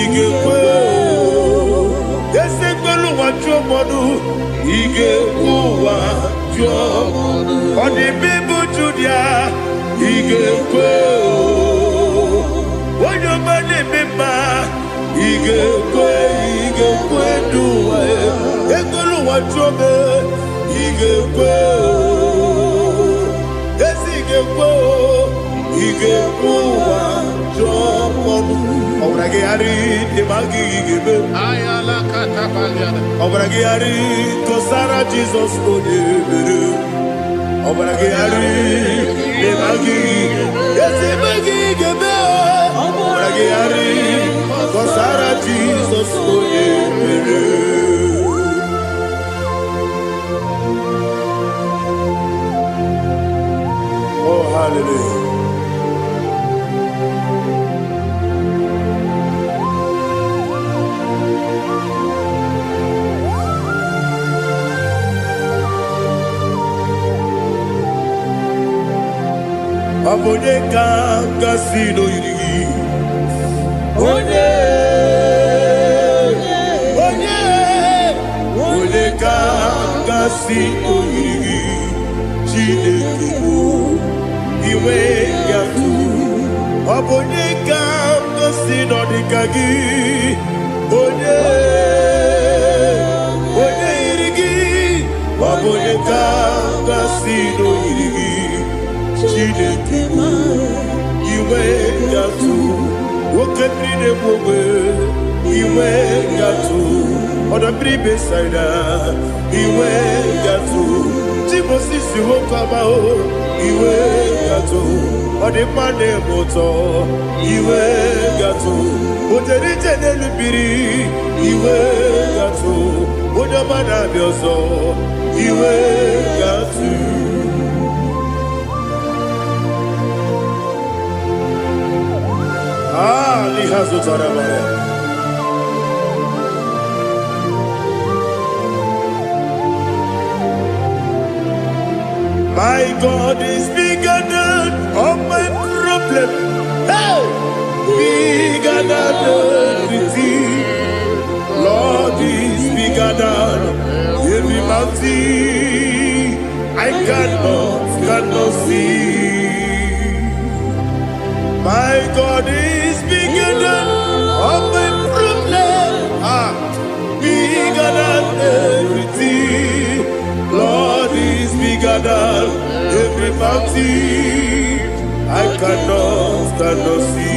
igekwe o, esekwelu ụwa jụọ mọdụ igekwe ụwa jụọ ọ dị bịbụ Judia igekwe o, onye ọma na-eme mma igekwe n'ụwa ekwelu ụwa jụọ me igekwe o, ezi igekwe o, igekwe ụwa jụọ mọdụ ọbụra gị ghara ịdị ma gị igebe ọbụra gị ghara ịgọsara Jizọs onye mere ọbụra gị ghara ịdị ma gị ezi ma gị igebe ọbụra gị ghara ịgọsara Jizọs onye mere. Oh, hallelujah. Onye ka gasị n'oyiri gị onye ka gasị n'oyiri gị Chineke bụ iwe gatụ ọ bụ onye ka gasị n'ọdịka gị onye yiri gị ọ bụ onye ka gasị n'oyiri gị Chineke bụ iwe gatụ nwoke mmiri na-egbu ogbe iwe gatụ ọdọ mmiri Besaida iwe gatụ chi Moses nwoke amahụ iwe gatụ ọ dị mma na-eme ụtọ iwe gatụ otere ije n'elu mmiri iwe gatụ onye ọma na-abịa ọzọ iwe gatụ. Lihazo Tarabaya. My God is bigger than all my problem. Hey! Bigger than everything. Lord is bigger than every mountain I cannot see. My God is bigger than all my problems, bigger than everything. Lord is bigger than every mountain I cannot see.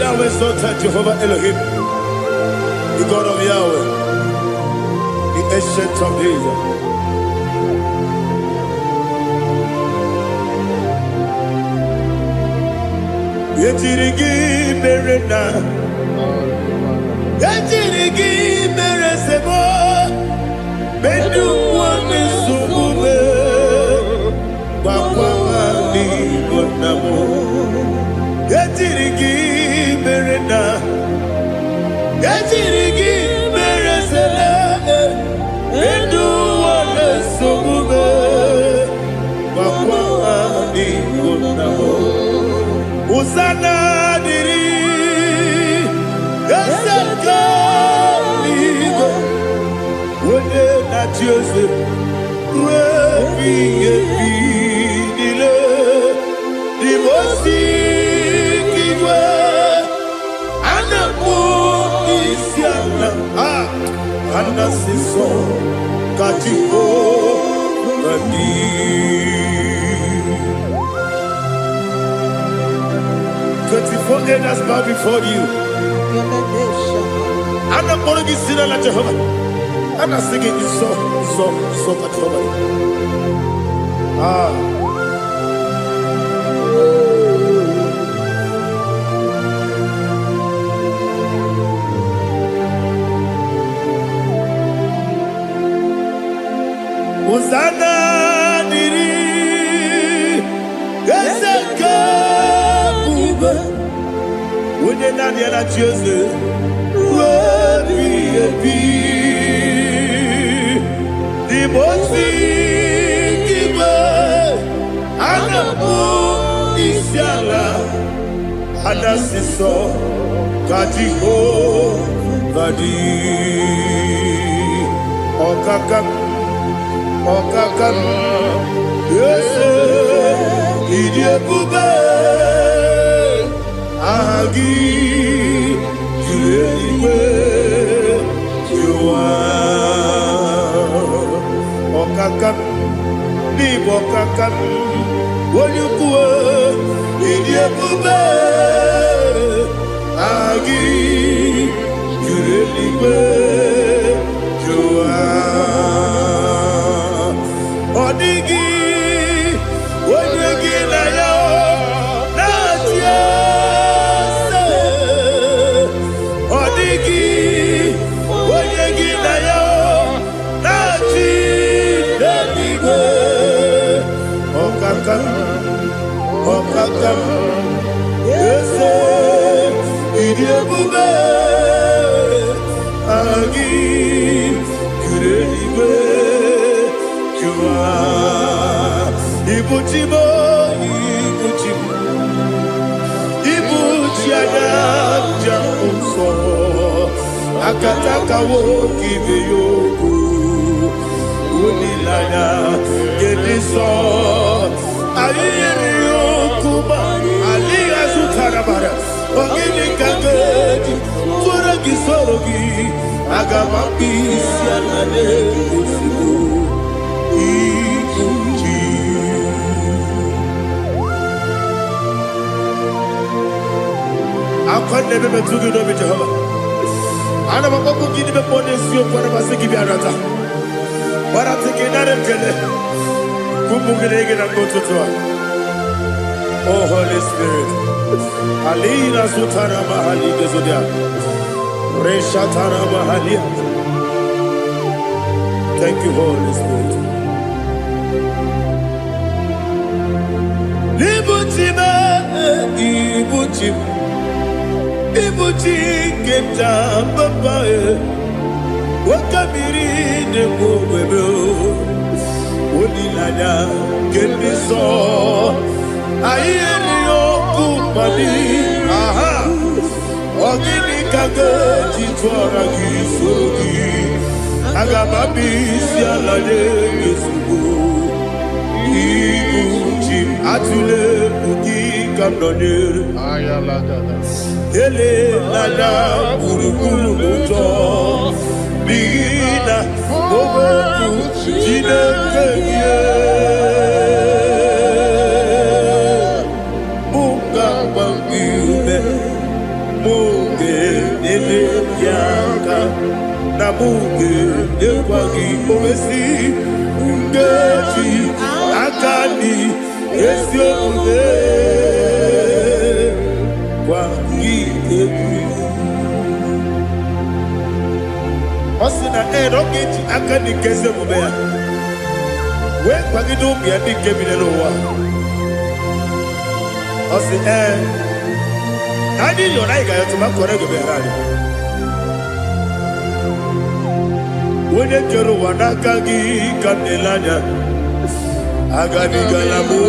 Thou exalted Jehovah Elohim, the God of Yahweh, the ancient of days. Yetirigi merena, yetirigi meresebo, bedu wane subube, wakwa ni bonamo. Yetirigi merena, yetirigi meresele, bedu wane subube, wakwa ni bonamo. Usana diri, esaka ligo, wone na Joseph, wepi dile, divosi kiwe, anamu isiana, anasiso katiko kadi. 24 elders bow before you. I'm not going to be seen like Jehovah. I'm not singing this song at Jehovah. Yakabube, when you're not yet at Joseph, the Mosi Gibe, Anabu Isiala, Anasiso, Kadiho, Kadi, Okakam, yes, Idiabube, Agi, Juliwe, Jua, Okakam, Nibo Kakam, Wanyukue, Idiabube, Agi, Juliwe, Jua, Odigi, Wanyagi na yo, Natia, Odigi, Wanyagi na yo, Nati, Daligwe, Okakam, Okakam, Yese, Idiabube, Agi, Kureligwe, Jua, Ibuchimo, Ibuchimo, Ibuchiana, Jaunso, Akataka woki beyoku, Unilana, Gediso, Ayeri yokuba, Aliya Sutarabara, Ogini Kagedi, Furagi Sorogi, Agamambi, Sianane, Usibu, Ikuchi. I can't never to do with Jehovah. I never go to give a bonus you for a Masiki Biarata. But I'm thinking that I'm going to go to Toa. Oh, Holy Spirit. Alina Sutara Mahali Gezodia. Reshatara Mahali. Thank you, Holy Spirit. Libutime, Ibutim. Ibuti keta babae, wakamiri de mwebe, unilanya kendiso, ayeni yokumani, aha, ogini kage jitwara gisogi, agamabi sialade gesugu, ibuti atule buki kamdonir, ayalagada. Ele lada burukuru muto Bina Boboku Jine kenye Munga wangiume Munge nele yaka Na munge nekwagi owesi Ngeji akani Esyo ude Osina rogeji akani keze mubea. We kwagidu biadi kebile lowa. Osi nani yona iga yotuma korego berani. Wene kero wanakagi kanelanya. Agani galamo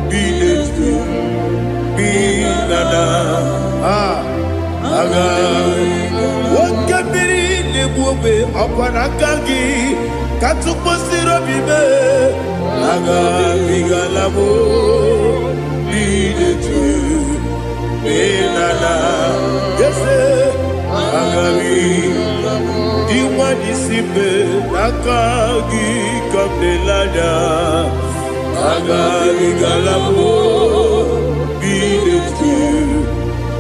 binetu binana agani. Wakabiri nebuobe apanakagi katuposiro bibe agami galamo binetu binana yese agami diwani sibe nakagi kabdelada agami galamo binetu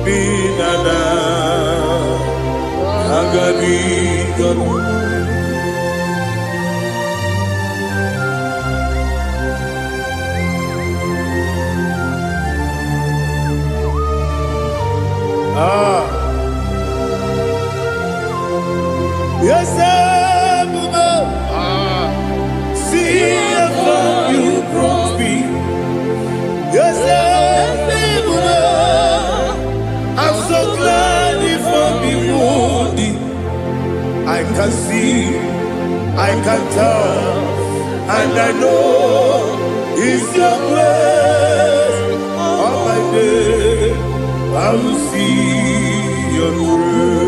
binana agami galamo. Yes, see how far you brought me. I can see, I can tell, and I know it's your grace. On my day, I will see your grace.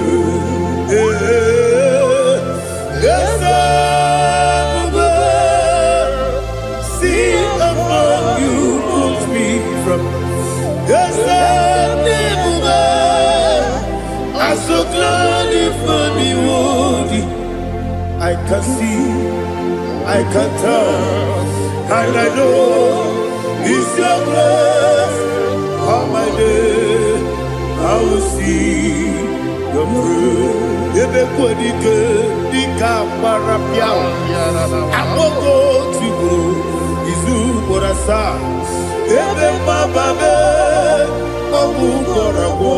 Yes, I will see among you put me from. Yes, I I'm so glad for me, Woody. I can see, I can tell, and I know it's your grace. On my day, I will see your grace. Ebe kodike, dika parapia. Amoko tibu, izu borasa. Ebe mababe, obu korabo.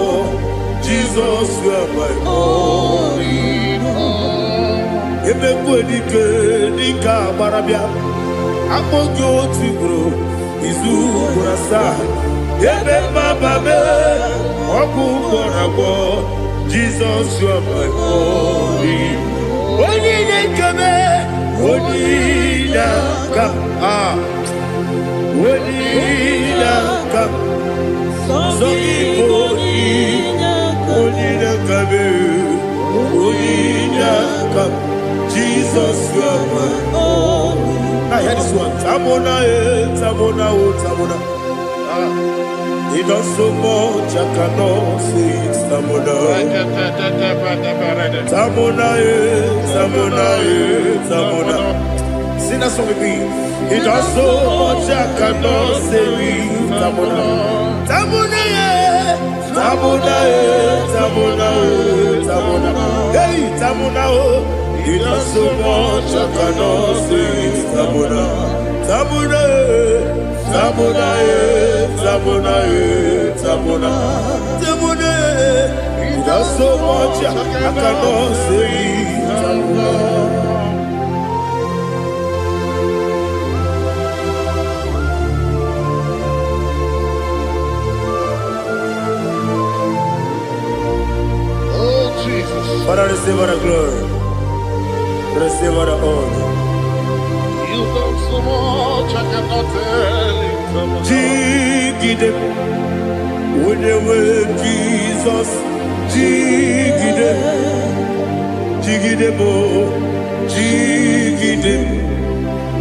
Jesus, you are my only home. Ebe kodike, dika parapia. Amoko tibu, izu borasa. Ebe mababe, obu korabo. Jesus, you are my only home. Only kame, only come, only come. So only come, come. Jesus, you are my only. I heard this one. Tamona, tamona, tamona. He does so much, I cannot say it. Tamona, tamona, tamona, tamona. Sing that song with me. He does so much, I cannot say it. Tamona, tamona, tamona, tamona, tamona. Hey, tamona, he does so much, I cannot say it. Tamona, tamona. Tamona, Tamona, Tamona, Tamona. He does so much I cannot say. Tamona. Oh, Jesus. Father, receive all the glory. Receive all the honor. You've done so much, I cannot tell it. Jigide, when you were Jesus, Jigide, Jigide bo, Jigide,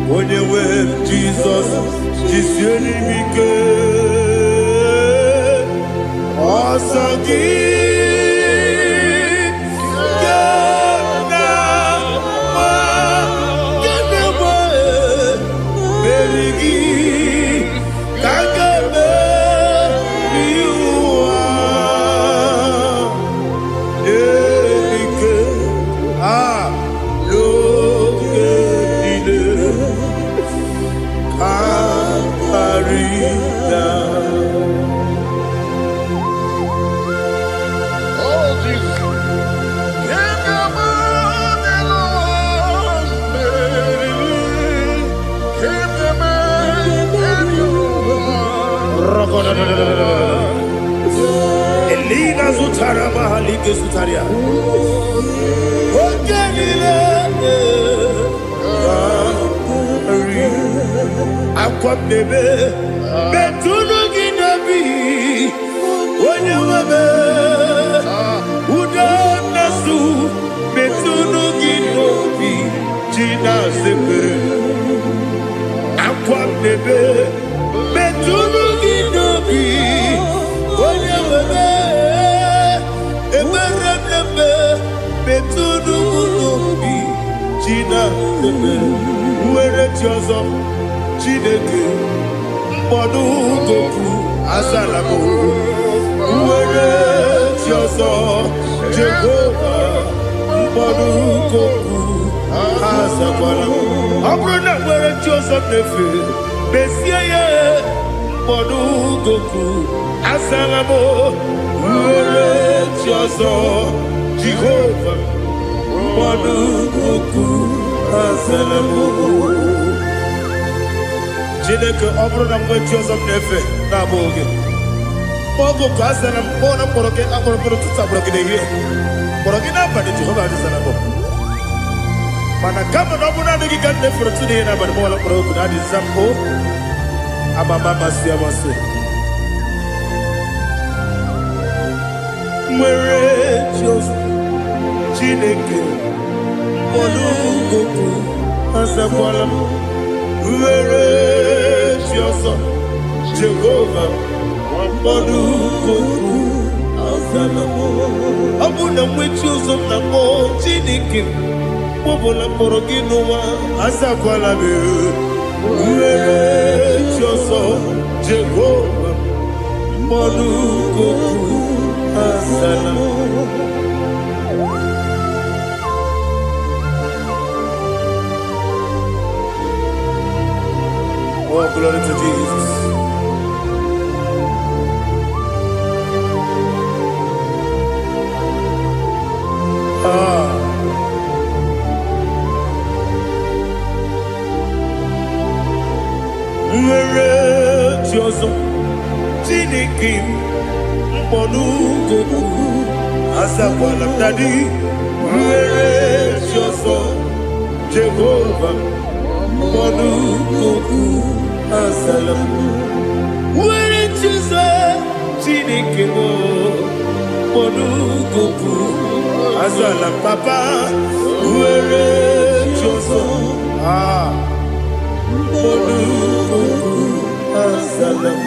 when you were Jesus, Jisyenimike, Asagi. Elina Zutara Mahalike Zutaria. Aqua bebe, Betuno Ginabi, when you were Udanasu, Betuno Ginobi, Gina Zipper. Aqua bebe, Betuno Ginobi, when you were Betuno Ginobi, Gina Zipper. Where it yours up. Chineke mkpọdụ goku azalabo uwere tiọzọ Jehova mkpọdụ goku azakwala ọ bụrụ na nwere tiọzọ nefe besie ya mkpọdụ goku azalabo uwere tiọzọ Jehova mkpọdụ goku azalabo. Chineke ọ bụrụ na mgbe chi ọzọ m na-efe na-abụ oge ogo ka a sara m kpọọ na mkpọrọ gị akpọrọ mkpọrọ tụtụ agbọrọ gị n'ehihie kpọrọ gị n'abalị Jehova adịzara bụ Mana kama na ọbụna adịghị ka nne fụrụ tụnye na abalị mọla mkpọrọ okwu na adị zampo amama masị amasị nwere Jizọs Chineke mkpọrọ azakwala m nwere Jizọs Jehova mkpọrọ azala m ọ bụ na mmechi ụzọ m na mkpọ Chineke mkpọbụla mkpọrọ gị n'ụwa azakwala m nwere Jizọs Jehova mkpọrọ azala m. Oh, glory to Jesus. Nwere Jizọs Chineke mkpọrọ azakwala m dadi nwere Jizọs Jehova mkpọrọ azala m nwere Jizọs Chineke mkpọrọ azala m papa nwere Jizọs mkpọrọ azala m.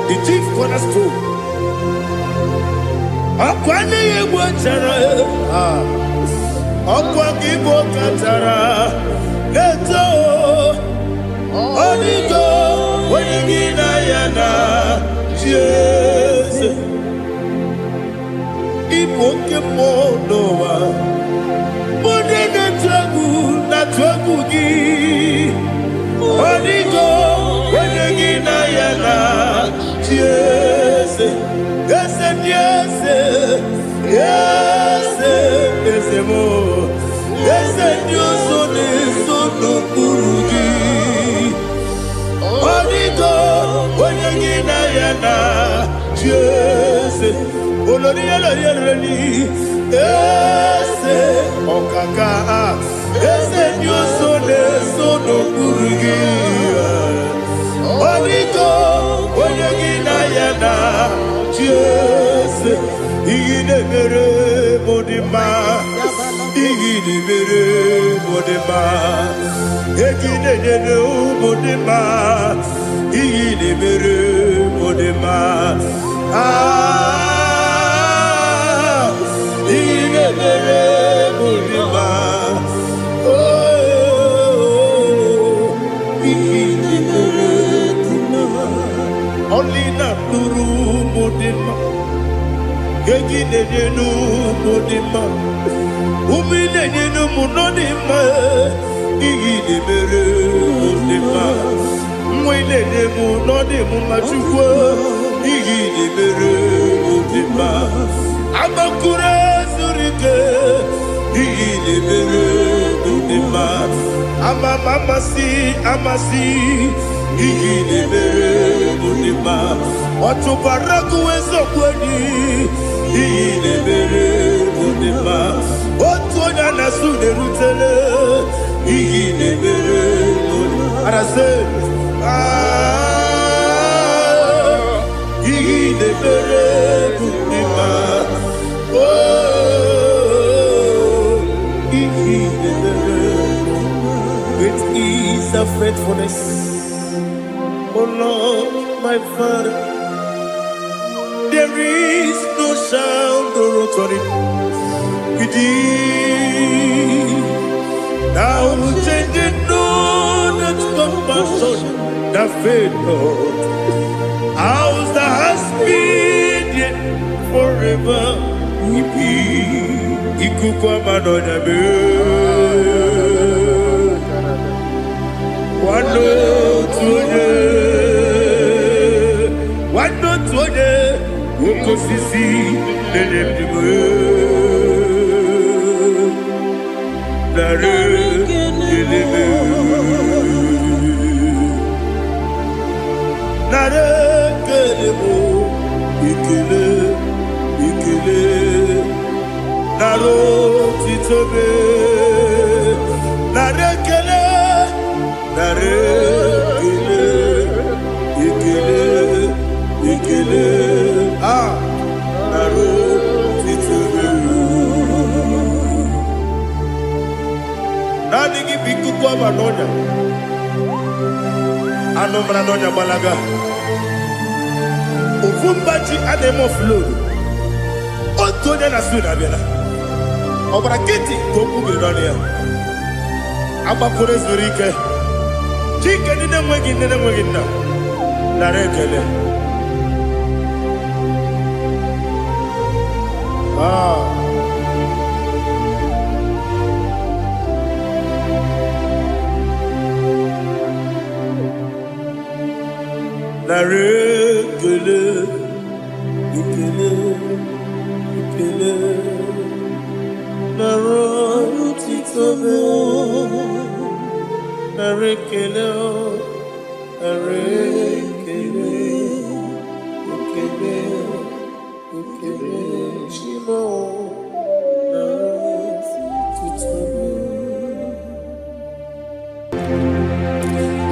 The chief cornerstone. Akwane yegbo chara. Akwa kibo katara. Leto. Onigo. Wenigina yana. Jesus. Ipoke monowa. Mone na twagu gi. Onigo. Wenigina yana. Yes, yes, yes, yes, yes, more. Yes, Dios son eso no purugi. Onigo, oyengina yana. Yes, oloria la yereni. Yes, okaka. Yes, Dios son eso no purugi. Onigo, oyengina yana. Yes, igide mere modima, igide mere modima, igide mere modima, igide mere modima. Igide mere modima. Igide mere modima. Only not Nuru Modima. Gagine no Modima. Umine no Munodima. Igide Mere Modima. Mwine ne Munodimu Machukwa. Igide Mere Modima. Abakure Surike. Igide Mere Modima. bunima. Amasi, iyi na-emere bunima. Ọtụbaraku ezokweni, iyi na-emere bunima. Otu onye na-asụ na-erutele, iyi na-emere bunima. Arase, iyi na-emere bunima. Great is thy faithfulness, O Lord, my Father. There is no sound or authority with thee. Thou changest not that compassion, that faith not. Ours thou hast been yet forever. Ikuku amanonya be. Wano tuone, woko sisi nenemdiwe. Nare kelebe, nare kelebo, ikele. Naro titobe, nare kele, ikele, naro titobe. Nani gibiku kwa manonya, ano manonya balaga. Ufumbaji anemo flow. Otu onye na-asụ na-abịala ọbara kiti ka okwu bere ya agbapụrụ ezuru ike chike ndị na-enweghị nne na-enweghị nna nara ekele nara ekele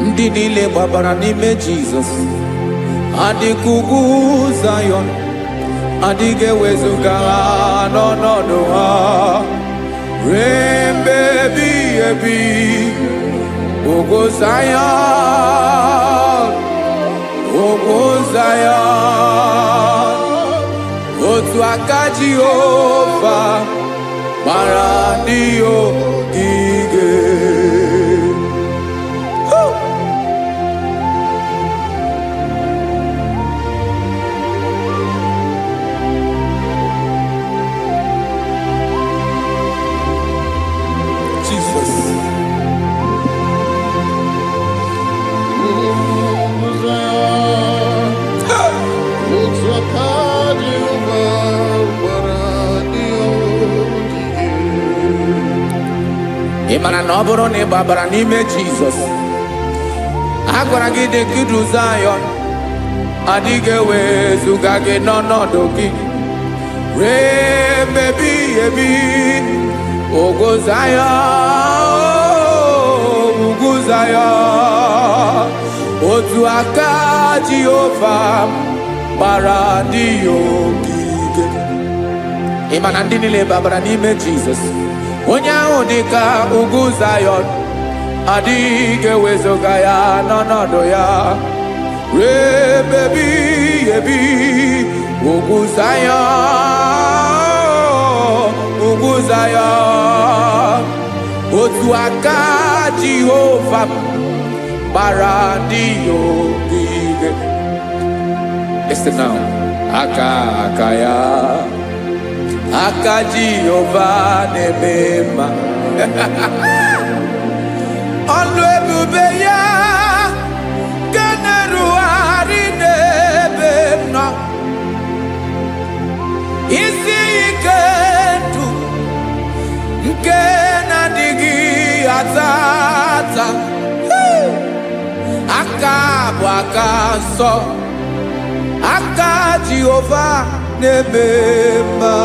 ndị niile gbabara n'ime Jizọs adịghị ugwu Zayọn adịghị ewezuga ha n'ọnọdụ ha ruo mgbe ebighị ebi. Ugwu Zayọn, otu aka Jehova gbara ndị ogige. Ị mara na ọ bụrụ na ị gbabara n'ime Jizọs, a gwara gị dị ka Zayọn adịghị ewezuga gị n'ọnọdụ gị ruo mgbe ebighị ebi. Ugwu Zayọn, otu aka Jehova gbara ndị ogige. Ị ma na ndị niile gbabara n'ime Jizọs, onye ahụ dị ka ugwu Zayọn adịghị ewezuga ya n'ọnọdụ ya ruo mgbe ebighị ebi. Ugwu Zayọn, otu aka Jehova gbara ndị ogige. Listen now, aka ya, aka Jehova na-eme mma. Ọlụ ebube ya ga na-erugharị n'ebe m nọ. Isi ike ndụ nke na-adịghị ga-asọ aka Jehova na-eme mma.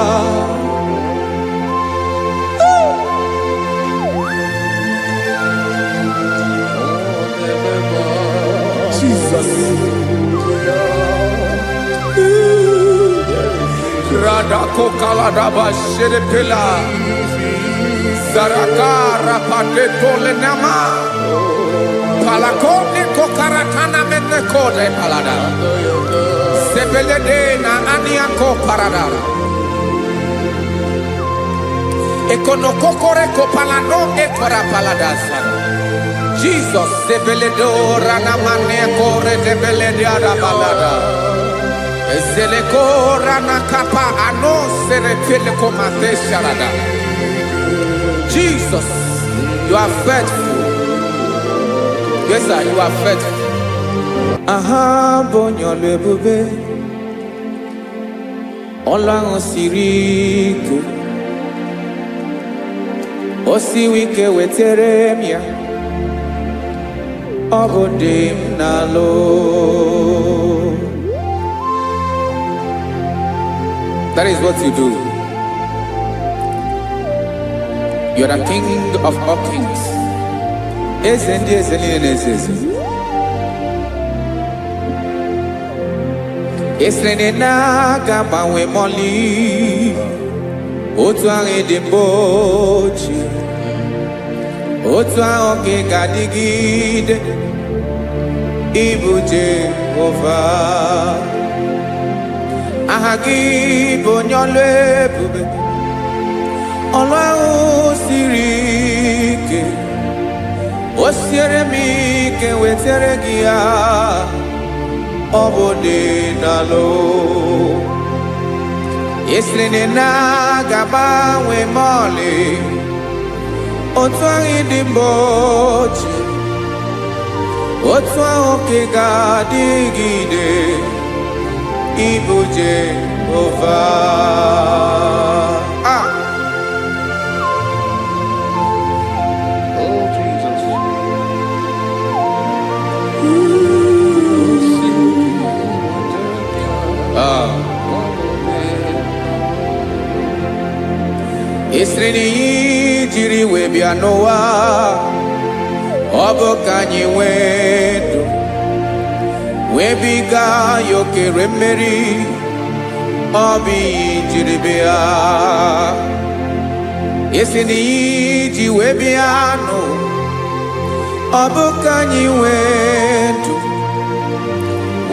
Jesus. Radako kaladaba sherepela Zarakara patole nama Palakone kokaratana mene kode palada Sebelede na aniako parada Ekono kokore ko palano ekora paladasa Jesus sebeledo rana mane kore sebelede ada balada Eseleko rana kapa ano serepele komate sharada. Jesus, you are faithful. Yes, sir, you are faithful. Aha, bonyo lebube. Ola osiriku. Osi wike weteremia. Obodim nalo. That is what you do. You are the king of all kings. Esrene na gama we moli. Otu ange de bochi. Otu ange gadigide. Ibu Jehovah. Ahagi bonyole bube Olwa sirike Osiere mi ke wetere gia Obode nalo Yesrene na gaba we mole Otwangi dimbochi Otwangi gadigide Ibu Jehovah. Oh, Jesus. Esreni jiri we bianoa Obo kanyi wedo Webiga yoke remeri Obi jiribia Esini ji webiano Obukanyi wetu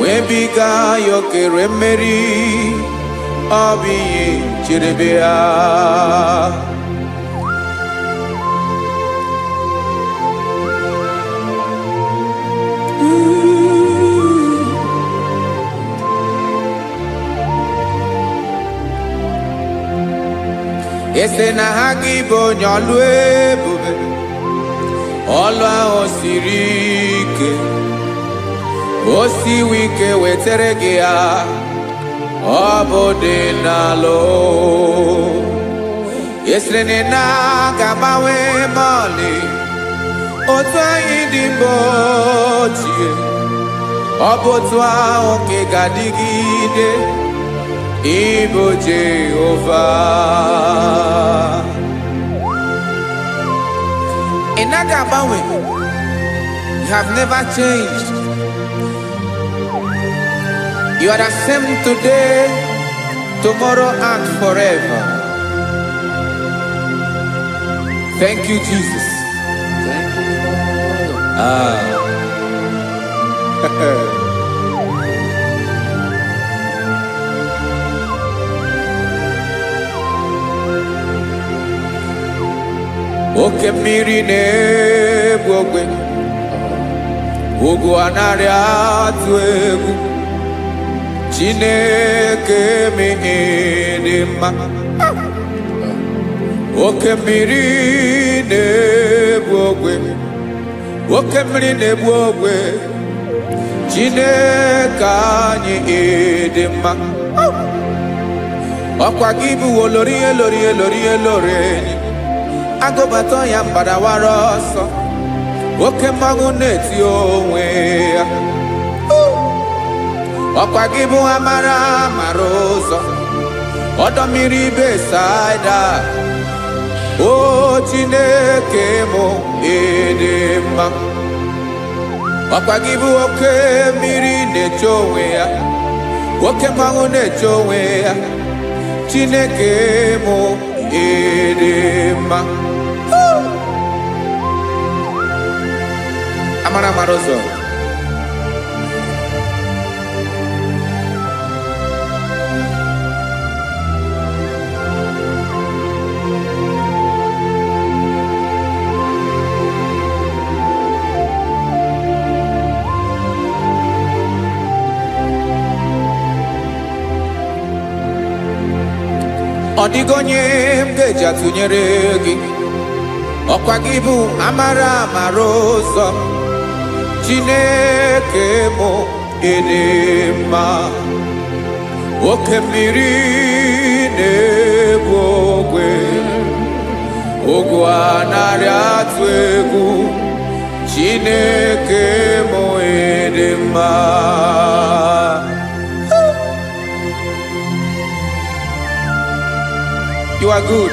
Webiga yoke remeri Obi jiribia Ese na hagi bonyo ebube Olwa osirike Osi wike wetere gia Obode nalo Ese na gamawe mali Otwa indimbotie Obotwa oke gadigide Ibo Jehovah. In Agabawe, you have never changed. You are the same today, tomorrow, and forever. Thank you, Jesus. Thank you, Lord. Oke mmiri na-egbu ogbe ugwu anarị atụ egwu Chineke mee dị mma oke mmiri na-egbu ogbe oke mmiri na-egbu ogbe Chineke anyị dị mma ọkwa gị bụ olori enyi Agobato ya mbadawara ọsọ oke mmanwụ na-eti onwe ya ọkwa gị bụ amara mara ụzọ ọdọ mmiri Besaida o Chineke mụ ịdị mma ọkwa gị bụ oke mmiri na-eche onwe ya oke mmanwụ na-eche onwe ya Chineke mụ ịdị mma amara mara ụzọ ọ dịghị onye m ga-eji atụnyere gị ọkwa gị bụ amara mara ụzọ Chineke mụ ịdị mma oke mmiri na-egbu ogwe ogwu anarị atụ egwu Chineke mụ ịdị mma You are good.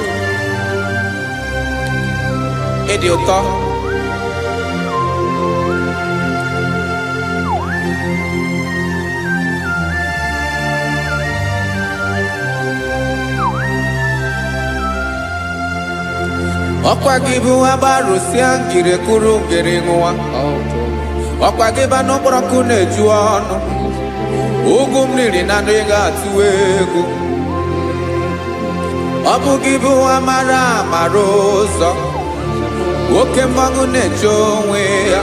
Ịdị ụtọ. Ọkwa gị bụ agbarụsịa ngiri kwuru ngiri nwa. Ọkwa gị bụ anụ mkpọrọkụ na-eju ọnụ. Ugwu mmiri na anụ ị ga-atụ egwu. Ọ bụ gị bụ amara mara ụzọ oke mmanwụ na-eche onwe ya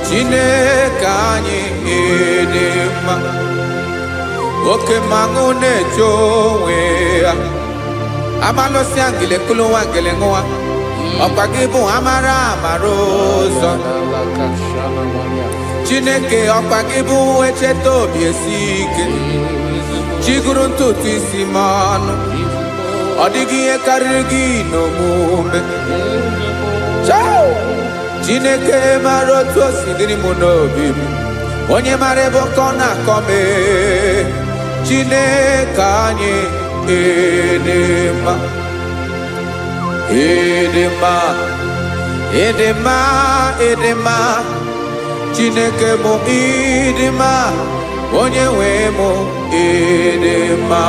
Chineke anyị ịdị mma oke mmanwụ na-eche onwe ya amalụsịa ngile kulu nwa ngile nwa ọkwa gị bụ amara mara ụzọ Chineke ọkwa gị bụ echeta obi esi ike chiguru ntutu isi m ọnụ ọ dịghị ihe karịrị gị n'omume Chineke mara otu o si dịrị m n'obi m onye mara ebe ọkọ na-akọ m Chineke anyị ịdị mma ịdị mma ịdị mma ịdị mma Chineke mụ ịdị mma onye nwe mụ ịdị mma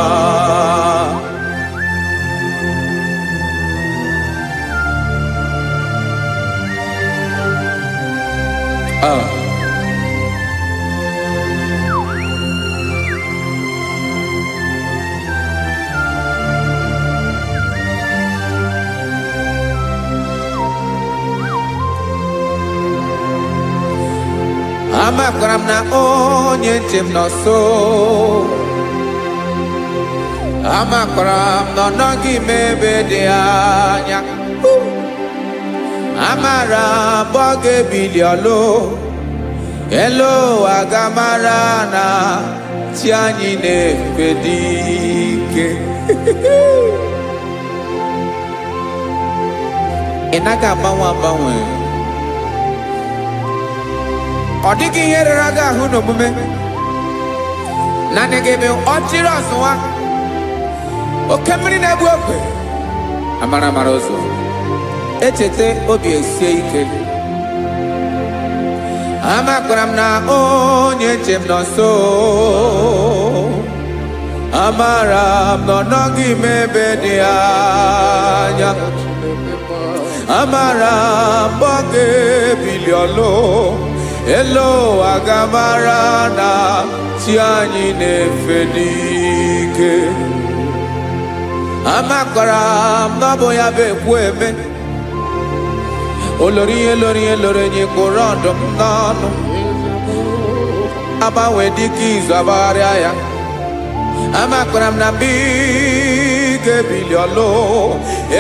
amakwara m na onye nche m nọ nso amakwara m na ọ nọghị m ebe dị anya amara m ọ ga-ebili ọlụ elu aga mara na chi anyị na-efe dị ike ị naghị agbanwe agbanwe ọ dịghị ihe rere gị ahụ n'omume naanị gị bụ ọchịrị ọzụwa oke mmiri na-egbu ogwe amara mara ụzọ echeta obi esie ike amakwara m na onye nche m nọ nso amara m na ọ nọghị m ebe dị anya amara m ọ ga-ebili ọlụ elu aga mara na chi anyị na-efe n'ike amakwara m na ọ bụ ya bụ ekwu eme olori ihe lori ihe lori enyi kpụrụ ọdụm n'ọnụ agbanwe dịka izu agbagharịa ya amakwara m na mgbe ị ga-ebili ọlụ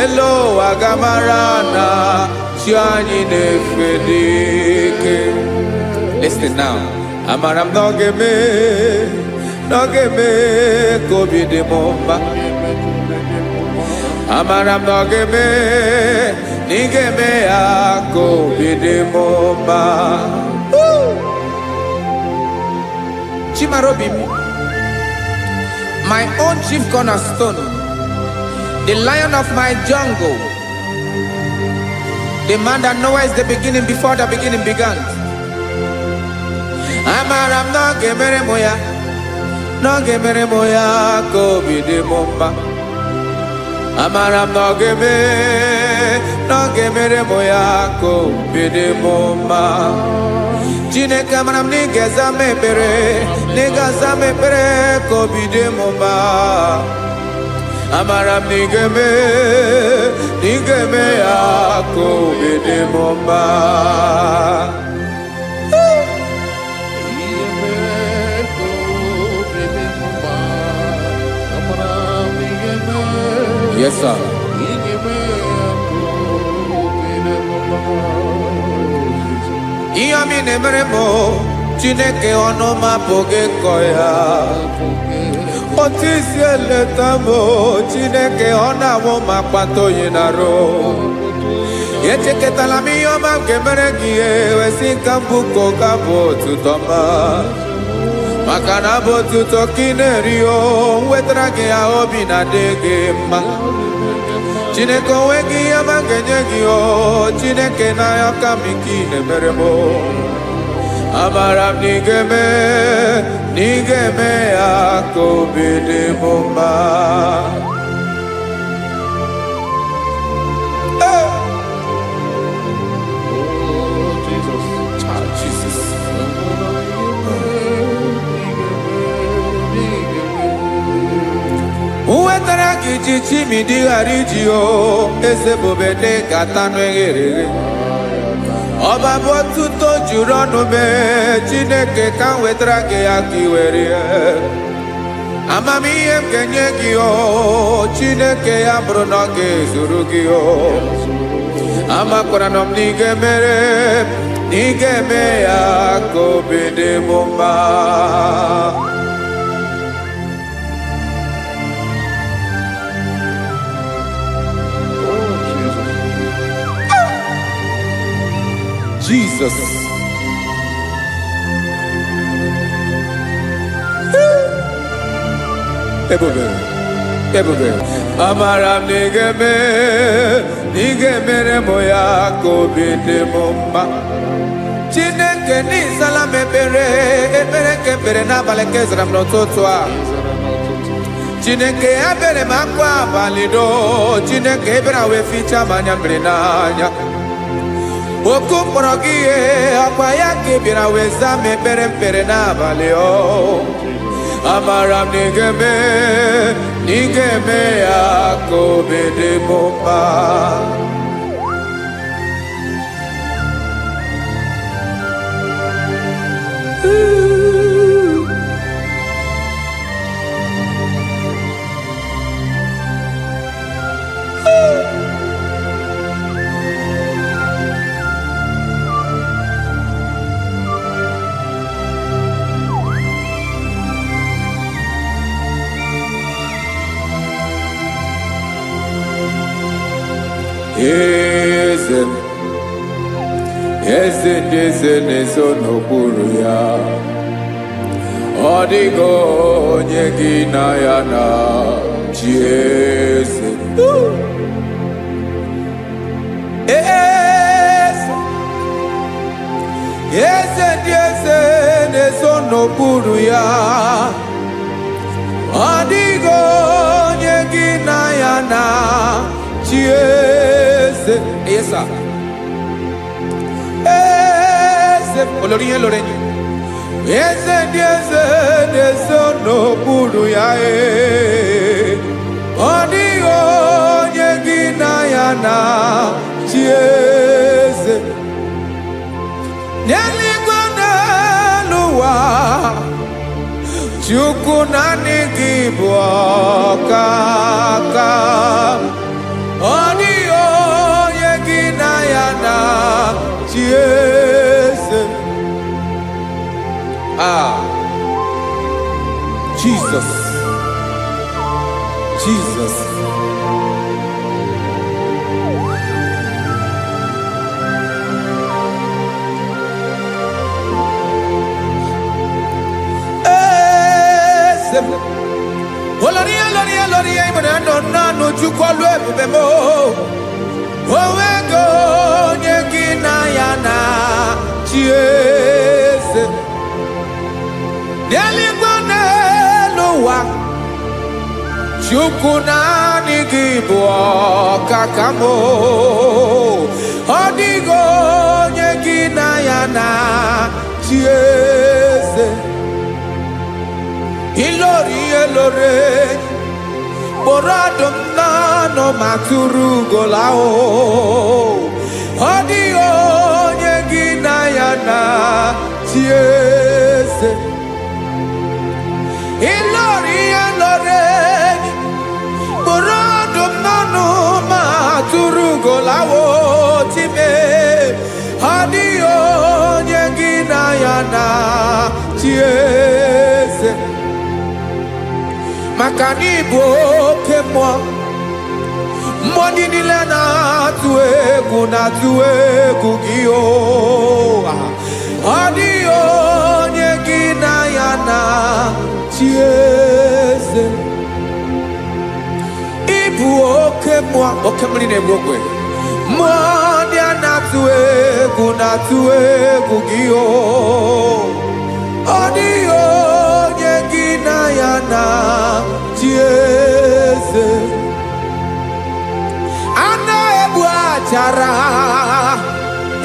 elu aga mara na chi anyị na-efe n'ike listen now amara m na ọ ga-eme ka obi dị m mma amara m na ọ ga-eme na ị ga-eme ya ka obi dị m mma Chimarobim, my own chief cornerstone, the lion of my jungle, the man that knows the beginning before the beginning began. Amaram no gemere moya, kobi de momba. Amaram no gemere moya, kobi de momba. Jine kamaram ni gezame pere kobi de momba. Amaram ni geme ya kobi de momba. Yes, sir. Iyami nemeremo, Chineke onoma poge koya. Otisi eletamo, Chineke onamo makpato yinaro. Yecheke talami yoma kemeregie, wesinkambuko kabo tutoma. Makanabo tuto kinerio, wetrage ya obi na dege ma. Chineke wegi ya mangenyegi o, Chineke na ya kamiki nemeremo. Amaram nigeme ya kobede bomba. Uwetara kichichi midi harijio, ese bobede katano egere. Oba botuto jurono me, Chineke kan wetara ke akiwere. Amami em kenyeki o, Chineke ya bruno ke surugi o. Amakoranom nigeme ya kobede bomba. Jesus. Ebube. Amaram nigeme moya kobede momba. Chineke ni salame ebere kebere na baleke zram no totwa. Chineke abere makwa balido, Chineke ebera we ficha manya mrenanya. Oku porogie akwa yake bira weza mepere na baleo. Amaram nigeme ya kobede bomba. Eze nezo n'okpuru ya. Ọ dịghị onye gị na ya na chi eze. Eze nezo n'okpuru ya. Ọ dịghị onye gị na ya na chi eze. Yes, sir. Olorinye lorenyi. Eze n'okpuru ya. Ọ dịghị onye gị na ya na chi eze. N'eluigwe n'elu ụwa, Chukwu naanị gị bụ ọkaka. Ọ dịghị onye gị na ya na chi eze. Jesus. sem. Oloria, loria, loria, imana no nanu chukwalu ebubemo. Owego nyegina yana chiese. Neligwane luwa. Chukuna nigibo kakamo. Odigo nyegina yana chiese. Ilori elore Boradum nano maturu golao Odio nyegina yana chiese Ilori elore Boradum nano maturu golao Time Odio nyegina yana chiese Makani boke mwa Mwani nile na tuegu giyo Adiyo nyegina yana chiese Ibu oke mwa Oke mwani nebu okwe Mwani ana tuegu giyo Adiyo nyegina yana chiese Ana ebu achara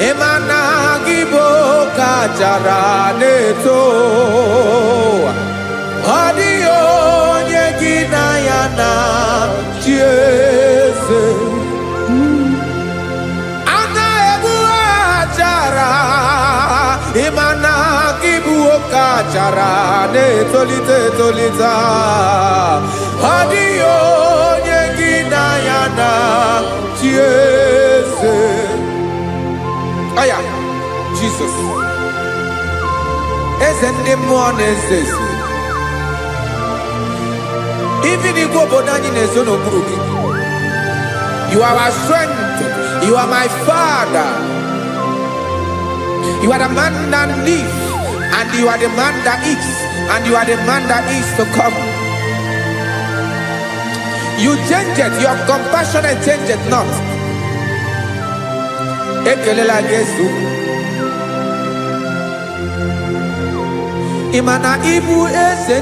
Emana gibo kachara neto Adiyo nyegina yana chiese Ana ebu achara Emana gibo kachara neto tolita Adiyo nyegina yana chiese Aya Jesus Ezende mwana ezeze Even if you go down in a zone of broken You are our strength You are my father You are the man that lives And you are the man that eats And you are the man that is to come You change it, your compassion and change it not. Ekelela Yesu. Imana ibu ese.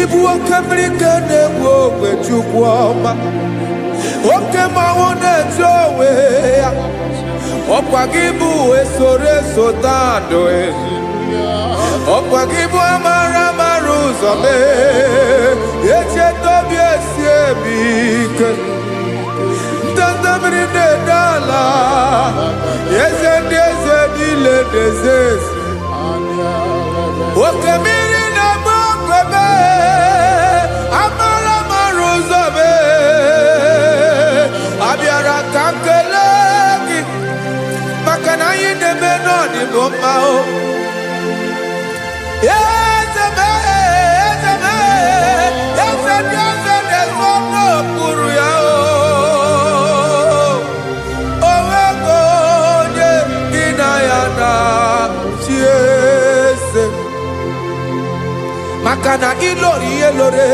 Ibu okamrika newo kwechukwoma. Okema wone jowe. Okwagibu esore sotando Okwagibu amara maruzome Eche tobie siebike Ndandamri ne dala Yeze deze dile dezesi Okemiri na mokwebe Amara maruzome Abiara kankelegi Makana yine menoni bomao Yezeme Desmono kuru yao Owego nye ginayana chiese Makana ilori elore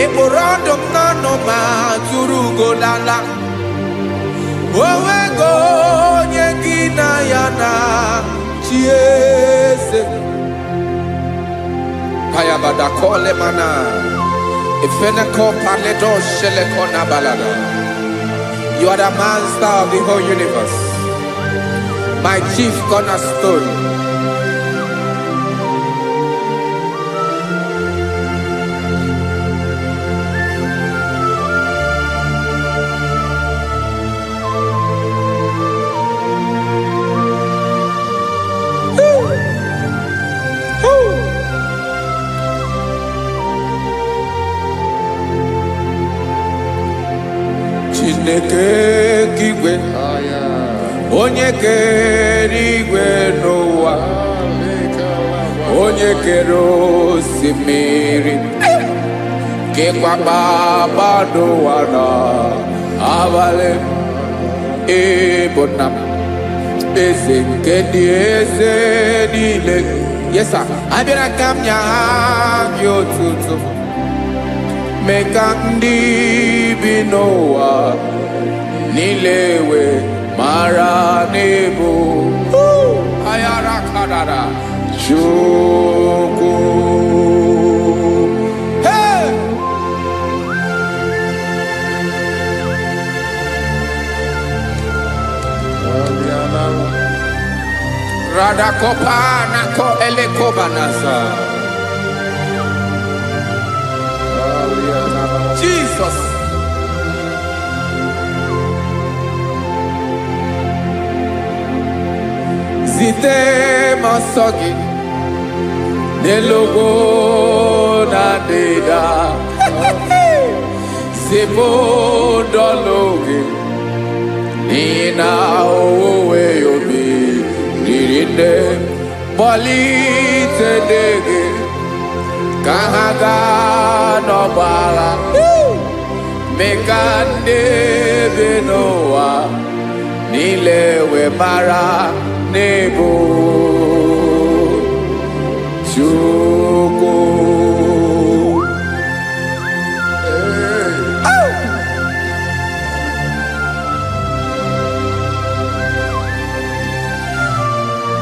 Eborandom nano maturu lala Owego nye ginayana chiese Kayabada kole mana Ifeneko paledo shelekona balada You are the master of the whole universe My chief cornerstone Chineke kigwe Onye kere igwe n'ụwa Onye kere osimiri Kekwa kpakpando ụwa n'abalị Ịbụ nna m eze nke ndị eze niile Yes, sir. I been a camya yo tutu. Make ndi binoa nilewe mara nebo. Ayara kadara chuku. Hey. Radakopa nako elekobanasa. Jesus. Zite masogi nelogo na deda. Zebo dologe nina owe yobi. Dirinde polite dege kahaga no bara mekande benoa nilewe mara nebo chuko.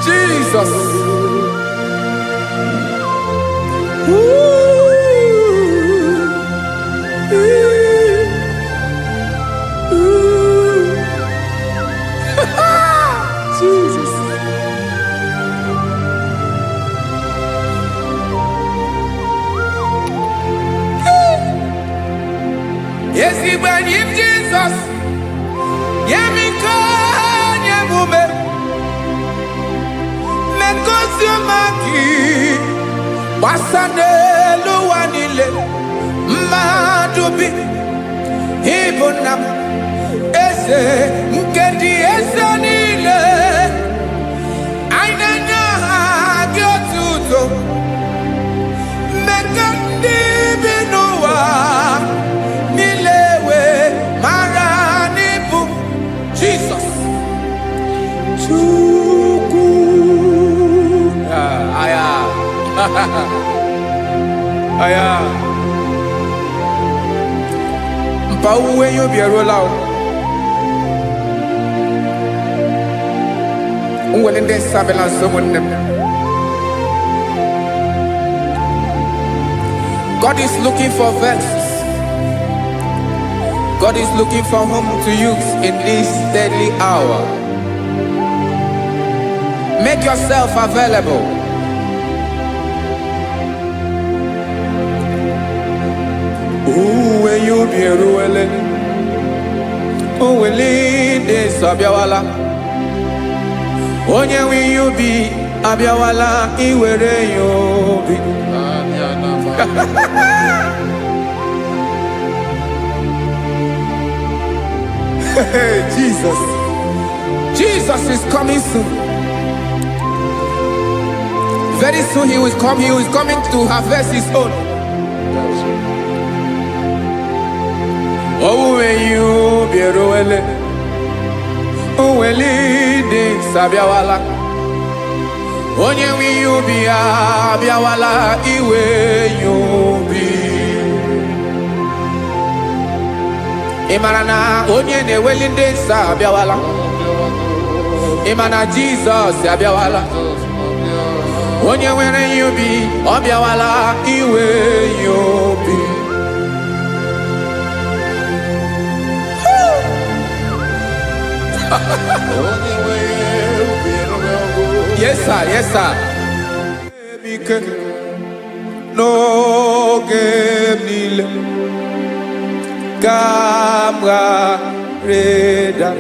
Jesus. Jesus. Yes, he when him Jesus. Yemiko nyemume. Mengosiomaki. Wasane luwanile. Madubi. Ibonam. Ese nkendi ese nile. Ainanya hagiotuto. Mekandi binoa. Nilewe maranibu. Jesus. Chuku. Aya. Aya. Mpauwe yo bierolao. Unwelende sabela someone. God is looking for verses. God is looking for whom to use in this deadly hour. Make yourself available. When you be ruele, de sabiawala. Onye when you be abiawala, iwere you be. Jesus. Jesus is coming soon. Very soon he will come. He is coming to harvest his own. Oh, when you be roele, oh, when leading sabiawala. Onye when you be abiawala, iwe you be. Imanana onye ne welinde sabiawala. Imana Jesus sabiawala. Onye were you be obiawala iwe you be. Yes sir, yes sir. No game nile. Camera reda.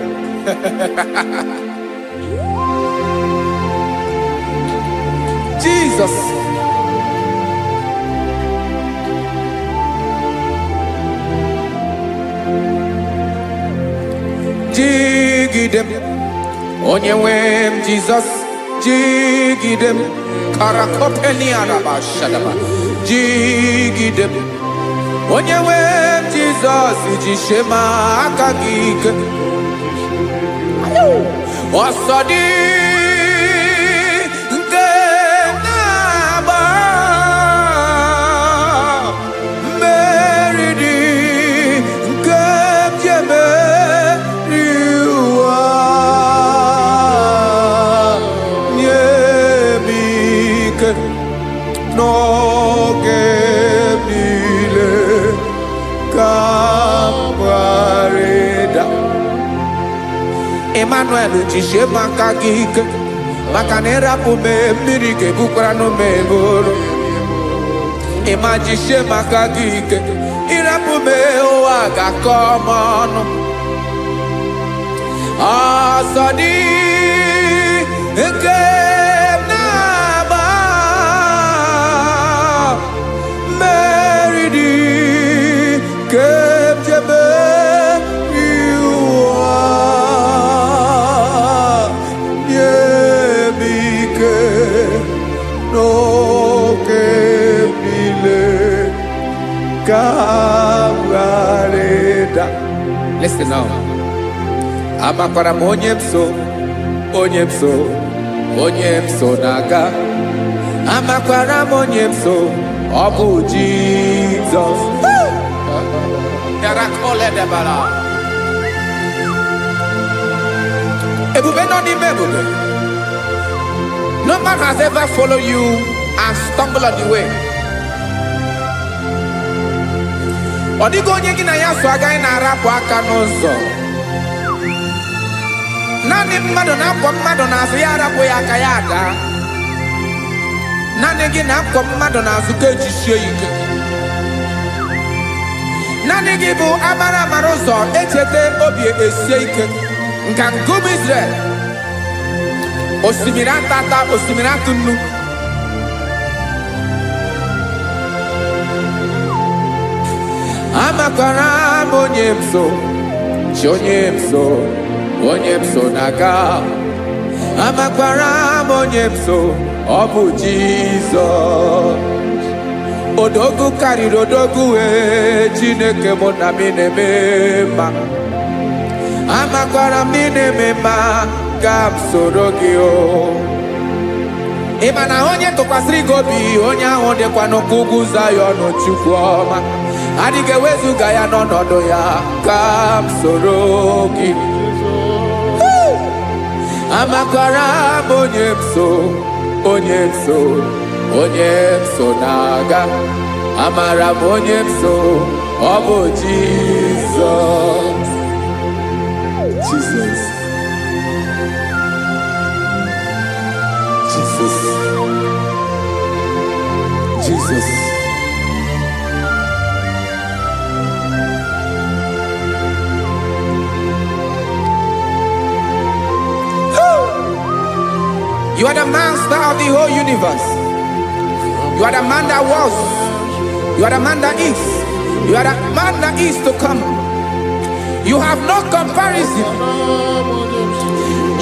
Jesus. Jigidem. Onyewem Jesus. Jigidem. Karakopeni araba shadaba. Jigidem. Onyewem Jesus. Jishema akagike. Osodi. n'oge niile ka m gharịda. Emmanuel jisie maka gị ike, maka na ịrapụ m mmiri ga-ebukwara m eboro. Ịma jisie maka gị ike, ịrapụ m ụwa ga-akọ m ọnụ. Ọsọ dị nke m na-agba, mmeri dị nke m jebe ụwa. Nye m ike n'oge niile ka m gharịda. Listen now. Amakwara m onye m so, onye m so, onye m so na-aga. Amakwara m onye m so, ọ bụ Jizọs. Ebube nọ n'ime ebube. No man has ever followed you and stumbled on the way. Ọ dịghị onye gị na ya so agaghị na-arapụ aka n'ụzọ. Naanị mmadụ na-akwọ mmadụ n'azụ ya arapụ ya aka ya ada. Naanị gị na-akwọ mmadụ n'azụ ka ejisie ike. Naanị gị bụ amara amara ụzọ echete obi esie ike. Nka ngụm Israel, osimiri atata, osimiri atụ nnu. Amakwara m onye m so, chi onye m so, onye m so na-aga. Amakwara m onye m so, ọ bụ Jizọs. Odogwu karịrị odogwu, Chineke mụ na m na-eme mma. Amakwara m na-eme mma ka m soro gị o. Ị ma na onye tụkwasịrị gị obi, onye ahụ dịkwa n'ụkwụ ugwu Zayọn Chukwu ọma. Adịghị ewezuga ya n'ọnọdụ ya ka m soro gị. Amakwara m onye m so, onye m so, onye m so na-aga. Amara m onye m so, ọ bụ Jizọs. Jesus. Jesus. Jesus. You are the master of the whole universe. You are the man that was. You are the man that is. You are the man that is to come. You have no comparison.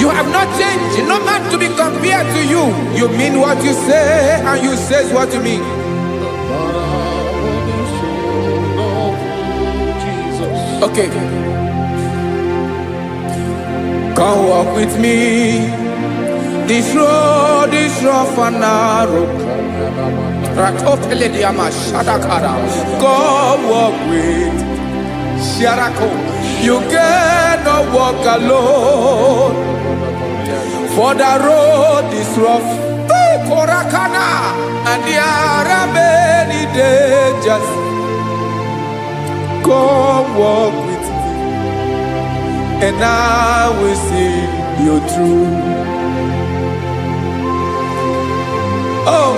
You have not changed. No man to be compared to you. You mean what you say, and you say what you mean. Okay. Come walk with me. This road is rough and narrow. Come walk with Sharako. You cannot walk alone, for the road is rough, Korakana, and there are many dangers. Come walk with me, and I will see you through. Oh,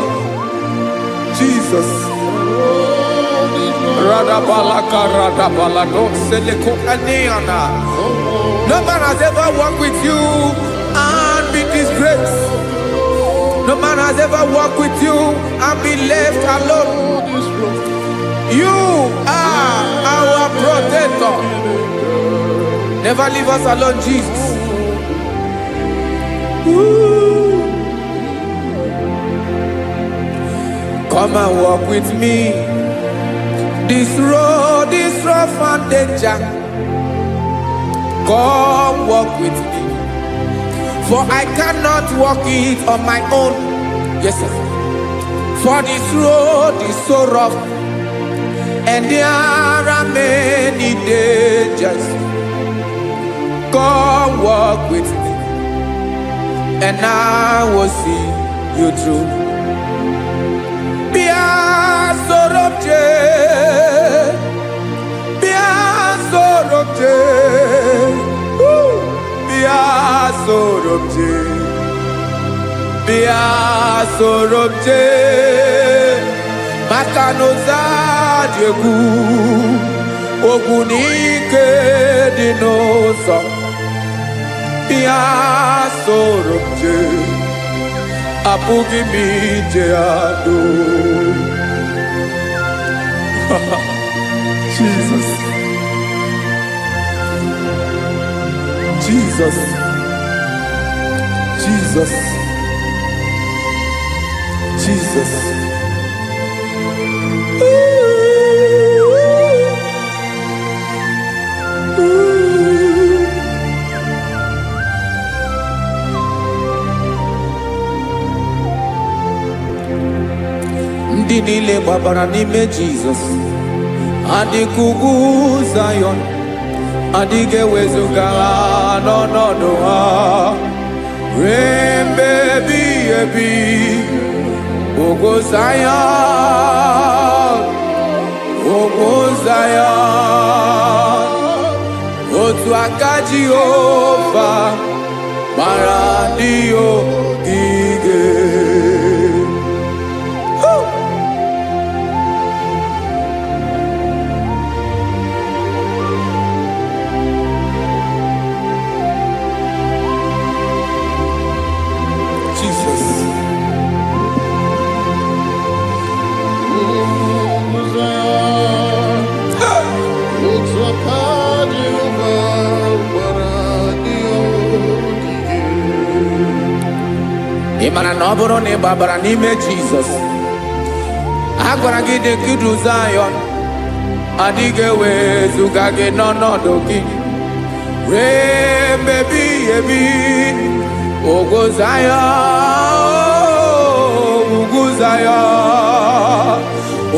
Jesus. No man has ever walked with you and been disgraced. No man has ever walked with you and been left alone. You are our protector. Never leave us alone, Jesus. Ooh. Come and walk with me. This road is rough and danger. Come walk with me, for I cannot walk it on my own. Yes, sir. For this road is so rough, and there are many dangers. Come walk with me, and I will see you through. Be sorobje bia sorobje makanoza diegu ogunike dinoso bia sorobje apugi mije ado Jesus Jesus Jesus Jesus ndị niile gbabara n'ime Jizọs adịghị ugwu Zion adịghị ewezuga ha n'ọnọdụ ha ruo mgbe ebighị ebi ugwu Zion ugwu Zion otu aka Jehova gbara ndị ogige. Ịmara na ọ bụrụ na ị gbabara n'ime Jizọs a gwara gị dị kidu Zion adịghị ewezuga gị n'ọnọdụ gị ruo mgbe ebighị ebi ugwu Zion ugwu Zion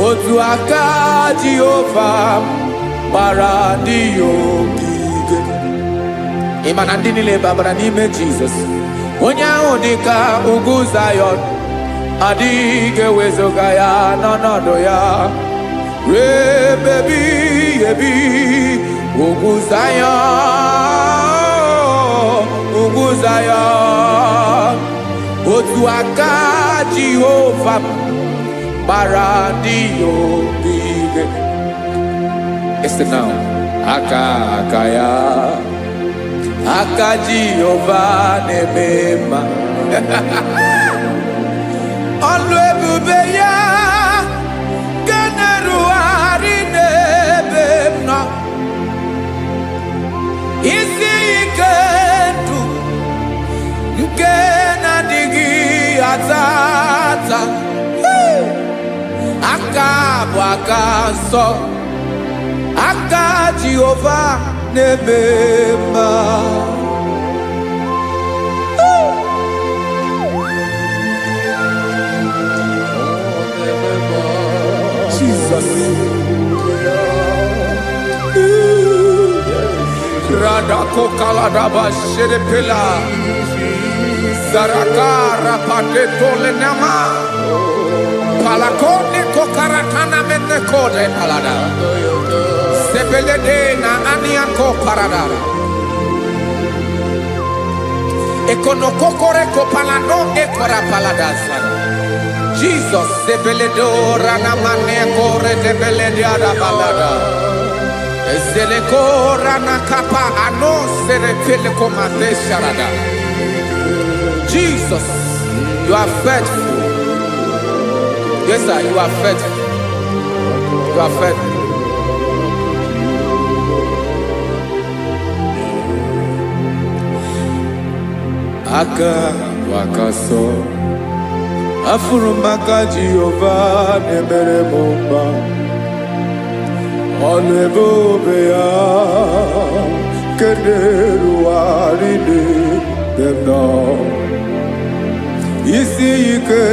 otu aka Jehova gbara ndị ogige. Ịma na ndị niile gbabara n'ime Jizọs onye ahụ dị ka ugwu Zion adịghị ewezuga ya n'ọnọdụ ya ruo mgbe ebighị ebi ugwu Zion ugwu Zion otu aka Jehova gbara ndị ogige. Ese now aka ya aka Jehova na-eme mma ọlụ ebube ya ga na-erugharị n'ebe m nọ isi ike ndụ nke na-adịghị ata ata aka bụ aka nsọ aka Jehova na-eme mma. Jesus Radako Kaladaba Sherepela Zarakara Patole Nama Palakone Kokaratana Menekode Palada Sebelede na Aniako Paradara Ekonokokore Kopalano Ekora Paladasa Jesus Sebeledo Ranamane Kore Debelediada Balada Eseleko Ranakapa Ano Serepeleko Mate Sharada. Jesus, you are faithful. Yes sir, you are faithful. You are faithful. Aka wakaso afurumaka Jehova nemere mumba ọlụ ebube ya kederu arịde demna isi ike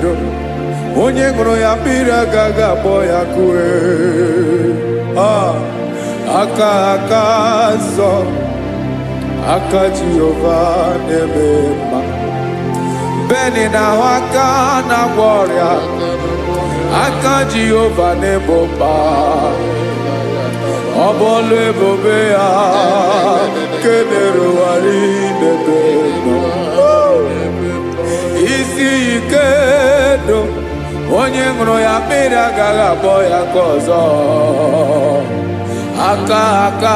dụ onye ṅụrụ ya mmiri agaghị akpọ ya kue aka nsọ aka Jehova na-eme mma beni na ahụ aka na-agwọ ọrịa aka Jehova na-ebo mba ọ bụ ọlụ ebube ya kenerugharị n'ebe ndo onye ṅụrụ ya mmiri agaghị akpọ ya ka ọzọ aka aka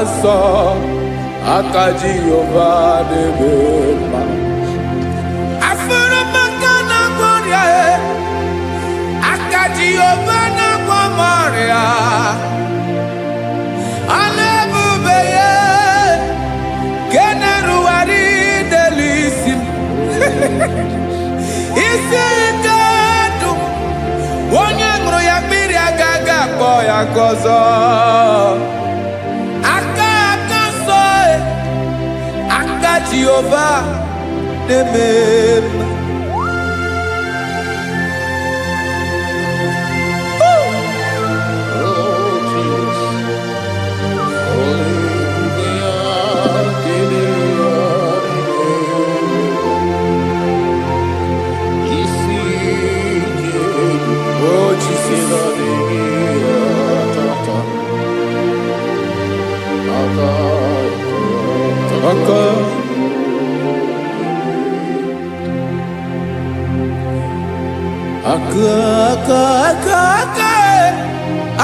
nsọ aka Jehova na-eme mma afụrụ maka na-agwọ ọrịa aka Jehova na-agwọ m ọrịa ala ebube ya ke na-erugharị n'elu isi m isi ike ndụ onye ṅụrụ ya mmiri agaghị akpọ ya ka ọzọ aka aka nsọ aka Jehova na-eme mma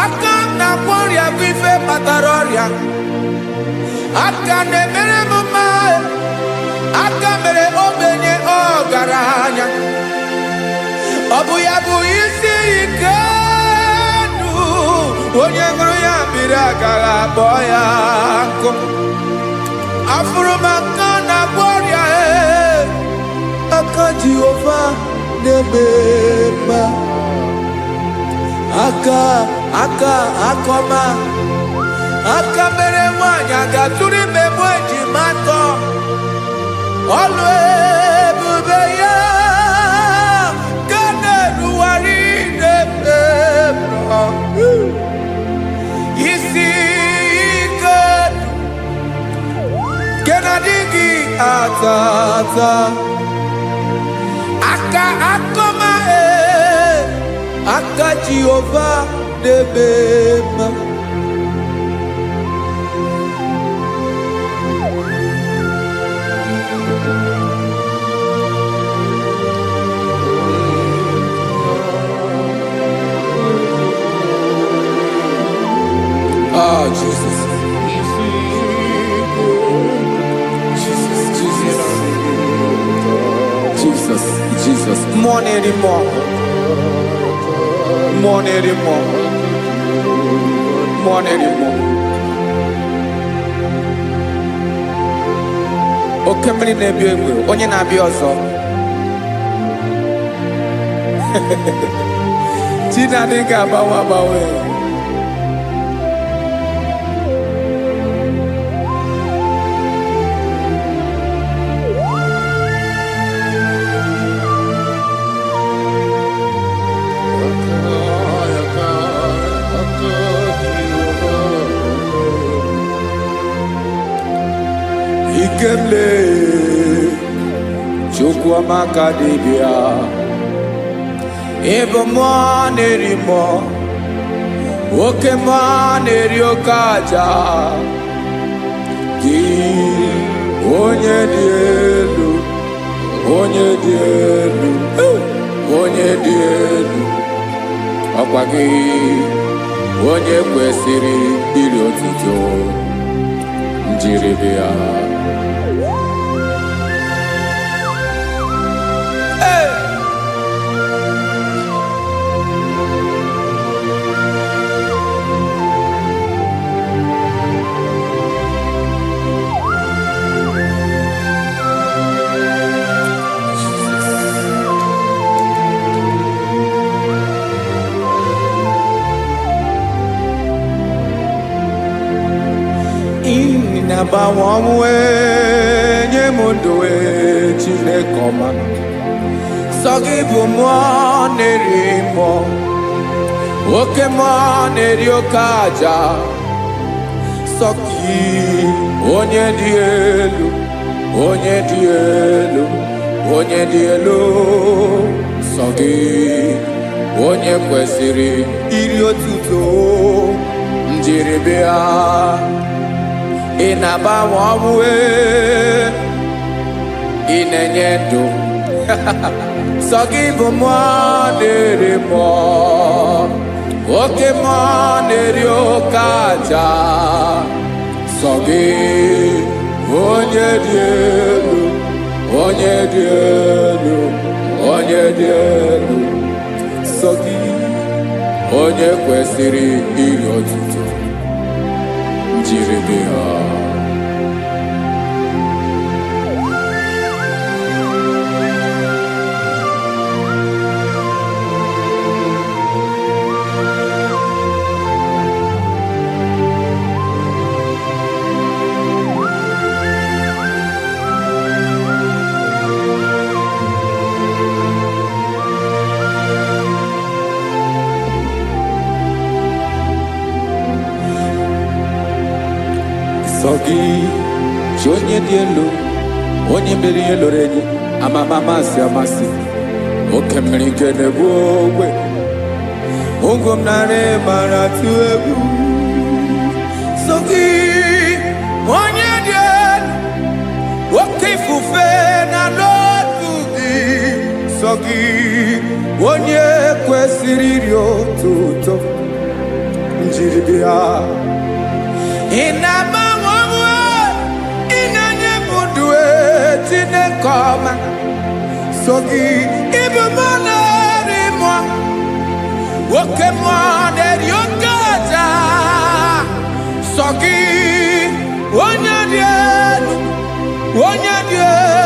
aka na-agwọ ọrịa bụ ife kpatara ọrịa aka na-emere m mma aka mere ogbenye ọgaranya ọ bụ ya bụ isi ike ndụ onye ṅụrụ ya mmiri agaghị akpọ ya nkụ afụrụ m aka na-agwọ ọrịa aka Jehova na-eme mma aka akọma aka mere nwanyị agatụrụ ime mụ ejima atọ ọlụ ebube ya ka na-erugharị n'ebe nọ isi ike ke na-adịghị ata ata aka akọma aka Jehova na-eme mma Jesus more anymore oke mmiri na-ebi egbe onye na-abịa ọzọ Chinadị ga-agbanwe Ikemle Chukwuamaka dibịa ebe mmụọ na-eri mmụọ oke mmụọ na-eri oke aja gị onye dị elu onye dị elu onye dị elu ọkwa gị onye kwesịrị iri otuto njiribịa na-agbanwe ọnwụ nye m ndụ Chineke ọma sọ gị bụ mmụọ na-eri mmụọ oke mmụọ na-eri oke aja sọ gị onye dị elu onye dị elu onye dị elu sọ gị onye kwesịrị iri otuto njiribịa ị na-agbanwe ọnwụ ị na-enye ndụ sọ gị bụ mmụọ na-eri mmụọ, oke mmụọ na-eri oke aja. Sọ gị onye dị elu, onye dị elu, onye dị elu. Sọ gị onye kwesịrị iri otuto, jiri gị ha. Sọ gị chi onye dị elu, onye mere ihe loro enyi, amama amasị amasị, oke mmiri nke na-egbu ogwe, ụgwọ m narị mara atụ egwu. Sọ gị onye dị elu, oke ifufe na n'otu gị. Sọ gị onye kwesịrị iri otuto, njiri bịa. Tinekoma, sọ gị ịbụ mmụọ na-eri mmụọ, oke mmụọ na-eri oke aja. Sọ gị onye dị elu, onye dị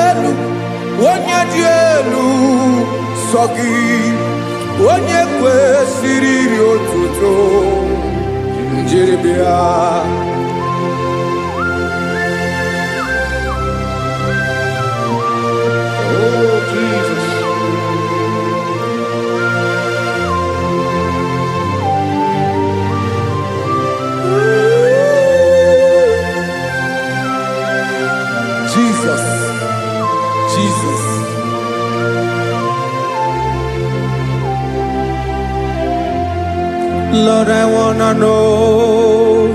elu, onye dị elu. Sọ gị onye kwesịrị iri otuto, njiri bịa. Jesus, Jesus. Lord, I wanna know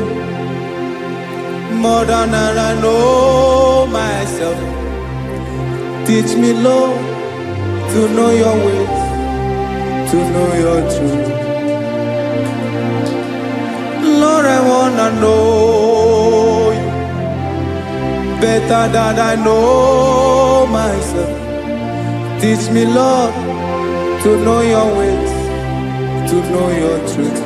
more than I know myself. Teach me, Lord, to know your ways, to know your truth. Lord, I wanna know you better than I know myself. Teach me, Lord, to know your ways, to know your truth.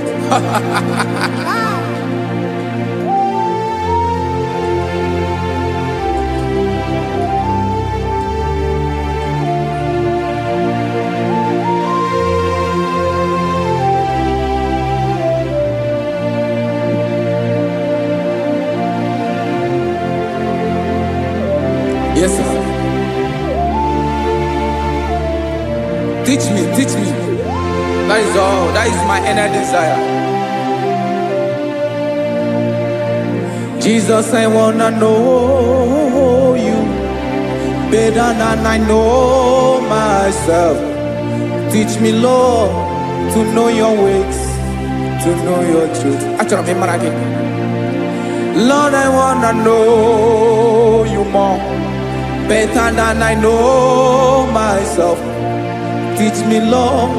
Yes, sir. Teach me, teach me. That is all. That is my inner desire. Jesus, I wanna know you better than I know myself. Teach me, Lord, to know your ways, to know your truth. Actually, I'm again. Lord, I wanna know you more, better than I know myself. Teach me, Lord,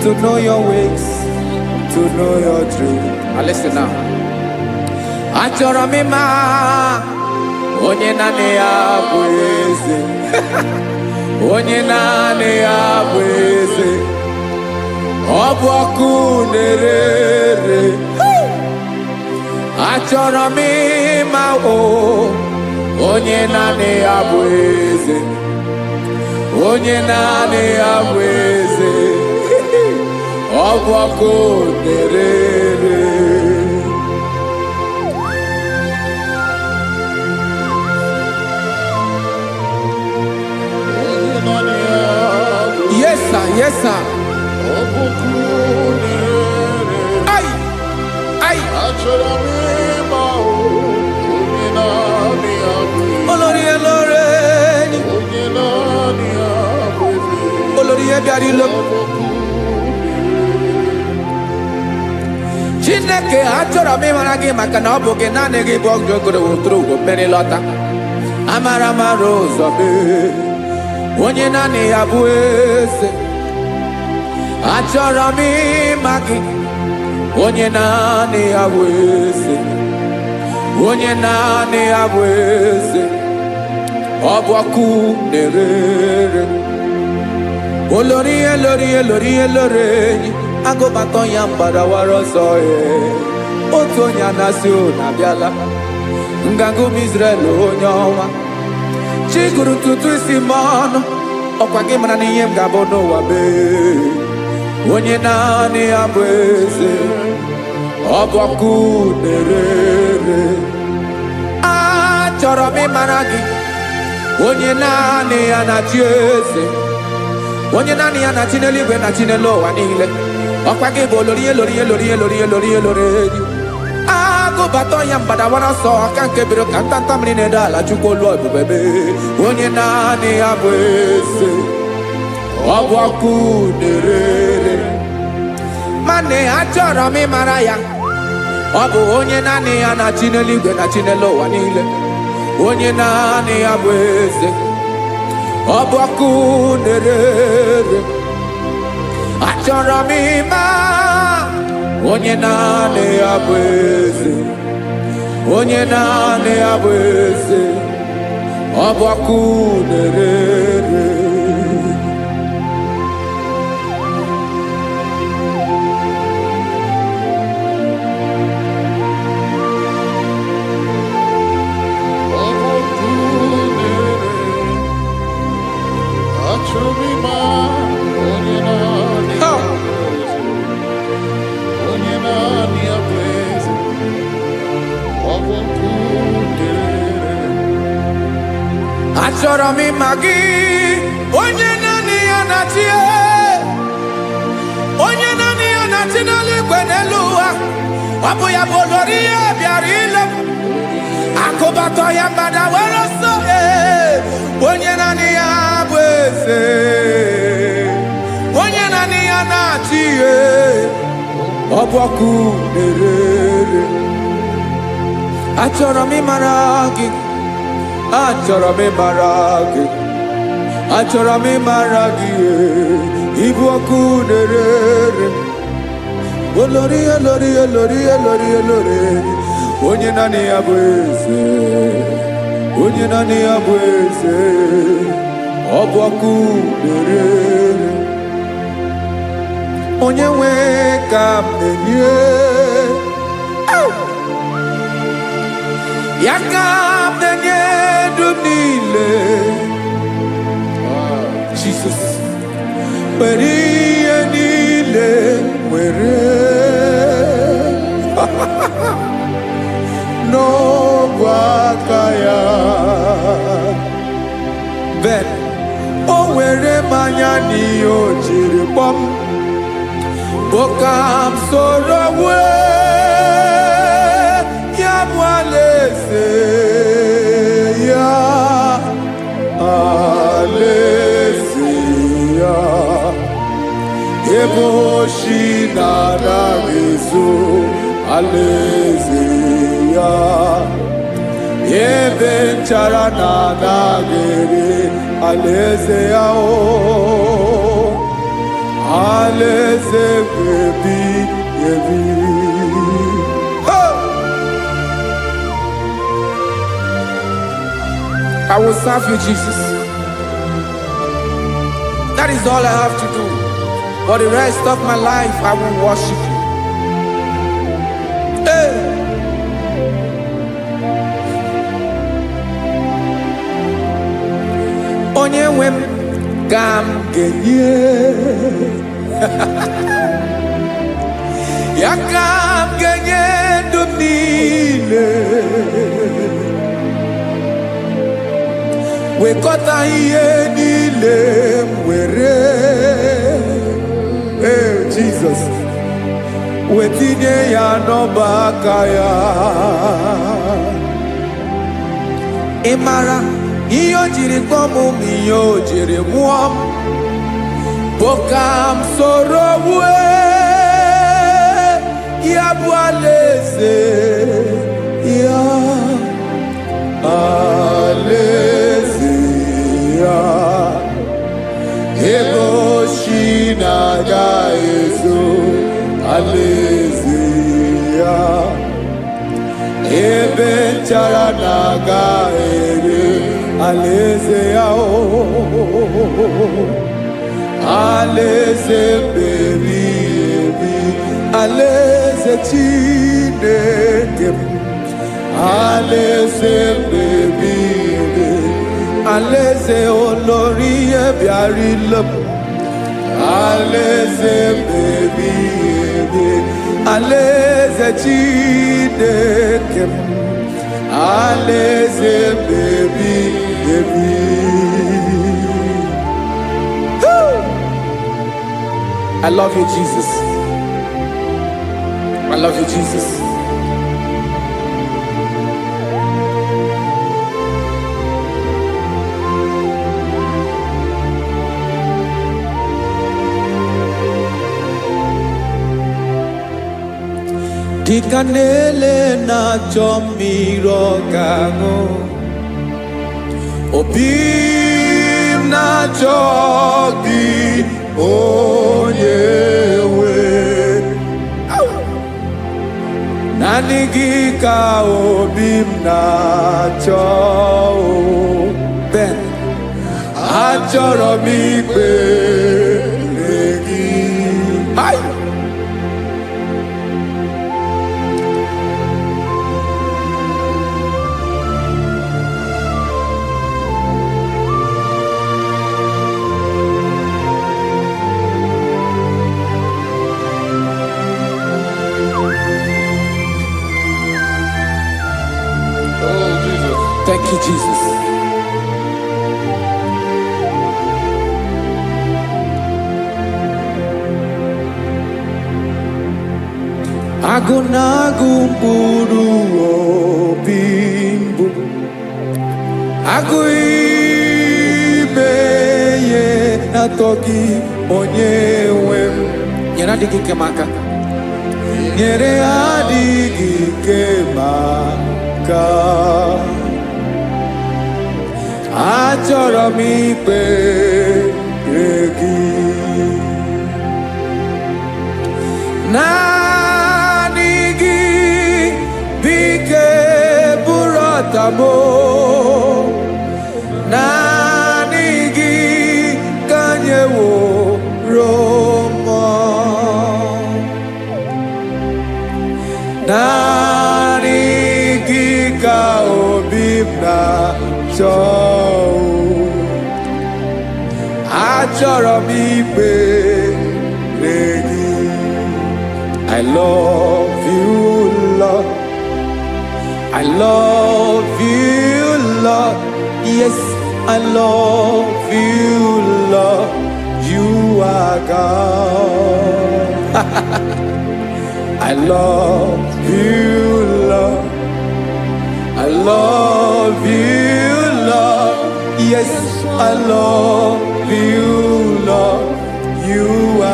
to know your ways, to know your truth. Now listen now. Achọrọ m ịma onye naanị ya bụ eze. Onye naanị ya bụ eze. Ọ bụ ọkụ na-ere. Achọrọ m ịma onye naanị ya bụ eze. Onye naanị ya bụ eze. Ọ bụ ọkụ na-ere. Yes, sir. Yes, sir. Ay, ay. Olórí ẹlọ́rẹ́ ni. Olórí ẹbí àdìlọ́. Chineke achọrọ m ịmara gị maka na ọ bụ gị naanị gị bụ ọgụ ogologo tụrụ ụgwọ mmeri lọta. Amara mara ụzọ mee. onye naanị ya bụ eze. Achọrọ m ịma gị, onye naanị ya bụ eze, onye naanị ya bụ eze. Ọ bụ ọkụ na-erere, olori elori elori elori enyi, agụbatọ ya mgbadawara ọsọ ya. Otu onye anasị unu abịala, nganga ụmụ Izrel onye ọnwa. Chi gụrụ ntutu isi m ọnụ, ọkwa gị mara na ihe m ga-abụ n'ụwa bee. Onye naanị ya bụ eze, ọ bụ ọkụ na-erere. Achọrọ m ịmara gị, onye naanị ya na-achị eze, onye naanị ya na-achị n'eluigwe na-achị n'elu ụwa niile. Ọkwa gị bụ olori elori elori elori elori elori enyi, agụbatọ ya mgbadawara ọsọ aka nke biro ka ntanta mmiri na-ede ala Chukwu olu ebubebe. Onye naanị ya bụ eze, ọ bụ ọkụ na-erere. Mane achọrọ m ịmara ya, ọ bụ onye naanị ya na-achị n'eluigwe na-achị n'elu ụwa niile. Onye naanị ya bụ eze, ọ bụ ọkụ na-erere. Achọrọ m ịma onye naanị ya bụ eze, onye naanị ya bụ eze. Ọ bụ ọkụ na-erere. Achọrọ m ịma gị, onye naanị ya na-achị, onye naanị ya na-achị n'eluigwe n'elu ụwa. Ọ bụ ya bụ olori ya bịara ile m, akụbatọ ya mgbadawara ọsọ. Onye naanị ya bụ eze, onye naanị ya na-achị, ọ bụ ọkụ na-erere. Achọrọ m ịmara gị, achọrọ m ịmara gị, achọrọ m ịmara gị. Ịbụ ọkụ na-erere, olori elori elori elori elori. Onye naanị ya bụ eze, onye naanị ya bụ eze. Ọ bụ ọkụ na-erere. Onye nwe ka m na-enye, ya ka m na-enye dum niile. Jesus, were ihe niile were n'ọbụ aka ya. Ben o were mmanya n'ihe o jiri kpọọ m, bụ ka m soro wee ya bụ alaeze ya, alaeze ya. Ebe oshi na-anaghị ezo, alaeze ya. Ebe nchara na-anaghị ere, alaeze ya. Alaeze ebi ebi. I will serve you, Jesus. That is all I have to do. For the rest of my life, I will worship you. Hey. Onye nwe m ka m ga-enye, ya ka m ga-enye ndụ m niile. Wekọta ihe niile m were, Jesus, wetinye ya n'ọba aka ya. Ị mara ihe o jiri kpọọ m, ihe o jiri mụọ m, bụ ka m soro wee ya bụ alaeze ya, alaeze ya. alaeze ya ebe nchara na-aga ere alaeze ya alaeze mmebi ebi alaeze Chineke m alaeze mmebi ebi alaeze olórí ebiarila m alaeze mmebi ebi alaeze Chineke m alaeze mmebi ebi. I love you, Jesus. I love you, Jesus. Dikanele na chomiro gango Obim na chogi onyewe Nanigi ka obim na cho Ben achoro mi pe legi Ay Thank you, Jesus. Agunagu mburu obimbu Aguibeye natogi onyewe Nyere adigi kemaka Nyere adigi kemaka Achọrọ m ikpere gị naanị gị bike bụrụ ọtọgbọ naanị gị ka anyị wụrụ mmụọ naanị gị ka obi m na-achọ achọrọ m ikpere gị I love you, Lord. I love you, Lord. Yes, I love you, Lord. You are God. I love you, Lord. I love you, Lord. Yes, I love you, Lord. You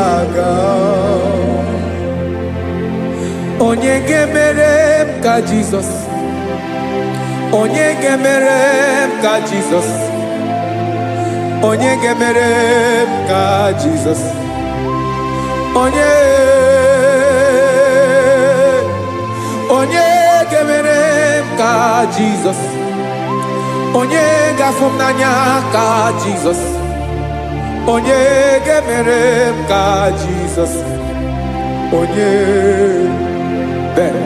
are God. Onye gemere m ka Jesus. Onye gemere m ka Jesus. Onye gemere m ka Jesus. Onye gemere m ka Jesus. Onye gafum n'anya ka Jesus. Onye gemere m ka Jesus. Onye Ben.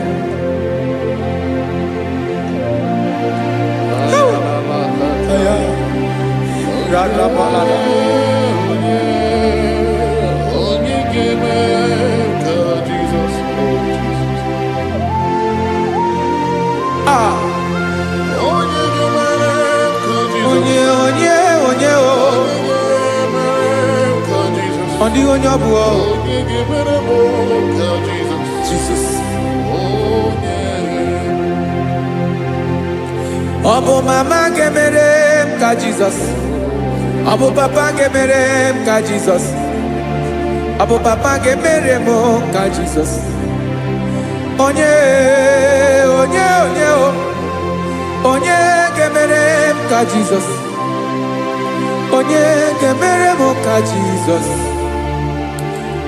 Jesus. Obo mama gemere m ka Jesus. Obo papa gemere m ka Jesus. Obo papa gemere m ka Jesus. Onye gemere m ka Jesus. Onye gemere m ka Jesus.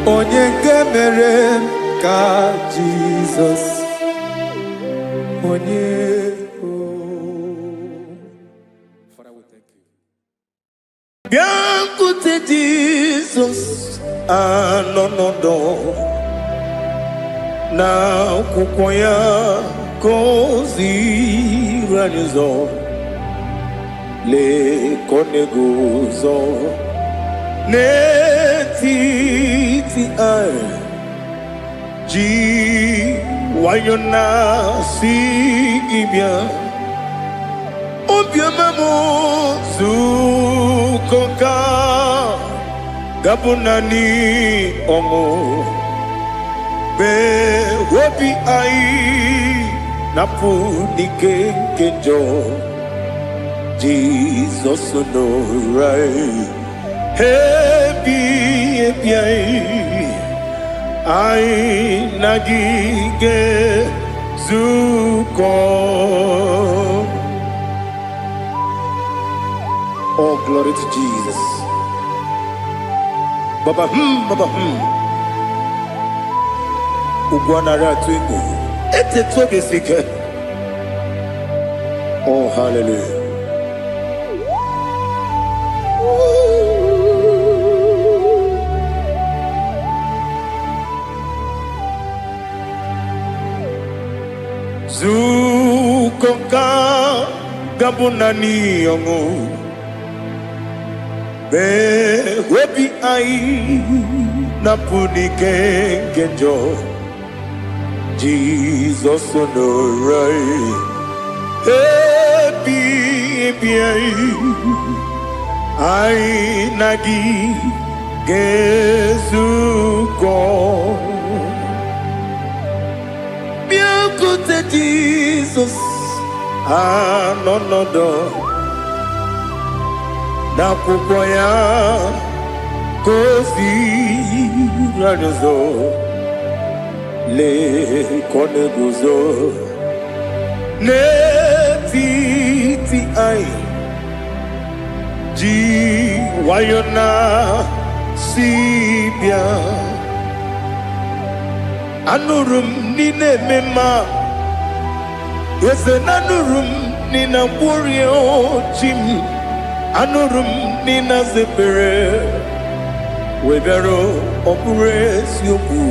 Onye gemere m ka Jesus onye. Father, we thank you. Biankute Jesus anonodo na kukwaya kozi ranizo le konegozo netiti ai ji wayona sigibia obiamamo zukoka gabunani omo be wobi ai napu nike kenjo Jesus no right happy ai nagige zuko. Oh, glory to Jesus. Baba Ugwanara twingu. Ete tobe sike. Oh, hallelujah. Zukonka gabunani yongo be webi ai napuni kenjo Jesus no right happy ai nagi gezuko. Biankute Jesus anonodo na kukwaya kozi ranizo le konegozo netiti ai ji wayona sibia anurum nine mema yese nanurum nina burio chim anurum nina zepere webero opure sioku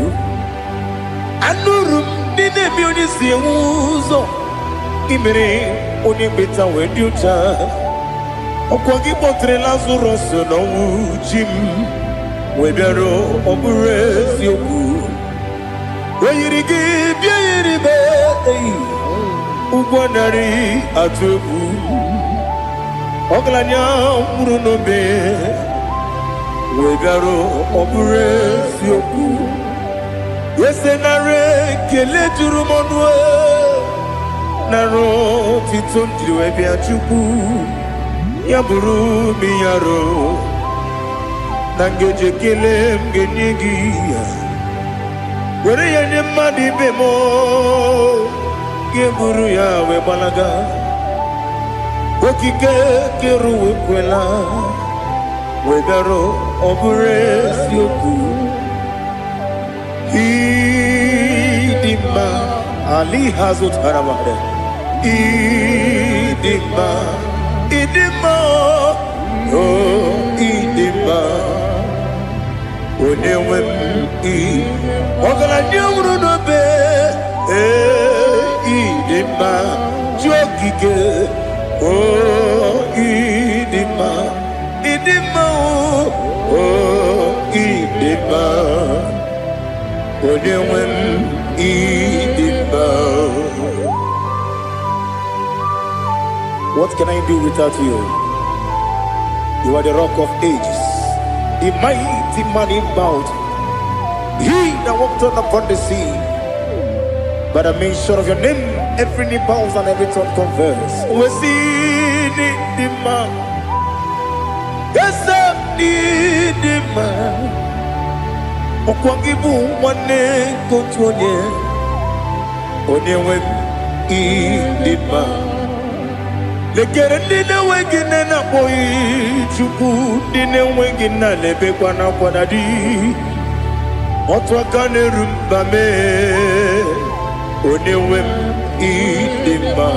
anurum nine mioni siuzo imere oni beta wediuta okwangi potre lazuro no chim webero opure sioku Weyirigi biayiribe ugwanari atubu oglanya murunobe wegaro obure sioku yesenare kele turumonwe naro titondriwe biachuku yaburu miyaro nangeje kele mgenyigi were yenye madi bemo geburu ya we balaga okike keru wekwela wegaro obure sioku idima ali hazut haramade idima oh idima onewe ogala nyuru no be idima jokike oh idima oh idima onewe idima. What can I do without you? You are the rock of ages, the mighty man in battle. He that walked on upon the sea. By the mention of your name, every knee bows and every tongue confess. We see the man. Yes, the man. Okwangibu wane kotuonye. Onyewe the man. Lekere nina wengine na boy chuku nina wengine lebe kwa na kwanadi Otwakane rumbame Onewem idima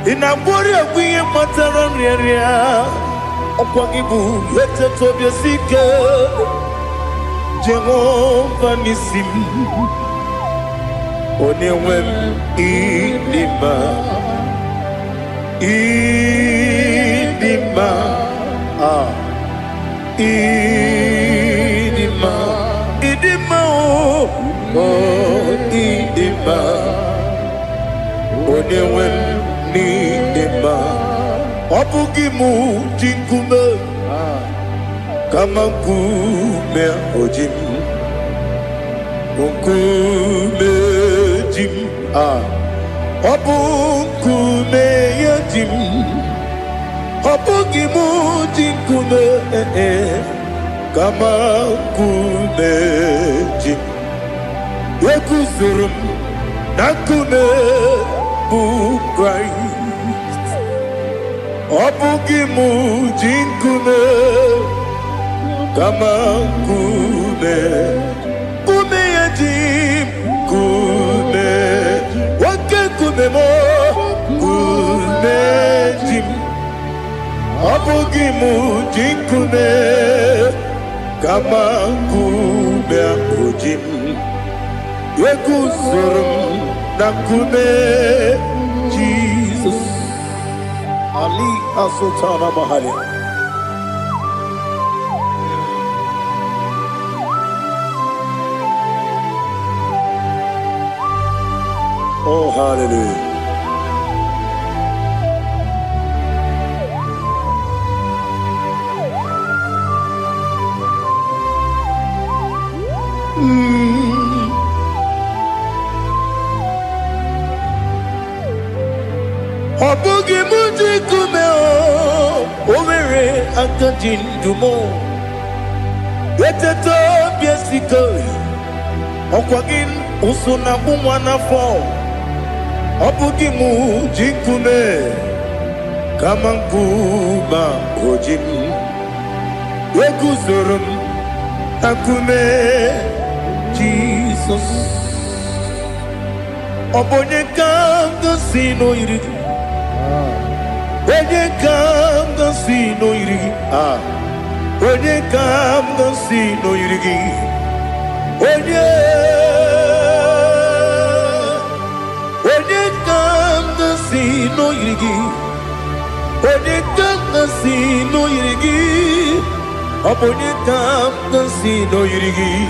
Inabori akwiye matara nriaria Okwagibu yete tobye sike Jehova nisim Onewem idima Idima Idima Idima oh Idima Onewem Idima Obugimu jinkume Kama kume ojim Kume jim Obukume yajim Obugimu jinkume Kama kume jim Yekuzurum nakume Christ Obugimu jinkume Kama kume Kume yajim Kume Wake kume mo Kume jim Obugimu jinkume Kama kume ojim Yekuzurum nakume Jesus Ali Asultana Mahali Oh hallelujah Obugi muji kume o Owere akajindumo Yeteto biesiko Okwagin usuna umwana fo Obugi muji kume Kama nkuma ojim Yekuzurum akume Jesus Obonye kanga sino irigi Onye kanga sino irigi Onye kanga sino irigi Onye kanga sino irigi Onye kanga sino irigi Onye kanga sino irigi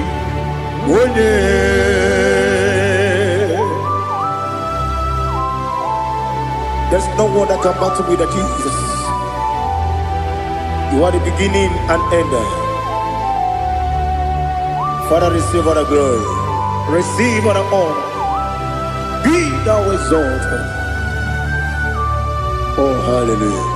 Onye There's no one that can battle with Jesus. You are the beginning and end. Father, receive all the glory. Receive all the honor. Be thou exalted. Oh, hallelujah.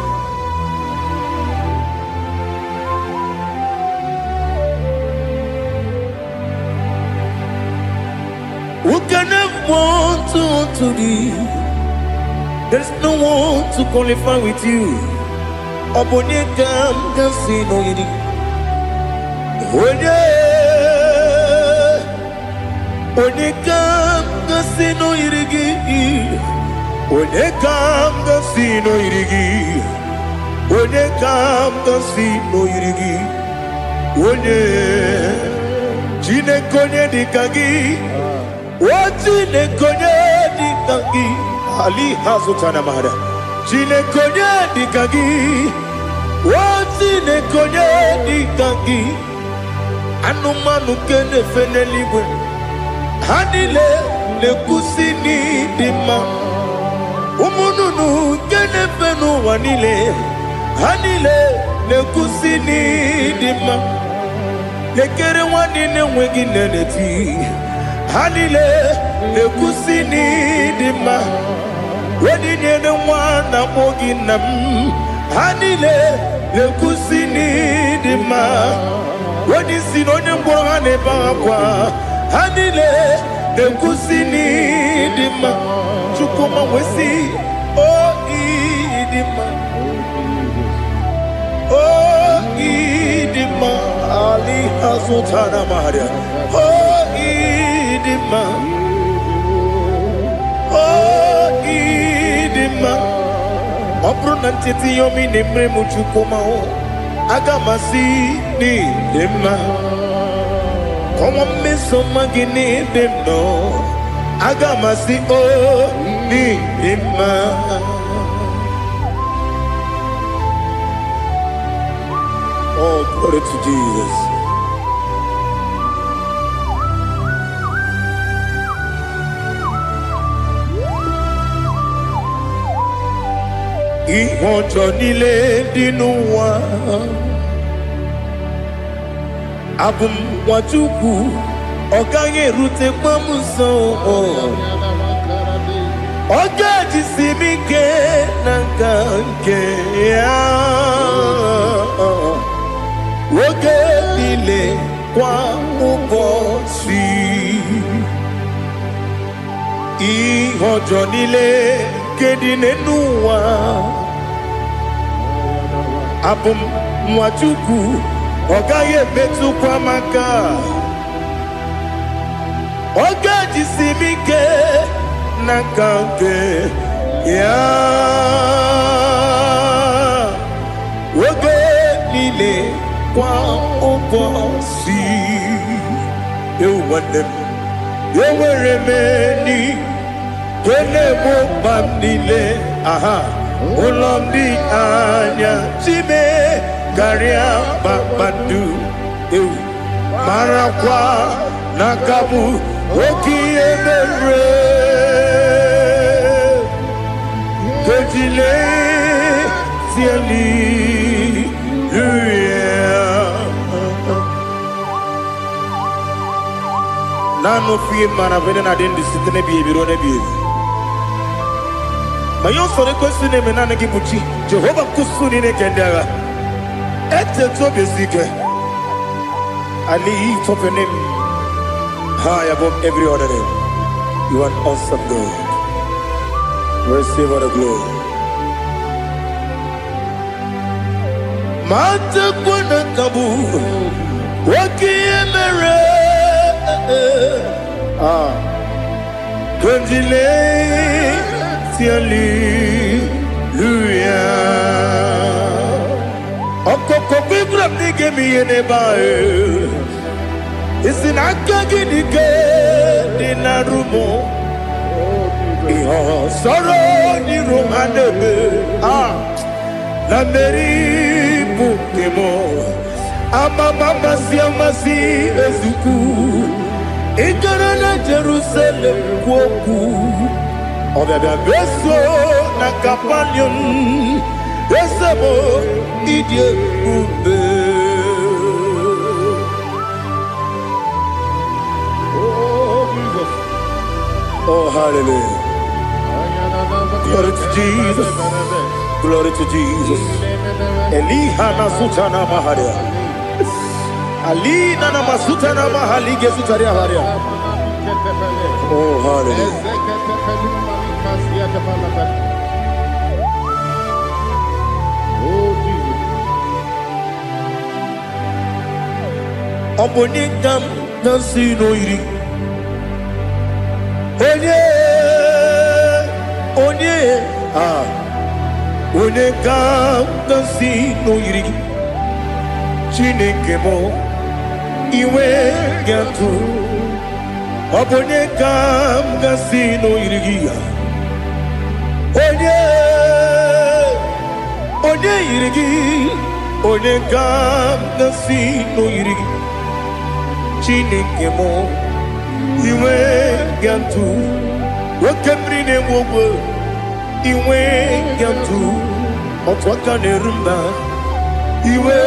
Who can have one to thee? There's no one to qualify with you. Obonye kam sino yidi. Onye kam sino yidi. Onye kam sino yidi. Onye kam sino yidi. Onye jine konye dikagi. Wajine konye dikagi. Ali Hazutana Mahada Jine konye dikagi Wazine konye dikagi Anumanu kene fene ligwe Hanile ne kusini dima Umununu kene fenu wanile Hanile ne kusini dima Nekere wanine wengi neneti Hanile ne kusini dima Wedi nyene wana mogi nam Hanile lekusini dima Wedi sinonye mbwangane bakwa Hanile lekusini dima Chukuma wesi Oh idima Oh idima Ali azutana maria. Oh, idima. Oh, idima. Obruna ntiti yomi nemre muchukuma o. Agamasi ni dema. Come on, miss some magini demo. Agamasi o ni dema. Oh, glory to Jesus. Ihojo nile dinuwa abum wajuku oganye rute pamuso ogaji simike nangange ya woge nile kwa ubosi ihojo nile kedinenuwa abum mwachuku ogaye betu kwa maka ogaji simike nakange ya woge nile kwa ubosi ewanem eweremeni Kelebo bandile, aha, ulomdi anya, chime, garia babandu, marakwa, nakabu, oki emere, kejile, siali, nano fiye manavene na dendi sitene biye birone biye. Mayon sore kusune menane kibuchi Jehova kusuni ne kendera ete to besike I lift up your name high above every other name. You are awesome God. Receive all the glory. Mata kuna kabu waki emere Kanjile Hallelujah. Okoko bibra nige mi enebae. Isinaka ginike dinarumo. Iho soro ni romanebe. La meri bukemo. Amama siamasi ezuku. Ikarana Jerusalem woku. Obebe beso na kapanion Besebo idye ube Oh Jesus. Oh hallelujah. Glory to Jesus. Glory to Jesus. Eliha na sutana maharia Ali na masutana mahalige sutaria haria Oh hallelujah. Obonikam nasino iri Onye Onekam nasino iri Chineke mo iwe gatu Obonekam nasino iri Onye irigi Onekam nasino iri Chineke mo iwe gatu Wakemri ne wogo iwe gatu Otwaka ne rumba iwe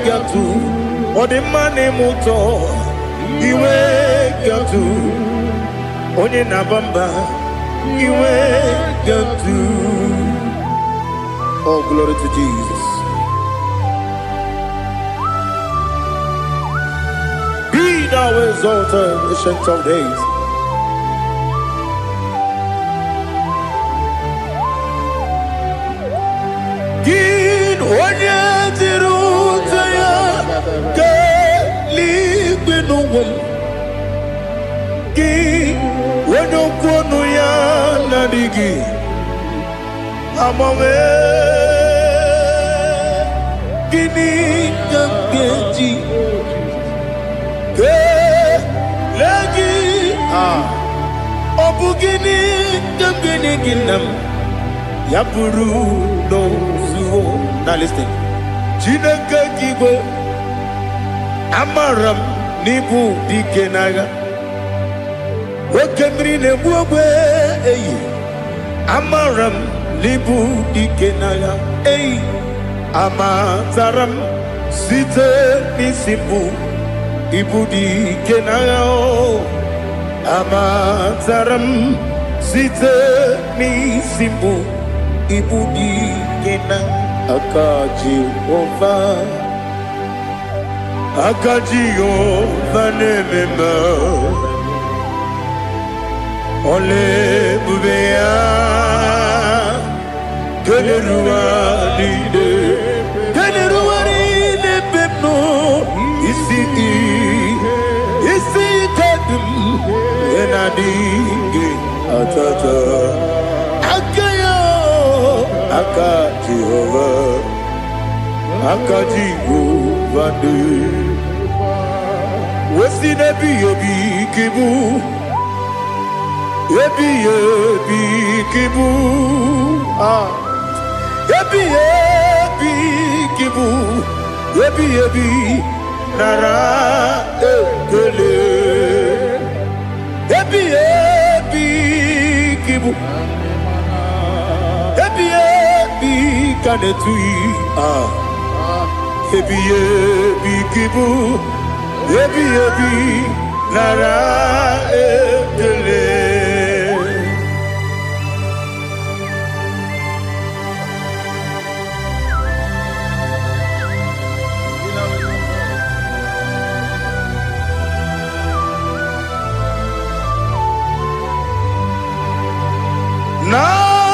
gatu Odemane moto iwe gatu Onye nabamba iwe gatu Oh glory to Jesus. Be thou exalted, ancient of days. Gin onye tirutaya keli no one. Gi wano kono ya nadigi. Amame gini kampeji. Ke lagi obugini kambini ginam. Yapuru no zuo. Now listen. Chineke kibo amaram nibu dikenaga. Wakemri ne buwe eyi. Amaram nibu dikenaga. Eyi. Amazaram site nisimbu ibu dikenaga. Amazaram site nisimbu ibu dikenaga. Akaji Ova nemema Ole bubea Kelerua lide pepno Isi kadum Enadinge atata Akaji Ova de Wesi nebi yebi kibu Yebi kibu Yebi kibu Yebi Nara ekele Yebi kibu Yebi kanetui Yebi kibu Yebi nara ekele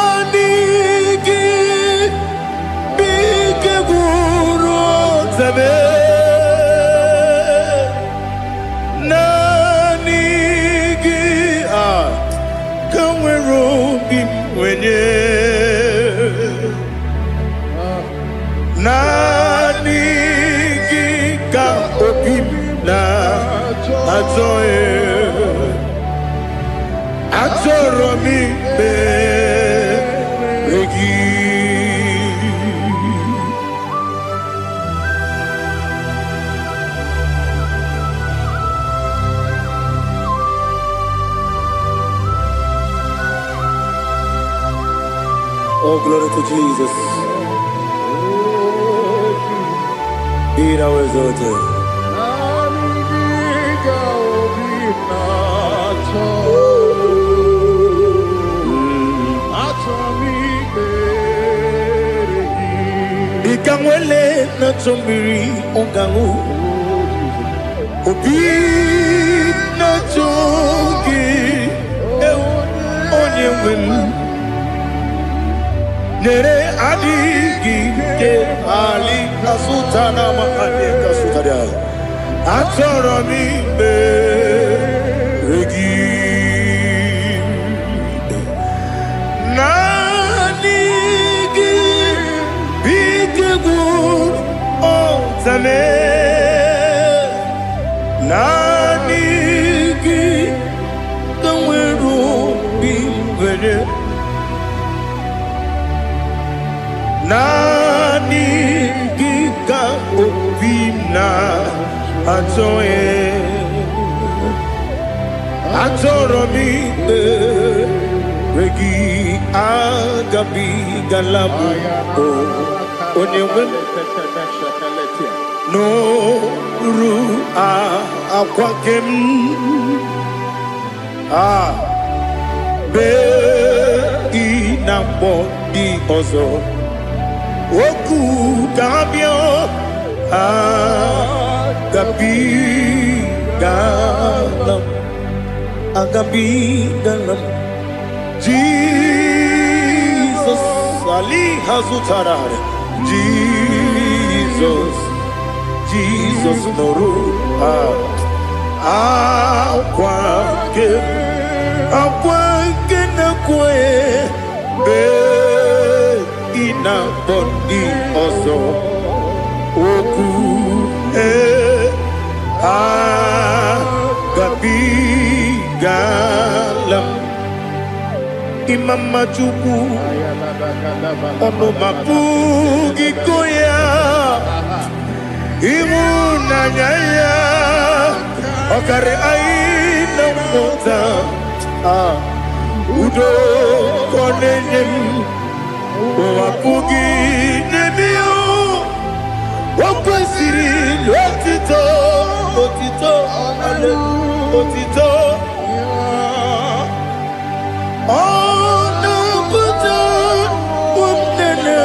Nanigi bike guru zabe Nanigi ka opim na Atoromi be regi Oh, glory to Jesus. Be thou exalted. Ikamwele na chombiri ongangu. Obi na chogi onye wemu. Nere adigi ke ali kasutana mahane kasutaria Atoromi be regi Nanigi bigegu otame Nanigi kanweru bimwere Nanigi ka obina Atoromi regi agabi galabu onewem no ru akwakem be inambo di ozo Oku kabio agabi galam Jesus Ali Hazutarare Jesus Noru Akwa ke na kwe be ina bondi ozo oku gabi galam imama chuku ono mapugi koya imuna nyaya okare aina mota udo konenyem wapugi nemio wakwasiri lotito otito ale otito ono buto umnene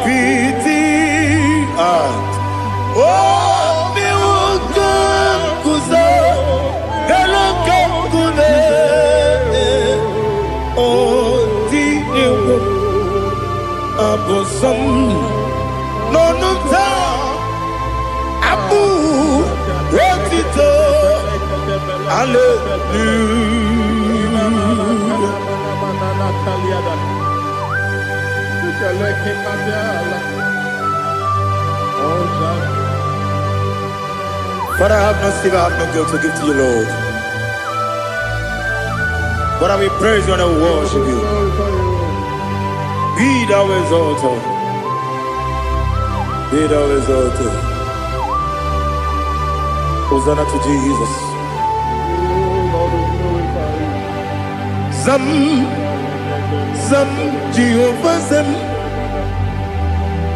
piti at mi woka kuzo galoka kune Abosam nonunta abu rotito Father, I have no silver, I have no guilt to give to you, Lord. But I will praise you and I will worship you. Be thou exalted. Be thou exalted. Hosanna to Jesus. Zam Jehovah Zam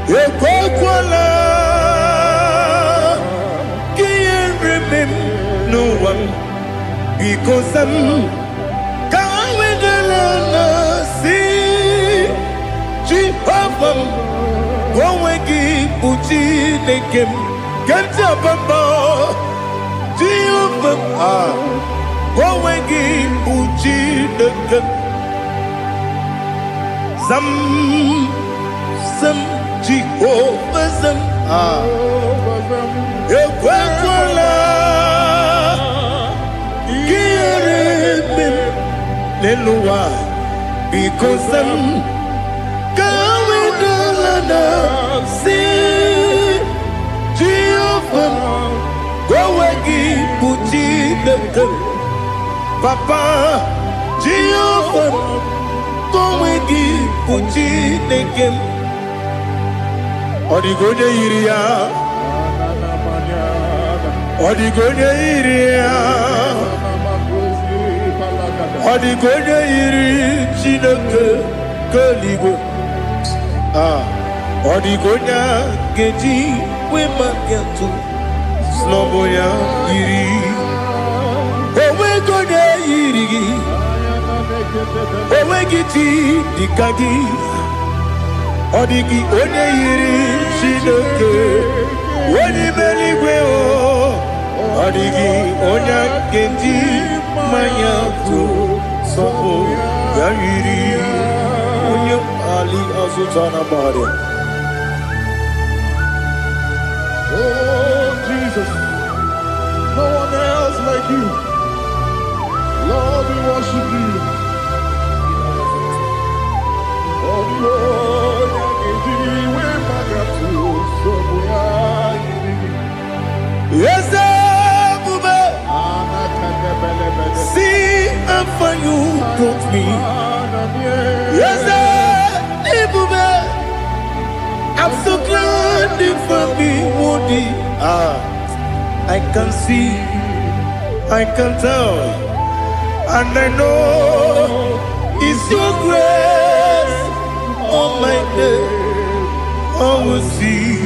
Ekwakwala Can't remember no one because Zam Kawedalana see Jehovah Gowegi Uchi Nekem Ganta Bamba Jehovah Gowegi Uchi Nekem Zam Jehovah Zam Ekwakwala Kieremem Neluwa because Zam Kawedalana see Jehovah Gowegi Uchi Nekem Papa Jehovah Gowegi Uchi Nekem Odigonya Iria Odigonya Iria Odigonya Iri Chineke Kaligo Odigonya Geji Wemaketu Sloboya Iri Owegonya Iri Owegiti Dikagi Odigi onye yiri Chineke Onye meligwe o Odigi onye kendi manya to Sopo ya yiri Onye Ali Azutana Bari. Oh Jesus, no one else like you. Lord, we worship you. Oh Lord, yes, Bube. See how far you brought me. Yes, Bube. I'm so glad you found me worthy. I can see, I can tell, and I know it's your grace. Oh my day, I will see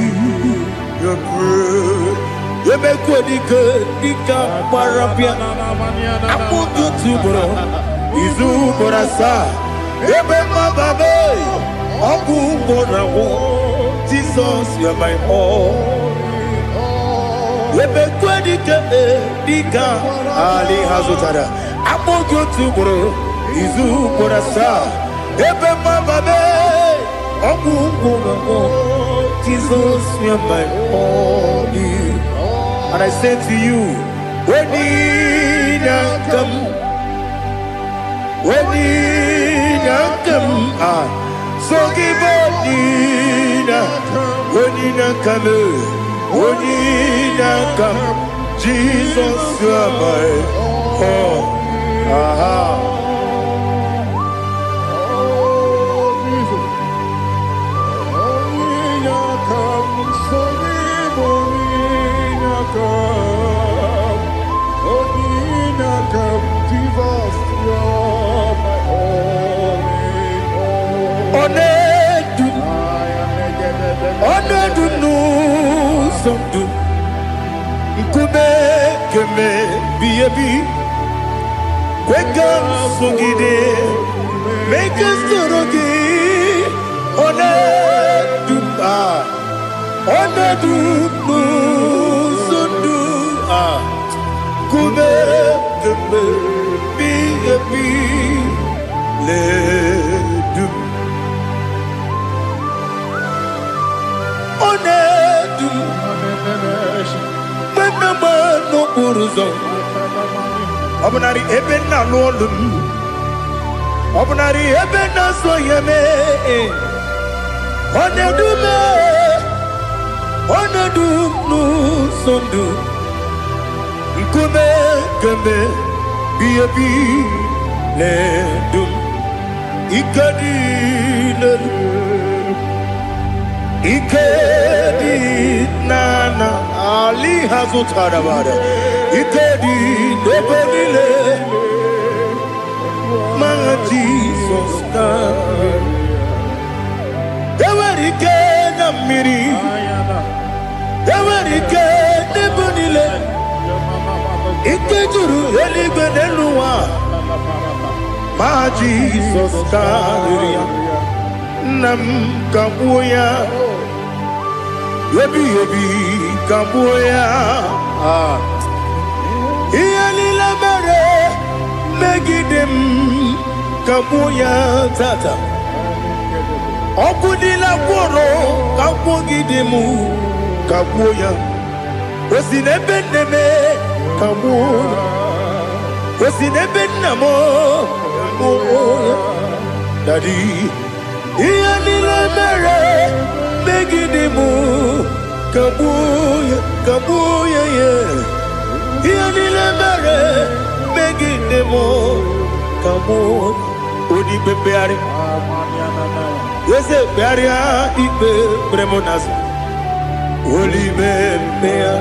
your grace. You make good, Dika Parapia. I put you to bro. Izu Borasa. You make my baby. Aku Borawo. Jesus, you are my all. You make good, Dika Ali Hazutara. I put you to bro. Izu Borasa. You make my baby. Aku Borawo. Jesus, you are my all. And I say to you, Weninankam, Weninankam, so give Weninankam, Weninankam, Jesus, you are my all. Onedu no somdu nkube keme biebi kwekam sugide make us torogi onedu no somdu kube keme biebi le du Onedu Menama no uruzo Obunari ebe na lolum Obunari ebe na soyeme Onedu me Onedu no sondu Nkume kembe Biebi le dum Ikadi le Ikedi nana Ali hazutarabara Ikedi nebonile Manga Jesus na Ewerike na miri Ewerike nebonile Ikejuru eligwe neluwa Ma Jesus na Nam kabuya Yebi kabuya Iyalila mere Megidem kabuya tata Okudila kworo Kabugidemu kabuya Osinebeneme kabuya Osinebenamo kabuya Daddy Iyalila mere Megidemu kabuya yeah. Iyalila mere Megidemu kabuya Odi bebeari Yese bearia ibe bremonas Oli bebea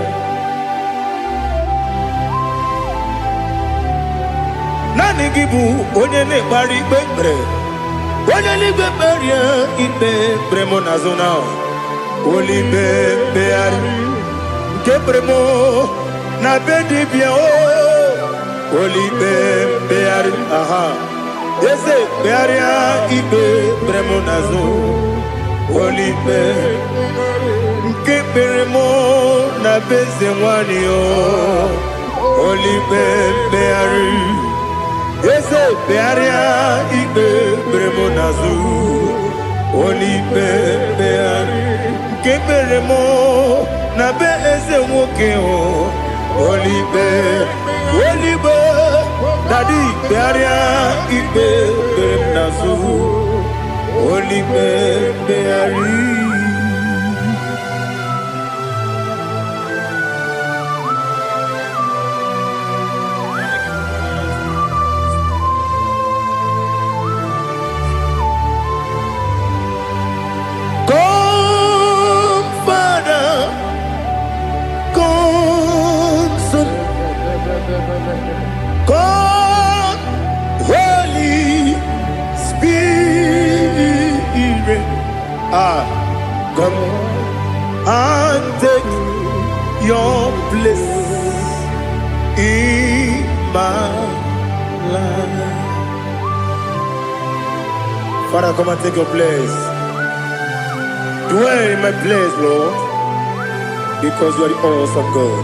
Nani gibu onye ne bari bebre Onye ligwe beria ibe bremonazona Oli bebeari Nke bremo na bedi bia Oli bebeari aha Yese bearia ibe bremonazo Oli be Nke bremo na beze mwani Oli bebeari Yese bearia ibe bremonazo Oli bebeari Nke bremo na beze mwoke Oli be Daddy bearia ibe bremonazo Oli beari God, Holy Spirit, come and take your place in my life. Father, come and take your place. Dwell in my place, Lord, because you are the awesome God.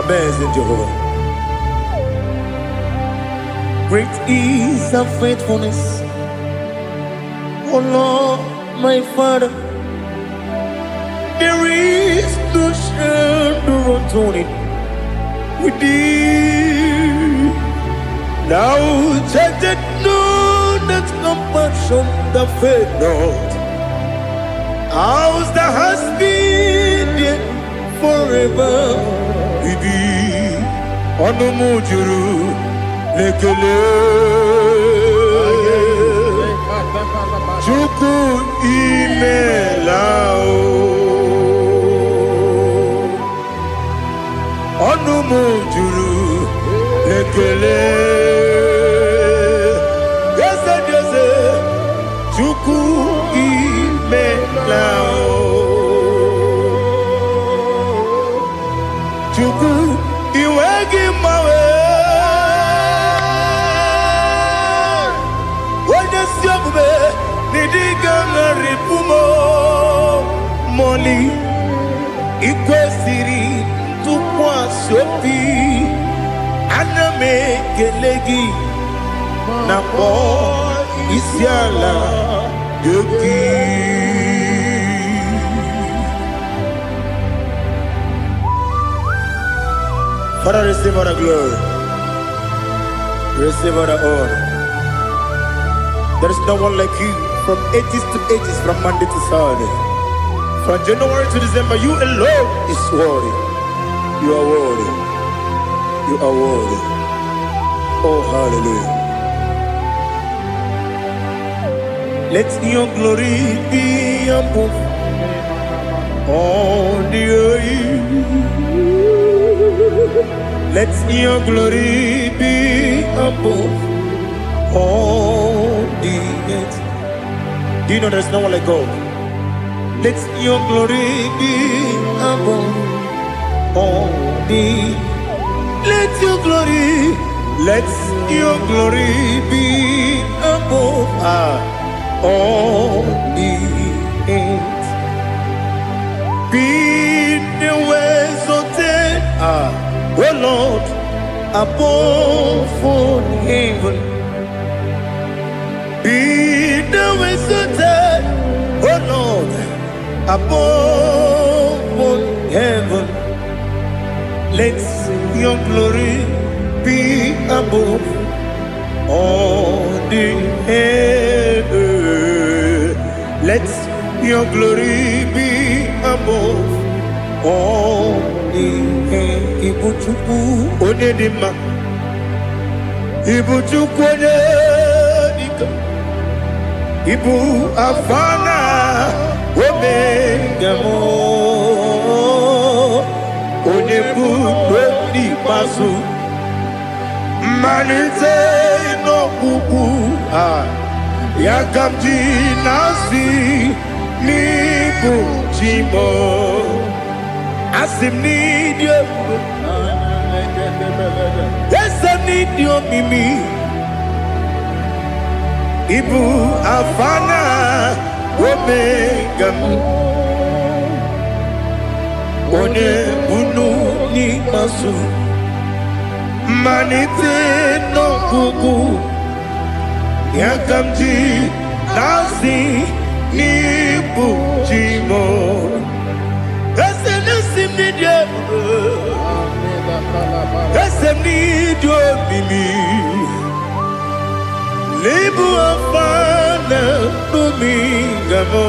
Amazing Jehovah. Great is thy faithfulness, O Lord, my Father. There is no shadow unto it. with thee. Now take the know that compassion that faith not. Ours that has been there forever with thee. Onumujuru lekele. Chuku imelao. Onumujuru lekele. Yese chuku imelao. Chuku iwegi mawe. Wanya siogbe nidiga ngaripumo. Moli ikwesiri tukwa sopi. Aname gelegi na po isiala yoki. Father, receive all the glory. Receive all the honor. There is no one like you from ages to ages, from Monday to Saturday. From January to December, you alone is worthy. You are worthy. You are worthy. Oh, hallelujah. Let your glory be above all the earth. Let your glory be above all the earth. Do you know there's no one like God? Let your glory be above all the earth. Let your glory be above all the earth. Be the ways of death, oh Lord, above all heaven. Be the ways of death, oh Lord, above all heaven. Let your glory be above all the earth. Let your glory be above all the earth. Ibuchuku onedima, Ibuchuku onedika, Ibu afana omega mo, onebu doni pasu. Manite no kuku yakamji nasi niku chimo asim nidio esa nidio mimi ibu afana omega one bunu ni masu. Manite no kuku yakamji nasi nipu chimo ese nasim nidio ese nidio mimi libu afana numingamo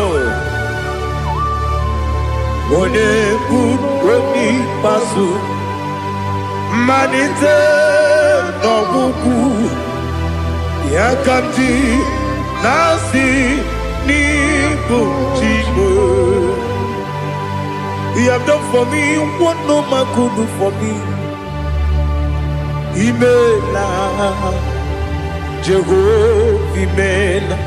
one budoni pasu. Manite no kuku yakamji nasi nipu chimo. You have done for me what no man could do for me. Imela Jehovah Imela.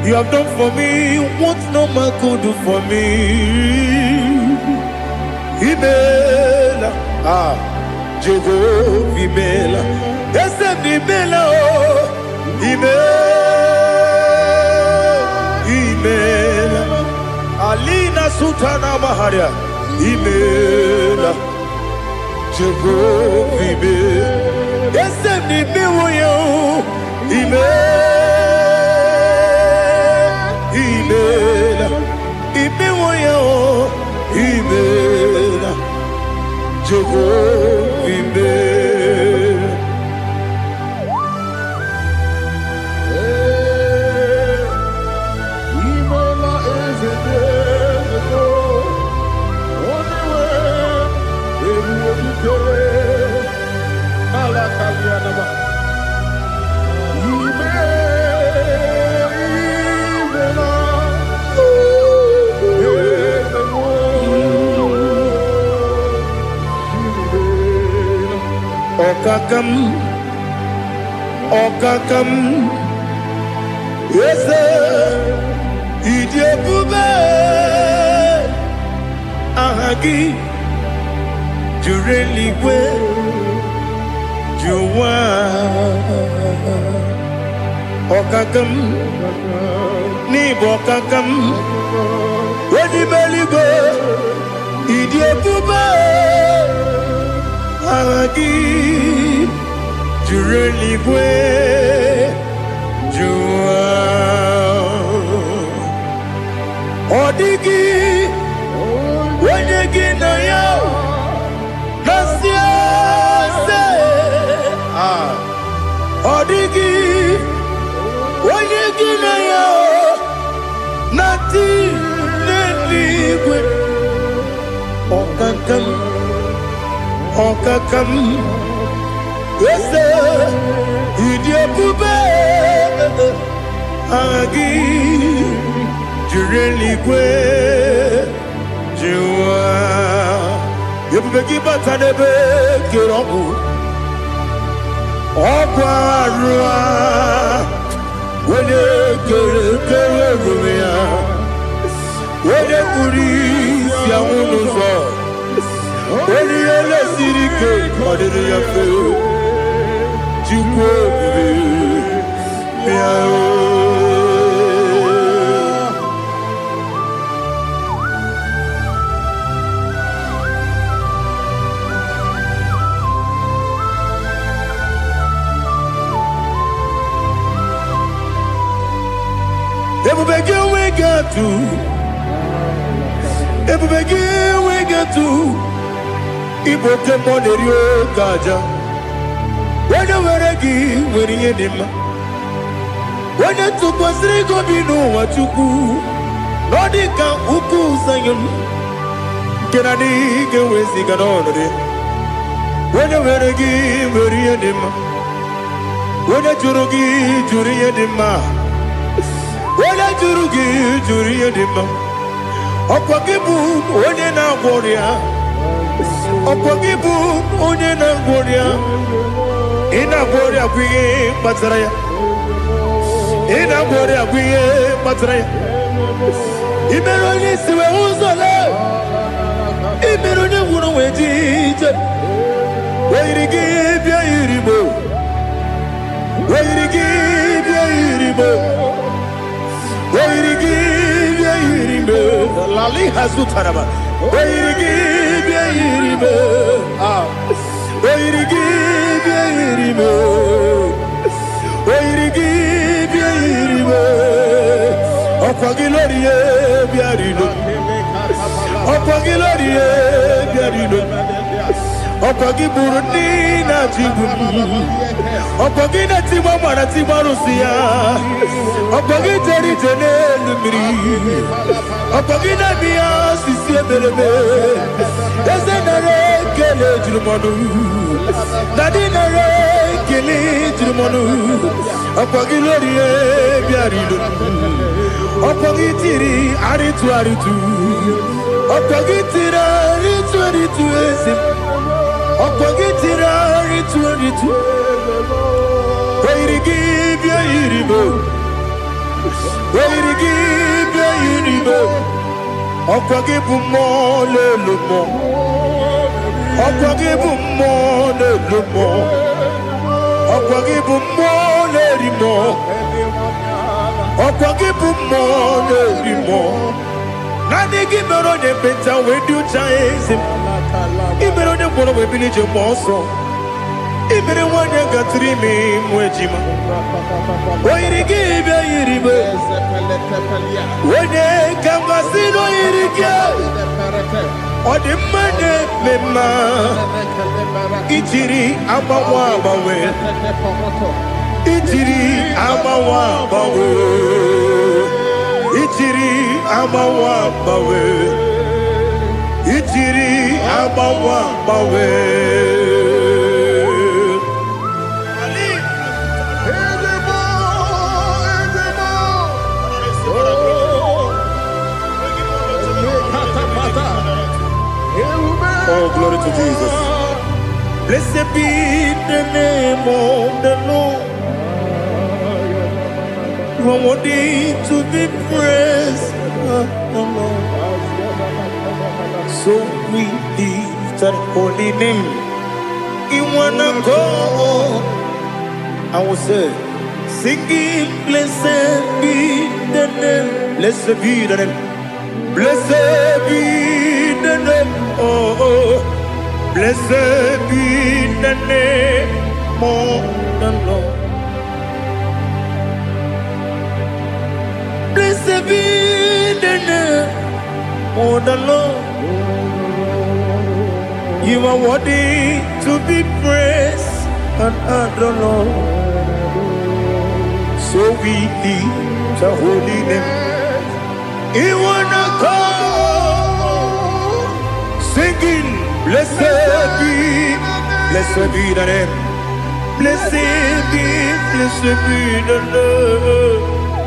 You have done for me what no man could do for me. Imela, Jehovah Imela. Yes, Imela, Imela. Alina Sutana Maharia. Imela, Jehovah Imela. Yes, Imela, Imela. Imela. vimbe. Imela ezedezeko, oniwe, eruoduke, alakalianaba. Imela, Okakam, okakam, yese, idiebube, ahagi, jureligwe, juwa. Okakam, ni bokakam, wedi meligwe, idiebube, ahagi, jureligwe, juwa. Odigi, wenyegi na ya, nasiase. Odigi, wenyegi na ya, nati neligwe. Okakam, okakam, yese, idiebube, agi, jureligwe, juwa. Yebube kibata nebe kirogu, okwarua, wene kere rumia, wene kuri siya unuzo. When you let Sirike, what did you feel? You go, everybody we got to, everybody we got to. Ibo tempo nerio gaja. Wena weregi weriye nima. Wena tukwa srigo binu wachuku. Nodika uku sayon. Kenani gewezi ganonore. Wena weregi weriye nima. Wena jurugi juriye nima. Wena jurugi juriye nima. Okwa kibu wene na warrior. Opogibu onye na ngworia ina ngworia kwiye matraya ina ngworia kwiye matraya imero ni siwe uzole imero ni wunu wejije weirigi bia iribo weirigi bia iribo weirigi bia iribo lali hazutaraba weirigi bia iribo weirigi bia iribo weirigi bia iribo okwagilorie bia rilo okwagilorie bia rilo okwagiburundi na tibu okwagina tibu mwana tibu rusia okwagiteri tene lumiri okwagina bia sisi ebelebe ezenare kele jirumonu nadinare kele jirumonu okwagilorie bia rilo okwagitiri aritu aritu okwagitira aritu aritu esim okwagitira aritu aritu weirigi bia iribo weirigi bia iribo okwagibu mo lelumo okwagibu mo lelumo okwagibu mo lerimo okwagibu mo lerimo nani gimero ne beta wedu chaizim imero ne kono we bilije moso imere wanya gatrimi mwejima oirigi bia iribo wene kamasino irige Odimane mema Ijiri amawa bawe Ijiri amawa bawe Ijiri amawa bawe Ijiri amawa bawe Oh, glory to Jesus. Blessed be the name of the Lord. You are worthy to be praised. So we lift that holy name. You wanna go? I will say, singing, blessed be the name. Blessed be the name. Blessed be the name. Oh, blessed be the name of the Lord. Blessed be the name of the Lord. You are worthy to be praised and adored, Lord. So we lift the holy name. You wanna call? Singing, blessed be the name. Blessed be the Lord.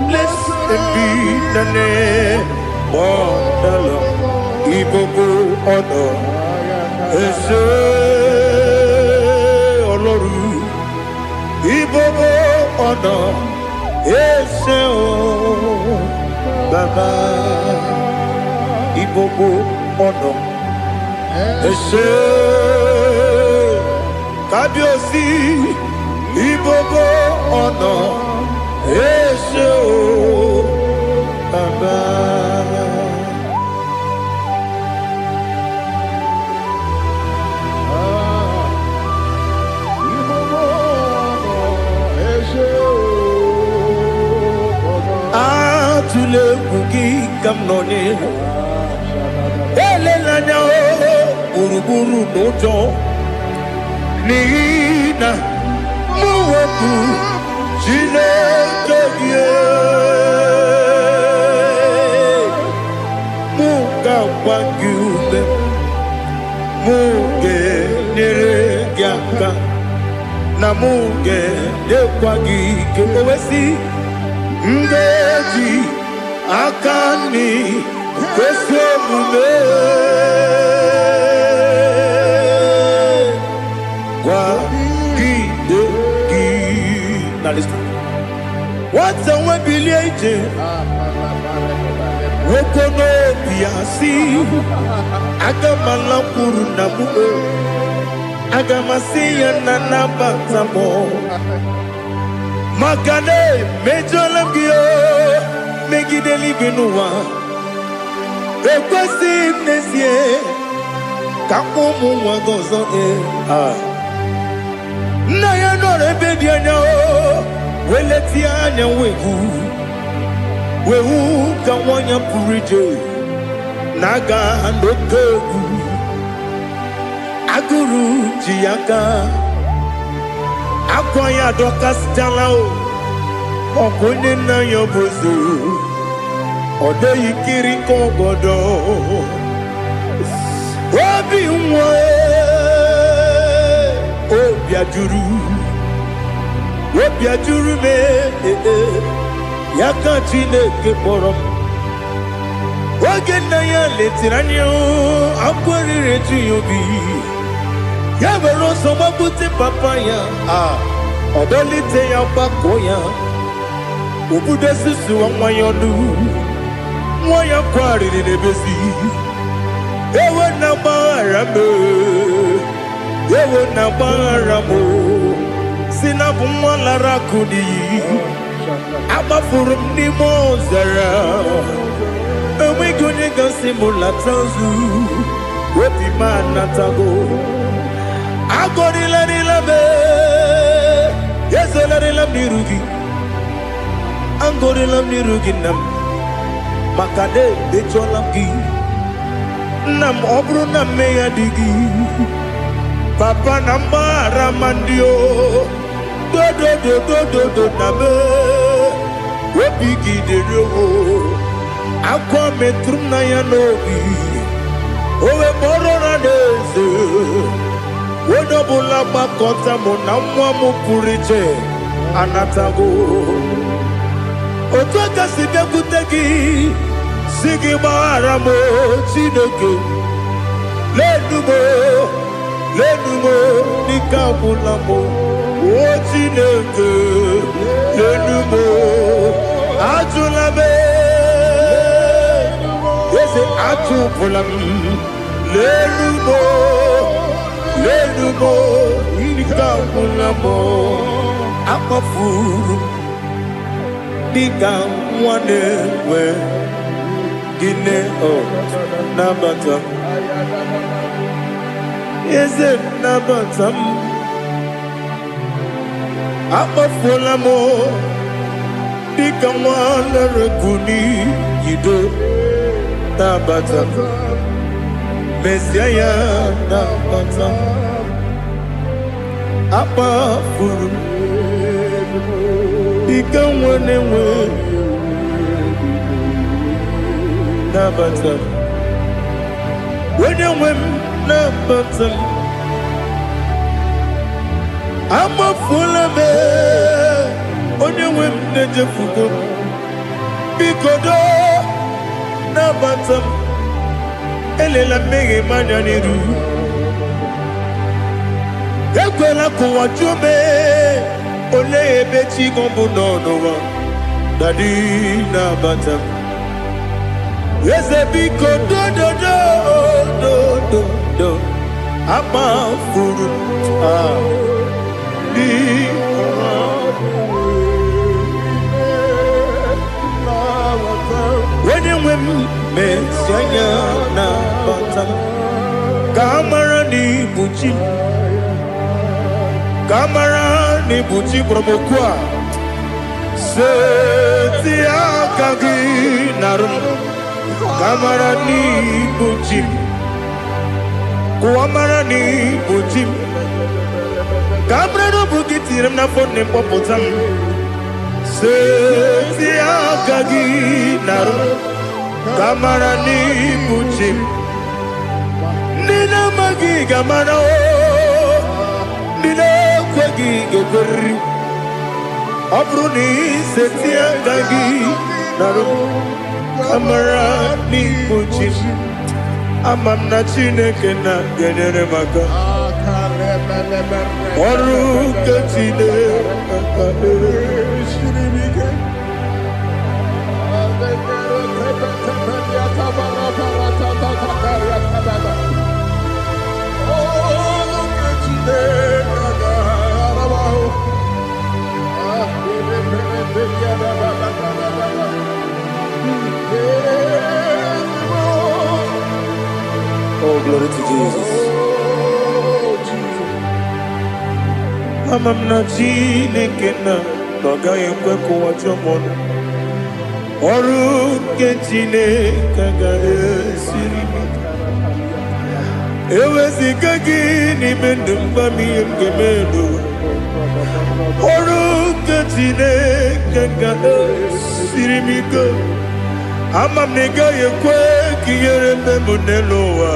Blessed be the name of the Lord. Ibobo ono, ese oloru. Ibobo ono, ese o Baba. Ibobo ono. Ese Kabiosi Ibobo ono Ese o Baba Ibobo ono Ese o Atule kuki kamnoni Elelanya o Uruburu nojo Nina Muwaku Chineke Muga wagyume Muge nere gyaka Na muge dekwagike Owesi Ngeji Akani Kwese mume Now listen. What's the one billion? Wokono biasi. Agamala kuru namu. Agamasiya nanaba tamo. Makane mejolamgio. Megideli benua. Ekwesi nesie. Kakomu wagozo na ya no rebedi anya o weleti anya wehu ka wanya purije naga ndoku aguru jiaka akwanya dokas jalao okonye na yobozu ode yikiri kogodo obi nwa Obiajuru me Yaka Chineke kpọrọ Oge nna ya letiri anya akwarịrị eju ya obi Ya were ọsọ gbapute papa ya Ọdọlite ya gbakọ ya Obodo susu nwa ya ọnụ Nwa ya kwarịrị n'ebezi Ewe na gbaghara me Ewe na gbaghara mo Sinabu nwa lara kudi Agbafuru m n'ime ọzara Enweghị onye ga-asị m lata nzu Obi m anatago Agọrịlarịla m Ezolarịla m n'iru gị Agọrịla m n'iru gị nna m Maka na emechuola m gị Nam obru na meya digi. Papa na mara mandio. Do na me. Webigi de ro. Akwa metrum na ya nobi. Owe moro na deze. Wodobula bakota mo na mwa mo purije. Anatago. Otoka sidekutegi. Sigi mara mo chineke. Lenumo nikabula mo. O chineke. Lenumo ajulabe. Yese ajupulam. Lenumo nikabula mo. Akafuru nikamwane we. Gine o nabata. Yese nabata. Akafula mo. Nikamwane rekuni yido nabata. Messiah nabata. Akafuru nikamwane we. Nabata. When you win Nabata, I'm a full of it. When you win the Jefugo, Bikodo Nabata, Elela Mege Mananiru, Yakwela Kuwachume, Ole Beti Gombuno, Daddy Nabata. Yes, a big do. I'm a fool. When you win, Messiah, Kamara ni buchi promokwa. Setia kagi narum. Kamara ni buchim, Kuamara ni buchim. Kamara no bukitiram na phone popotam. Setia kagi naru. Kamara ni buchim. Nina magi kamara o. Nina kwagi gokori. Abruni setia kagi naru. Kamara ni buchim. Amamna chineke na genere maka. Oru kachine Oh, glory to Jesus. Amamna chineke na noga yekwe kuwachomon. Oru kechineke ga esiri. Ewezi kagi ni mendumba miyemgemelo. Oru kechineke ga esiri miko. Amamnega yekwe kiyere memuneloa.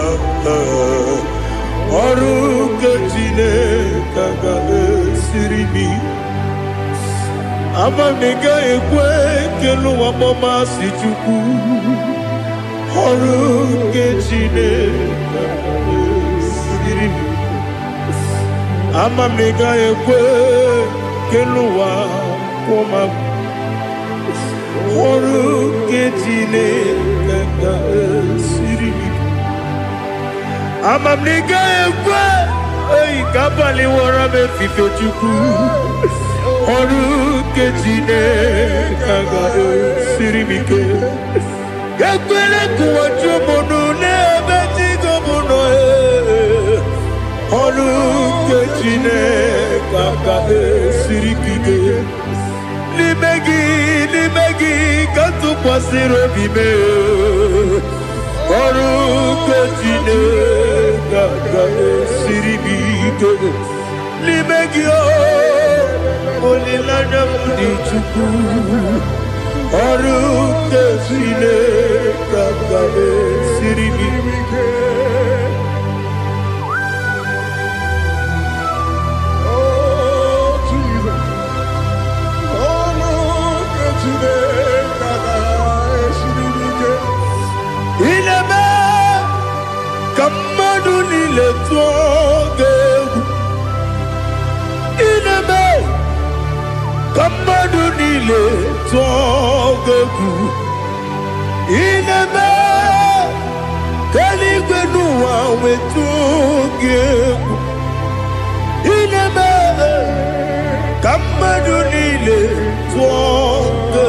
Oru kechineke ga esiri mi. Amamnega yekwe keluwa mama si chuku. Oru kechineke ga esiri mi. Amamnega yekwe keluwa mama. Oru kechineke ga esiri mi. Amamnega yekwe kabali wara me fife chuku. Oru kechineke ga esiri mi ke. Yakwele kuwachomono nebe tigomono Oru kechineke ga esiri kike. Limegi katu kwasiro bime. Orukatine Gagale Siribike Limegio Olilana Mudichuku Orukatine Gagale Siribike. Oh, Jesus. Orukatine Gagale Siribike. Ilebe Kamadu Nile Tuoge Ilebe Kamadu Nile Tuoge Ilebe Kaligwe Nuwa Wetuge Ilebe Kamadu Nile Tuoge.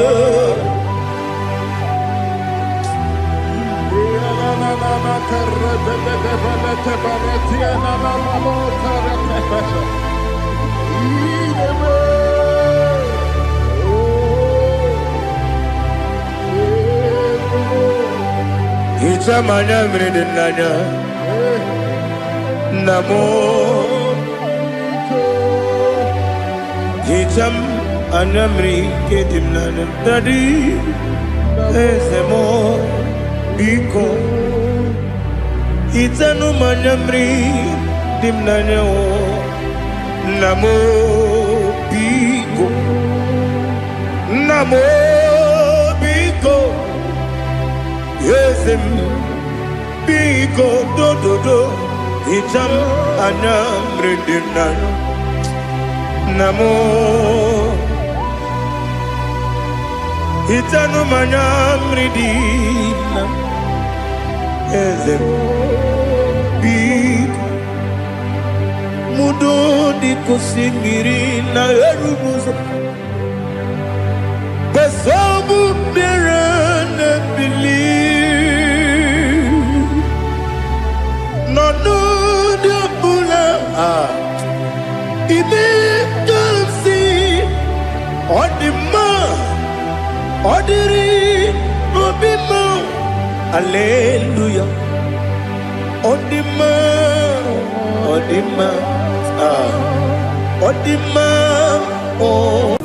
Itamanya mridinanya Namo Itam anamri kedimnana Tadi Ezemo Biko Itanu manamri dimnanya o Namo Biko Namo Biko Yesem Biko do do do Itam anamri dimnanya Namo Itanu manamri dimnanya Yesem Mudo di kusingiri na erumuza Besobu mirana believe No no de bula Ibe kansi Odima Odiri Obima Alleluia Odima Odima Odima oh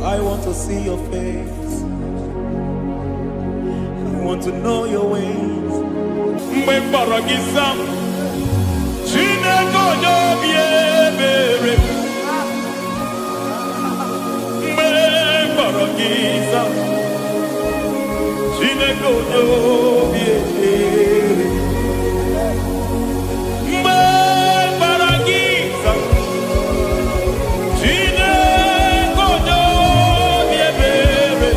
I want to see your face. I want to know your ways. Mbaragisa, Chineke obi ebere. Mbaragisa, Chineke obi ebere. Mbaragisa, Chineke obi ebere.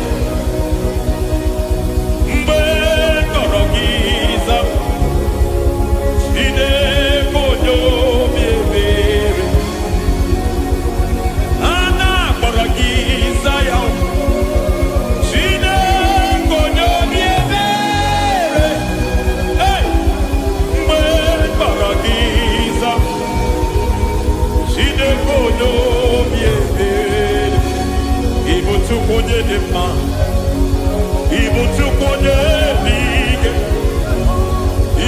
Mbaragisa, Chineke obi ebere. Ana mbaragisa ya. Chineke obi ebere. Hey, mbaragisa, Chineke obi ebere. Ibu tukonye de ma, ibu tukonye dige,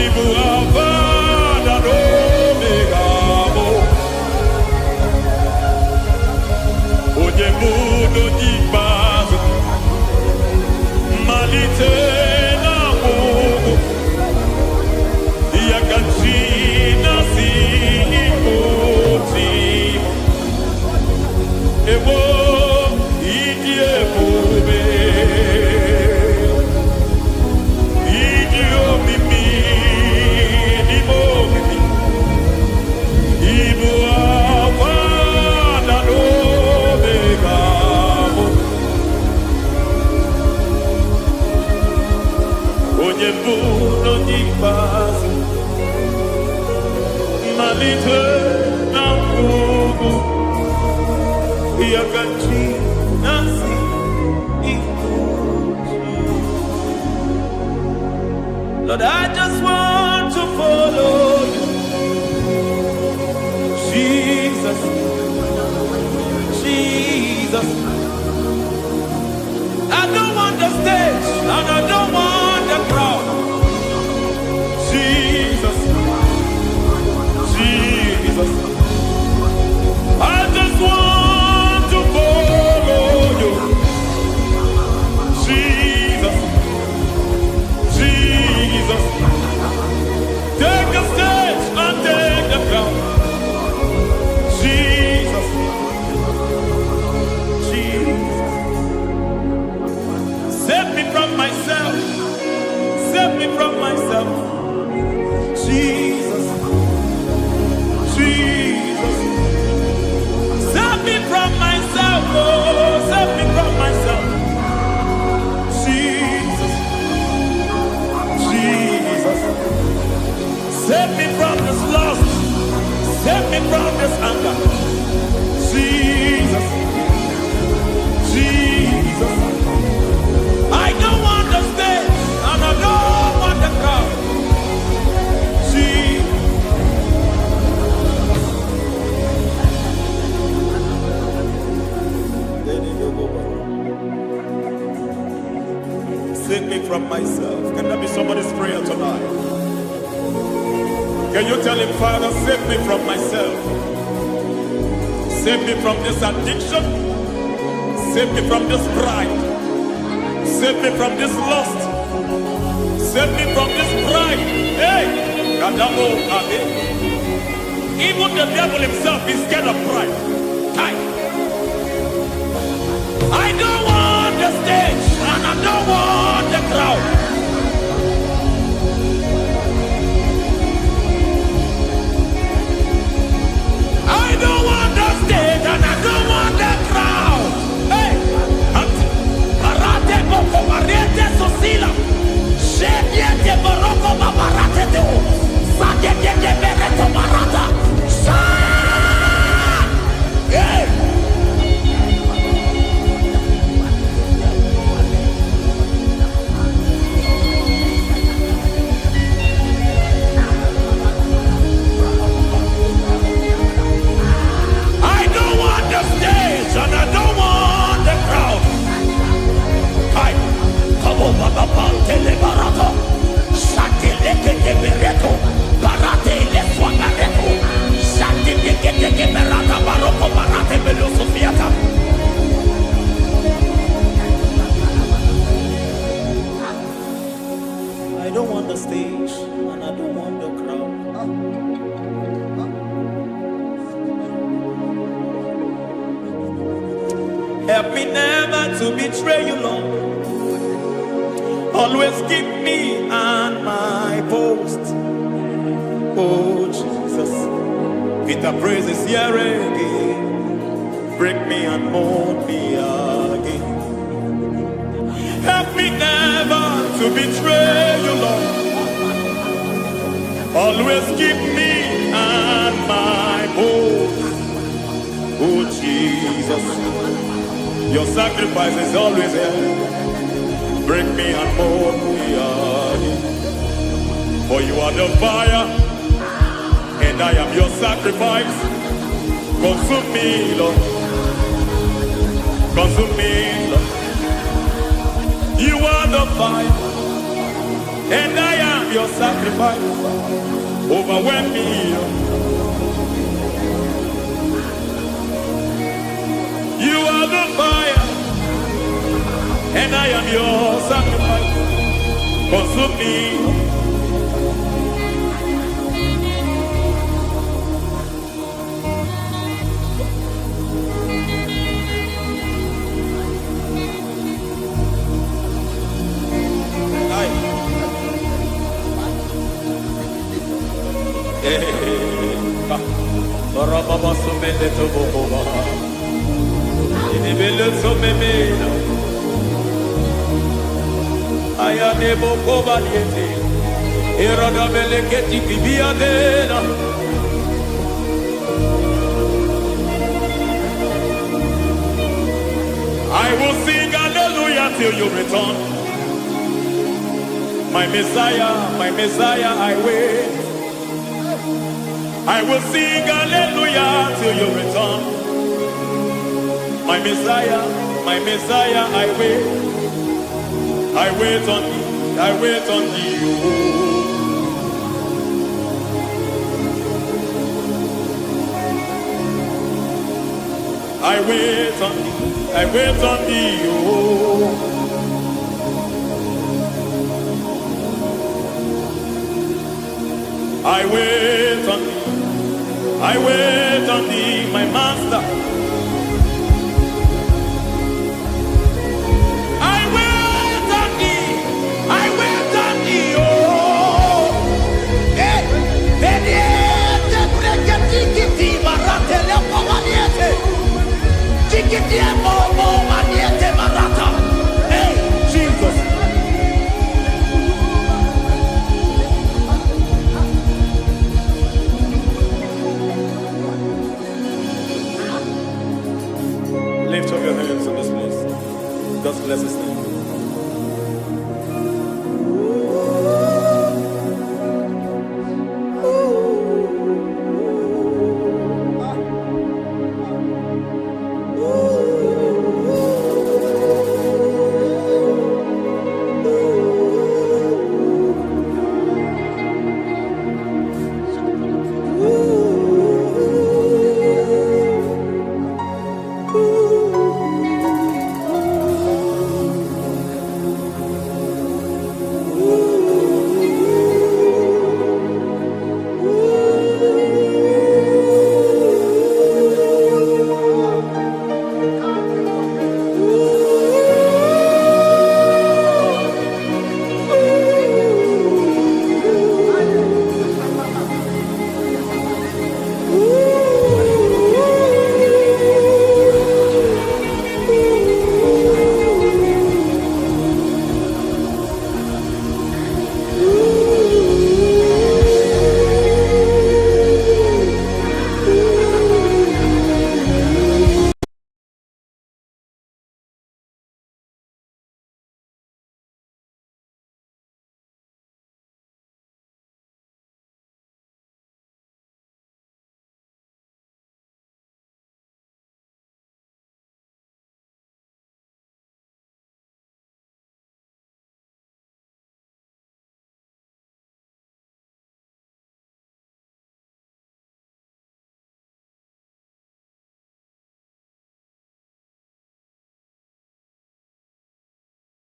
ibu avada no megamo. Onye mudo di bazo, malite na mugo, yakachina si ikuti. Ewo idie mube, idio mimi, ibo mimi, ibo avana no megamo. Onye mbuno nyipazi, malite na mbugu, yakati nasi ikuti. Lord, I just want to follow you, Jesus, Jesus. I don't want the stage and I don't want the crowd. Jesus, Jesus. I just want to follow you, Jesus, Jesus. Take the stage and take the crown, Jesus, Jesus. Save me from myself, save me from myself, Jesus, Jesus. Save me from myself, oh, save me from myself, Jesus, Jesus. Save me from this lust, save me from this anger, Jesus, Jesus. I don't want the stage and I don't want the crowd, Jesus. Save me from myself. Can that be somebody's prayer tonight? Can you tell him, Father, save me from myself. Save me from this addiction. Save me from this pride. Save me from this lust. Save me from this pride. Hey! Kadamo Ade. Even the devil himself is scared of pride. Hi. I don't want the stage and I don't want the crowd. I don't want the stage and I don't want the crowd. Hey, Barate Boko Mariete Sosila, Shediete Boroko Babarate Deo, Sadete Bereto Barata, Hey! the stage, and I don't want the crowd. Help me never to betray you, Lord. Always keep me on my post. Oh Jesus, with the praises here again, break me and mold me again. Help me never to betray you, Lord. Always keep me on my post. Oh Jesus, your sacrifice is always here. Break me and mold me again. For you are the fire, and I am your sacrifice. Consume me, Lord. Consume me, Lord. You are the fire, and I am your sacrifice. Overwhelm me, Lord. You are the fire, and I am your sacrifice. Consume me. Baba sumende to boba. Ini belo sumemelo. Aya nebo koba liete. Irada meleketi kibia dena. I will sing hallelujah till you return. My Messiah, I wait. I will sing hallelujah till you return. My Messiah, I wait. I wait on thee, I wait on thee. I wait on thee, I wait on thee. Oh. I wait on thee. I wait on thee, my master. I wait on thee. I wait on thee, oh. Eh, veniete, tikiti, marate, lepo maniete. Tikiti, momo, maniete, marata. Hey, Jesus. Lift up your hands in this place. God bless his name.